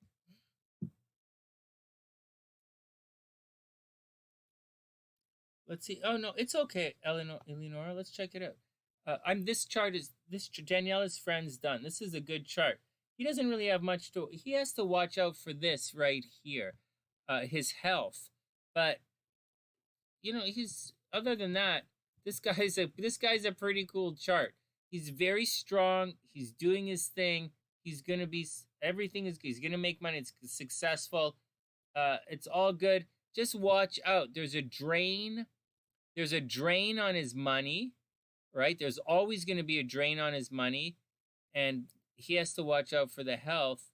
Let's see. Oh no, it's okay, Elenora. Let's check it out. This chart is Daniela's friend's done. This is a good chart. He doesn't really have much to. He has to watch out for this right here, his health. But he's other than that, this guy's a pretty cool chart. He's very strong. He's doing his thing. He's gonna be he's gonna make money. It's successful. It's all good. Just watch out. There's a drain on his money, right? There's always going to be a drain on his money, and he has to watch out for the health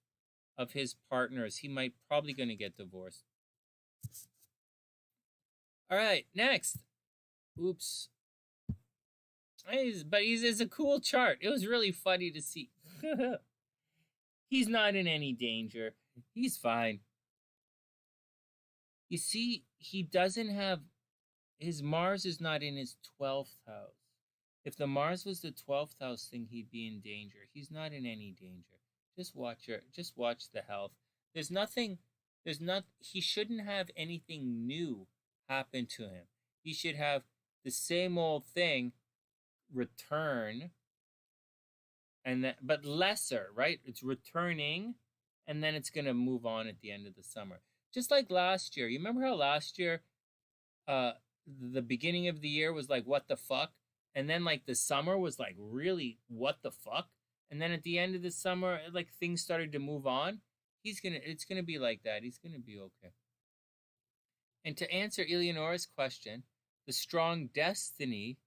of his partners. He might probably going to get divorced. All right, next. Oops. But it's a cool chart. It was really funny to see. He's not in any danger. He's fine. You see, he doesn't have, his Mars is not in his 12th house. If the Mars was the 12th house thing, he'd be in danger. He's not in any danger. Just watch the health. He shouldn't have anything new happen to him. He should have the same old thing return, but lesser, right? It's returning, and then it's going to move on at the end of the summer. Just like last year. You remember how last year, the beginning of the year was like, what the fuck? And then the summer was like, really, what the fuck? And then at the end of the summer, things started to move on. It's gonna be like that. He's gonna be okay. And to answer Eleonora's question, the strong destiny,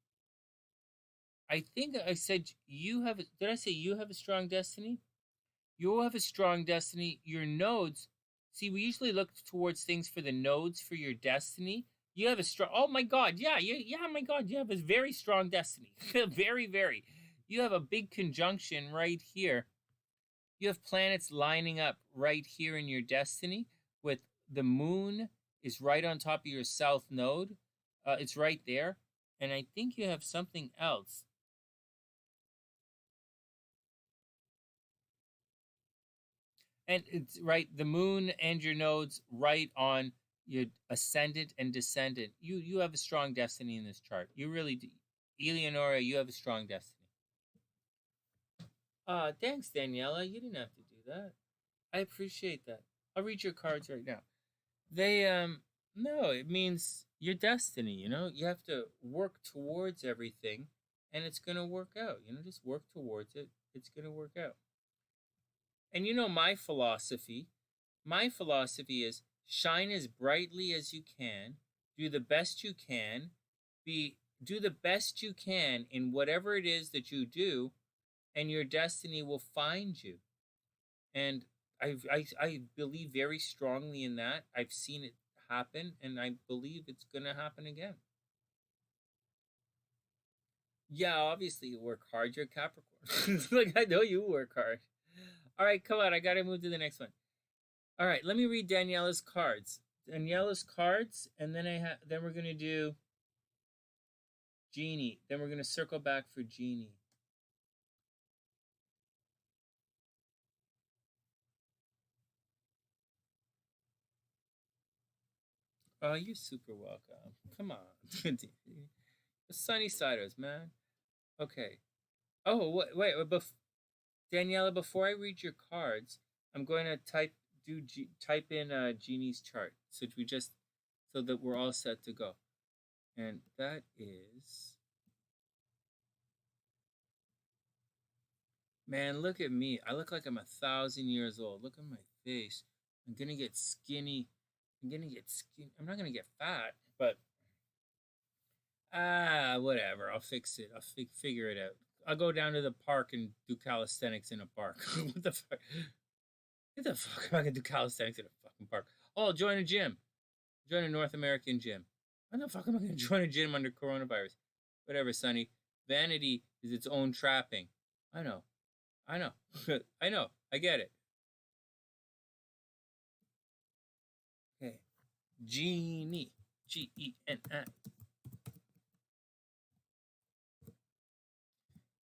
I think I said did I say you have a strong destiny? You'll have a strong destiny. Your nodes, see, we usually look towards things for the nodes for your destiny. You have a strong, oh my God, yeah, my God, you have a very strong destiny. Very, very. You have a big conjunction right here. You have planets lining up right here in your destiny with the moon is right on top of your south node. It's right there. And I think you have something else. And it's right, the moon and your nodes right on your ascendant and descendant. You have a strong destiny in this chart. You really do. Eleonora, you have a strong destiny. Thanks, Daniela. You didn't have to do that. I appreciate that. I'll read your cards right now. They, no, it means your destiny, you know? You have to work towards everything, and it's going to work out. You know, just work towards it. It's going to work out. And you know my philosophy? My philosophy is shine as brightly as you can, do the best you can, do the best you can in whatever it is that you do, and your destiny will find you. And I believe very strongly in that. I've seen it happen, and I believe it's going to happen again. Yeah, obviously you work hard. You're Capricorn. Like, I know you work hard. All right, come on. I got to move to the next one. All right, let me read Daniela's cards. Daniela's cards, and then then we're going to do Genie. Then we're going to circle back for Genie. Oh, you're super welcome. Come on. The sunny siders, man. Okay. Oh, wait. Daniela, before I read your cards, I'm going to type in Genie's chart, so that we're all set to go. And that is, man, look at me. I look like I'm 1,000 years old. Look at my face. I'm gonna get skinny. I'm not gonna get fat, but whatever. I'll fix it. I'll figure it out. I'll go down to the park and do calisthenics in a park. What the fuck? What the fuck am I gonna do calisthenics in a fucking park? Oh, I'll join a gym. Join a North American gym. What the fuck am I gonna join a gym under coronavirus? Whatever, Sonny. Vanity is its own trapping. I know. I know. I get it. Okay. Genie. G-E-N-I.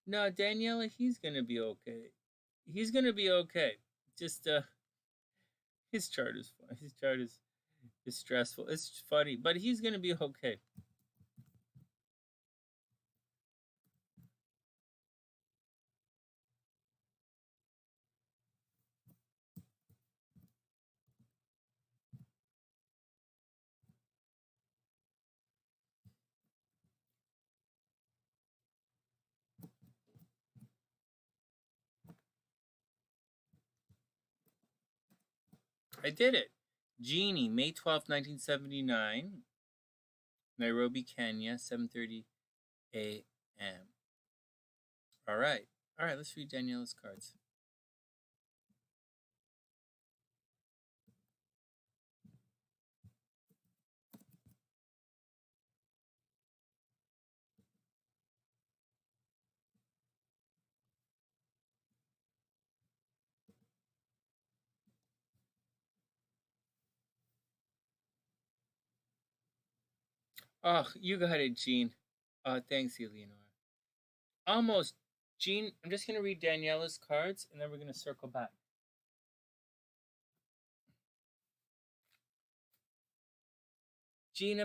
No, Daniela, he's gonna be okay. He's gonna be okay. Just his chart is fun. His chart is stressful. It's funny, but he's gonna be okay. I did it. Genie, May 12th, 1979. Nairobi, Kenya, 7:30 a.m. All right, let's read Daniela's cards. Oh, you got it, Jean. Thanks, Eleonora. Almost. Jean, I'm just going to read Daniela's cards, and then we're going to circle back. Jean,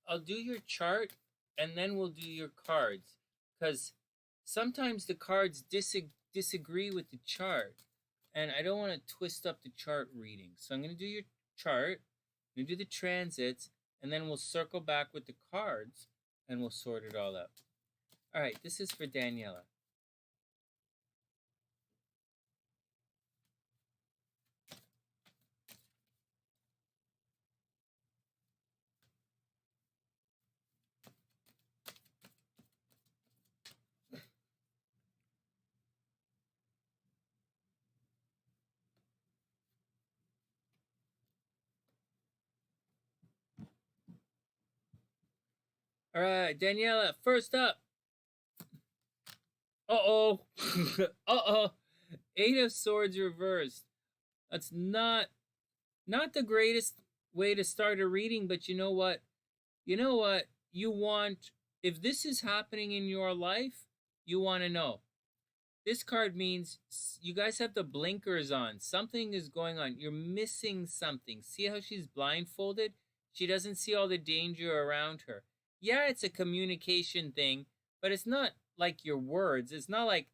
I'll do your chart, and then we'll do your cards. Because sometimes the cards disagree with the chart, and I don't want to twist up the chart reading. So I'm going to do your chart, I'm going to do the transits, and then we'll circle back with the cards, and we'll sort it all out. All right, this is for Daniela. All right, Daniela, first up. Uh-oh. Uh-oh. 8 of Swords reversed. That's not the greatest way to start a reading, but you know what? You want, if this is happening in your life, you want to know. This card means you guys have the blinkers on. Something is going on. You're missing something. See how she's blindfolded? She doesn't see all the danger around her. yeah, it's a communication thing, but it's not like your words. It's not like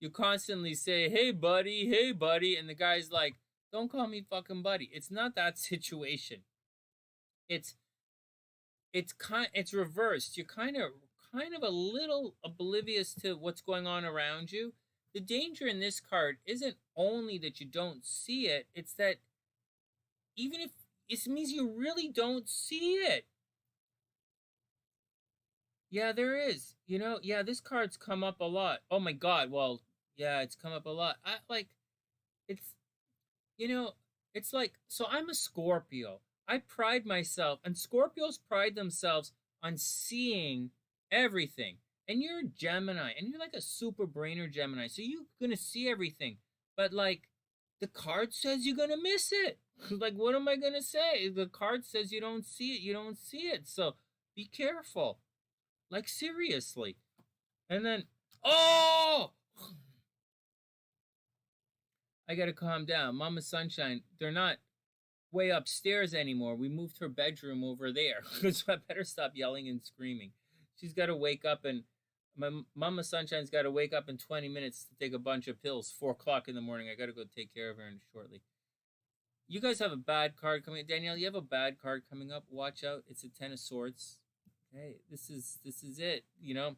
you constantly say, hey, buddy, and the guy's like, don't call me fucking buddy. It's not that situation. It's reversed. You're kind of a little oblivious to what's going on around you. The danger in this card isn't only that you don't see it, it's that even if it means you really don't see it. Yeah, there is. You know, yeah, this card's come up a lot. Oh my god, well, yeah, it's come up a lot. It's, you know, it's like, so I'm a Scorpio. I pride myself, and Scorpios pride themselves on seeing everything. And you're a Gemini, and you're like a super brainer Gemini, so you're gonna see everything. But like, the card says you're gonna miss it. Like, what am I gonna say? The card says you don't see it, you don't see it. So be careful. Like, seriously. And then, oh! I gotta calm down. Mama Sunshine, they're not way upstairs anymore. We moved her bedroom over there. So I better stop yelling and screaming. She's got to wake up, and my Mama Sunshine's got to wake up in 20 minutes to take a bunch of pills. 4 o'clock in the morning. I got to go take care of her shortly. You guys have a bad card coming up. Danielle, you have a bad card coming up. Watch out. It's a 10 of Swords. Okay, this is it, you know.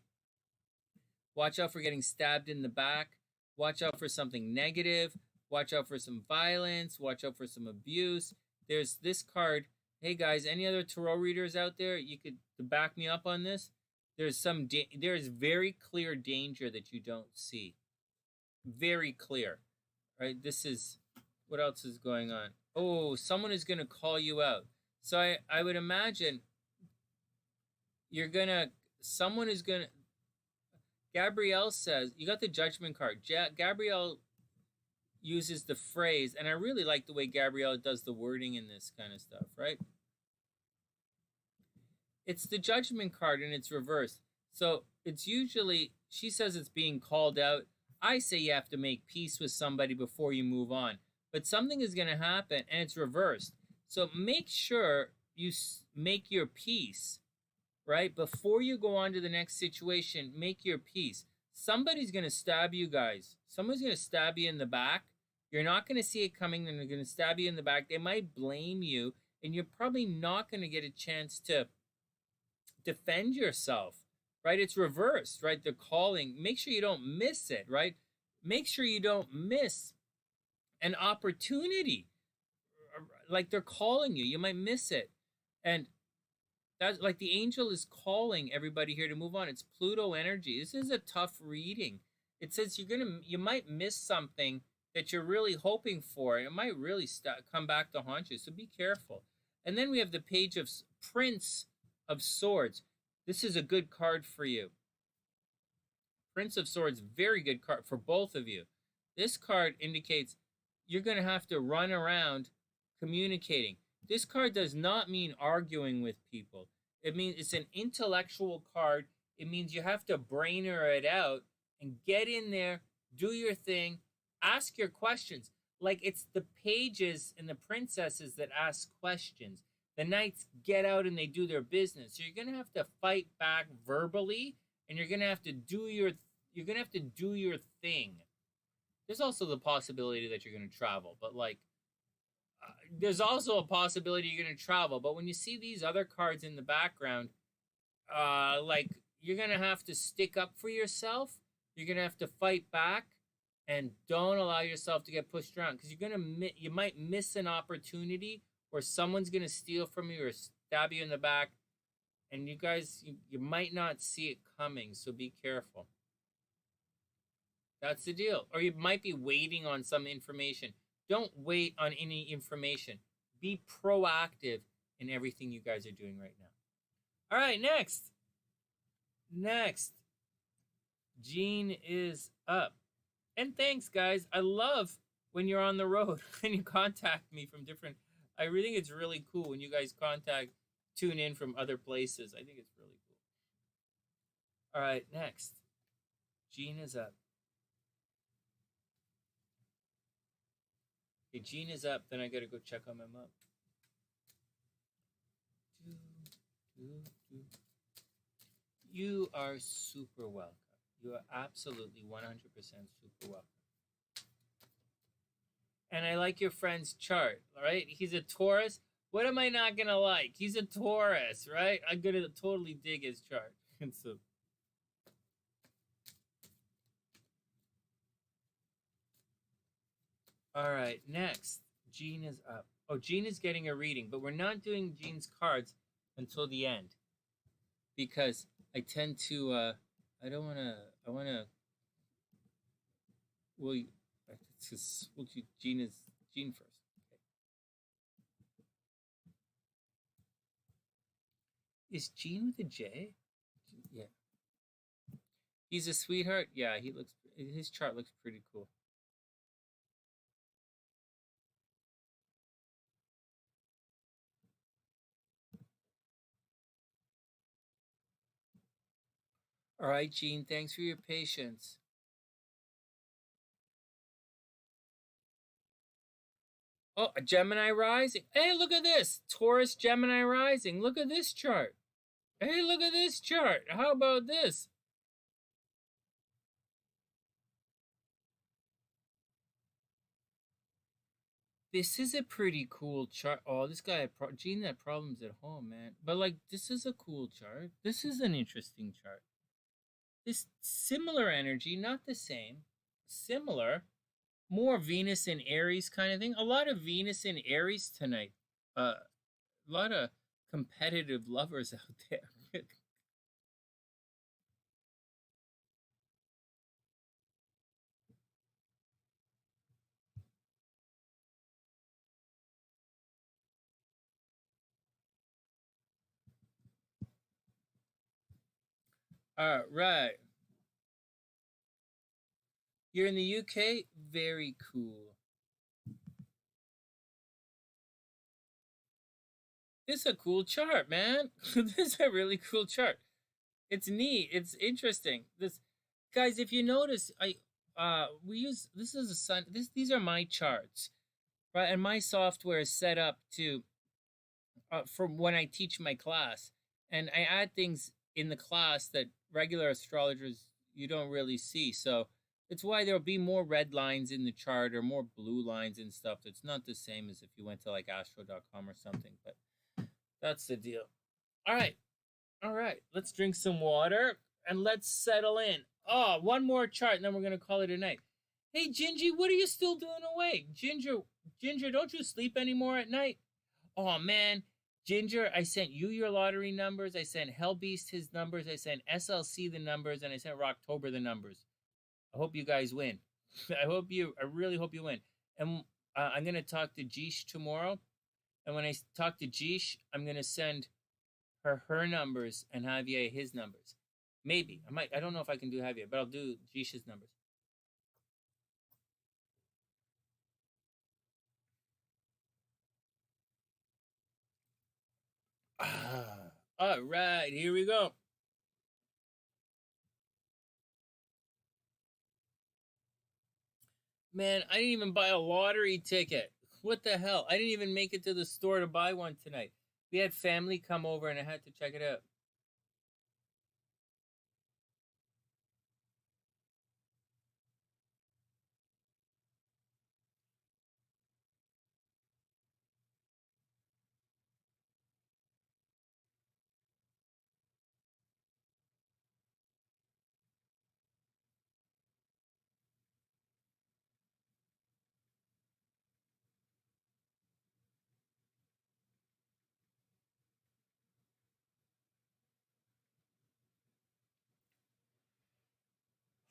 Watch out for getting stabbed in the back. Watch out for something negative. Watch out for some violence. Watch out for some abuse. There's this card. Hey guys, any other tarot readers out there? You could back me up on this. There's very clear danger that you don't see. Very clear. Right? This is, what else is going on? Oh, someone is going to call you out. So I would imagine someone is going to, Gabrielle says, you got the Judgment card. Gabrielle uses the phrase, and I really like the way Gabrielle does the wording in this kind of stuff, right? It's the Judgment card and it's reversed. So it's usually, she says it's being called out. I say you have to make peace with somebody before you move on. But something is going to happen and it's reversed. So make sure you make your peace, right? Before you go on to the next situation, make your peace. Somebody's going to stab you guys. Someone's going to stab you in the back. You're not going to see it coming, and they're going to stab you in the back. They might blame you, and you're probably not going to get a chance to defend yourself, right? It's reversed, right? They're calling. Make sure you don't miss it, right? Make sure you don't miss an opportunity. Like, they're calling you. You might miss it. And that's like the angel is calling everybody here to move on. It's Pluto energy. This is a tough reading. It says you might miss something that you're really hoping for. It might really come back to haunt you. So be careful. And then we have the page of Prince of Swords. This is a good card for you. Prince of Swords, very good card for both of you. This card indicates you're going to have to run around communicating. This card does not mean arguing with people. It means it's an intellectual card. It means you have to brainer it out and get in there, do your thing, ask your questions. Like, it's the pages and the princesses that ask questions. The knights get out and they do their business. So you're going to have to fight back verbally, and you're going to have to do your thing. There's also the possibility that you're going to travel, but like, there's also a possibility you're going to travel. But when you see these other cards in the background, like, you're going to have to stick up for yourself. You're going to have to fight back, and don't allow yourself to get pushed around, because you might miss an opportunity where someone's going to steal from you or stab you in the back, and you guys, you might not see it coming, so be careful. That's the deal. Or you might be waiting on some information. Don't wait on any information. Be proactive in everything you guys are doing right now. All right, next. Gene is up. And thanks, guys. I love when you're on the road and you contact me from different... I really think it's really cool when you guys tune in from other places. I think it's really cool. All right, next. Gene is up. Okay, Gene is up. Then I got to go check on my mom. You are super welcome. You are absolutely 100% super welcome. And I like your friend's chart, right? He's a Taurus. What am I not gonna like? He's a Taurus, right? I'm gonna totally dig his chart. And so, all right, next, Jean is up. Oh, Jean is getting a reading, but we're not doing Jean's cards until the end because I tend to. I don't wanna. I wanna. Well, we'll do Jean first. Okay. Is Jean with a J? Yeah. He's a sweetheart. Yeah, he looks. His chart looks pretty cool. All right, Jean. Thanks for your patience. Oh, a Gemini rising. Hey, look at this. Taurus Gemini rising. Look at this chart. Hey, look at this chart. How about this? This is a pretty cool chart. Oh, this guy had Gene had problems at home, man. But like, this is a cool chart. This is an interesting chart. This similar energy, not the same, similar, more Venus and Aries kind of thing. A lot of Venus and Aries tonight. A lot of competitive lovers out there. All right. You're in the UK? Very cool. This is a cool chart, man. This is a really cool chart. It's neat. It's interesting. This, guys, if you notice, we use, this is a sun. These are my charts, right? And my software is set up to for when I teach my class, and I add things in the class that regular astrologers you don't really see. So it's why there'll be more red lines in the chart or more blue lines and stuff. It's not the same as if you went to like astro.com or something, but that's the deal. All right. All right. Let's drink some water and let's settle in. Oh, one more chart and then we're going to call it a night. Hey, Gingy, what are you still doing awake? Ginger, don't you sleep anymore at night? Oh, man. Ginger, I sent you your lottery numbers. I sent Hellbeast his numbers. I sent SLC the numbers. And I sent Rocktober the numbers. I hope you guys win. I really hope you win. And I'm going to talk to Jeesh tomorrow. And when I talk to Jeesh, I'm going to send her numbers and Javier his numbers. Maybe. I don't know if I can do Javier, but I'll do Jeesh's numbers. All right, here we go. Man, I didn't even buy a lottery ticket. What the hell? I didn't even make it to the store to buy one tonight. We had family come over and I had to check it out.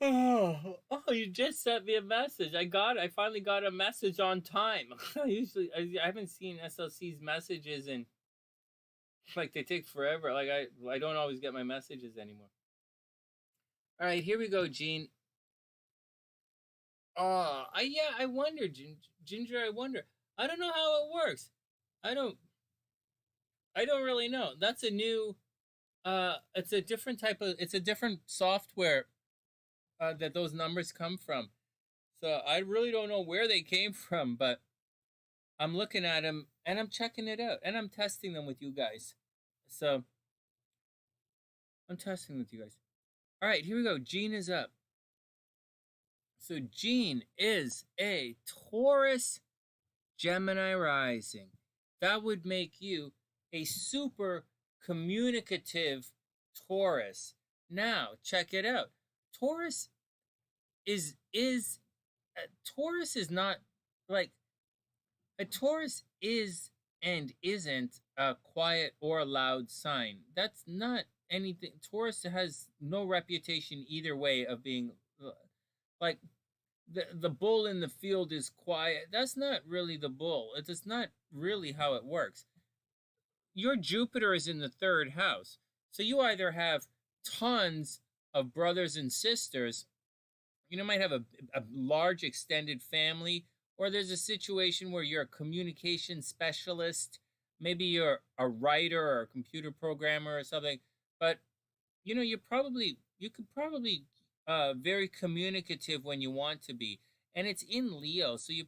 Oh, you just sent me a message. I finally got a message on time. I haven't seen SLC's messages and like they take forever. Like I don't always get my messages anymore. All right, here we go, Gene. Oh, I wonder, Ginger. I wonder. I don't know how it works. I don't. I don't really know. That's a new. It's a different type of. It's a different software. That those numbers come from. So I really don't know where they came from, but I'm looking at them and I'm checking it out and I'm testing them with you guys. So I'm testing with you guys. All right, here we go. Gene is up. So Gene is a Taurus Gemini rising. That would make you a super communicative Taurus. Now, check it out. Taurus is Taurus is not like a Taurus is and isn't a quiet or a loud sign. That's not anything. Taurus has no reputation either way of being like the bull in the field is quiet. That's not really the bull. It's not really how it works. Your Jupiter is in the 3rd house. So you either have tons of brothers and sisters, you might have a large extended family, or there's a situation where you're a communication specialist. Maybe you're a writer or a computer programmer or something. But you could probably very communicative when you want to be, and it's in Leo, so you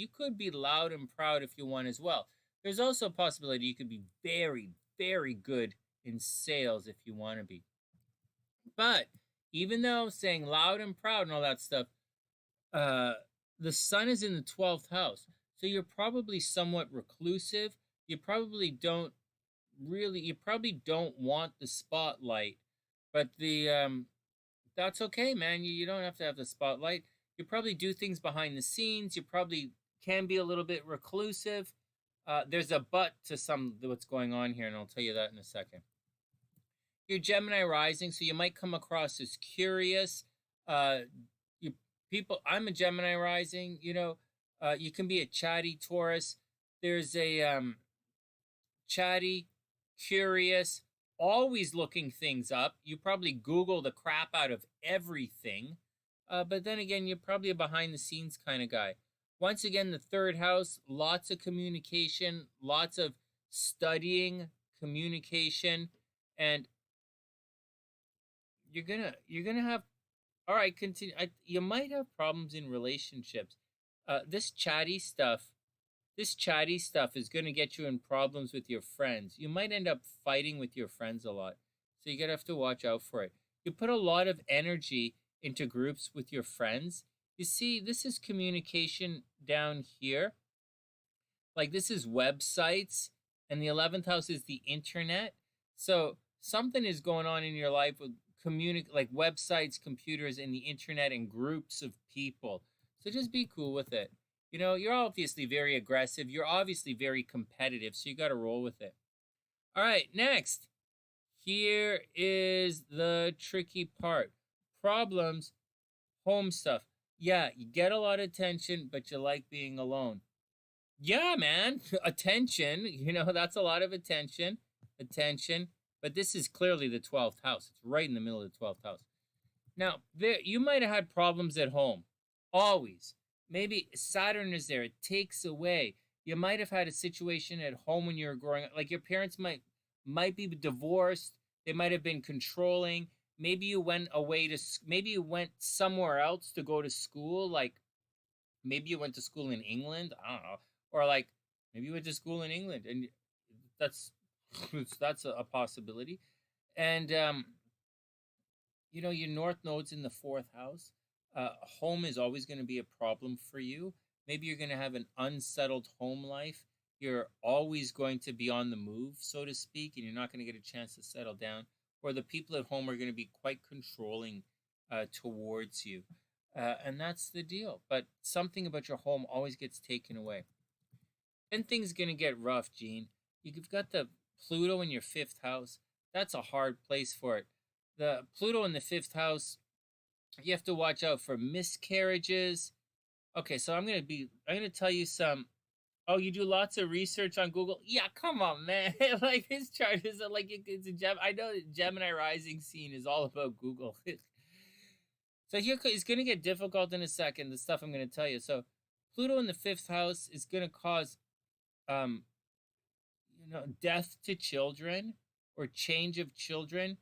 could be loud and proud if you want as well. There's also a possibility you could be very, very good in sales if you want to be. But even though saying loud and proud and all that stuff, the sun is in the 12th house, so you're probably somewhat reclusive. You probably don't want the spotlight, but that's okay, man. You don't have to have the spotlight. You probably do things behind the scenes. You probably can be a little bit reclusive. There's a but to some of what's going on here, and I'll tell you that in a second. You're Gemini rising, so you might come across as curious. I'm a Gemini rising. You can be a chatty Taurus. There's a chatty, curious, always looking things up. You probably Google the crap out of everything. But then again, you're probably a behind the scenes kind of guy. Once again, the 3rd house, lots of communication, lots of studying, communication, and you're gonna have. All right, continue. You might have problems in relationships. This chatty stuff is going to get you in problems with your friends. You might end up fighting with your friends a lot. So you're going to have to watch out for it. You put a lot of energy into groups with your friends. You see, this is communication down here. Like this is websites, and the 11th house is the internet. So something is going on in your life with like websites, computers, and the internet, and groups of people. So just be cool with it. You're obviously very aggressive. You're obviously very competitive, so you got to roll with it. All right, next. Here is the tricky part. Problems, home stuff. Yeah, you get a lot of attention, but you like being alone. Yeah, man, attention. That's a lot of attention. But this is clearly the 12th house. It's right in the middle of the 12th house. Now, you might have had problems at home. Always. Maybe Saturn is there. It takes away. You might have had a situation at home when you were growing up. Like your parents might be divorced. They might have been controlling. Maybe you went somewhere else to go to school. Like maybe you went to school in England. I don't know. Or like maybe you went to school in England, and that's a possibility. And your North Node's in the 4th house. Home is always going to be a problem for you. Maybe you're going to have an unsettled home life. You're always going to be on the move, so to speak, and you're not going to get a chance to settle down. Or the people at home are going to be quite controlling towards you. And that's the deal. But something about your home always gets taken away. Then things are going to get rough, Gene. You've got the Pluto in your 5th house. That's a hard place for it. The Pluto in the 5th house, you have to watch out for miscarriages. Okay, so I'm going to tell you some. Oh, you do lots of research on Google? Yeah, come on, man. Like his chart is like it's a Gem. I know the Gemini rising scene is all about Google. So here it's going to get difficult in a second, the stuff I'm going to tell you. So Pluto in the 5th house is going to cause death to children or change of children.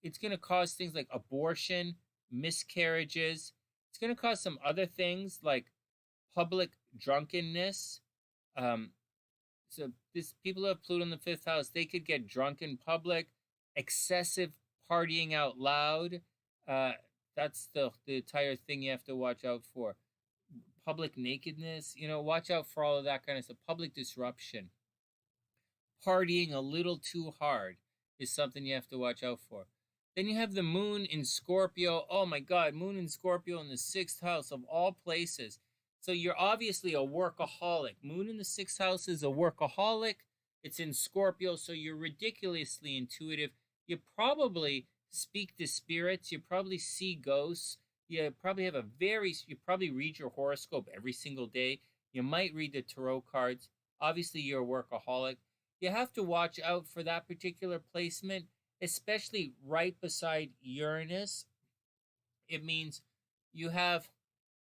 It's going to cause things like abortion, miscarriages. It's going to cause some other things like public drunkenness. So people who have Pluto in the 5th house, they could get drunk in public, excessive partying out loud. That's the entire thing you have to watch out for. Public nakedness, watch out for all of that kind of stuff. Public disruption. Partying a little too hard is something you have to watch out for. Then you have the moon in Scorpio. Oh my God, moon in Scorpio in the 6th house of all places. So you're obviously a workaholic. Moon in the 6th house is a workaholic. It's in Scorpio, so you're ridiculously intuitive. You probably speak to spirits. You probably see ghosts. You probably you probably read your horoscope every single day. You might read the tarot cards. Obviously, you're a workaholic. You have to watch out for that particular placement, especially right beside Uranus. It means you have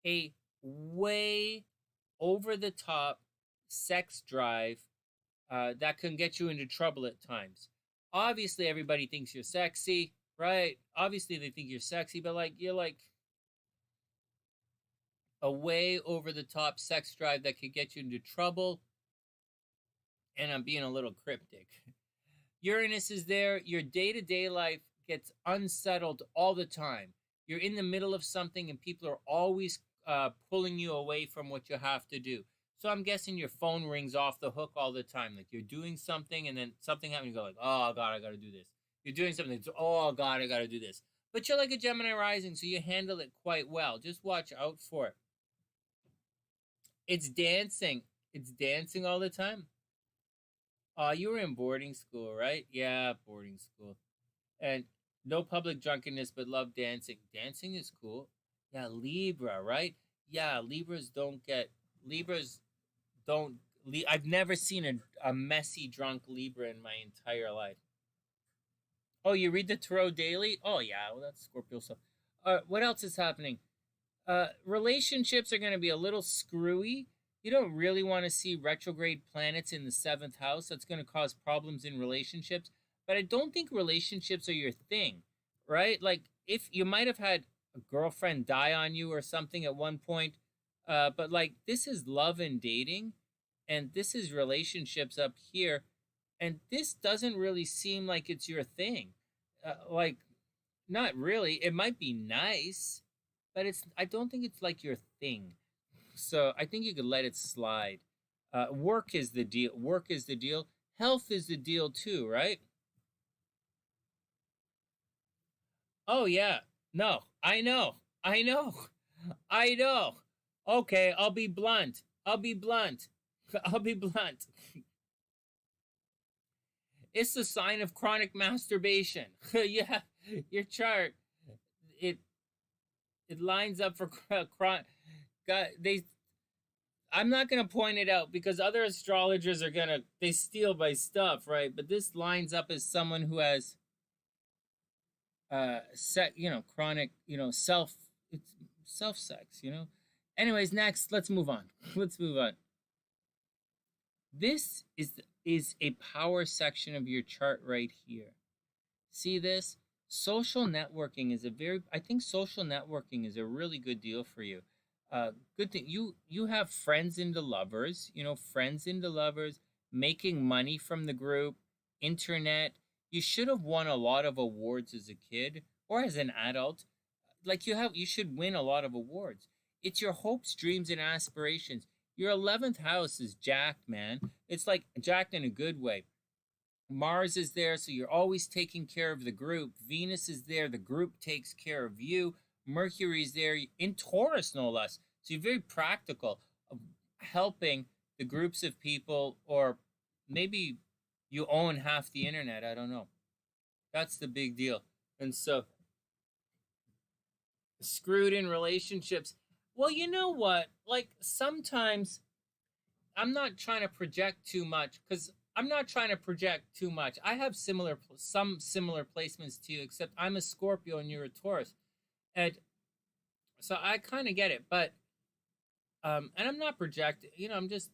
a way over the top sex drive that can get you into trouble at times. Obviously, everybody thinks you're sexy, right? Obviously, they think you're sexy, but you're like a way over the top sex drive that could get you into trouble. And I'm being a little cryptic. Uranus is there. Your day-to-day life gets unsettled all the time. You're in the middle of something and people are always pulling you away from what you have to do. So I'm guessing your phone rings off the hook all the time. Like you're doing something and then something happens. You go like, oh God, I got to do this. You're doing something. It's, oh God, I got to do this. But you're like a Gemini rising, so you handle it quite well. Just watch out for it. It's dancing. It's dancing all the time. You were in boarding school, right? Yeah, boarding school. And no public drunkenness, but love dancing. Dancing is cool. Yeah, Libra, right? Yeah, I've never seen a messy drunk Libra in my entire life. Oh, you read the Tarot Daily? Oh, yeah, well, that's Scorpio stuff. What else is happening? Relationships are going to be a little screwy. You don't really want to see retrograde planets in the 7th house. That's going to cause problems in relationships. But I don't think relationships are your thing, right? Like, if you might have had a girlfriend die on you or something at one point, but this is love and dating, and this is relationships up here, and this doesn't really seem like it's your thing. Not really. It might be nice, but I don't think it's like your thing. So I think you could let it slide. Work is the deal. Work is the deal. Health is the deal too, right? Oh, yeah. No, I know. Okay, I'll be blunt. It's the sign of chronic masturbation. Yeah, your chart, it lines up for chronic. I'm not going to point it out because other astrologers are they steal my stuff, right? But this lines up as someone who has chronic, self sex, Anyways, next, let's move on. This is a power section of your chart right here. See this? Social networking is I think social networking is a really good deal for you. Good thing you have friends into lovers, making money from the group, internet. You should have won a lot of awards as a kid or as an adult. You should win a lot of awards. It's your hopes, dreams, and aspirations. Your 11th house is jacked, man. It's like jacked in a good way. Mars is there, so you're always taking care of the group. Venus is there, the group takes care of you. Mercury's there in Taurus, no less. So you're very practical of helping the groups of people, or maybe you own half the internet. I don't know. That's the big deal. And so, screwed in relationships. Well, you know what? Sometimes I'm not trying to project too much because I have some similar placements to you, except I'm a Scorpio and you're a Taurus. And so I kind of get it, but and I'm not projecting, I'm just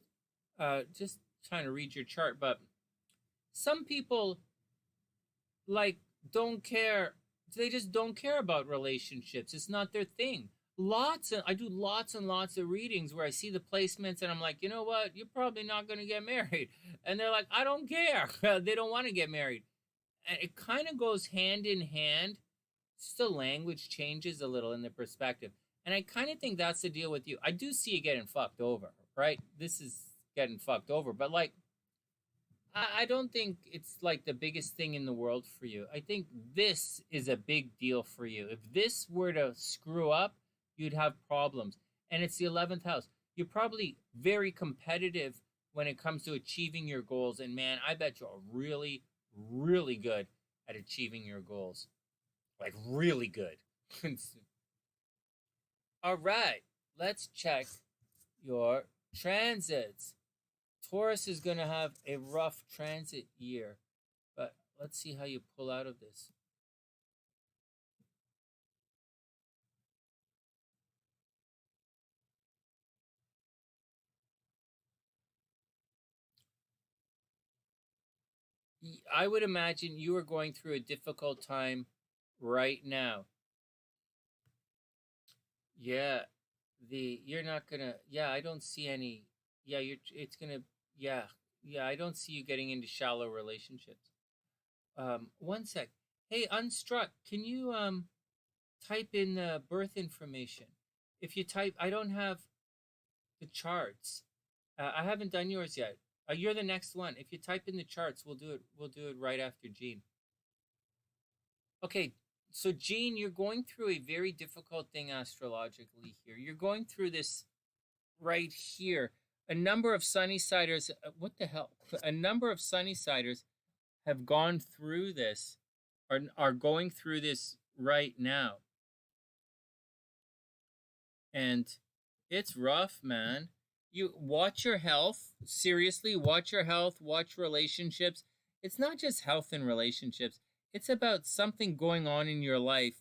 trying to read your chart, but some people don't care. They just don't care about relationships. It's not their thing. I do lots and lots of readings where I see the placements and I'm like, you know what? You're probably not going to get married. And they're like, I don't care. They don't want to get married. And it kind of goes hand in hand. Just the language changes a little in the perspective. And I kind of think that's the deal with you. I do see you getting fucked over, right? This is getting fucked over. But like, I don't think it's like the biggest thing in the world for you. I think this is a big deal for you. If this were to screw up, you'd have problems. And it's the 11th house. You're probably very competitive when it comes to achieving your goals. And man, I bet you're really, really good at achieving your goals. Like, really good. All right, let's check your transits. Taurus is going to have a rough transit year, but let's see how you pull out of this. I would imagine you are going through a difficult time right now. Yeah, you're not gonna. Yeah, I don't see any. Yeah, it's gonna. Yeah, yeah, I don't see you getting into shallow relationships. One sec. Hey, Unstruck, can you type in the birth information? If you type, I don't have the charts. I haven't done yours yet. You're the next one. If you type in the charts, we'll do it. We'll do it right after Jean. Okay, so Jean, you're going through a very difficult thing astrologically here. You're going through this right here. A number of Sunnysiders. What the hell? A number of Sunnysiders have gone through this, are going through this right now, and it's rough, man. You watch your health. Seriously, watch your health, watch relationships. It's not just health and relationships. It's about something going on in your life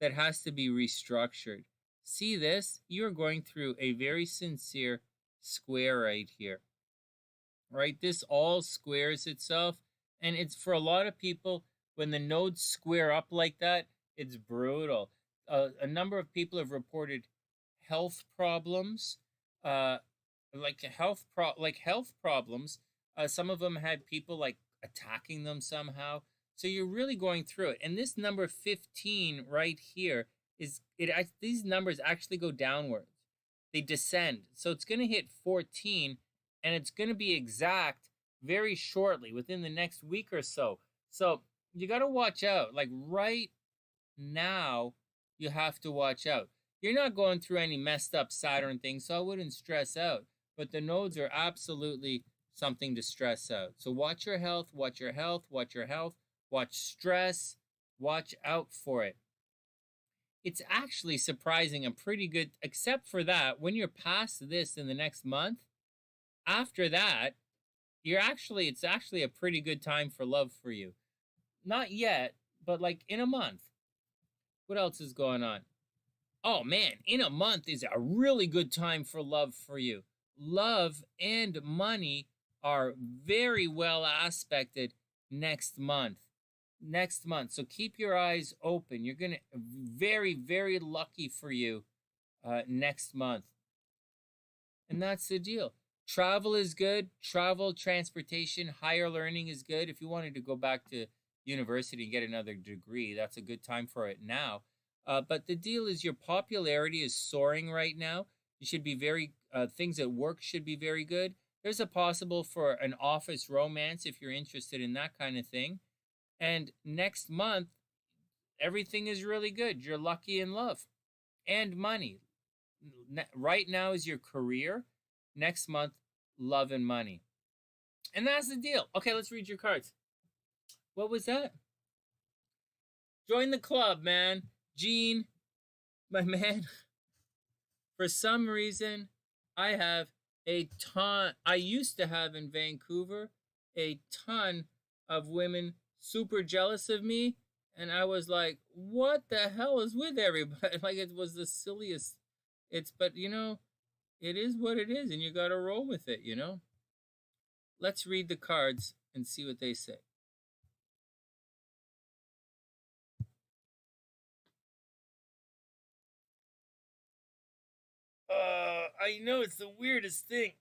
that has to be restructured. See this? You're going through a very sincere square right here. Right? This all squares itself. And it's for a lot of people, when the nodes square up like that, it's brutal. A number of people have reported health problems. Like health problems. Some of them had people like attacking them somehow. So you're really going through it. And this number 15 right here is it. These numbers actually go downwards. They descend. So it's going to hit 14, and it's going to be exact very shortly, within the next week or so. So you got to watch out. Like right now, you have to watch out. You're not going through any messed up Saturn things, so I wouldn't stress out. But the nodes are absolutely something to stress out. So watch your health, watch your health, watch your health, watch stress, watch out for it. It's actually surprising and pretty good, except for that, when you're past this in the next month, after that, it's actually a pretty good time for love for you. Not yet, but like in a month. What else is going on? Oh man, in a month is a really good time for love for you. Love and money are very well aspected next month. So keep your eyes open. You're going to very, very lucky for you next month. And that's the deal. Travel is good. Travel, transportation, higher learning is good. If you wanted to go back to university and get another degree, that's a good time for it now. But the deal is your popularity is soaring right now. You should be things at work should be very good. There's a possible for an office romance if you're interested in that kind of thing. And next month, everything is really good. You're lucky in love and money. Right now is your career. Next month, love and money. And that's the deal. Okay, let's read your cards. What was that? Join the club, man. Gene, my man. For some reason, I have a ton. I used to have in Vancouver a ton of women super jealous of me, and I was like, what the hell is with everybody? Like, it was the silliest. But you know, it is what it is, and you gotta roll with it, you know. Let's read the cards and see what they say. I know it's the weirdest thing.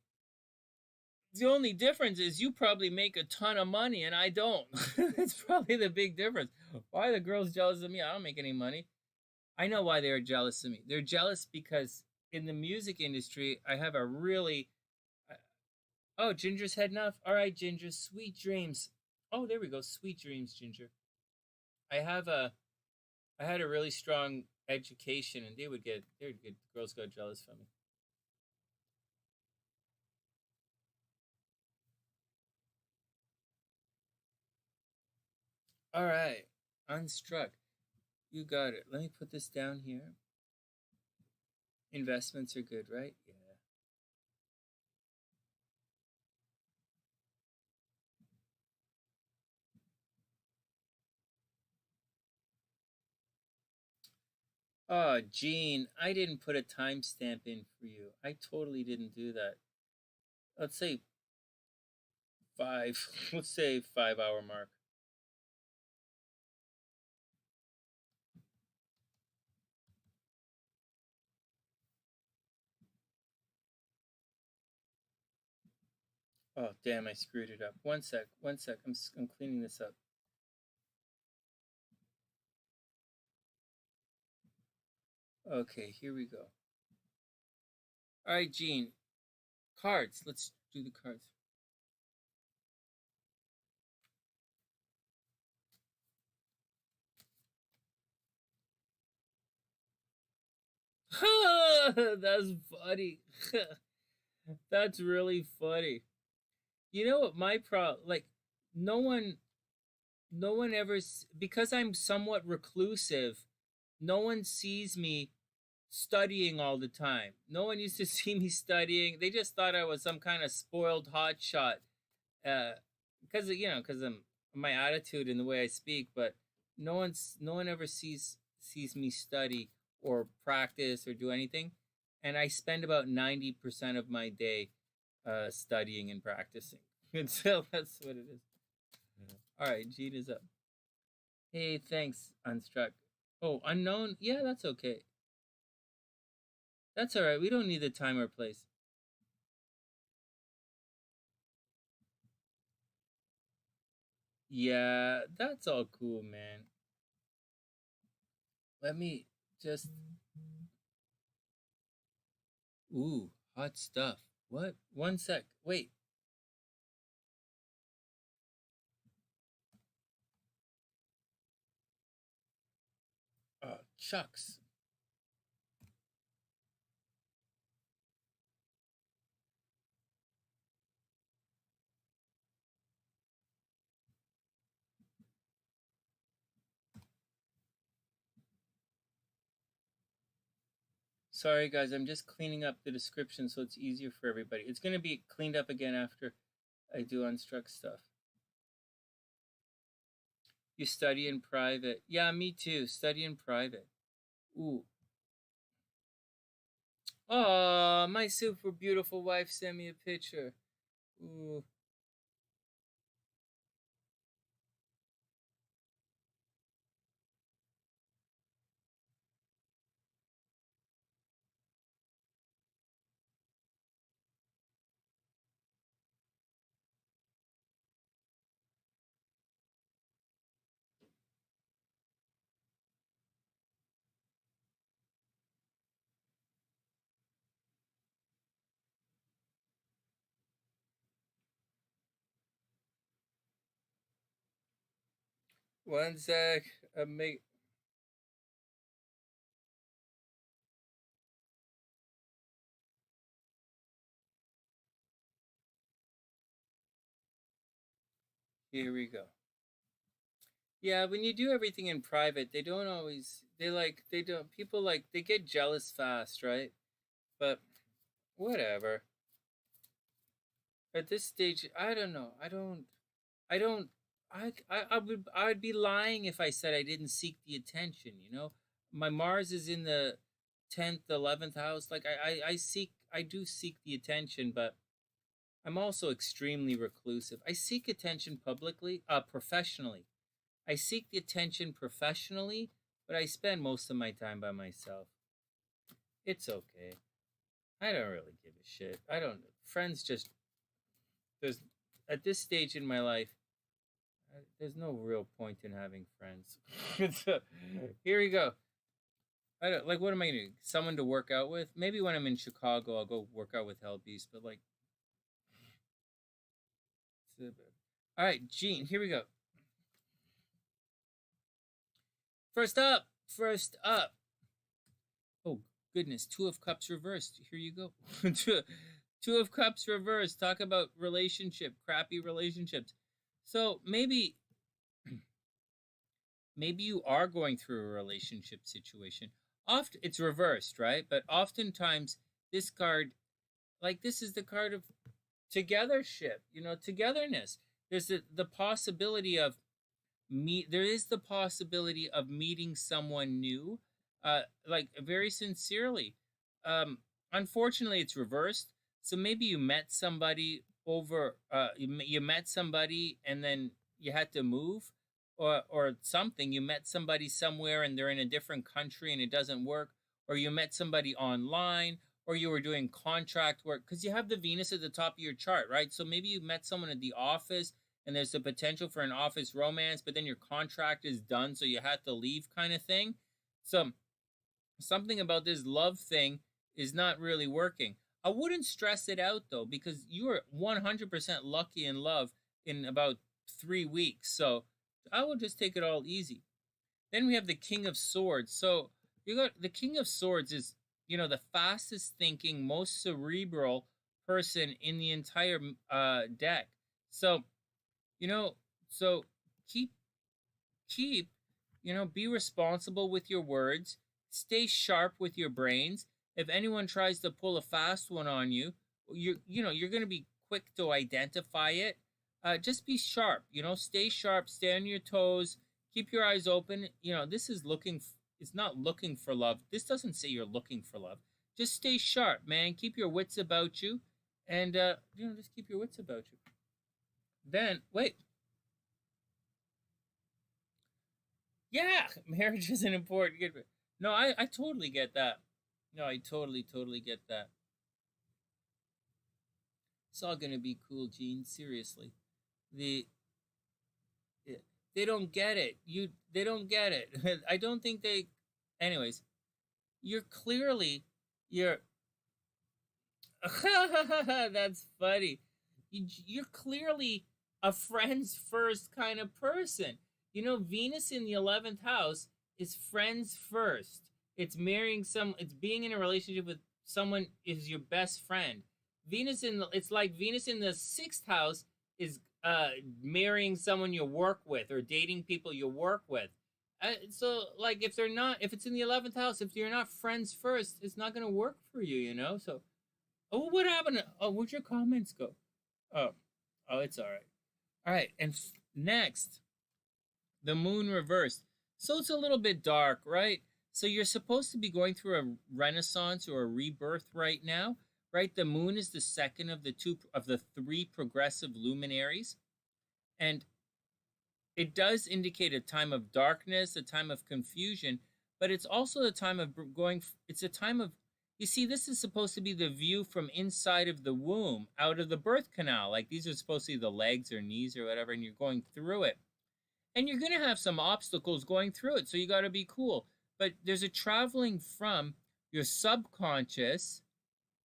The only difference is you probably make a ton of money and I don't. It's probably the big difference. Why are the girls jealous of me? I don't make any money. I know why they're jealous of me. They're jealous because in the music industry, I have a really. Oh, Ginger's heading off. All right, Ginger. Sweet dreams. Oh, there we go. Sweet dreams, Ginger. I have a. I had a really strong education, and they would get. Girls got jealous from me. All right, Unstruck. You got it. Let me put this down here. Investments are good, right? Yeah. Oh, Gene, I didn't put a timestamp in for you. I totally didn't do that. Let's say 5. Let's say 5-hour mark. Oh, damn, I screwed it up. One sec. I'm cleaning this up. Okay, here we go. All right, Gene. Cards. Let's do the cards. That's funny. That's really funny. You know what my problem? Like, no one, no one ever, because I'm somewhat reclusive. No one sees me studying all the time. No one used to see me studying. They just thought I was some kind of spoiled hotshot, because because I'm my attitude and the way I speak. But no one ever sees me study or practice or do anything. And I spend about 90% of my day studying and practicing. And so that's what it is. All right, Gene is up. Hey, thanks, Unstruck. Oh, unknown? Yeah, that's okay. That's all right. We don't need the time or place. Yeah, that's all cool, man. Let me just. Ooh, hot stuff. What? One sec. Wait. Chucks. Sorry, guys. I'm just cleaning up the description so it's easier for everybody. It's going to be cleaned up again after I do Unstruck stuff. You study in private. Yeah, me too. Study in private. Ooh. Oh, my super beautiful wife sent me a picture. Ooh. One sec. Make. Here we go. Yeah, when you do everything in private, they don't always. They don't. People they get jealous fast, right? But whatever. At this stage, I don't know. I don't. I'd be lying if I said I didn't seek the attention. My Mars is in the 10th, 11th house. Like I do seek the attention, but I'm also extremely reclusive. I seek attention professionally. I seek the attention professionally, but I spend most of my time by myself. It's okay. I don't really give a shit. I don't. Friends just there's at this stage in my life, there's no real point in having friends. So, here we go. I don't like. What am I gonna do? Someone to work out with? Maybe when I'm in Chicago, I'll go work out with Hellbeast. But like, all right, Gene. Here we go. First up. Oh goodness, Two of Cups reversed. Here you go. Two of Cups reversed. Talk about relationship, crappy relationships. So maybe you are going through a relationship situation. Often it's reversed, right? But oftentimes this card, like this is the card of togethership, togetherness. There's the possibility of there is the possibility of meeting someone new, like very sincerely. Unfortunately, it's reversed. So maybe you met somebody over, you met somebody and then you had to move, or something. You met somebody somewhere and they're in a different country and it doesn't work, or you met somebody online, or you were doing contract work, because you have the Venus at the top of your chart, right? So maybe you met someone at the office and there's the potential for an office romance, but then your contract is done, so you had to leave, kind of thing. So something about this love thing is not really working. I wouldn't stress it out though, because you are 100% lucky in love in about 3 weeks. So I will just take it all easy. Then we have the King of Swords. So you got the King of Swords is, the fastest thinking, most cerebral person in the entire deck. So, so keep, be responsible with your words. Stay sharp with your brains. If anyone tries to pull a fast one on you, you're going to be quick to identify it. Just be sharp, stay sharp, stay on your toes, keep your eyes open. This is it's not looking for love. This doesn't say you're looking for love. Just stay sharp, man. Keep your wits about you. And, just keep your wits about you. Then, wait. Yeah, marriage isn't important. No, I totally get that. No, I totally get that. It's all going to be cool, Gene. Seriously. They don't get it. They don't get it. I don't think they. Anyways, you're that's funny. You're clearly a friends first kind of person. Venus in the 11th house is friends first. It's it's being in a relationship with someone is your best friend. It's like Venus in the 6th house is marrying someone you work with or dating people you work with. So like if it's in the 11th house, if you're not friends first, it's not going to work for you, So, what happened? Where'd your comments go? Oh, it's all right. All right, and next, the moon reversed. So it's a little bit dark, right? So you're supposed to be going through a renaissance or a rebirth right now, right? The moon is the second of the 3 progressive luminaries. And it does indicate a time of darkness, a time of confusion, but it's also the time of it's a time of, you see, this is supposed to be the view from inside of the womb, out of the birth canal. Like these are supposed to be the legs or knees or whatever, and you're going through it. And you're going to have some obstacles going through it, so you got to be cool. But there's a traveling from your subconscious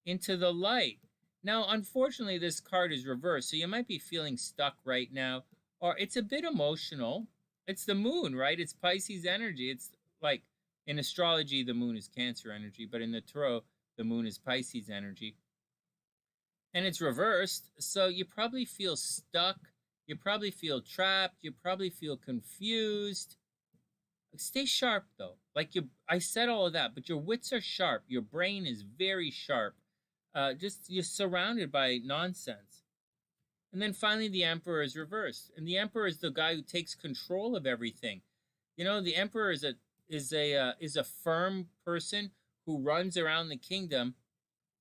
into the light. Now, unfortunately, this card is reversed, so you might be feeling stuck right now, or it's a bit emotional. It's the moon, right? It's Pisces energy. It's like in astrology, the moon is Cancer energy, but in the tarot, the moon is Pisces energy. And it's reversed, so you probably feel stuck. You probably feel trapped. You probably feel confused. Stay sharp, though. I said all of that, but your wits are sharp. Your brain is very sharp. You're surrounded by nonsense. And then finally, the Emperor is reversed. And the Emperor is the guy who takes control of everything. The Emperor is a firm person who runs around the kingdom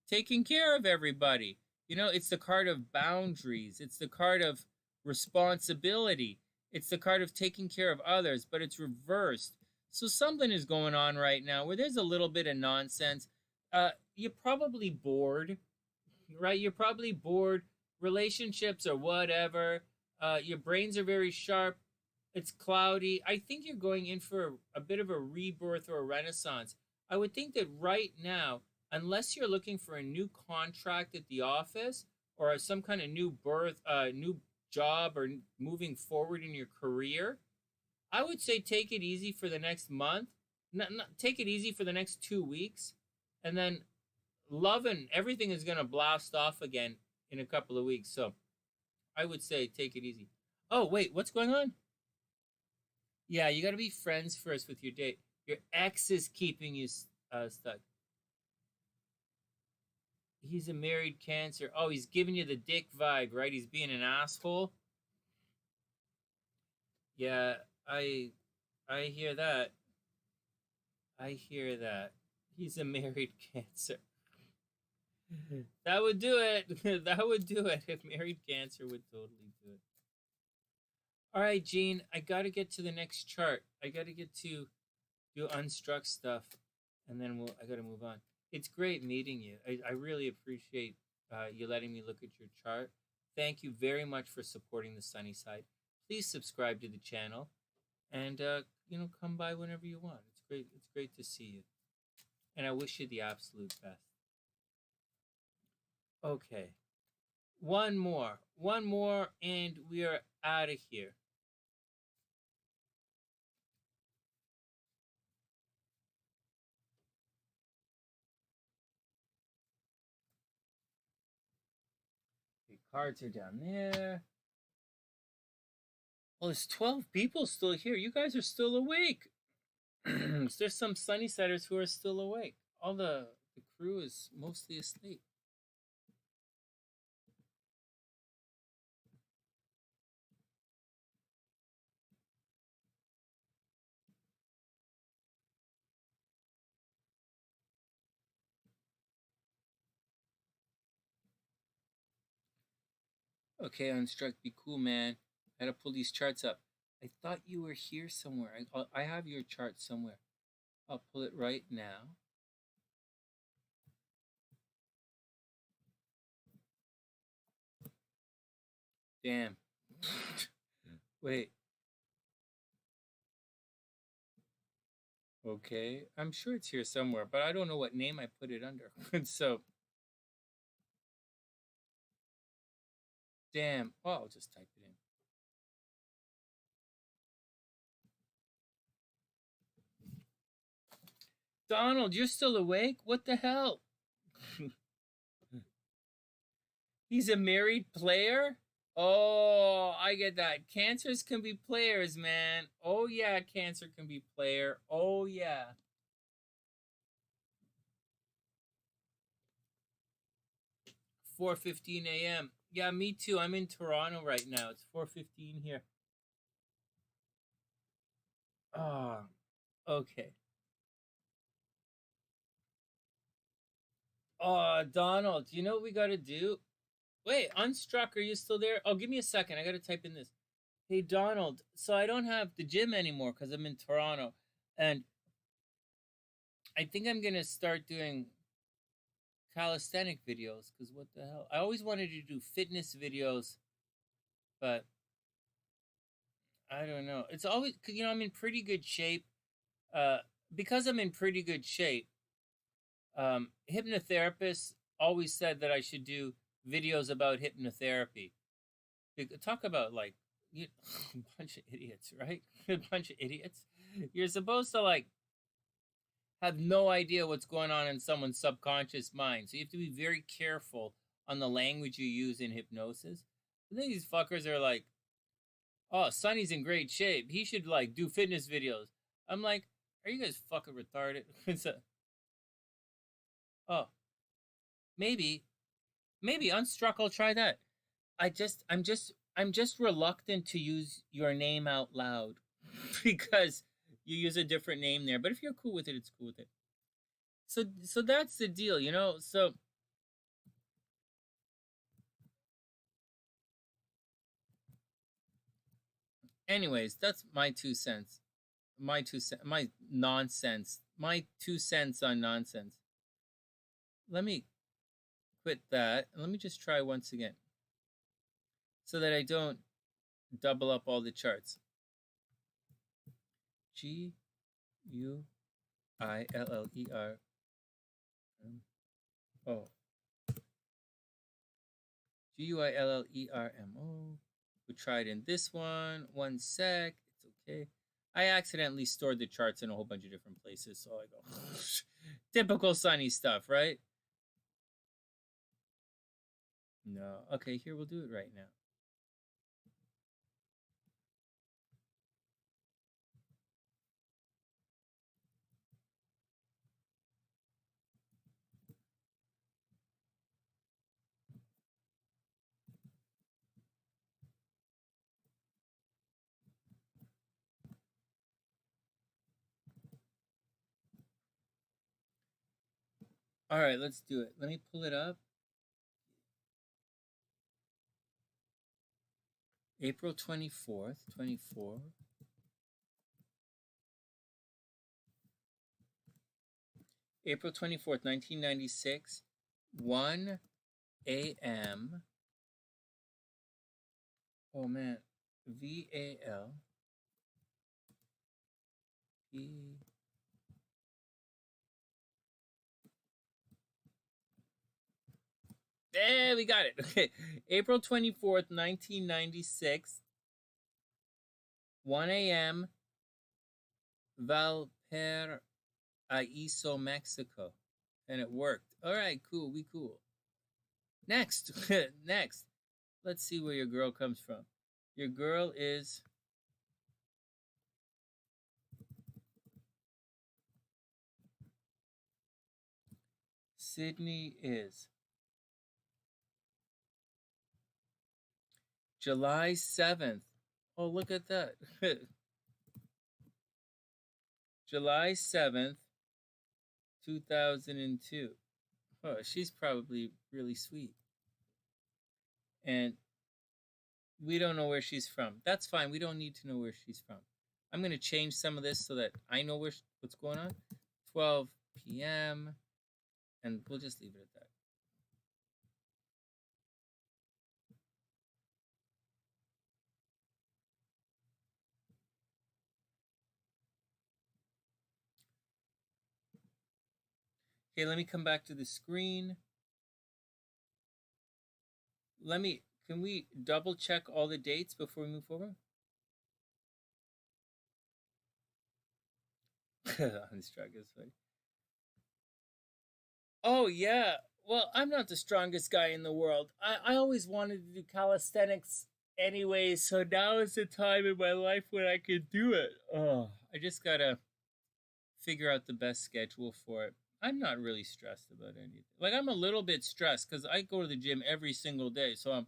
taking care of everybody. It's the card of boundaries. It's the card of responsibility. It's the card of taking care of others, but it's reversed. So something is going on right now where there's a little bit of nonsense. You're probably bored, right? You're probably bored relationships or whatever. Your brains are very sharp. It's cloudy. I think you're going in for a bit of a rebirth or a renaissance. I would think that right now, unless you're looking for a new contract at the office or some kind of new new job or moving forward in your career, I would say take it easy for the next month. Not take it easy for the next 2 weeks, and then love and everything is gonna blast off again in a couple of weeks. So I would say take it easy. Oh wait, what's going on? Yeah, you got to be friends first with your date. Your ex is keeping you stuck. He's a married Cancer. Oh, he's giving you the dick vibe, right? He's being an asshole. Yeah, I hear that. I hear that. He's a married Cancer. That would do it. That would do it. If married Cancer would totally do it. All right, Jean, I got to get to the next chart. I got to get to do unstruck stuff, and then I got to move on. It's great meeting you. I really appreciate you letting me look at your chart. Thank you very much for supporting the Sunny Side. Please subscribe to the channel, and come by whenever you want. It's great. It's great to see you, and I wish you the absolute best. Okay, one more, and we are out of here. The cards are down there. Well, there's 12 people still here. You guys are still awake. There's some Sunnysiders who are still awake. All the crew is mostly asleep. Okay, Unstruck, be cool, man. I gotta pull these charts up. I thought you were here somewhere. I have your chart somewhere. I'll pull it right now. Damn. Wait. Okay, I'm sure it's here somewhere, but I don't know what name I put it under. So, damn. Oh, I'll just type it in. Donald, you're still awake? What the hell? He's a married player? Oh, I get that. Cancers can be players, man. Oh, yeah, Cancer can be player. Oh, yeah. $4:15 a.m. Yeah, me too. I'm in Toronto right now. It's 4:15 here. Oh, okay. Oh, Donald, you know what we got to do? Wait, Unstruck, are you still there? Oh, give me a second. I got to type in this. Hey, Donald, so I don't have the gym anymore because I'm in Toronto. And I think I'm going to start doing calisthenic videos because what the hell? I always wanted to do fitness videos, but I don't know. It's always, I'm in pretty good shape. Because I'm in pretty good shape, hypnotherapists always said that I should do videos about hypnotherapy. Talk about like a bunch of idiots, right? A bunch of idiots. You're supposed to like have no idea what's going on in someone's subconscious mind, so you have to be very careful on the language you use in hypnosis. I think these fuckers are like, oh, Sonny's in great shape. He should like do fitness videos. I'm like, are you guys fucking retarded? Oh, maybe Unstruck. I'll try that. I'm just reluctant to use your name out loud because you use a different name there. But if you're cool with it, it's cool with it. So that's the deal, So anyways, that's my 2 cents. My nonsense. My 2 cents on nonsense. Let me quit that and let me just try once again. so that I don't double up all the charts. G-U-I-L-L-E-R. Oh. G-U-I-L-L-E-R-M-O. We'll try it in this one. 1 sec. It's okay. I accidentally stored the charts in a whole bunch of different places, so I go. Typical Sonny stuff, right? No. Okay, here we'll do it right now. All right, let's do it. Let me pull it up. April 24th, 24. April 24th, 1996, 1 a.m. Oh man, V-A-L P. There, we got it. Okay, April 24th, 1996, 1 a.m. Valparaiso, Mexico. And it worked. All right, cool. We cool. Next. Next. Let's see where your girl comes from. Your girl is... Sidney is... July 7th. Oh, look at that. July 7th, 2002. Oh, she's probably really sweet. And we don't know where she's from. That's fine. We don't need to know where she's from. I'm going to change some of this so that I know what's going on. 12 p.m. And we'll just leave it at that. Okay, let me come back to the screen. Can we double check all the dates before we move forward? Unstruck is funny. Oh, yeah. Well, I'm not the strongest guy in the world. I always wanted to do calisthenics anyway, so now is the time in my life when I could do it. Oh, I just gotta figure out the best schedule for it. I'm not really stressed about anything. Like, I'm a little bit stressed because I go to the gym every single day. So I'm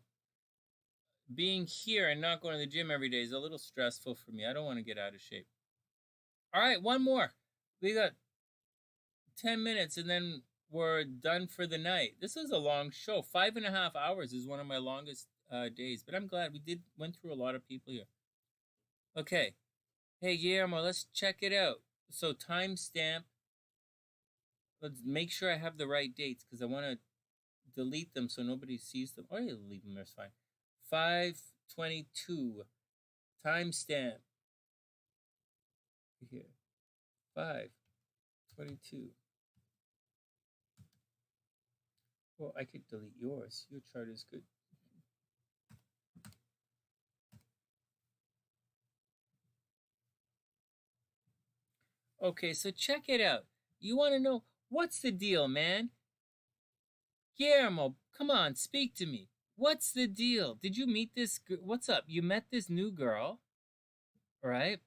being here and not going to the gym every day is a little stressful for me. I don't want to get out of shape. All right, one more. We got 10 minutes and then we're done for the night. This is a long show. 5.5 hours is one of my longest days, but I'm glad we went through a lot of people here. Okay. Hey, Guillermo, let's check it out. So timestamp. Let's make sure I have the right dates because I want to delete them so nobody sees them. Oh, yeah, leave them there, it's fine. 5/22. Timestamp. Here. 5/22. Well, I could delete yours. Your chart is good. Okay, so check it out. You want to know what's the deal, man? Guillermo, come on, speak to me. What's the deal? Did you meet this? What's up? You met this new girl, right?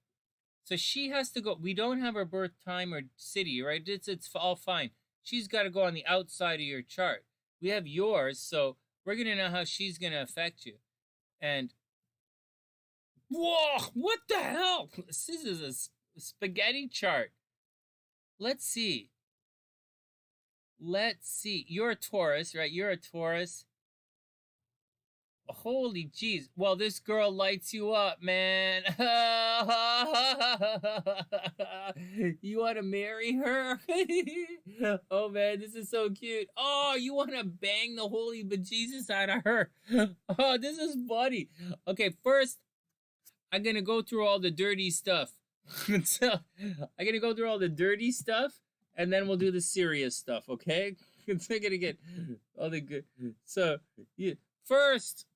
So she has to go. We don't have her birth time or city, right? It's all fine. She's got to go on the outside of your chart. We have yours, so we're going to know how she's going to affect you. And, whoa, what the hell? This is a spaghetti chart. Let's see. Let's see. You're a Taurus, right? You're a Taurus. Holy jeez. Well, this girl lights you up, man. You want to marry her? Oh, man, this is so cute. Oh, you want to bang the holy bejesus out of her. Oh, this is funny. Okay, first, I'm going to go through all the dirty stuff. So, I'm going to go through all the dirty stuff, and then we'll do the serious stuff, okay? It's going to get all the good. So, yeah, first,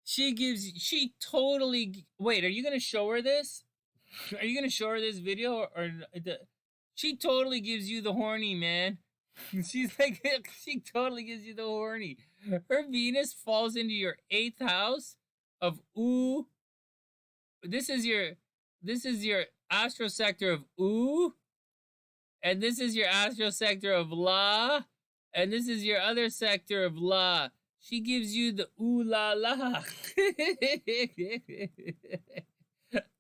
she totally, wait, are you going to show her this? Are you going to show her this video? She totally gives you the horny, man. She's like, she totally gives you the horny. Her Venus falls into your 8th house of ooh. This is your astro sector of ooh, and this is your astro sector of la, and this is your other sector of la. She gives you the ooh la la.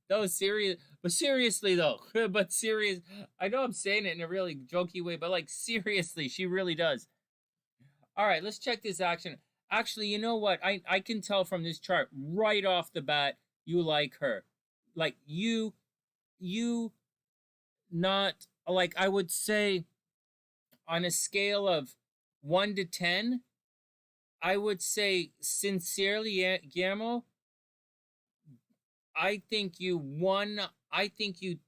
No, serious, but seriously though, but serious. I know I'm saying it in a really jokey way, but like seriously, she really does. All right, let's check this action. Actually, you know what? I can tell from this chart right off the bat you like her. Like you not, like, I would say on a scale of 1 to 10, I would say sincerely, Guillermo, I think you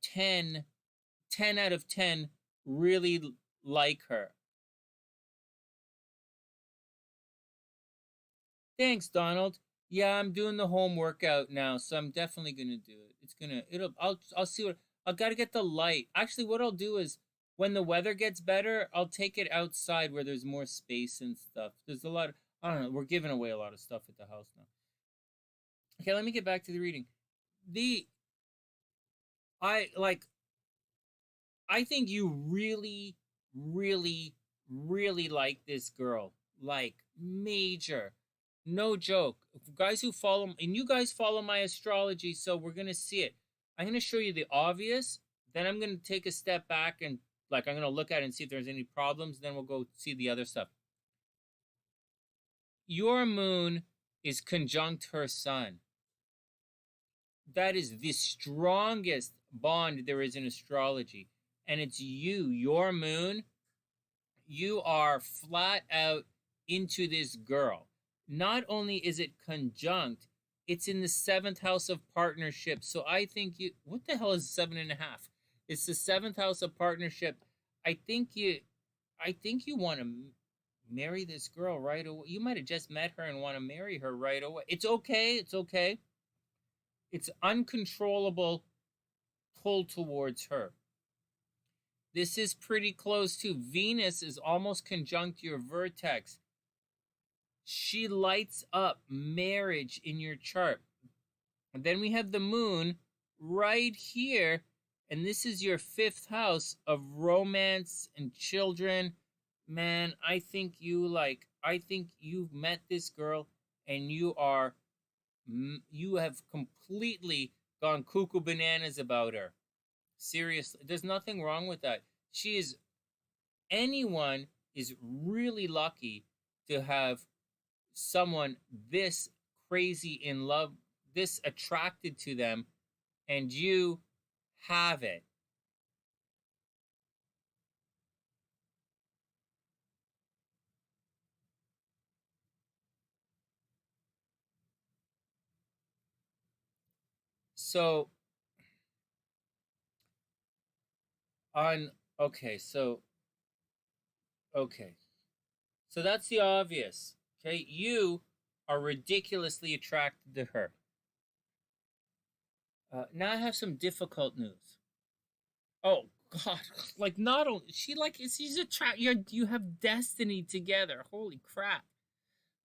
10 out of 10 really like her. Thanks, Donald. Yeah, I'm doing the home workout now, so I'm definitely gonna do it. I'll see what, I gotta get the light. Actually, what I'll do is when the weather gets better, I'll take it outside where there's more space and stuff. There's a lot of, I don't know, we're giving away a lot of stuff at the house now. Okay, let me get back to the reading. I think you really, really, really like this girl. Like, major. No joke. Guys who follow, and you guys follow my astrology, so we're going to see it. I'm going to show you the obvious, then I'm going to take a step back and, like, I'm going to look at it and see if there's any problems, then we'll go see the other stuff. Your moon is conjunct her sun. That is the strongest bond there is in astrology. And it's you, your moon. You are flat out into this girl. Not only is it conjunct, it's in the 7th house of partnership. So I think you, what the hell is 7.5? It's the 7th house of partnership. I think you want to marry this girl right away. You might have just met her and want to marry her right away. It's okay. It's okay. It's uncontrollable pull towards her. This is pretty close to Venus is almost conjunct your vertex. She lights up marriage in your chart. And then we have the moon right here. And this is your 5th house of romance and children. Man, I think you've met this girl and you have completely gone cuckoo bananas about her. Seriously, there's nothing wrong with that. Anyone is really lucky to have someone this crazy in love, this attracted to them, and you have it. So okay, so that's the obvious. Okay, you are ridiculously attracted to her. Now I have some difficult news. Oh God! Like, not only she's you have destiny together. Holy crap!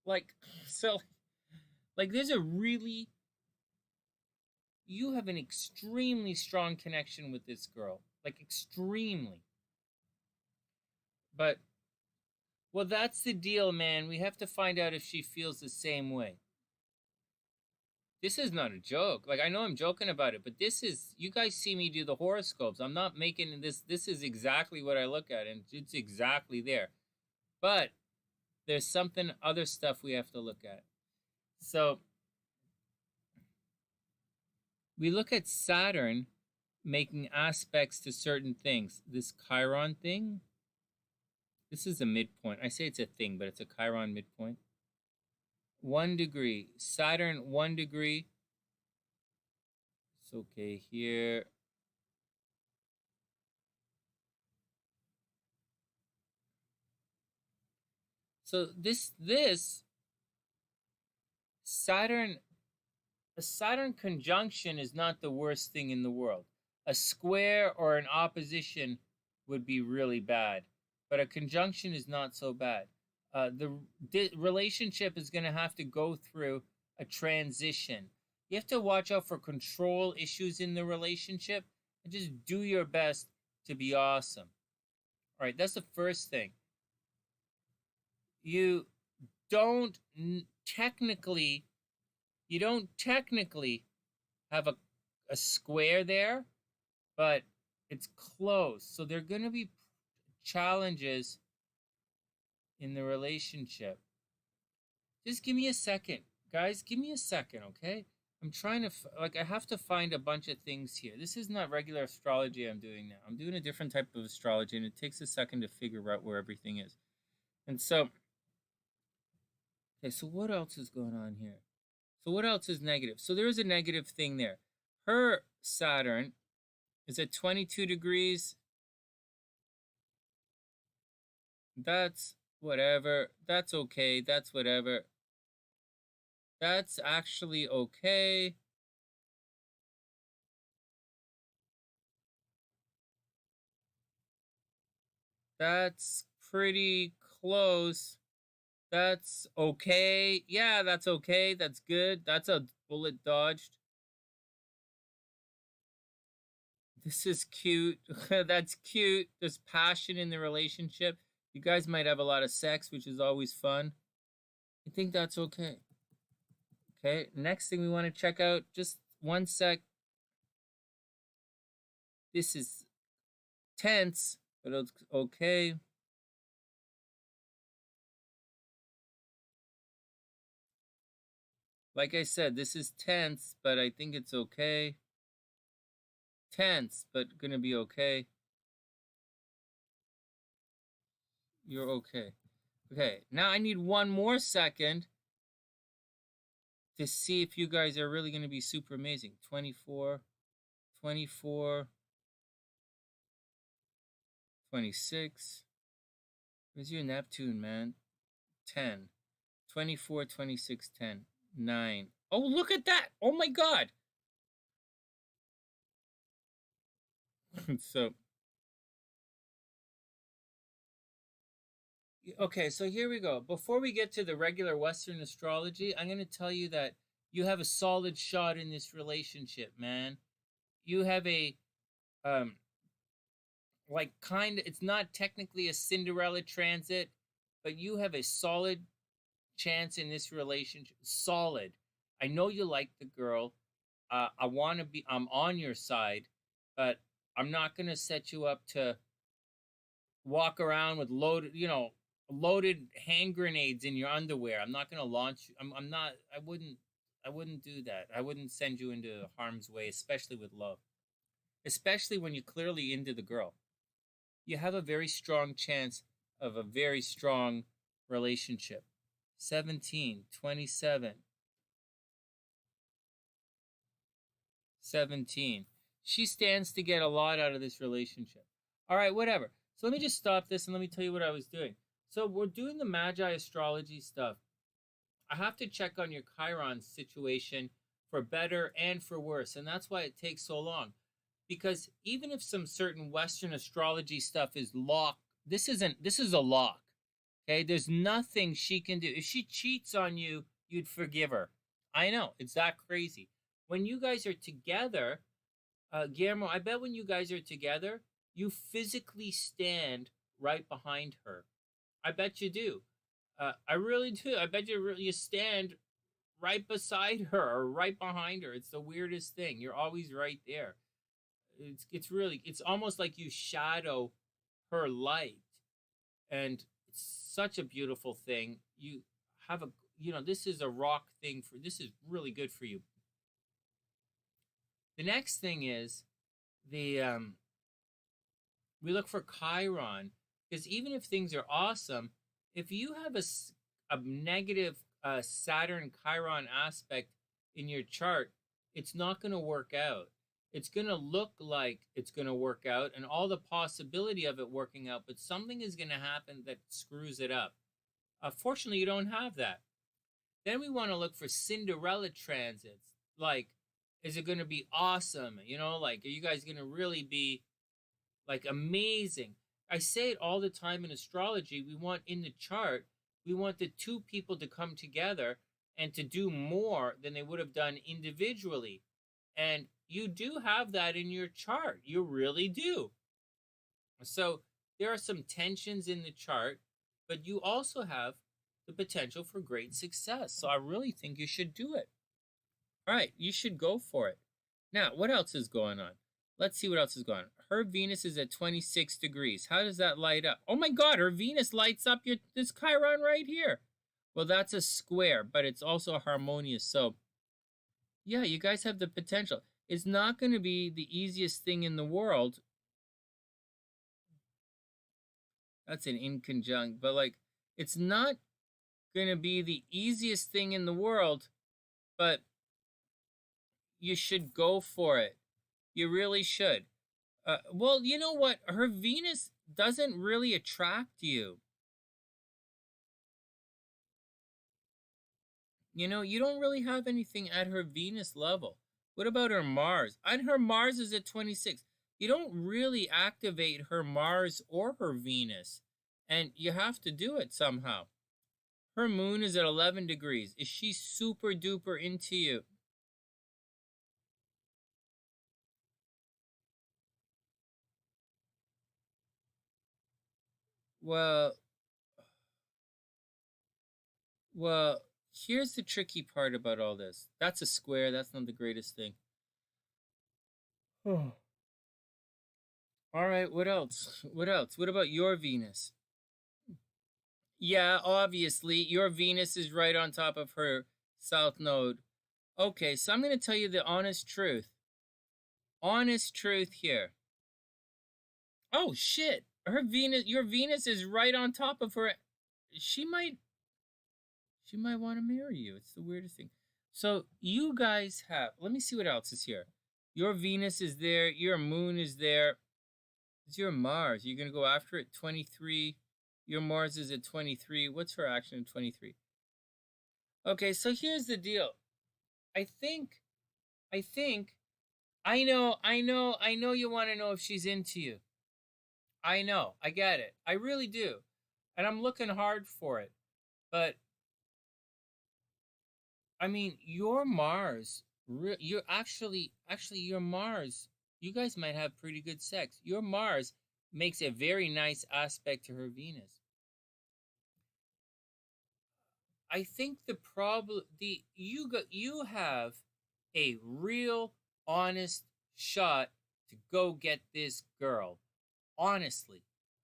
Like, so, like, you have an extremely strong connection with this girl. Like, extremely. But, well, that's the deal, man. We have to find out if she feels the same way. This is not a joke. Like, I know I'm joking about it, but this is, you guys see me do the horoscopes. I'm not making this. This is exactly what I look at, and it's exactly there. But there's something, other stuff we have to look at. So we look at Saturn making aspects to certain things. This Chiron thing, this is a midpoint. I say it's a thing, but it's a Chiron midpoint. 1 degree. Saturn, 1 degree. It's okay here. So this Saturn, a Saturn conjunction is not the worst thing in the world. A square or an opposition would be really bad, but a conjunction is not so bad. The relationship is going to have to go through a transition. You have to watch out for control issues in the relationship and just do your best to be awesome. All right, that's the first thing. You don't technically have a square there, but it's close. So there are going to be challenges in the relationship. Just give me a second, guys. Give me a second, okay? I'm trying to, I have to find a bunch of things here. This is not regular astrology I'm doing now. I'm doing a different type of astrology, and it takes a second to figure out where everything is. And so, okay, so what else is going on here? So what else is negative? So there is a negative thing there. Her Saturn is at 22 degrees. That's whatever. That's okay. That's whatever. That's actually okay. That's pretty close. That's okay. Yeah, that's okay. That's good. That's a bullet dodged. This is cute. That's cute. There's passion in the relationship. You guys might have a lot of sex, which is always fun. I think that's okay. Okay, next thing we want to check out, just 1 sec. This is tense, but it's okay. Like I said, this is tense, but I think it's okay. Tense, but gonna be okay. You're okay. Okay, now I need 1 more second to see if you guys are really gonna be super amazing. 24, 24, 26. Where's your Neptune, man? 10, 24, 26, 10, 9. Oh, look at that! Oh my God! So, okay, so here we go. Before we get to the regular Western astrology, I'm going to tell you that you have a solid shot in this relationship, man. You have a, it's not technically a Cinderella transit, but you have a solid chance in this relationship. Solid. I know you like the girl. I'm on your side, but I'm not going to set you up to walk around with loaded hand grenades in your underwear. I'm not going to launch. I wouldn't do that. I wouldn't send you into harm's way, especially with love. Especially when you're clearly into the girl. You have a very strong chance of a very strong relationship. 17, 27, 17. She stands to get a lot out of this relationship. All right, whatever. So let me just stop this and let me tell you what I was doing. So we're doing the Magi astrology stuff. I have to check on your Chiron situation for better and for worse. And that's why it takes so long. Because even if some certain Western astrology stuff is locked, this is a lock. Okay, there's nothing she can do. If she cheats on you, you'd forgive her. I know, it's that crazy. When you guys are together, Guillermo, I bet when you guys are together, you physically stand right behind her. I bet you do. I really do. I bet you stand right beside her or right behind her. It's the weirdest thing. You're always right there. It's almost like you shadow her light, and it's such a beautiful thing. You have a this is a rock thing for this is really good for you. The next thing is the we look for Chiron, because even if things are awesome, if you have a negative Saturn Chiron aspect in your chart, it's not going to work out. It's going to look like it's going to work out and all the possibility of it working out, but something is going to happen that screws it up. Fortunately, you don't have that. Then we want to look for Cinderella transits. Like, is it going to be awesome? Like, are you guys going to really be like amazing? I say it all the time in astrology. We want in the chart, we want the two people to come together and to do more than they would have done individually. And you do have that in your chart. You really do. So there are some tensions in the chart, but you also have the potential for great success. So I really think you should do it. All right, you should go for it. Now, what else is going on? Let's see what else is going on. Her Venus is at 26 degrees. How does that light up? Oh my God, her Venus lights up this Chiron right here. Well, that's a square, but it's also harmonious. So, yeah, you guys have the potential. It's not going to be the easiest thing in the world. That's an inconjunct, but like, it's not going to be the easiest thing in the world, but you should go for it. You really should. Well, you know what? Her Venus doesn't really attract you. You don't really have anything at her Venus level. What about her Mars? And her Mars is at 26. You don't really activate her Mars or her Venus. And you have to do it somehow. Her Moon is at 11 degrees. Is she super duper into you? Well, here's the tricky part about all this. That's a square. That's not the greatest thing. Oh. All right, what else? What else? What about your Venus? Yeah, obviously, your Venus is right on top of her South Node. Okay, so I'm going to tell you the honest truth. Honest truth here. Oh, shit. Your Venus is right on top of her. She might want to marry you. It's the weirdest thing. So you guys have, let me see what else is here. Your Venus is there. Your Moon is there. It's your Mars. You're going to go after it. 23. Your Mars is at 23. What's her action at 23? Okay, so here's the deal. I know you want to know if she's into you. I know. I get it. I really do. And I'm looking hard for it. But I mean, your Mars, you're actually your Mars, you guys might have pretty good sex. Your Mars makes a very nice aspect to her Venus. I think the problem, you have a real honest shot to go get this girl. Honestly,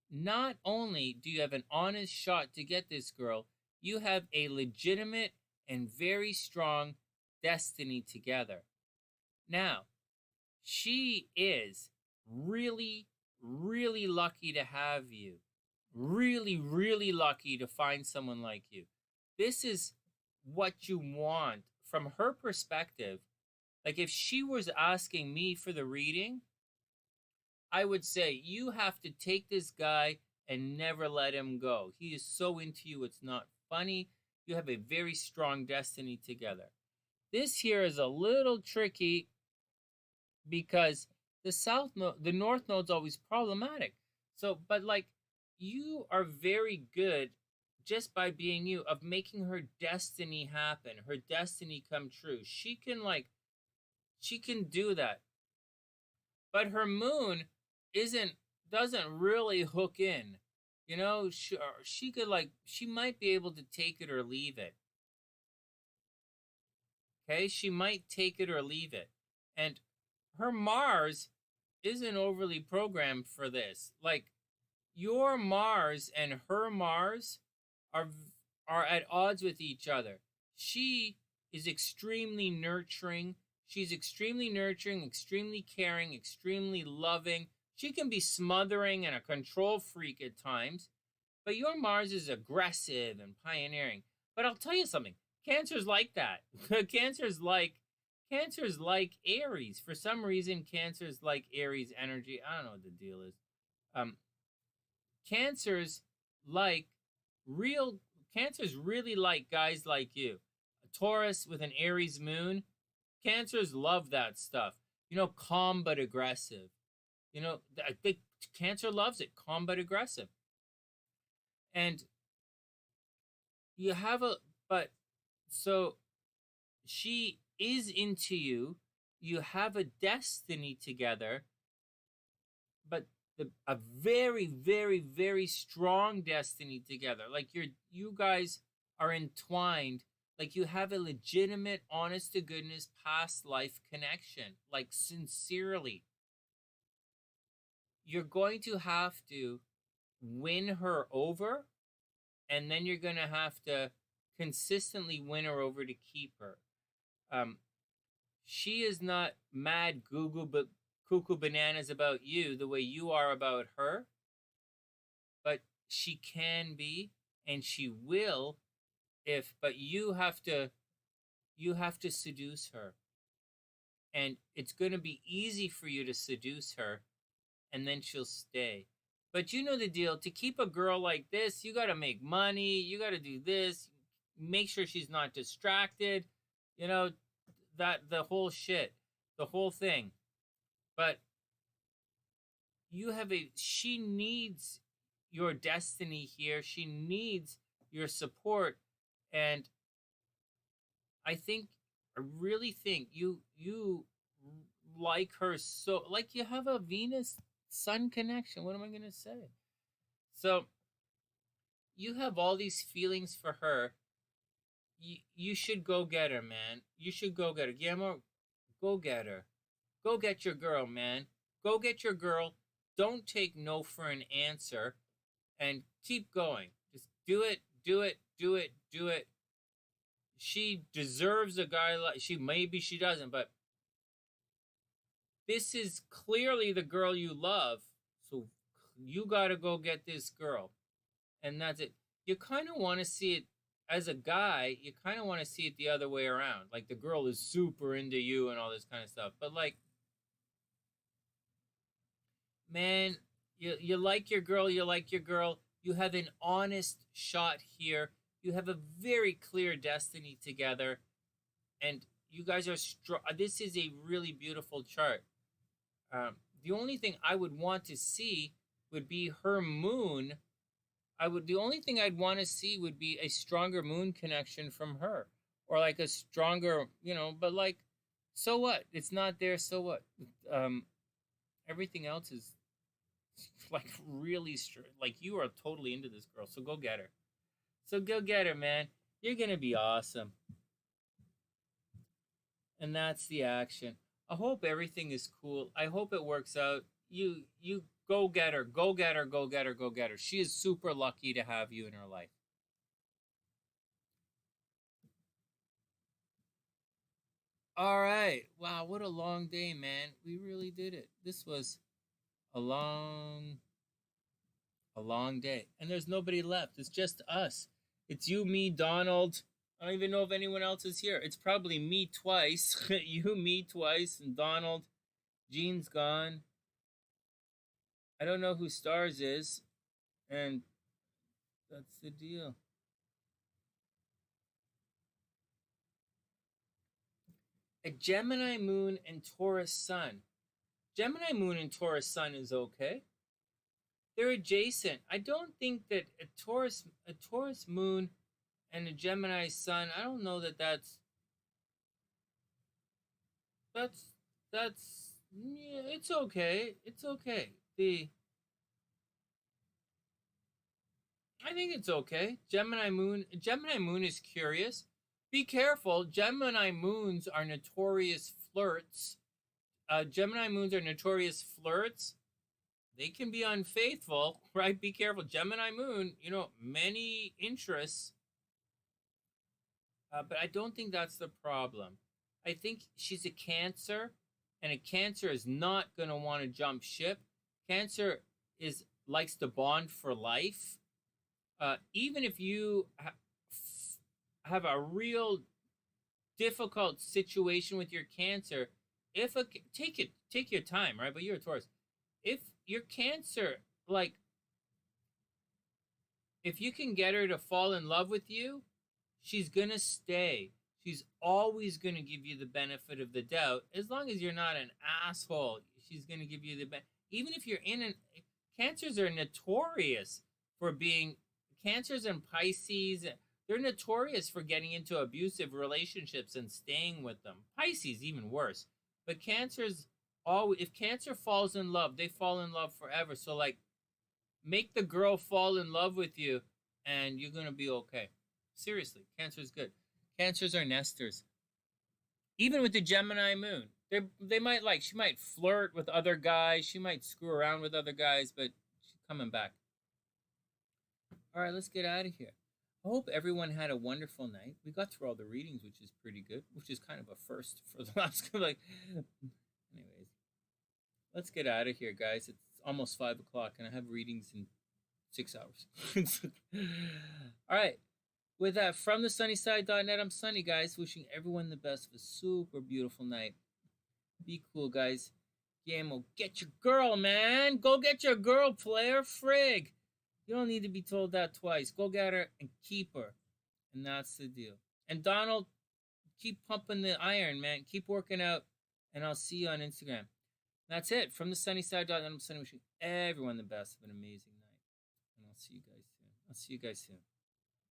not only do you have an honest shot to get this girl, you have a legitimate and very strong destiny together. Now, she is really, really lucky to have you. Really, really lucky to find someone like you. This is what you want from her perspective. Like, if she was asking me for the reading, I would say you have to take this guy and never let him go. He is so into you, it's not funny. You have a very strong destiny together. This here is a little tricky because the north node's always problematic. So, but like, you are very good just by being you of making her destiny happen, her destiny come true. She can do that. But her Moon doesn't really hook in. She could she might be able to take it or leave it. Okay, she might take it or leave it. And her Mars isn't overly programmed for this. Like, your Mars and her Mars are at odds with each other. She is extremely nurturing. She's extremely nurturing, extremely caring, extremely loving. She can be smothering and a control freak at times. But your Mars is aggressive and pioneering. But I'll tell you something. Cancer's like that. Cancer's like Aries. For some reason, Cancer's like Aries energy. I don't know what the deal is. Cancers like Cancers really like guys like you. A Taurus with an Aries moon. Cancers love that stuff. You know, calm but aggressive. You know, I think Cancer loves it. Calm but aggressive. And you have so she is into you. You have a destiny together, but a very, very, very strong destiny together. Like you guys are entwined. Like you have a legitimate, honest to goodness past life connection. Like sincerely. You're going to have to win her over, and then you're going to have to consistently win her over to keep her. She is not mad cuckoo bananas about you the way you are about her, but she can be, and she will but you have to seduce her. And it's going to be easy for you to seduce her, and then she'll stay. But you know the deal. To keep a girl like this, you got to make money. You got to do this. Make sure she's not distracted. You know, the whole shit. The whole thing. But she needs your destiny here. She needs your support. And I really think you like her so, like you have a Venus Sun connection. What am I going to say? So you have all these feelings for her. You should go get her, man. You should go get her. Guillermo, go get her. Go get your girl, man. Go get your girl. Don't take no for an answer, and keep going. Just do it, do it, do it, do it. She deserves a guy like, maybe she doesn't, but this is clearly the girl you love. So you got to go get this girl. And that's it. You kind of want to see it as a guy. You kind of want to see it the other way around. Like the girl is super into you and all this kind of stuff. But like, man, you like your girl. You like your girl. You have an honest shot here. You have a very clear destiny together. And you guys are strong. This is a really beautiful chart. The only thing I would want to see would be her moon. The only thing I'd want to see would be a stronger moon connection from her, or like a stronger, but like, so what? It's not there. So what? Everything else is like really like you are totally into this girl. So go get her. So go get her, man. You're going to be awesome. And that's the action. I hope everything is cool. I hope it works out. You go get her. Go get her. Go get her. Go get her. She is super lucky to have you in her life. All right. Wow, what a long day, man. We really did it. This was a long day. And there's nobody left. It's just us. It's you, me, Donald. I don't even know if anyone else is here. It's probably me twice. You, me twice, and Donald. Jean's gone. I don't know who Stars is. And that's the deal. A Gemini moon and Taurus sun. Gemini moon and Taurus sun is okay. They're adjacent. I don't think that a Taurus moon and a Gemini sun, I don't know that that's yeah, it's okay. It's okay. I think it's okay. Gemini moon is curious. be careful. Gemini moons are notorious flirts. Gemini moons are notorious flirts. They can be unfaithful, right? Be careful. Gemini moon, you know, many interests. But I don't think that's the problem. I think she's a Cancer, and a Cancer is not going to want to jump ship. Cancer likes to bond for life. Even if you have a real difficult situation with your Cancer, take your time, right? But you're a Taurus. If your Cancer, like, if you can get her to fall in love with you, she's gonna stay. She's always gonna give you the benefit of the doubt. As long as you're not an asshole, she's gonna give you the benefit. Even if you're Cancers are notorious for being, Cancers and Pisces, they're notorious for getting into abusive relationships and staying with them. Pisces, even worse. But Cancers, if Cancer falls in love, they fall in love forever. So, like, make the girl fall in love with you, and you're gonna be okay. Seriously, Cancer's good. Cancers are nesters. Even with the Gemini moon, she might flirt with other guys, she might screw around with other guys, but she's coming back. All right, let's get out of here. I hope everyone had a wonderful night. We got through all the readings, which is pretty good, which is kind of a first for the last, like, anyways. Let's get out of here, guys. It's almost 5 o'clock, and I have readings in 6 hours. All right. With that, from TheSunnySide.net, I'm Sonny, guys. Wishing everyone the best of a super beautiful night. Be cool, guys. Guillermo, get your girl, man. Go get your girl, player. Frig. You don't need to be told that twice. Go get her and keep her. And that's the deal. And Donald, keep pumping the iron, man. Keep working out. And I'll see you on Instagram. That's it. From TheSunnySide.net, I'm Sonny, wishing everyone the best of an amazing night. And I'll see you guys soon.